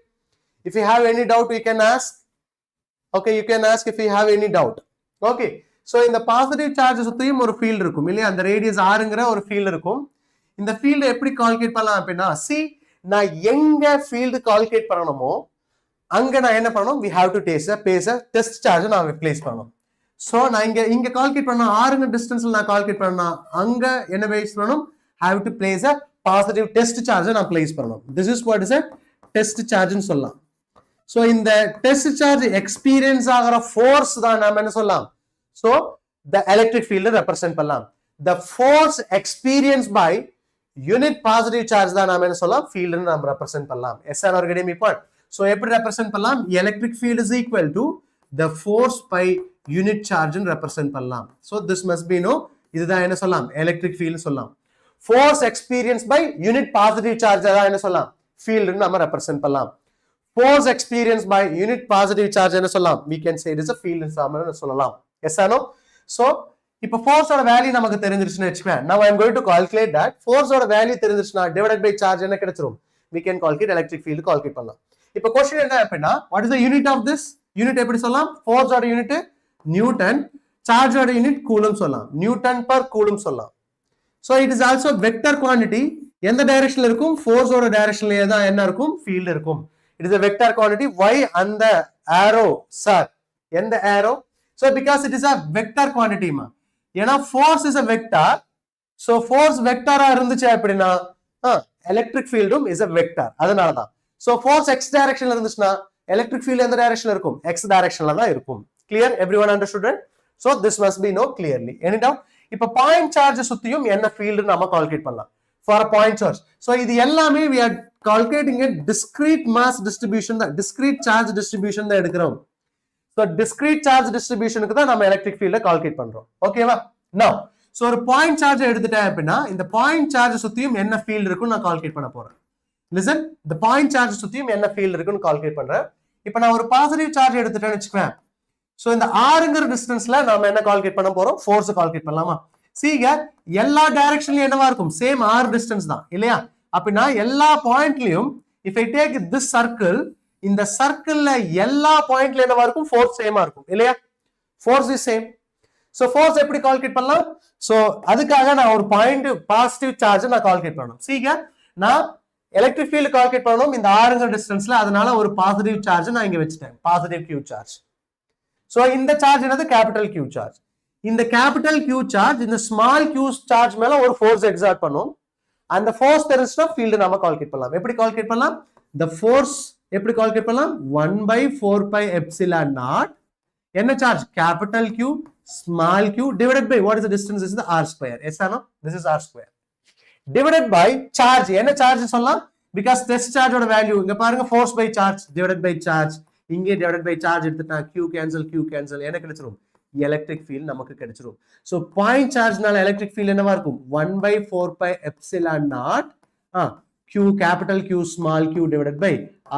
If you have any doubt, you can ask. Okay, you can ask if you have any doubt. Okay. So, இந்த பாசிட்டிவ் சார்ஜ் சுத்தியும் ஒரு ஃபீல்ட் இருக்கும் இல்லையா? அந்த ரேடியஸ் rங்கிற ஒரு ஃபீல்ட் இருக்கும். இந்த ஃபீல்ட் எப்படி கால்குலேட் பண்ணலாம் அப்படின்னா see நான் எங்க ஃபீல்ட் கால்குலேட் பண்ணணுமோ அங்க நான் என்ன பண்ணணும்? We have to place a test charge நான் place பண்ணணும். So, நான் இங்க கால்குலேட் பண்ணா rங்கிற டிஸ்டன்ஸ்ல நான் கால்குலேட் பண்ணா அங்க என்ன பேஸ் பண்ணணும்? Have to place a positive test charge நான் place பண்ணணும். This is what is a test charge ன்னு சொல்லலாம். So, இந்த test charge experience ஆகிற force தான் நாம என்ன சொல்லலாம்? So, the electric field represent பண்ணலாம். The force experienced by unit positive charge தான் நாம என்ன சொல்லலாம்? Field ன்னு நாம represent பண்ணலாம். Yes or getting me point? So, எப்படி represent பண்ணலாம்? Electric field is equal to the force by unit charge ன்னு represent பண்ணலாம். So, this must be இதுதான் என்ன சொல்லலாம்? Electric field சொல்லலாம். Force experienced by unit positive charge தான் என்ன சொல்லலாம்? Field ன்னு நாம represent பண்ணலாம். Force experienced by unit positive charge என்ன சொல்லலாம்? We can say it is a field ன்னு நாம சொல்லலாம். Yes or no? So, இப்போ force ஓட வேல்யூ நமக்கு தெரிஞ்சிருச்சுன்னு வெச்சுக்கோங்க. Now I am going to calculate that. Force ஓட வேல்யூ தெரிஞ்சிருச்சுனா divided by charge என்ன கிடைச்சிரும்? We can calculate electric field calculate பண்ணலாம். இப்போ क्वेश्चन என்ன அப்படின்னா what is the unit of this? Unit எப்படி சொல்லலாம்? Force ஓட யூனிட் நியூட்டன், charge ஓட யூனிட் கூலம்ப் சொல்லலாம். நியூட்டன் per கூலம்ப் சொல்லலாம். So, it is also vector quantity. எந்த டைரக்ஷன்ல இருக்கும்? Force ஓட டைரக்ஷன்லயே தான் என்ன இருக்கும்? Field இருக்கும். It is a vector quantity. Why and the arrow, sir? எந்த arrow? So, because it is a vector quantity ma. ஏன்னா force is a vector. So, force vector இருந்துச்சு அப்படின்னா electric field is a vector. அதனால தான். So, force x directionல இருந்துச்சுன்னா electric field எந்த டைரக்ஷன்ல இருக்கும்? X directionல தான் இருக்கும். Clear? Everyone understood it? So, this must be know clearly. Any doubt? இப்போ பாயிண்ட் சார்ஜ் சுத்தியும் என்ன ஃபீல்ட் நாம கால்குலேட் பண்ணலாம் for a point charge. So, இது எல்லாமே we are calculating a discrete mass distribution தான், discrete charge distribution தான் எடுக்கிறோம். So, discrete charge distributionக்கு தான் நம்ம எலக்ட்ரிக் ஃபீல்ட கால்குலேட் பண்றோம். ஓகேவா? Now, so ஒரு பாயிண்ட் சார்ஜ் எடுத்துட்டேன் அப்படின்னா இந்த பாயிண்ட் சார்ஜ் சுத்தியும் என்ன ஃபீல்ட் இருக்குன்னு நான் கால்குலேட் பண்ண போறேன். Listen, இந்த பாயிண்ட் சார்ஜ் சுத்தியும் என்ன ஃபீல்ட் இருக்குன்னு கால்குலேட் பண்றேன். இப்போ நான் ஒரு பாசிட்டிவ் சார்ஜ் எடுத்துட்டேன்னு வெச்சுக்குவேன். So, இந்த rங்கிற டிஸ்டன்ஸ்ல நாம என்ன கால்குலேட் பண்ண போறோம்? ஃபோர்ஸ் கால்குலேட் பண்ணலாமா? சீங்க எல்லா டைரக்ஷன்லயும் என்னவா இருக்கும்? சேம் r டிஸ்டன்ஸ் தான் இல்லையா? அப்படினா எல்லா பாயிண்ட்லயும் if I take this circle, இந்த சர்க்கிள்ல எல்லா பாயிண்ட்ல என்னவா இருக்கும்? ஃபோர்ஸ் சேமா இருக்கும் இல்லையா? Force is same. So, force எப்படி கால்குலேட் பண்ணலாம்? So, அதுக்காக நான் ஒரு பாயிண்ட் பாசிட்டிவ் சார்ஜ் நான் கால்குலேட் பண்ணனும். சீங்க நான் எலக்ட்ரிக் ஃபீல்ட் கால்குலேட் பண்ணனும் இந்த rங்கிற டிஸ்டன்ஸ்ல, அதனால ஒரு பாசிட்டிவ் சார்ஜ் நான் இங்க வெச்சிட்டேன். Positive q charge. So, இந்த சார்ஜ் என்னது? Capital Q charge. இந்த கேபிட்டல் Q சார்ஜ் இந்த ஸ்மால் q சார்ஜ் மேல ஒரு ஃபோர்ஸ் எக்ஸர்ட் பண்ணும். அந்த ஃபோர்ஸ் தெரிஞ்சுனா ஃபீல்ட் நாம கால்குலேட் பண்ணலாம். எப்படி கால்குலேட் பண்ணலாம்? the force எப்படி கால்குலேட் பண்ணலாம்? 1/4πε0 என்ன charge? Capital Q small q divided by what is the distance? Is the r square. Yes or no? This is r square divided by charge. என்ன charge சொல்லலாம்? because test charge ஓட value இங்க பாருங்க, force by charge divided by charge. இங்கே divided by charge எடுத்துட்டா q cancel என்ன கிடைச்சிரும்? electric field நமக்கு கிடைச்சிரும். So point chargeனால electric field என்னவா இருக்கும்? 1/4 pi epsilon naught q capital Q small q divided by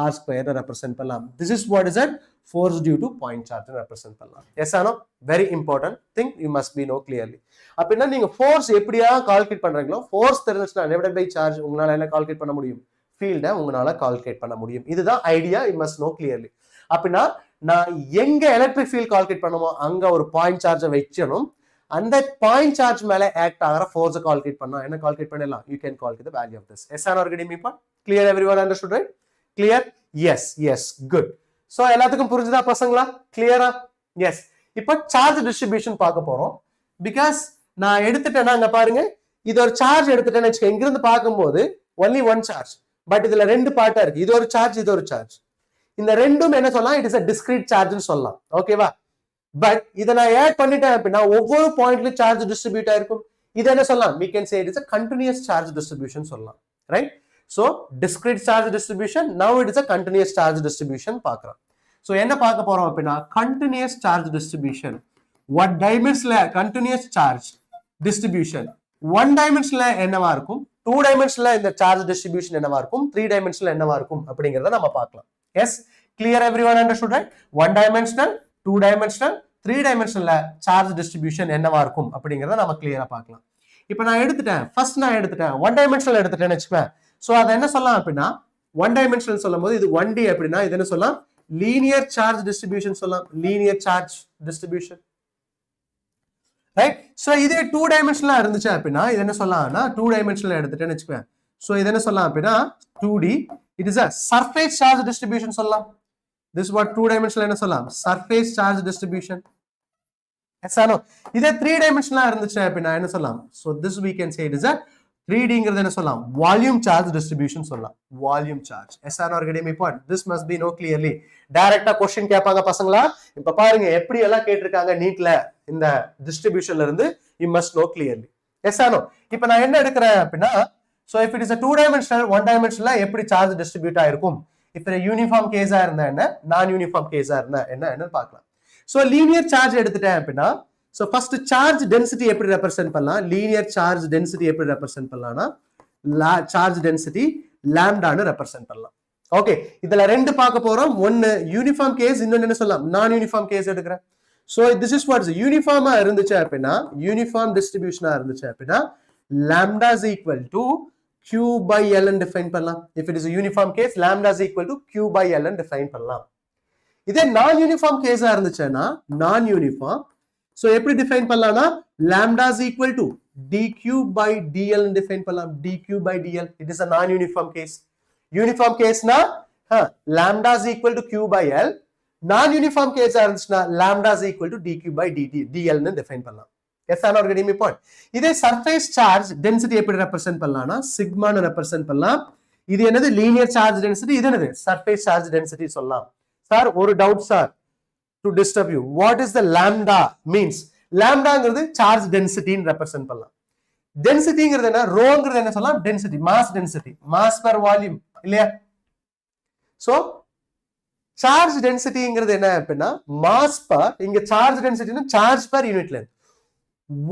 r square represent பண்ணலாம். This is what is that force due to point charge represent பண்ணலாம். Yes or no? Very important thing you must be know clearly. அப்படின்னா நீங்க force எப்படியா calculate பண்றீங்களோ force தெரிஞ்சுச்சுனா divided by charge உங்களால என்ன calculate பண்ண முடியும்? field உங்களால கால்குலேட் பண்ண முடியும். இதுதான் idea. you must know clearly. அப்படின்னா நான் எங்க எலக்ட்ரிக் ஃபீல்ட் கால்குலேட் பண்ணுமோ அங்க ஒரு பாயிண்ட் சார்ஜை வச்சணும். அந்த பாயிண்ட் சார்ஜ் மேல ஆக்ட் ஆகிற ஃபோர்ஸ் கால்குலேட் பண்ணா என்ன கால்குலேட் பண்ணலாம்? You can calculate the value of this. Yes are getting me point? Clear everyone understood right? Clear? Yes yes good. So எல்லாத்துக்கும் புரிஞ்சுதா பசங்களா? கிளியரா? எஸ். இப்போ சார்ஜ் டிஸ்ட்ரிபியூஷன் பார்க்க போறோம். பிகாஸ் நான் எடுத்துட்டேன்னா அங்க பாருங்க, இது ஒரு சார்ஜ் எடுத்துட்டேன்னு வச்சுக்கோங்க. இங்க இருந்து பார்க்கும்போது ஒன்லி ஒன் சார்ஜ், பட் இதுல ரெண்டு பார்ட்டா இருக்கு. இது ஒரு சார்ஜ், இது ஒரு சார்ஜ். இந்த ரெண்டும் என்ன சொல்லலாம்? It is a discrete charge சொல்லலாம். ஓகேவா? பட் இத நான் ஆட் பண்ணிட்டேன் அப்படின்னா ஒவ்வொரு பாயிண்ட்லயும் சார்ஜ் டிஸ்ட்ரிபியூட் ஆயிருக்கும். இது என்ன சொல்லலாம்? we can say it is a continuous charge distribution சொல்லலாம். Right? So discrete charge distribution, now it is a continuous charge distribution பார்க்கறோம். சோ என்ன பார்க்க போறோம் அப்படின்னா continuous charge distribution. what dimensionல continuous charge distribution 1 dimensionல என்னவா இருக்கும், 2 dimensionல இந்த charge distribution என்னவா இருக்கும், 3 dimensionல என்னவா இருக்கும் அப்படிங்கறத நம்ம பார்க்கலாம். Yes, clear everyone understood right? 1 dimensional, 2 dimensional, 3 dimensional charge distribution என்னவா இருக்கும் அப்படிங்கறத நம்ம கிளியரா பார்க்கலாம். இப்போ நான் எடுத்துட்டேன், ஃபர்ஸ்ட் நான் எடுத்துட்டேன் 1 dimensional எடுத்துட்டேன்னு வெச்சுக்கோங்க. சோ அத என்ன சொல்லலாம் அப்படின்னா 1 dimensional சொல்லும்போது இது 1D அப்படினா இது என்ன சொல்லலாம்? linear charge distribution சொல்லலாம். linear charge distribution. Right? So இதே 2 dimensional இருந்துச்சு அப்படினா இது என்ன சொல்லலாம்னா 2 dimensional எடுத்துட்டேன்னு வெச்சுக்கோங்க. சோ இது என்ன சொல்லலாம் அப்படினா 2D. it is a surface charge distribution சொல்லலாம். this is what 2 dimensional என்ன சொல்லலாம்? surface charge distribution. yes or no? இதே 3 dimensional இருந்துச்சு அப்படினா என்ன சொல்லலாம்? so this we can say it is a 3Dங்கிறது என்ன சொல்லலாம்? volume charge distribution சொல்லலாம். volume charge. yes or no? getting my point? this must be know clearly. டைரக்டா question கேட்பாங்க பசங்களா. இப்ப பாருங்க எப்படி எல்லாம் கேட்டிருக்காங்க நீட்ல இந்த டிஸ்ட்ரிபியூஷன்ல இருந்து. you must know clearly. yes or no? இப்போ நான் என்ன எடுக்கிறேன் அப்படினா so if it is a 2 dimensional 1 dimensional எப்படி சார்ஜ் டிஸ்ட்ரிபியூட் ஆயிருக்கும்? if a uniform case இருந்தா என்ன, நான் யூனிஃபார்ம் கேஸா இருந்தா என்ன பார்க்கலாம். so linear charge எடுத்துட்டேன் அப்படினா so first charge density எப்படி ரெப்ரசன்ட் பண்ணலாம்? linear charge density எப்படி ரெப்ரசன்ட் பண்ணலாம்னா charge density lambda னு ரெப்ரசன்ட் பண்ணலாம். ஓகே, இதுல ரெண்டு பார்க்க போறோம். ஒன்னு யூனிஃபார்ம் கேஸ், இன்னொன்னு என்ன சொல்லலாம்? நான் யூனிஃபார்ம் கேஸ் எடுக்கிறேன். so this is what is யூனிஃபார்மா இருந்துச்சு அப்படினா யூனிஃபார்ம் டிஸ்ட்ரிபியூஷனா இருந்துச்சு அப்படினா lambda is equal to Q by L and define பண்ணலாம். if it is a uniform case lambda is equal to Q by L and define பண்ணலாம். இதே நான் uniform கேஸா இருந்துச்சுன்னா நான் யூனிஃபார்ம், சோ எப்படி டிஃபைன் பண்ணலாம்னா lambda is equal to dq by dl and define பண்ணலாம். dq by dl, it is a non uniform case. uniform case na lambda is equal to Q by L. non uniform case இருந்துச்சுன்னா lambda is equal to dq by dl னு define பண்ணலாம். yes or no? getting me point? இதே surface charge density எப்படி represent பண்ணலாம்னா sigma னு represent பண்ணலாம். இது என்னது? linear charge density. இது என்னது? surface charge density சொல்லலாம். சார் ஒரு doubt sir, to disturb you, what is the lambda means? lambdaங்கிறது charge density னு ரெப்ரசன்ட் பண்ணலாம். densityங்கிறது என்ன? ரோங்கிறது என்ன சொல்லலாம்? density, mass density, mass per volume இல்லையா? so charge densityங்கிறது என்ன அப்படின்னா mass per, இங்க charge density னா charge per unit length.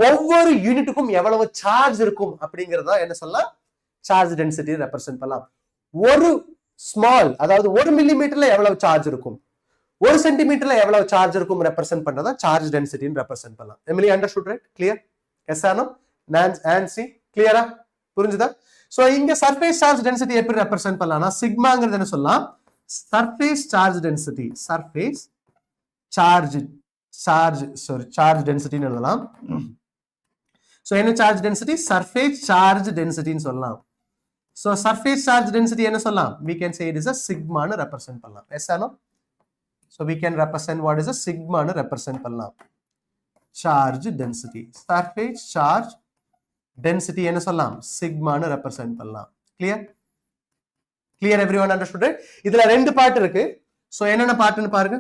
ஒவ்வொரு யூனிட்டுக்கும் எவ்வளவு சார்ஜ் இருக்கும் அப்படிங்கறத என்ன சொல்லலாம்? சார்ஜ் டென்சிட்டி ரெப்ரசன்ட் பண்ணலாம். ஒரு ஸ்மால், அதாவது 1 மில்லிமீட்டர்ல எவ்வளவு சார்ஜ் இருக்கும், 1 சென்டிமீட்டர்ல எவ்வளவு சார்ஜ் இருக்கும் ரெப்ரசன்ட் பண்றதா சார்ஜ் டென்சிட்டின்னு ரெப்ரசன்ட் பண்ணலாம். Emily understood right? Clear? Yes or no? Nancy கிளியரா? புரிஞ்சுதா? சோ இங்க சர்ஃபேஸ் சார்ஜ் டென்சிட்டி எப்படி ரெப்ரசன்ட் பண்ணலாம்னா சிக்மாங்கிறது என்ன சொல்லலாம்? Surface charge density, surface charge டென்சிட்டின்னு எழுதலாம். சோ என்ன சார்ஜ் டென்சிட்டி? சர்ஃபேஸ் சார்ஜ் டென்சிட்டின்னு சொல்லலாம். சோ சர்ஃபேஸ் சார்ஜ் டென்சிட்டி என்ன சொல்லலாம்? we can say it is a sigma னு ரெப்ரசன்ட் பண்ணலாம். yes or no? so we can represent what is a sigma னு ரெப்ரசன்ட் பண்ணலாம். charge density, surface charge density என்ன சொல்லலாம்? sigma னு ரெப்ரசன்ட் பண்ணலாம். clear everyone understood right? இதுல ரெண்டு பார்ட் இருக்கு. சோ என்னென்ன பார்ட்னு பாருங்க.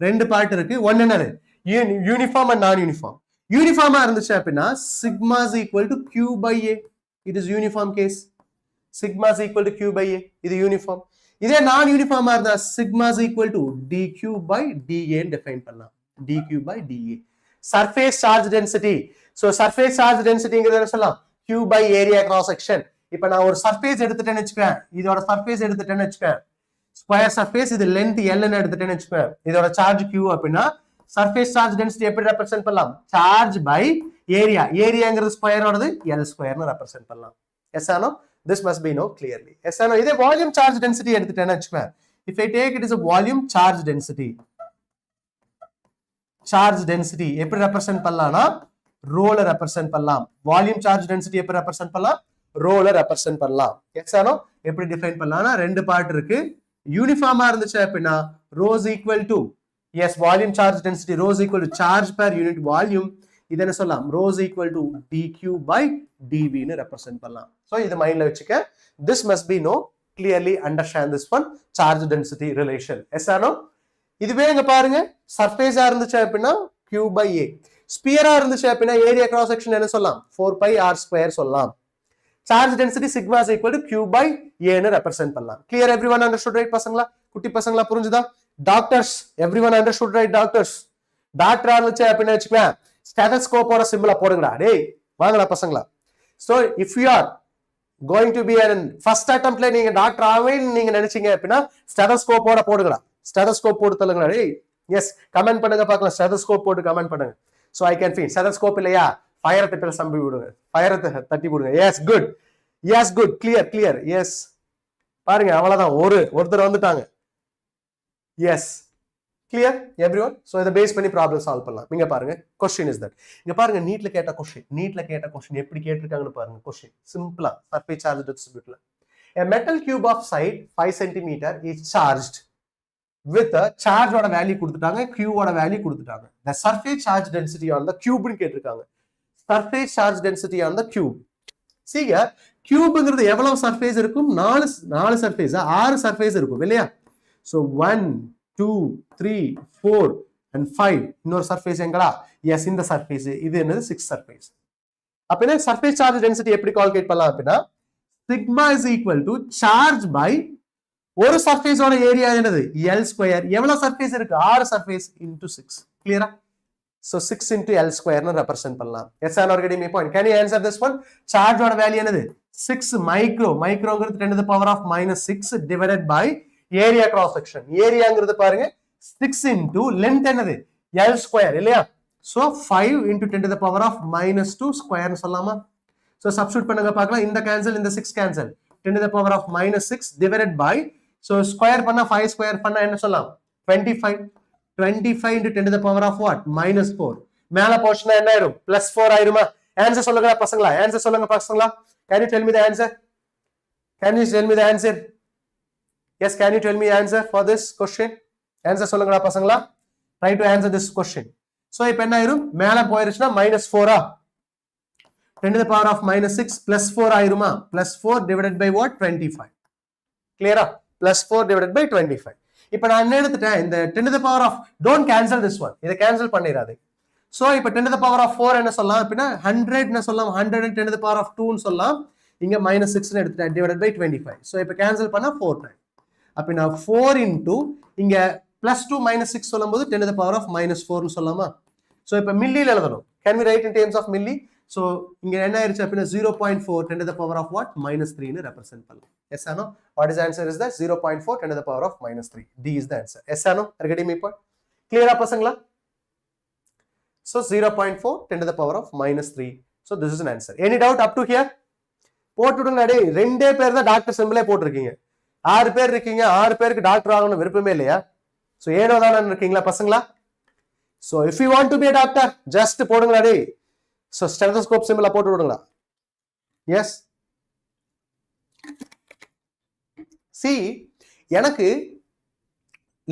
ரெண்டு பார்ட் இருக்கு. ஒன்னு என்னது? யூனிஃபார்ம் அண்ட் நான் யூனிஃபார்ம். யூனிஃபார்மா இருந்துச்சு அப்படின்னா sigma is equal to Q by A. it is uniform case. sigma is equal to Q by A. இது யூனிஃபார்ம். இதே நான் யூனிஃபார்மா இருந்தா sigma is equal to dq by dA ன்னு டிஃபைன் பண்ணலாம். dq by dA. Surface charge density. So surface charge density என்ன சொல்லலாம்? q by area cross section. இப்போ நான் ஒரு சர்ஃபேஸ் எடுத்துட்டேன்னு வச்சுக்கேன், இதோட சர்ஃபேஸ் எடுத்துட்டேன்னு வச்சுக்கேன், ஸ்கொயர் சர்ஃபேஸ், இது லென்த் L ன்னு எடுத்துட்டேன்னு வச்சுக்கேன், இதோட சார்ஜ் q அப்படின்னா சர்ஃபேஸ் சார்ஜ் டென்சிட்டி எப்படி ரெப்ரசென்ட் பண்ணலாம்? Charge by area. ஏரியாங்கிறது ஸ்கொயரோடது L ஸ்கொயர்னு ரெப்ரசென்ட் பண்ணலாம். Yes or no? This must be know clearly. Yes or no? இதே வால்யூம் சார்ஜ் டென்சிட்டி எடுத்துட்டேன்னு வச்சுக்கேன், if I take it is a volume charge density. Charge density எப்படி represent பண்ணலாம்னா ரோல ரெப்ரசென்ட் பண்ணலாம். வால்யூம் சார்ஜ் டென்சிட்டி எப்படி ரெப்ரசென்ட் பண்ணலாம்? ரோல ரெப்ரசென்ட் பண்ணலாம். எஸ் ஆனோ? எப்படி டிஃபைன் பண்ணலாம்னா ரெண்டு பார்ட் இருக்கு. யூனிஃபார்மா இருந்துச்சு அப்படின்னா rho is equal to, yes, volume charge density rho is equal to charge per unit volume. இது என்ன சொல்லலாம்? rho is equal to dq by dv ன்னு ரெப்ரசென்ட் பண்ணலாம். சோ இது மைண்ட்ல வச்சுக்க. This must be know clearly understand this one charge density relation. Yes or no? இதுவே இங்க பாருங்க, சர்ஃபேஸா இருந்துச்சு அப்படின்னா q by a, ஸ்பியரா இருந்துச்சு அப்படின்னா ஏரியா கிராஸ் செக்ஷன் என்ன சொல்லலாம்? 4 pi r square சொல்லலாம். Charge density sigma is equal to q by a ன்னு ரெப்ரசென்ட் பண்ணலாம். clear everyone understood right பசங்களா? குட்டி பசங்களா புரிஞ்சுதா? Doctors everyone understood right? Doctors டாக்டரா இருந்துச்சு அப்படின்னா வச்சுக்கேன், ஸ்டெதஸ்கோப்போட சிம்பிளா போடுங்கடா டேய் வாங்கடா பசங்களா. so if you are going to be an first attemptல நீங்க டாக்டர் ஆவேன்னு நீங்க நினைச்சீங்க அப்படின்னா ஸ்டெதஸ்கோப்போட போடுங்கடா. ஸ்டெதஸ்கோப் போட்டு தள்ளுங்கடா டேய். எஸ், கமெண்ட் பண்ணுங்க பார்க்கலாம். ஸ்டெதஸ்கோப் போட்டு கமெண்ட் பண்ணுங்க. so I can feel stethoscope இல்லையா? ஃபயர் திட்டல சம்பி விடுங்க, ஃபயர் தட்டி விடுங்க. Yes good, yes good, clear clear. Yes பாருங்க, அவ்வளவுதான், ஒருத்தர் வந்துட்டாங்க. Yes clear everyone. சோ இத பேஸ் பண்ணி ப்ராப்ளம் சால்வ் பண்ணலாம். இங்க பாருங்க, क्वेश्चन இஸ் தட். இங்க பாருங்க, நீட்ல கேட்ட क्वेश्चन எப்படி கேட்டிருக்காங்கன்னு பாருங்க. क्वेश्चन சிம்பிளா சர்ஃபேஸ் சார்ஜ் டிஸ்ட்ரிபியூட்ல a metal cube of side 5 cm is charged with a charge ஓட வேல்யூ கொடுத்துட்டாங்க, q ஓட வேல்யூ கொடுத்துட்டாங்க. the surface charge density on the cube ன்னு கேட்டிருக்காங்க. surface charge density on the cube. சீங்க கியூப்ங்கிறது எவ்வளவு சர்ஃபேஸ் இருக்கும்? 4 சர்ஃபேஸ், 6 சர்ஃபேஸ் இருக்கும் இல்லையா? so 1 2 3 4 and 5. இன்னொரு சர்ஃபேஸ் எங்கடா? எஸ், இந்த சர்ஃபேஸ். இது என்னது? 6 சர்ஃபேஸ். அப்படின்னா சர்ஃபேஸ் சார்ஜ் டென்சிட்டி எப்படி கால்குலேட் பண்ணலாம் அப்படின்னா sigma is equal to charge by ஒரு சர்ஃபேஸோட ஏரியா என்னது? L square. எவ்வளவு சர்ஃபேஸ் இருக்கு? 6 சர்ஃபேஸ் into 6. கிளியரா? so 6 into L square னு ரெப்ரசென்ட் பண்ணலாம். Yes are getting my point? can you answer this one? Charge ஓட வேல்யூ என்னது? 6 மைக்ரோ. மைக்ரோங்கிறது 10 to the power of -6 divided by area cross section. ஏரியாங்கிறது பாருங்க 6 into லென்த் என்னது? L square இல்லையா? so 5 into 10 to the power of -2 square னு சொல்லலாமா? so substitute பண்ணுங்க பார்க்கலாம். இந்த கேன்சல், இந்த 6 cancel. 10 to the power of -6 divided by, so square பண்ணா 5 ஸ்கொயர் பண்ணா என்ன சொல்லலாம்? 25. 25 into 10 to the power of what? -4. மேல போர்ஷனா என்ன ஆயிரும்? +4 ஆயிருமா? ஆன்சர் சொல்லுங்க பசங்களா, ஆன்சர் சொல்லுங்க பசங்களா. can you tell me the answer? can you tell me the answer? yes, can you tell me the answer for this question? Answer சொல்லுங்கடா பசங்களா. try to answer this question. so இப்போ என்ன ஆயிரும்? மேல போயிருச்சுனா -4 ஆ, 10 to the power of -6 +4 ஆயிருமா? +4 divided by what? 25. clear ah? +4 divided by 25. இப்போ நான் என்ன எடுத்துட்டேன்? இந்த 10 to the power of, don't cancel this one, இத கேன்சல் பண்ணிராதே. சோ இப்போ 10 to the power of 4 என்ன சொல்லலாம் அப்படினா 100 ன்னு சொல்லலாம். 100 and 10 to the power of 2 ன்னு சொல்லலாம். இங்க -6 ன்னு எடுத்துட்டேன், divided by 25. சோ இப்போ கேன்சல் பண்ணா 4 டைம். அப்படினா 4 into இங்க +2 -6 சொல்லும்போது 10 to the power of -4 ன்னு சொல்லலாமா? சோ இப்போ மில்லில எழுதணும். can we write in terms of milli? so இங்க என்ன ஆயிருச்சு அப்படினா 0.4 10 to the power of what? -3 ன்னு ரெப்ரசன்ட் பண்ணலாம். yes or no? what is the answer is that? 0.4 10 to the power of -3. D is the answer. yes or no? are you getting my point? clear ஆ பசங்களா? so 0.4 10 to the power of -3. so this is an answer. any doubt up to here? போட்டுடுங்க டேய். ரெண்டே பேர் தான் doctor சிம்பிளே போட்டுருக்கீங்க. 6 பேர் இருக்கீங்க. 6 பேருக்கு doctor ஆகணும் விருப்பமே இல்லையா? so ஏனோ தானே இருக்கீங்களா பசங்களா? so if you want to be a doctor, just போடுங்கடா டேய். so stethoscope symbol போட்டு விடுங்களா. yes, see எனக்கு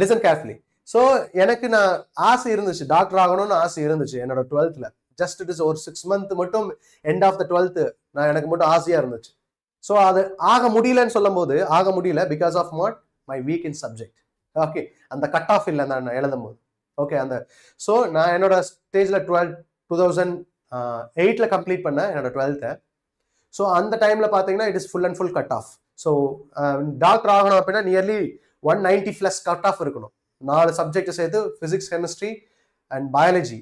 listen carefully. so எனக்கு நான் ஆசை இருந்துச்சு, டாக்டர் ஆகணும்னு ஆசை இருந்துச்சு என்னோட 12th. just it is ஒரு 6 month மட்டும் end of the 12th நான் எனக்கு மட்டும் ஆசையா இருந்துச்சு. so அது ஆக முடியலன்னு சொல்லும்போது ஆக முடியல because of what? my weak in subject. okay, அந்த கட் ஆஃப் இல்ல நான் எழுதும்போது. okay, அந்த so நான் என்னோட ஸ்டேஜ்ல 2008ல கம்ப்ளீட் பண்ணேன் என்னோட 12th. so அந்த டைம்ல பாத்தீங்கன்னா it is full and full cut off. so doctor ஆகணும் அப்படின்னா நியர்லி 190 plus கட் ஆஃப் இருக்கணும். 4 சப்ஜெக்ட் சேர்த்து physics, chemistry, and biology,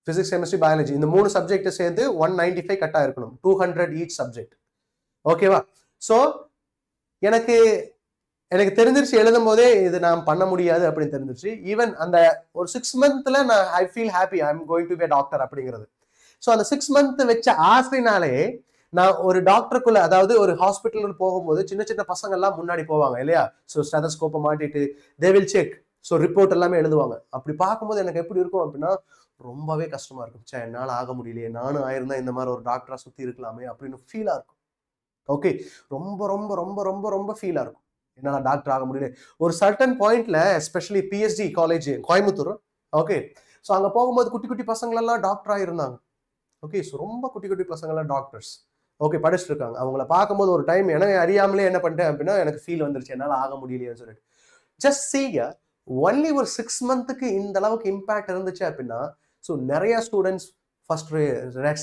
physics chemistry biology, இந்த 3 சப்ஜெக்ட் சேர்ந்து 195 கட்டா இருக்கணும், 200 ஈச் சப்ஜெக்ட். ஓகேவா? ஸோ எனக்கு தெரிஞ்சிருச்சு எழுதும் போதே இது நான் பண்ண முடியாது அப்படின்னு தெரிஞ்சிருச்சு. ஈவன் அந்த ஒரு 6 மந்த்ல நான் I feel happy, I am going to be doctor அப்படிங்கிறது. ஸோ அந்த 6 மந்த் வச்ச ஆசைனாலே நான் ஒரு டாக்டருக்குள்ள, அதாவது ஒரு ஹாஸ்பிட்டல் போகும்போது சின்ன சின்ன பசங்க எல்லாம் முன்னாடி போவாங்க இல்லையா? ஸோ ஸ்டெதஸ்கோப்பை மாட்டிட்டு they will check, so report எல்லாமே எழுதுவாங்க. அப்படி பார்க்கும்போது எனக்கு எப்படி இருக்கும் அப்படின்னா ரொம்பவே கஷ்டமா இருக்கும். சே, என்னால் ஆக முடியலையே, நானும் ஆயிருந்தா இந்த மாதிரி ஒரு டாக்டரா சுத்தி இருக்கலாமே அப்படின்னு ஃபீலா இருக்கும். ஓகே, ரொம்ப ரொம்ப ரொம்ப ரொம்ப ரொம்ப ஃபீலா இருக்கும், என்னால் டாக்டர் ஆக முடியல. ஒரு சர்டன் பாயிண்ட்ல especially PSG college Coimbatore, okay, so அங்கே போகும்போது குட்டி குட்டி பசங்களெல்லாம் டாக்டராக இருந்தாங்க. ஓகே, ஸோ ரொம்ப குட்டி குட்டி பசங்கள்லாம் டாக்டர்ஸ், ஓகே, படிச்சுட்டு இருக்காங்க. அவங்கள பார்க்கும்போது ஒரு டைம் எனக்கு அறியாமலே என்ன பண்ணிட்டேன் அப்படின்னா எனக்கு ஃபீல் வந்துருச்சு, என்னால் ஆக முடியலையேன்னு சொல்லிட்டு. ஜஸ்ட் சீங்க, ஒன்லி ஒரு 6 மந்த்துக்கு இந்த அளவுக்கு இம்பாக்ட் இருந்துச்சு அப்படின்னா, ஸோ நிறைய students first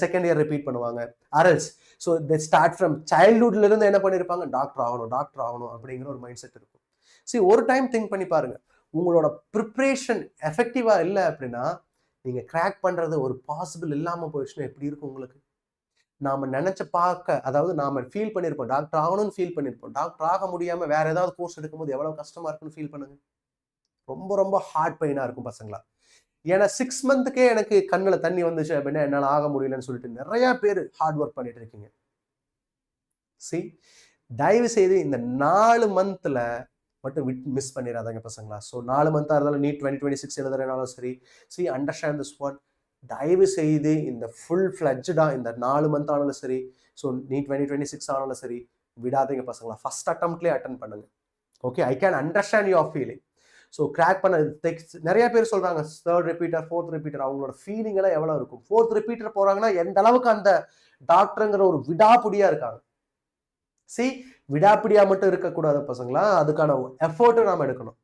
second year repeat பண்ணுவாங்க. அரல்ஸ் ஸோ தே ஸ்டார்ட் ஃப்ரம் சைல்ட்ஹுட்ல இருந்து என்ன பண்ணியிருப்பாங்க, டாக்டர் ஆகணும் அப்படிங்கிற ஒரு மைண்ட் செட் இருக்கும். சரி, ஒரு டைம் திங்க் பண்ணி பாருங்க, உங்களோட ப்ரிப்ரேஷன் எஃபெக்டிவா இல்லை அப்படின்னா நீங்க கிராக் பண்றது ஒரு பாசிபிள் இல்லாம போயிடுச்சுன்னா எப்படி இருக்கும் உங்களுக்கு? நாம நினைச்ச பார்க்க, அதாவது நாம ஃபீல் பண்ணியிருப்போம் டாக்டர் ஆகணும்னு ஃபீல் பண்ணியிருப்போம், டாக்டர் ஆக முடியாம வேற ஏதாவது கோர்ஸ் எடுக்கும்போது எவ்வளவு கஷ்டமா இருக்குன்னு ஃபீல் பண்ணுங்க. ரொம்ப ரொம்ப ஹார்ட் பெயினா இருக்கும் பசங்களா. ஏன்னா 6 மந்த்துக்கே எனக்கு கண்ணில் தண்ணி வந்துச்சு அப்படின்னா என்னால் ஆக முடியலன்னு சொல்லிட்டு நிறைய பேர் ஹார்ட் ஒர்க் பண்ணிட்டு இருக்கீங்க. சி, தயவு செய்து இந்த 4 மந்த்ல மட்டும் மிஸ் பண்ணிடாதாங்க பசங்களா. ஸோ 4 மந்த்தா இருந்தாலும் நீட் 2026 எழுதுறதுனாலும் சரி, சி அண்டர்ஸ்டாண்ட் திஸ் ஒன். தயவு செய்து இந்த ஃபுல் ஃபிளட்ஜா இந்த 4 மந்த் ஆனாலும் சரி, ஸோ நீட் 2026 ஆனாலும் சரி, விடாதீங்க பசங்களா. ஃபர்ஸ்ட் அட்டம்ப்ட்லேயே அட்டன் பண்ணுங்க. Okay, I can understand your feeling. So crack பண்ண நிறைய பேர் சொல்றாங்க 3rd ரிப்பீட்டர் 4th ரிப்பீட்டர், அவங்களோட ஃபீலிங் எல்லாம் எவ்வளவு இருக்கும். 4th ரிப்பீட்டர் போறாங்கன்னா எந்த அளவுக்கு அந்த டாக்டருங்கிற ஒரு விடாப்பிடியா இருக்காங்க. சி, விடாப்பிடியா மட்டும் இருக்கக்கூடாது பசங்களா, அதுக்கான எஃபோர்ட்டும் நாம எடுக்கணும்.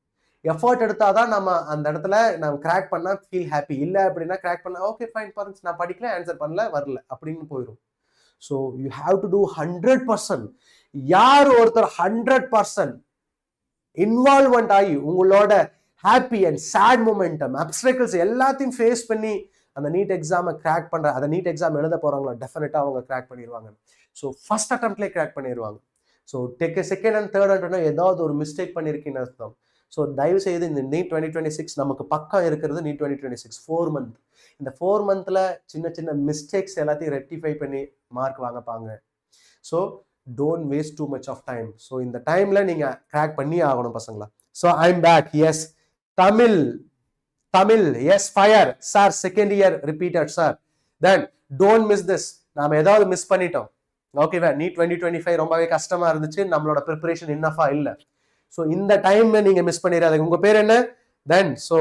எஃபோர்ட் எடுத்தாதான் நம்ம அந்த இடத்துல நம்ம கிராக் பண்ணா ஃபீல் ஹாப்பி. இல்லை அப்படின்னா கிராக் பண்ணா ஓகே ஃபைன் பாருங்க, நான் படிக்கல, ஆன்சர் பண்ணல, வரல அப்படின்னு போயிடும். So you have to do 100%. யார் ஒருத்தர் 100% இன்வால்வ்மெண்ட் ஆகி உங்களோட ஹாப்பி அண்ட் சேட் மொமெண்டம் அப்ஸ்ட்ரக்கிள்ஸ் எல்லாத்தையும் ஃபேஸ் பண்ணி அந்த நீட் எக்ஸாமை கிராக் பண்ற, அந்த நீட் எக்ஸாம் எழுத போறாங்களோ டெஃபினட்டா அவங்க கிராக் பண்ணிடுவாங்க. ஸோ ஃபர்ஸ்ட் அட்டம்ப்ட்லேயே கிராக் பண்ணிடுவாங்க. ஸோ செகண்ட் அண்ட் தேர்ட் அட்டம்ப்ட்னா ஏதாவது ஒரு மிஸ்டேக் பண்ணிருக்கீங்கன்னு அர்த்தம். ஸோ தயவு செய்து இந்த நீட் 2026 நமக்கு பக்கம் இருக்கிறது நீட் 2026 4 மந்த். இந்த 4 மந்த்ல சின்ன சின்ன மிஸ்டேக்ஸ் எல்லாத்தையும் ரெக்டிஃபை பண்ணி மார்க் வாங்கப்பாங்க. So don't waste too much of time. So இந்த டைம்ல நீங்க கிராக் பண்ணி ஆகணும் பசங்களா. So I am back. Yes, Tamil is fire sir, second year repeated sir. Then don't miss this. நாம ஏதாவது மிஸ் பண்ணிட்டோம், ஓகேவா? நீட் 2025 ரொம்பவே கஷ்டமா இருந்துச்சு, நம்மளோட ப்ரிப்பரேஷன் இன்னஃபா இல்ல. ஸோ இந்த டைம் நீங்க மிஸ் பண்ணிடாதீங்க. உங்க பேர் என்ன? Then so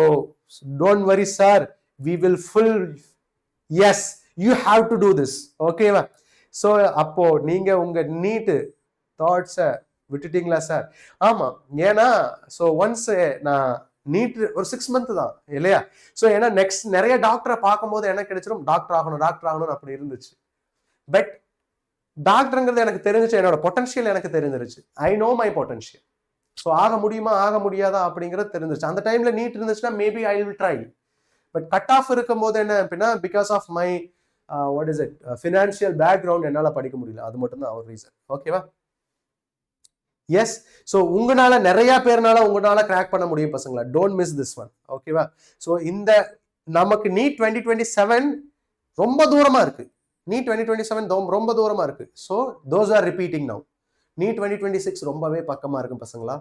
don't worry sir, we will full, yes you have to do this, ஓகேவா? ஸோ அப்போ நீங்க உங்க நீட்டு தாட்ஸை விட்டுட்டீங்களா சார்? ஆமா, ஏன்னா ஸோ ஒன்ஸ் நான் நீட் ஒரு 6 மந்த் தான் இல்லையா? ஸோ ஏன்னா நெக்ஸ்ட் நிறைய டாக்டரை பார்க்கும்போது என்ன கிடைச்சிடும், டாக்டர் ஆகணும் அப்படி இருந்துச்சு. பட் டாக்டருங்கிறது எனக்கு தெரிஞ்சிச்சு, என்னோட பொட்டன்ஷியல் எனக்கு தெரிஞ்சிருச்சு. I know my potential. So ஆக முடியுமா ஆக முடியாதா அப்படிங்கிறது தெரிஞ்சிருச்சு. அந்த டைம்ல நீட் இருந்துச்சுன்னா maybe I will try. But cut off இருக்கும் போது என்ன அப்படின்னா, because of my what is it financial background என்னால படிக்க முடியல, அது மட்டும் தான் ஒரு ரீசன். ஓகேவா? எஸ், ஸோ உங்களால நிறைய பேர்னால உங்களால கிராக் பண்ண முடியும் பசங்களா. டோன்ட் மிஸ் திஸ் ஒன், ஓகேவா? ஸோ இந்த நமக்கு நீட் 2027 ரொம்ப தூரமா இருக்கு. நீட் 2027 ரொம்ப தூரமா இருக்கு. So those are repeating now. NEET 2026 ரொம்பவே பக்கமா இருக்கு பசங்களா.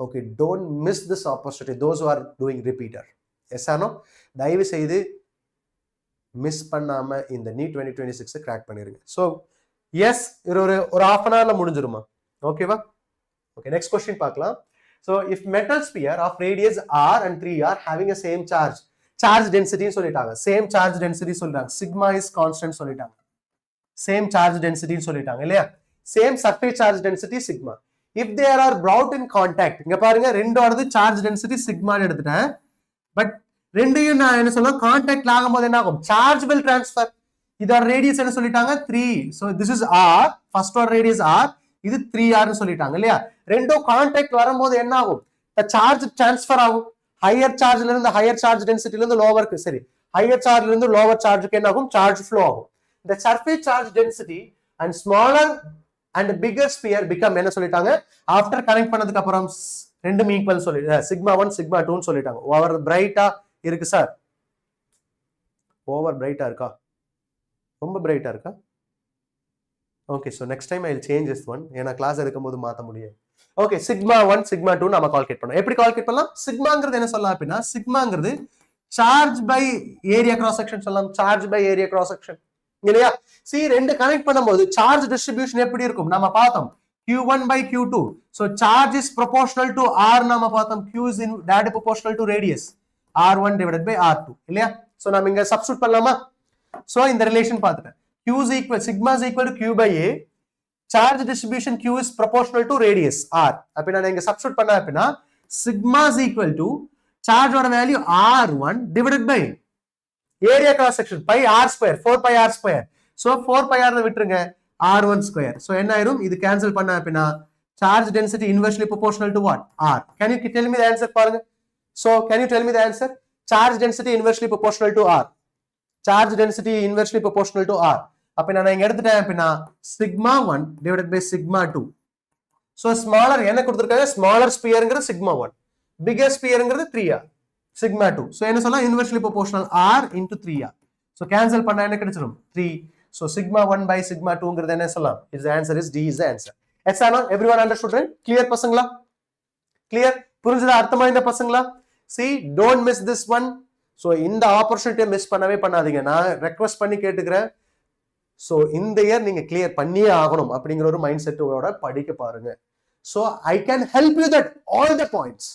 Okay, don't miss this opportunity those are doing repeater. Yes ஆனோ, தயவு செய்து மிஸ் பண்ணாம இந்த நீட் 2026 கிராக் பண்ணிருங்க. ஸோ எஸ், ஒரு half an hourல முடிஞ்சிருமா? ஓகேவா? ஓகே, நெக்ஸ்ட் கொஸ்டின் பார்க்கலாம். So if metal sphere of radius r and 3r having a same charge டென்சிட்டின்னு சொல்லிட்டாங்க, சேம் சார்ஜ் டென்சிட்டி சொல்லிட்டாங்க, சிக்மா இஸ் கான்ஸ்டன்ட் சொல்லிட்டாங்க, சேம் சார்ஜ் டென்சிட்டின்னு சொல்லிட்டாங்க இல்லையா? Same surface charge density sigma. If there are brought in contact, இங்க பாருங்க ரெண்டோடது charge density சிக்மான்னு எடுத்துட்டேன். பட் ரெண்டையும் நான் என்ன சொல்லுவேன், கான்டாக்ட்ல ஆகும்போது என்ன ஆகும், சார்ஜ் வில் டிரான்ஸ்ஃபர். இதோட ரேடியஸ் என்ன சொல்லிட்டாங்க, 3. So this is r, first ஒரு ரேடியஸ் r, இது 3r சொல்லிட்டாங்க இல்லையா? ரெண்டும் கான்டாக்ட் வரும்போது என்ன ஆகும், சார்ஜ் டிரான்ஸ்ஃபர் ஆகும். ஹையர் சார்ஜ்ல இருந்து ஹையர் சார்ஜ் டென்சிட்டில இருந்து லோவருக்கு சரி ஹையர் சார்ஜ்ல இருந்து லோவர் சார்ஜுக்கு என்ன ஆகும் சார்ஜ் ஃப்ளோ ஆகும் the surface charge density and smaller and bigger sphere become என்ன சொல்லிட்டாங்க after கனெக்ட் பண்ணதுக்கு அப்புறம் ரெண்டும் ஈக்குவல் சொல்லிட்டாங்க சிக்மா 1 சிக்மா 2 ன்னு சொல்லிட்டாங்க ஓவர் பிரைட்டா இருக்கு சார் ஓவர் பிரைட்டா இருக்கா ரொம்ப பிரைட்டா இருக்கா okay so next time I will change this one ஏனா கிளாஸ் எடுக்கும்போது மாத்த முடியாது ஓகே சிக்மா 1 சிக்மா 2 நாம கால்குலேட் பண்ணோம் எப்படி கால்குலேட் பண்ணலாம் சிக்மாங்கிறது என்ன சொல்லலாம் அப்படினா சிக்மாங்கிறது charge by area cross section சொல்லலாம் charge by area cross section இல்லையா see ரெண்டு கனெக்ட் பண்ணும்போது சார்ஜ் டிஸ்ட்ரிபியூஷன் எப்படி இருக்கும் நாம பார்த்தோம் q1 by q2 so charge is proportional to r நாம பார்த்தோம் q is in directly proportional to radius r1 divided by r2 இல்லையா so நாம இங்க சப்ஸ்டிட்யூட் பண்ணலாமா so இந்த ரிலேஷன் பார்த்துட்டேன் q is equal sigma is equal to q by a charge distribution q is proportional to radius r அப்ப நான் இங்க substitute பண்ணா அப்படினா sigma is equal to charge ஓட value r1 divided by area cross section pi r square 4 pi r square so 4 pi r விட்டுருங்க r1 square so என்ன ஆயிரும் இது கேன்சல் பண்ணா அப்படினா charge density inversely proportional to what r can you tell me the answer பாருங்க so can you tell me the answer charge density inversely proportional to r charge density inversely proportional to r அப்ப நான் இங்க எடுத்துட்டேன் அப்படினா sigma 1 divided by sigma 2 so smaller என்ன கொடுத்திருக்காங்க smaller sphereங்கிறது sigma 1 bigger sphereங்கிறது 3r sigma 2 so என்ன சொல்லலாம் inversely proportional r into 3r so cancel பண்ணா என்ன கிடைச்சிரும் 3 so sigma 1 by sigma 2 ங்கிறது என்ன சொல்லலாம் its answer is d is the answer yes or no everyone understood right clear பசங்களா clear புரிஞ்சதா அர்த்தமா இந்த பசங்களா see don't miss this one so இந்த opportunity மிஸ் பண்ணவே பண்ணாதீங்க நான் ரெக்வெஸ்ட் பண்ணி கேட்டுக்கிறேன் so இந்த இயர் நீங்க clear பண்ணியே ஆகணும் அப்படிங்கற ஒரு மைண்ட் செட்டோட படிக்க பாருங்க so I can help you that all the points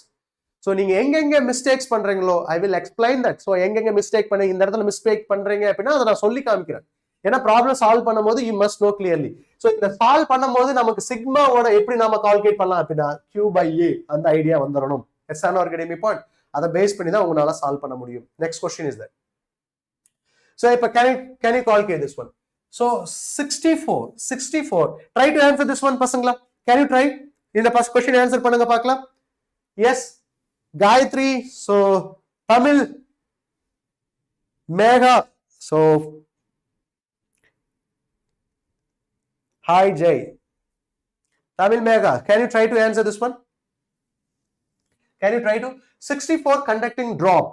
so நீங்க எங்கெங்க மிஸ்டேக்ஸ் பண்றீங்களோ I will explain that so எங்கெங்க மிஸ்டேக் பண்ணீங்க இந்த இடத்துல மிஸ்டேக் பண்றீங்க அப்படினா அத நான் சொல்லி காமிக்கிறேன் ஏனா ப்ராப்ளம் சால்வ் பண்ணும்போது you must know clearly so இந்த சால்வ் பண்ணும்போது நமக்கு சிக்மா ஓட எப்படி நாம கால்குலேட் பண்ணலாம் அப்படினா q by a அந்த ஐடியா வந்துறணும் yes or no academy point அத பேஸ் பண்ணி தான் உங்களால சால்வ் பண்ண முடியும் next question is that so இப்ப can you calculate this one so 64 try to answer this one பசங்களா can you try இந்த first question answer பண்ணுங்க பார்க்கலாம் yes Gayatri, so Tamil, Megha, so hi Jay, Tamil Megha, can you try to answer this one? Can you try to 64 conducting drop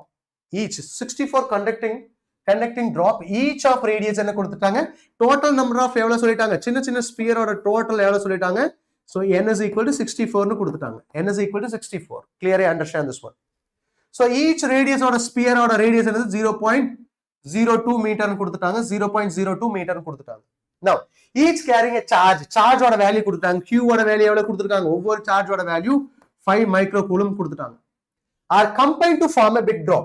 each 64 conducting drop each of radius என்ன கொடுத்துட்டாங்க total number of எவ்வளவு சொல்லிட்டாங்க சின்ன sphere ஓட total எவ்வளவு சொல்லிட்டாங்க so n is equal to 64 னு கொடுத்துட்டாங்க n is equal to 64 clearly understand this one so each radius ஓட sphere ஓட radius என்னது 0.02 மீட்டர் னு கொடுத்துட்டாங்க 0.02 மீட்டர் னு கொடுத்துட்டாங்க now each carrying a charge ஓட வேல்யூ கொடுத்துட்டாங்க q ஓட வேல்யூ எவ்வளவு கொடுத்திருக்காங்க ஒவ்வொரு charge ஓட வேல்யூ 5 மைக்ரோ கூலும் கொடுத்துட்டாங்க are combined to form a big drop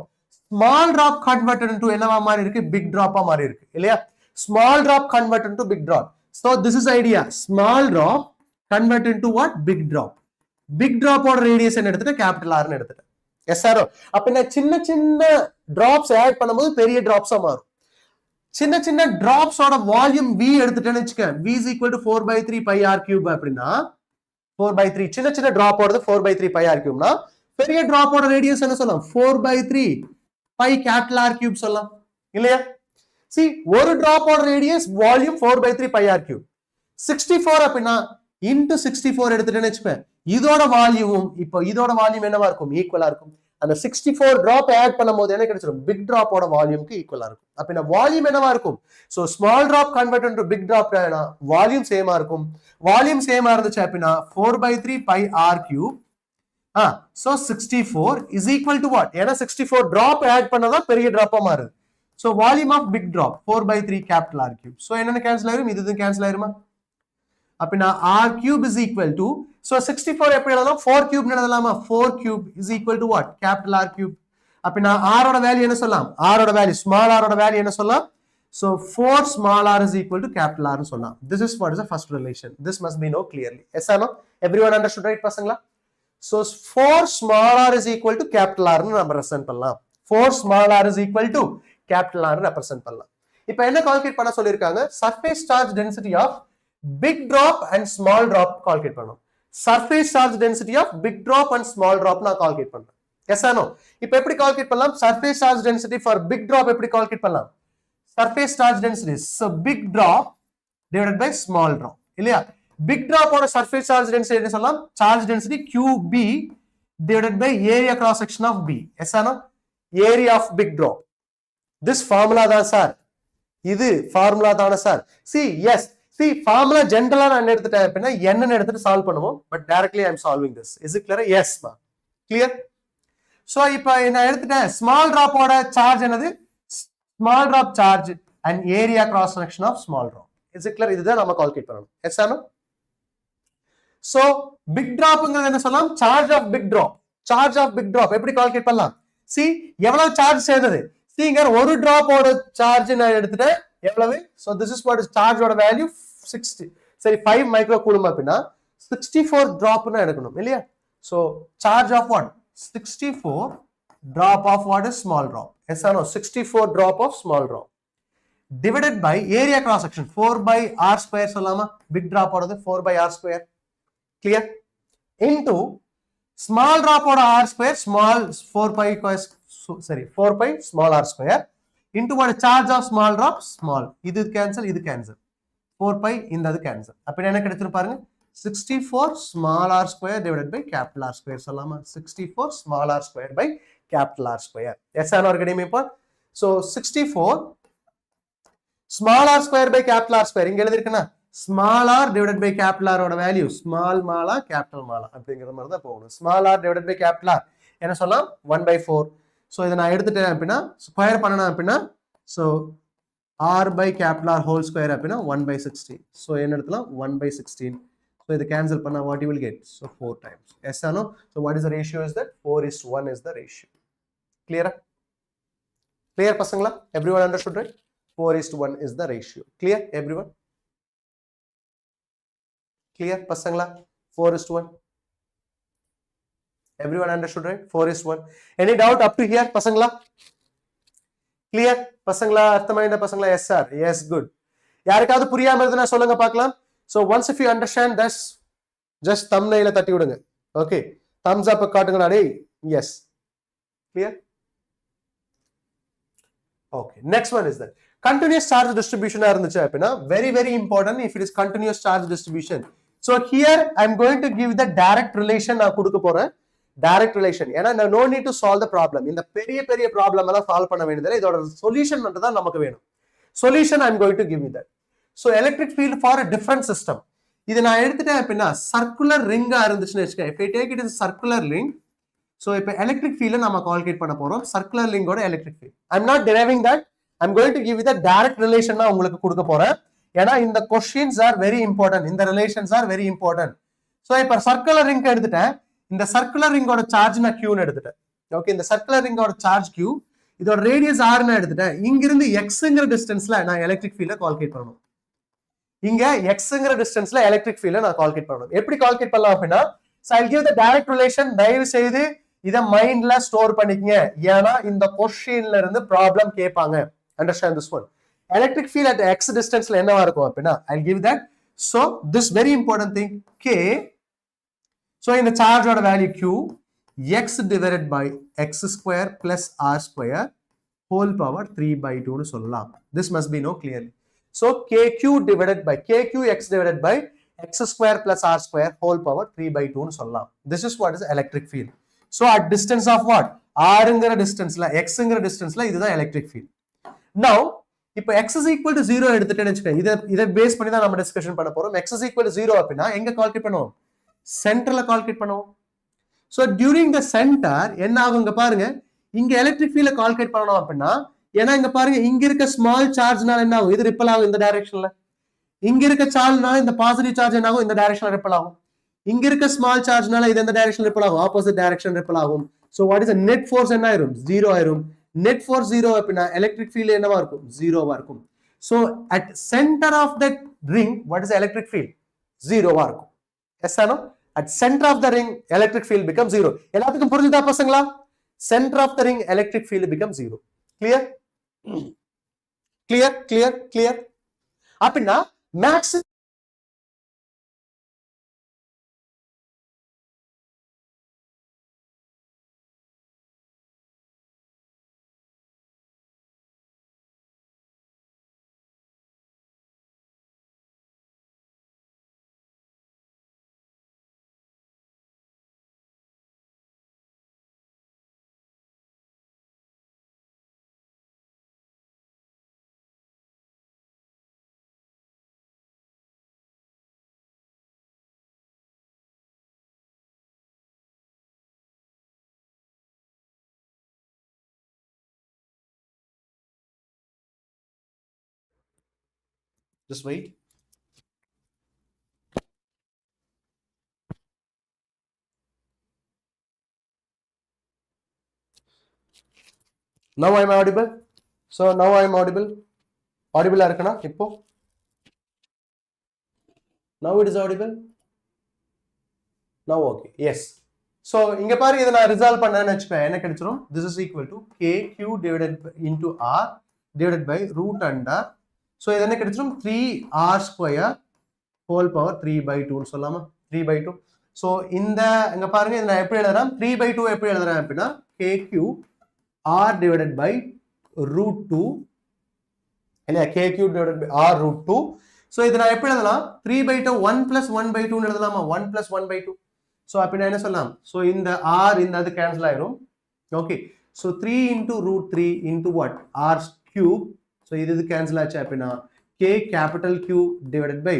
small drop converted into என்னவா மாறி இருக்கு big drop ஆ மாறி இருக்கு இல்லையா small drop converted into big drop so this is idea small drop convert into what big drop ஓட radius என்ன எடுத்துட்டேன் capital R ன்னு எடுத்துட்டேன் எஸ் ஆர் அப்ப நான் சின்ன drops ஆட் பண்ணும்போது பெரிய drops ஆ மாறும் சின்ன drops ஓட வால்யூம் v எடுத்துட்டேன்னு வெச்சுக்க v is equal to 4/3 pi r cube அப்படினா 4/3 சின்ன drop ஓடது 4/3 pi r cube னா பெரிய drop ஓட radius என்ன சொல்லலாம் 4/3 pi capital R cube சொல்லலாம் இல்லையா see ஒரு drop ஓட radius volume 4/3 pi r cube 64 அப்படினா into 64 எடுத்துட்டேன்னு வெச்சுப்பேன் இதோட வால்யூம் இப்போ இதோட வால்யூம் என்னவா இருக்கும் ஈக்குவலா இருக்கும் அந்த 64 drop ஆட் பண்ணும்போது என்ன கிடைச்சிரும் big drop ஓட வால்யூம்க்கு ஈக்குவலா இருக்கும் அப்ப வால்யூம் என்னவா இருக்கும் so small drop converted into big drop னா வால்யூம் சேமா இருக்கும் வால்யூம் சேமா இருந்துச்சு அப்படினா 4/3 pi r cube so 64 is equal to what ஏனா 64 drop ஆட் பண்ணதா பெரிய drop ஆ மாறுது so volume of big drop 4/3 capital R cube so என்னன்னு கேன்சல் ஆயிரும் இது கேன்சல் ஆயிருமா அப்படினா r cube is equal to so 64 எப்படி எழுதலாம் 4 cube ன்னு எழுதலாமா 4 cube is equal to what capital R cube அப்படினா r ஓட வேல்யூ என்ன சொல்லலாம் r ஓட வேல்யூ small r ஓட வேல்யூ என்ன சொல்லலாம் so 4 small r is equal to capital R ன்னு சொல்லலாம் this is what is the first relation this must be know clearly yes or no everyone understood right பசங்களா so 4 small r is equal to capital R ன்னு நம்ம represent பண்ணலாம் 4 small r is equal to capital R ன்னு represent பண்ணலாம் இப்போ என்ன calculate பண்ண சொல்லிருக்காங்க surface charge density of big drop and small drop calculate பண்ணோம் surface charge density of big drop and small drop நான் calculate பண்றேன் Yes or no? இப்போ எப்படி calculate பண்ணலாம்? Surface charge density for big drop எப்படி calculate பண்ணலாம்? Surface charge density, so big drop divided by small drop. இல்லையா? Big drop ஓட surface charge density என்ன சொல்லலாம்? Charge density QB divided by area cross section of B. Yes or no? Area of big drop. This formula தான் sir. இது formula தான sir. See, yes. See, formula general நான் எடுத்துட்டேன் அப்படின்னா என்னன்னு எடுத்துட்டு சால்வ் பண்ணுவோம். But directly I am solving this. Is it clear? Yes, ma. Clear? So, இப்போ நான் எடுத்துட்டேன் small drop ஓட charge என்னது? Small drop charge and area cross section of small drop. Is it clear? இதுதான் நம்ம கால்குலேட் பண்ணணும். Yes or no? So, big dropங்கிறது என்ன சொல்லலாம்? Charge of big drop. Charge of big drop எப்படி கால்குலேட் பண்ணலாம்? See, எவ்வளவு சார்ஜ் சேர்ந்தது? See, இங்க ஒரு drop ஓட charge நான் எடுத்துட்டேன். எவ்வளவு? So, this is what is charge ஓட value 60. சரி 5 மைக்ரோ கூலும் அப்படின்னா 64 drop னா எடுக்கணும் இல்லையா? So, charge of what? 64 drop of what is small drop. Yes or no? 64 drop of small drop. Divided by area cross section 4 by r square சொல்லலாமா? Big drop ஓடது 4 by r square. Clear? Into small drop ஓட r square small 4 pi small r square into what charge of small drop small. இது cancel, இது cancel. 4 pi இந்த அது cancel. அப்ப என்ன கிடைச்சிரும் பாருங்க. 64 small r square divided by capital R square சொல்லலாமா? 64 small r square by capital R square. Yes or no? Getting me point? So 64 small r square by capital R square. இங்க எழுதிருக்கேனா? Small r divided by capital R ஓட value small Mala capital Mala அப்படிங்கிற மாதிரி தான் போகணும். Small r divided by capital R என்ன சொல்லலாம்? 1 by 4. So இதை நான் எடுத்துட்டேன் அப்படின்னா ஸ்கொயர் பண்ணணும் அப்படின்னா so r by capital R whole square அப்படின்னா 1 by 16. So என்ன எடுத்துலாம்? 1 by 16. So இதை cancel பண்ணா what you will get? So 4 times. Yes or no? So what is the ratio is that? 4:1 is the ratio. Clear? Clear பசங்களா? Everyone understood, right? 4:1 is the ratio. Clear everyone? Clear பசங்களா? 4:1. Everyone understood, right? 4:1. Any doubt up to here பசங்களா? Clear பசங்களா? அர்த்தமாயிண்டா பசங்களா? Yes sir. Yes, good. யாருக்காவது புரியாம இருந்தனா சொல்லுங்க பார்க்கலாம். So once if you understand this, just thumbnail தட்டி விடுங்க. Okay, thumbs up காட்டுங்கடா டேய். Yes. Clear? Okay, next one is that continuous charge distribution இருந்துச்சு அப்படினா very important if it is continuous charge distribution. So here I am going to give the direct relation நான் கொடுக்க போறேன். direct relation. ஏன்னா no need to solve the problem. இந்த பெரிய problem எல்லாம் solve பண்ண வேண்டியதில்லை. இதோட சொல்யூஷன் மட்டும் தான் நமக்கு வேணும். Solution I am going to give you that. So electric field for a different system. இது நான் எடுத்துட்டேன் அப்படின்னா circular ring இருந்துச்சுன்னு வெச்சுக்க. If I take it as a circular ring, so இப்போ electric field நாம கால்குலேட் பண்ண போறோம். circular ring ஓட electric field. I am not deriving that. I am going to give you the direct relation நான் உங்களுக்கு கொடுக்க போறேன். ஏன்னா இந்த questions are very important. இந்த relations are very important. So இப்போ circular ring எடுத்துட்டேன். இந்த circular ring ஓட சார்ஜ் நான் q ன்னு எடுத்துட்டேன். ஓகே, இந்த circular ring ஓட சார்ஜ் q, இதோட ரேடியஸ் r ன்னு எடுத்துட்டேன். இங்க இருந்து xங்கற டிஸ்டன்ஸ்ல நான் எலக்ட்ரிக் ஃபீல்ட கால்குலேட் பண்ணனும். இங்க xங்கற டிஸ்டன்ஸ்ல எலக்ட்ரிக் ஃபீல்ட நான் கால்குலேட் பண்ணனும். எப்படி கால்குலேட் பண்ணலாம் அப்படினா so I'll give the direct relation. தயவு செய்து இத மைண்ட்ல ஸ்டோர் பண்ணிக்கங்க. ஏனா இந்த क्वेश्चनல இருந்து ப்ராப்ளம் கேட்பாங்க. Understand this one. Electric field at x distanceல என்னவா இருக்கும் அப்படினா I'll give that. So this very important thing k. So in the charge order value q, x divided by x square plus r square whole power 3 by 2 னு சொல்லலாம். This must be known clearly. So kq divided by kqx divided by x square plus r square whole power 3 by 2 னு சொல்லலாம். This is what is electric field. So at distance of what? rங்கற டிஸ்டன்ஸ்ல xங்கற டிஸ்டன்ஸ்ல இதுதான் electric field. Now இப்போ x is equal to 0 எடுத்துட்டேன்னு வெச்சுக்கங்க. இத base பண்ணி தான் நம்ம டிஸ்கஷன் பண்ண போறோம். x is equal to 0 அப்படினா எங்க கால்குலேட் பண்ணுவோம்? சென்டர்ல கால்குலேட் பண்ணுவோம். So during the center என்ன ஆகுங்க பாருங்க. இங்க எலக்ட்ரிக் ஃபீல்ட கால்குலேட் பண்ணனும் அப்படினா ஏனா இங்க பாருங்க இங்க இருக்க ஸ்மால் சார்ஜ்னால என்ன ஆகும்? இது ரிப்பல் ஆகும் இந்த டைரக்ஷன்ல. இங்க இருக்க சார்ஜ்னால இந்த பாசிட்டிவ் சார்ஜ் என்ன ஆகும்? இந்த டைரக்ஷன்ல ரிப்பல் ஆகும். இங்க இருக்க ஸ்மால் சார்ஜ்னால இது இந்த டைரக்ஷன்ல ரிப்பல் ஆகும். ஆப்போசிட் டைரக்ஷன் ரிப்பல் ஆகும். So what is the net force என்ன ஆயிரும்? 0 ஆயிரும். net force 0 அப்படினா எலக்ட்ரிக் ஃபீல்ட் என்னவா இருக்கும்? 0வா இருக்கும். So at center of that ring what is the electric field? 0வா இருக்கும். Yes or no? At center of the ring electric field becomes 0. எல்லாத்துக்கும் புரிஞ்சுதா பசங்களா? Center of the ring electric field becomes 0. Clear? Clear? அப்படினா max Just wait. Now I am audible. So now I am audible. Audible இருக்கனா இப்போ? Now it is audible. Now okay. Yes. So இங்க பாருங்க, இதை நான் ரிசால்வ் பண்ணேன்னு வச்சுக்கோங்க, என்ன கிடைச்சிரும்? This is equal to kq divided into r divided by root under. So இது என்ன கிடைச்சிரும்? 3r square whole power 3 by 2 ன்னு சொல்லலாமா? 3 by 2. So இந்த இங்க பாருங்க, இதை நான் எப்படி எழுதுறேன்? 3 by 2 எப்படி எழுதுறேன் அப்படின்னா kq r divided by root 2 இல்லையா, kq divided by r root 2. So இதை நான் எப்படி எழுதலாம்? 3 by 2 1 plus 1 by 2 ன்னு எழுதலாமா? 1 plus 1 by 2. So அப்படின்னா என்ன சொல்லலாம்? So இந்த r இந்த அது கேன்சல் ஆயிரும். Okay. So 3 into root 3 into what? r cube. So இது கேன்சல் ஆச்சு அப்படின்னா k capital Q divided by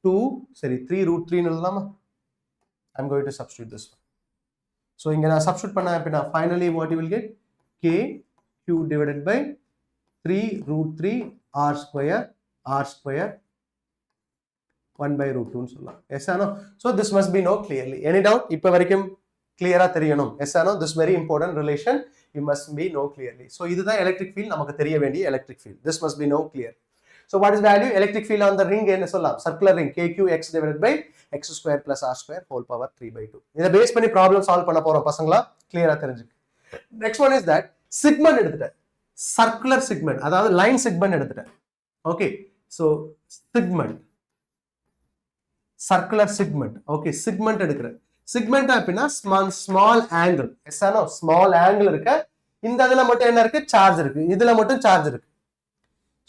2, சரி 3 root 3 ன்னு எழுதலாமா? I'm going to substitute this one. So இங்க நான் substitute பண்ணேன் அப்படின்னா finally what you will get? K Q divided by 3 root 3 r square 1 by root 2 ன்னு சொல்லலாம். Yes or no? So this must be know clearly. Any doubt? இப்ப வரைக்கும் clear-ஆ தெரியணும். Yes or no? This very important relation you must be know clearly. So இதுதான் electric field, நமக்கு தெரிய வேண்டிய electric field. This must be know clear. So what is value? Electric field on the ring என்ன சொல்லலாம்? Circular ring kqx divided by x square plus r square whole power 3 by 2. இதை base பண்ணி problem solve பண்ண போறோம் பசங்களா, clear-ஆ தெரிஞ்சுக்க. Next one is that segment எடுத்துட்டேன். Circular segment, அதாவது line segment எடுத்துட்டேன். Okay. So segment, circular segment. Okay, segment எடுக்கிறேன். segment அப்படின்னா small angle. Yes or no? Small angle இருக்க, இந்த இதுல மட்டும் என்ன இருக்கு? சார்ஜ் இருக்கு. இதுல மட்டும் சார்ஜ் இருக்கு.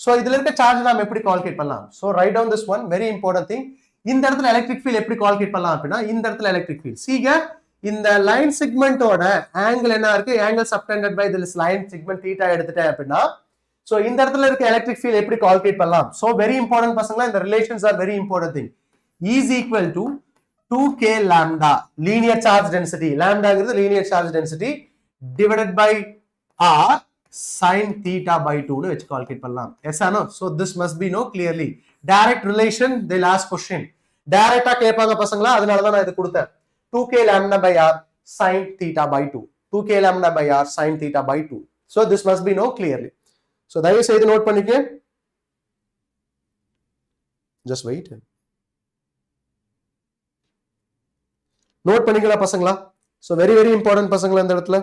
So இதுல இருக்க சார்ஜ் நாம எப்படி கால்குலேட் பண்ணலாம்? So write down this one, very important thing. இந்த இடத்துல எலக்ட்ரிக் ஃபீல்ட் எப்படி கால்குலேட் பண்ணலாம் அப்படின்னா, இந்த இடத்துல எலக்ட்ரிக் ஃபீல்ட் சீக இந்த லைன் செக்மெண்டோட ஆங்கிள் என்ன இருக்கு? Angle subtended by this line segment theta எடுத்துட்டேன் அப்படின்னா, so இந்த இடத்துல இருக்க எலக்ட்ரிக் ஃபீல்ட் எப்படி கால்குலேட் பண்ணலாம்? So very important பசங்களா, இந்த relations are very important thing. is equal to 2k lambda linear charge density, lambda is linear charge density divided by r sin theta by 2 னு வெச்சு calculate பண்ணலாம். Yes or no? So this must be know clearly. Direct relation, the last question. டைரக்டா கேட்பாங்க பசங்களா, அதனால தான் நான் இது கொடுத்தேன். 2k lambda by r sin theta by 2. 2k lambda by r sin theta by 2. So this must be know clearly. So தயவு செய்து நோட் பண்ணிக்க. Just wait. நோட் பண்ணிக்கலாம் பசங்களா. So very very important பசங்களா இந்த இடத்துல.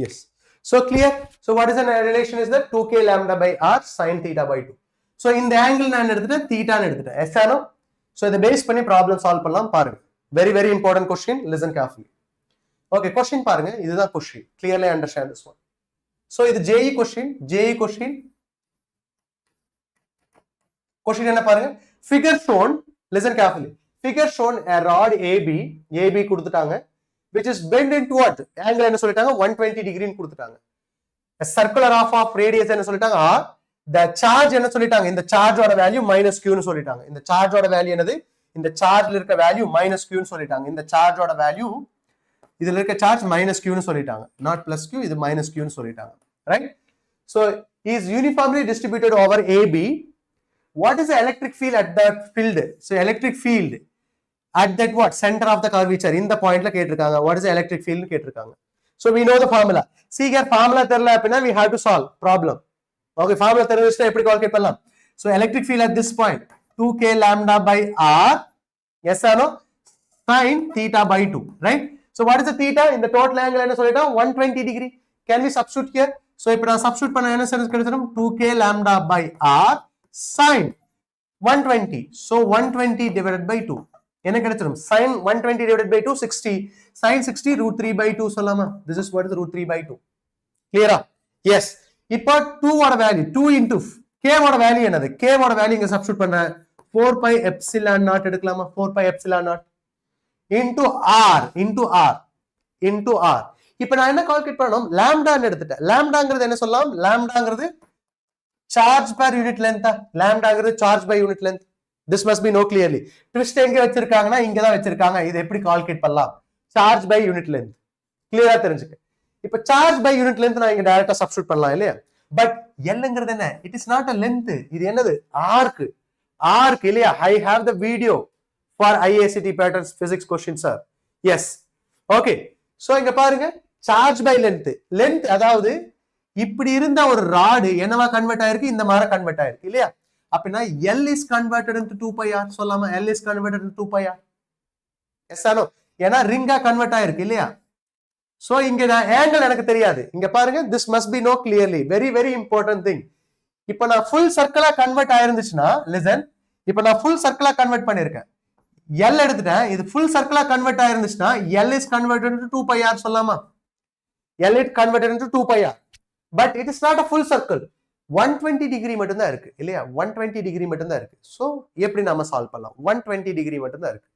Yes. So clear? So what is the relation is that 2k lambda by r sin theta by 2. So in the angle நான் எடுத்துட்டேன், theta ன்னு எடுத்துட்டேன். Yes or no? So இதை பேஸ் பண்ணி problem solve பண்ணலாம். பாருங்க, very very important question, listen carefully. Okay, question பாருங்க, இதுதான் question. Clearly understand this one. So இது JE question. Question என்ன பாருங்க, figure shown, listen carefully. Figure shown a rod AB கொடுத்துட்டாங்க, which is bent into what? Angle என்ன சொல்லிட்டாங்க? 120 degree ன்னு கொடுத்துட்டாங்க. A circular half of radius என்ன சொல்லிட்டாங்க? R. The charge என்ன சொல்லிட்டாங்க? இந்த சார்ஜோட வேல்யூ minus q ன்னு சொல்லிட்டாங்க. இந்த சார்ஜோட வேல்யூ என்னது? இந்த சார்ஜ்ல இருக்க வேல்யூ minus q ன்னு சொல்லிட்டாங்க. இந்த சார்ஜோட வேல்யூ, இதுல இருக்க சார்ஜ் minus q ன்னு சொல்லிட்டாங்க. Not plus q, இது minus q ன்னு சொல்லிட்டாங்க. Right? So is uniformly distributed over AB. What is the electric field at that field? So electric field at that what? Center of the curvature. In the point la கேட்டிருக்காங்க. What is the electric field கேட்டிருக்காங்க. So we know the formula. See here, formula தெரியல அப்படினா we have to solve problem. Okay, formula தெரிஞ்சிட்டா எப்படி calculate பண்ணலாம்? So electric field at this point 2k lambda by r, yes or no, sin theta by 2, right? So what is the theta? In the total angle என்ன சொல்லிட்டோம்? 120 degree. Can we substitute here? So இப்போ நான் substitute பண்ண என்ன கிடைச்சிரும்? 2k lambda by r sin 120. So 120 divided by 2. என்ன கிடைச்சிரும்? sin 120 divided by 2 60. sin 60 root 3 by 2 சொல்லலாமா? This is what is root 3 by 2. Clear? Yes. இப்போ 2 ஓட வேல்யூ 2 into k ஓட வேல்யூ என்னது? k ஓட வேல்யூ இங்க சப்ஸ்டிட்யூட் பண்ண 4 pi epsilon naught எடுக்கலாமா 4 pi epsilon naught into r into r இப்போ நான் என்ன கால்குலேட் பண்ணனும் லாம்டான்னு எடுத்துட்டேன் லாம்டாங்கிறது என்ன சொல்லலாம் லாம்டாங்கிறது சார்ஜ் per யூனிட் லென்த்தா லாம்டாங்கிறது charge by unit length this must be know clearly twist எங்க வச்சிருக்காங்கன்னா இங்க தான் வச்சிருக்காங்க இது எப்படி கால்குலேட் பண்ணலாம் சார்ஜ் by யூனிட் லென்த் கிளியரா தெரிஞ்சுக்க இப்போ சார்ஜ் by யூனிட் லென்த் நான் இங்க டைரக்டா சப்ஸ்டிட்யூட் பண்ணலாம் இல்லையா பட் Lங்கிறது என்ன it is not a length இது என்னது arc இல்லையா I have the video for IACT patterns physics questions sir yes okay so இங்க பாருங்க சார்ஜ் by length அதாவது இப்படி இருந்த ஒரு ராட் என்னவா கன்வெர்ட் ஆயிருக்கு இந்த மாதிரி கன்வெர்ட் ஆயிருக்கு இல்லையா அப்படினா L is converted into 2 pi r சொல்லாமா L is converted into 2 pi r yes or no ஏனா ரிங்கா கன்வெர்ட் ஆயிருக்கு இல்லையா சோ இங்க ஆங்கிள் எனக்கு தெரியாது இங்க பாருங்க this must be know clearly very important thing இப்போ நான் ஃபுல் சர்க்கிளா கன்வெர்ட் ஆயிருந்துச்சுனா listen இப்போ நான் ஃபுல் சர்க்கிளா கன்வெர்ட் பண்ணிருக்கேன் L எடுத்துட்டேன் இது ஃபுல் சர்க்கிளா கன்வெர்ட் ஆயிருந்துச்சுனா L is converted into 2 pi r சொல்லாமா L is converted into 2 pi r but it is not a full circle 120 degree மட்டும் தான் இருக்கு இல்லையா 120 degree மட்டும் தான் இருக்கு சோ எப்படி நாம சால்வ் பண்ணலாம் 120 degree மட்டும் தான் இருக்கு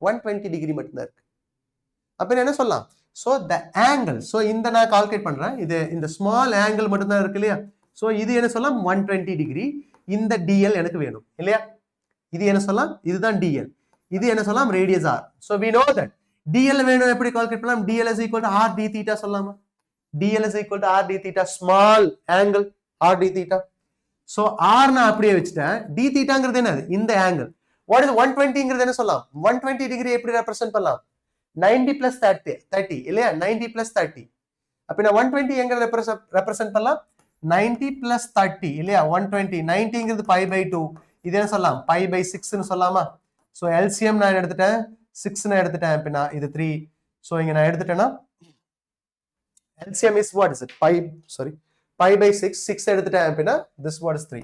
120 degree மட்டும் தான் இருக்கு அப்ப என்ன சொல்லலாம் சோ the angle சோ இந்த நான் கால்குலேட் பண்றேன் இது இந்த ஸ்மால் angle மட்டும் தான் இருக்கு இல்லையா சோ இது என்ன சொல்லலாம் 120 degree இந்த dl எனக்கு வேணும் இல்லையா இது என்ன சொல்லலாம் இதுதான் dl இது என்ன சொல்லலாம் radius r so we know that dl வேணும் எப்படி கால்குலேட் பண்ணலாம் dl is equal to r d theta சொல்லலாமா dl is equal to r d theta small angle r d theta so r நான் அப்படியே வச்சிட்டேன் d thetaங்கிறது என்னது இந்த angle what is 120ங்கிறது என்ன சொல்லலாம் 120 degree எப்படி ரெப்ரசன்ட் பண்ணலாம் 90 plus 30 இல்லையா 90 plus 30 அப்ப நான் 120 எங்க ரெப்ரசன்ட் பண்ணலாம் 90 plus 30 இல்லையா 120 90ங்கிறது pi by 2 இது என்ன சொல்லலாம் pi by 6 னு சொல்லலாமா சோ LCM நான் எடுத்துட்டேன் 6 நான் எடுத்துட்டேன் அப்படினா இது 3 சோ இங்க நான் எடுத்துட்டேனா LCM is what is it pi by 6 எடுத்துட்டேன் அப்படினா this what is 3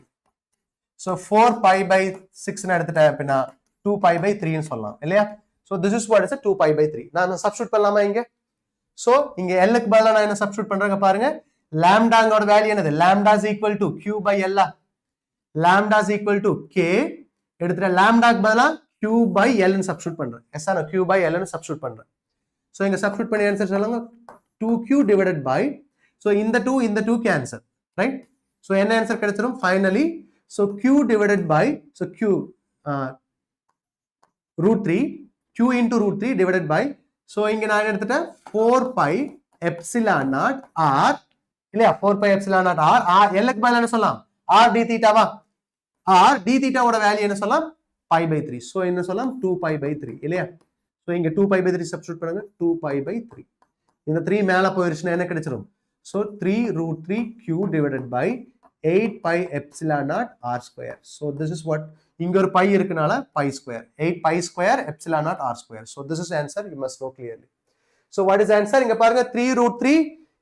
so 4 pi by 6 நான் எடுத்துட்டேன் அப்படினா 2 pi by 3 னு சொல்லலாம் இல்லையா so this is what is it 2 pi by 3 நான் சப்ஸ்டிட்யூட் பண்ணலாமா இங்க so இங்க L க்கு பதிலா நான் என்ன சப்ஸ்டிட்யூட் பண்றேங்க பாருங்க லாம்டாங்கோட வேல்யூ என்னது lambda is equal to q by l lambda is equal to k எடுத்துட்ட லாம்டாக்கு பதிலா q by l னு சப்ஸ்டிட்யூட் பண்றேன் எஸ் ஆனா q by l னு சப்ஸ்டிட்யூட் பண்றேன் so இங்க சப்ஸ்டிட்யூட் பண்ணி ஆன்சர் சொல்லுங்க 2q divided by so இந்த 2 cancel right so என்ன ஆன்சர் கிடைச்சிரும் finally so q divided by so q root 3 q into root 3 divided by so இங்க நான் எடுத்துட்டேன் 4 pi epsilon naught r இல்லையா 4 pi epsilon naught r l க்கு பதிலா என்ன சொல்லலாம் r d theta வா r d theta ஓட வேல்யூ என்ன சொல்லலாம் pi by 3 so என்ன சொல்லலாம் 2 pi by 3 இல்லையா so இங்க 2 pi by 3 சப்ஸ்டிட்யூட் பண்ணுங்க 2 pi by 3 இந்த 3 மேல போயிருச்சுனா என்ன கிடைச்சிரும் so 3 root 3 q divided by 8 pi epsilon naught r square so this is what இங்க ஒரு pi இருக்கனால pi square 8 pi square epsilon naught r square so this is answer you must know clearly so what is answer இங்க பாருங்க 3 root 3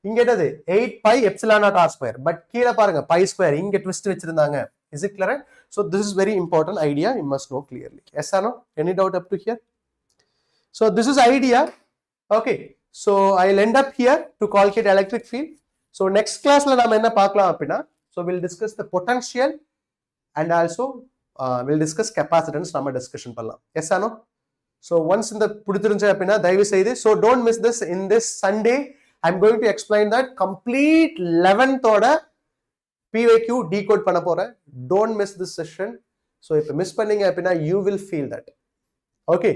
இங்க என்னது 8 pi epsilon naught r square but கீழ பாருங்க pi square இங்க twist வச்சிருந்தாங்க is it clear so this is very important idea you must know clearly yes or no any doubt up to here so this is idea okay so I'll end up here to calculate electric field so next class la naam enna paakalam appadina so we'll discuss the potential and also we'll discuss capacitance nama discussion pannalam yes or no so once in the pudithiruncha appadina dayavu seidhu so don't miss this in this Sunday I'm going to explain that complete 11th oda PYQ decode panna poren don't miss this session so if miss panninga appadina you will feel that okay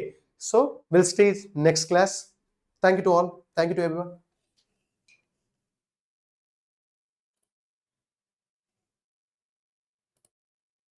so we'll stay next class thank you to all thank you to everyone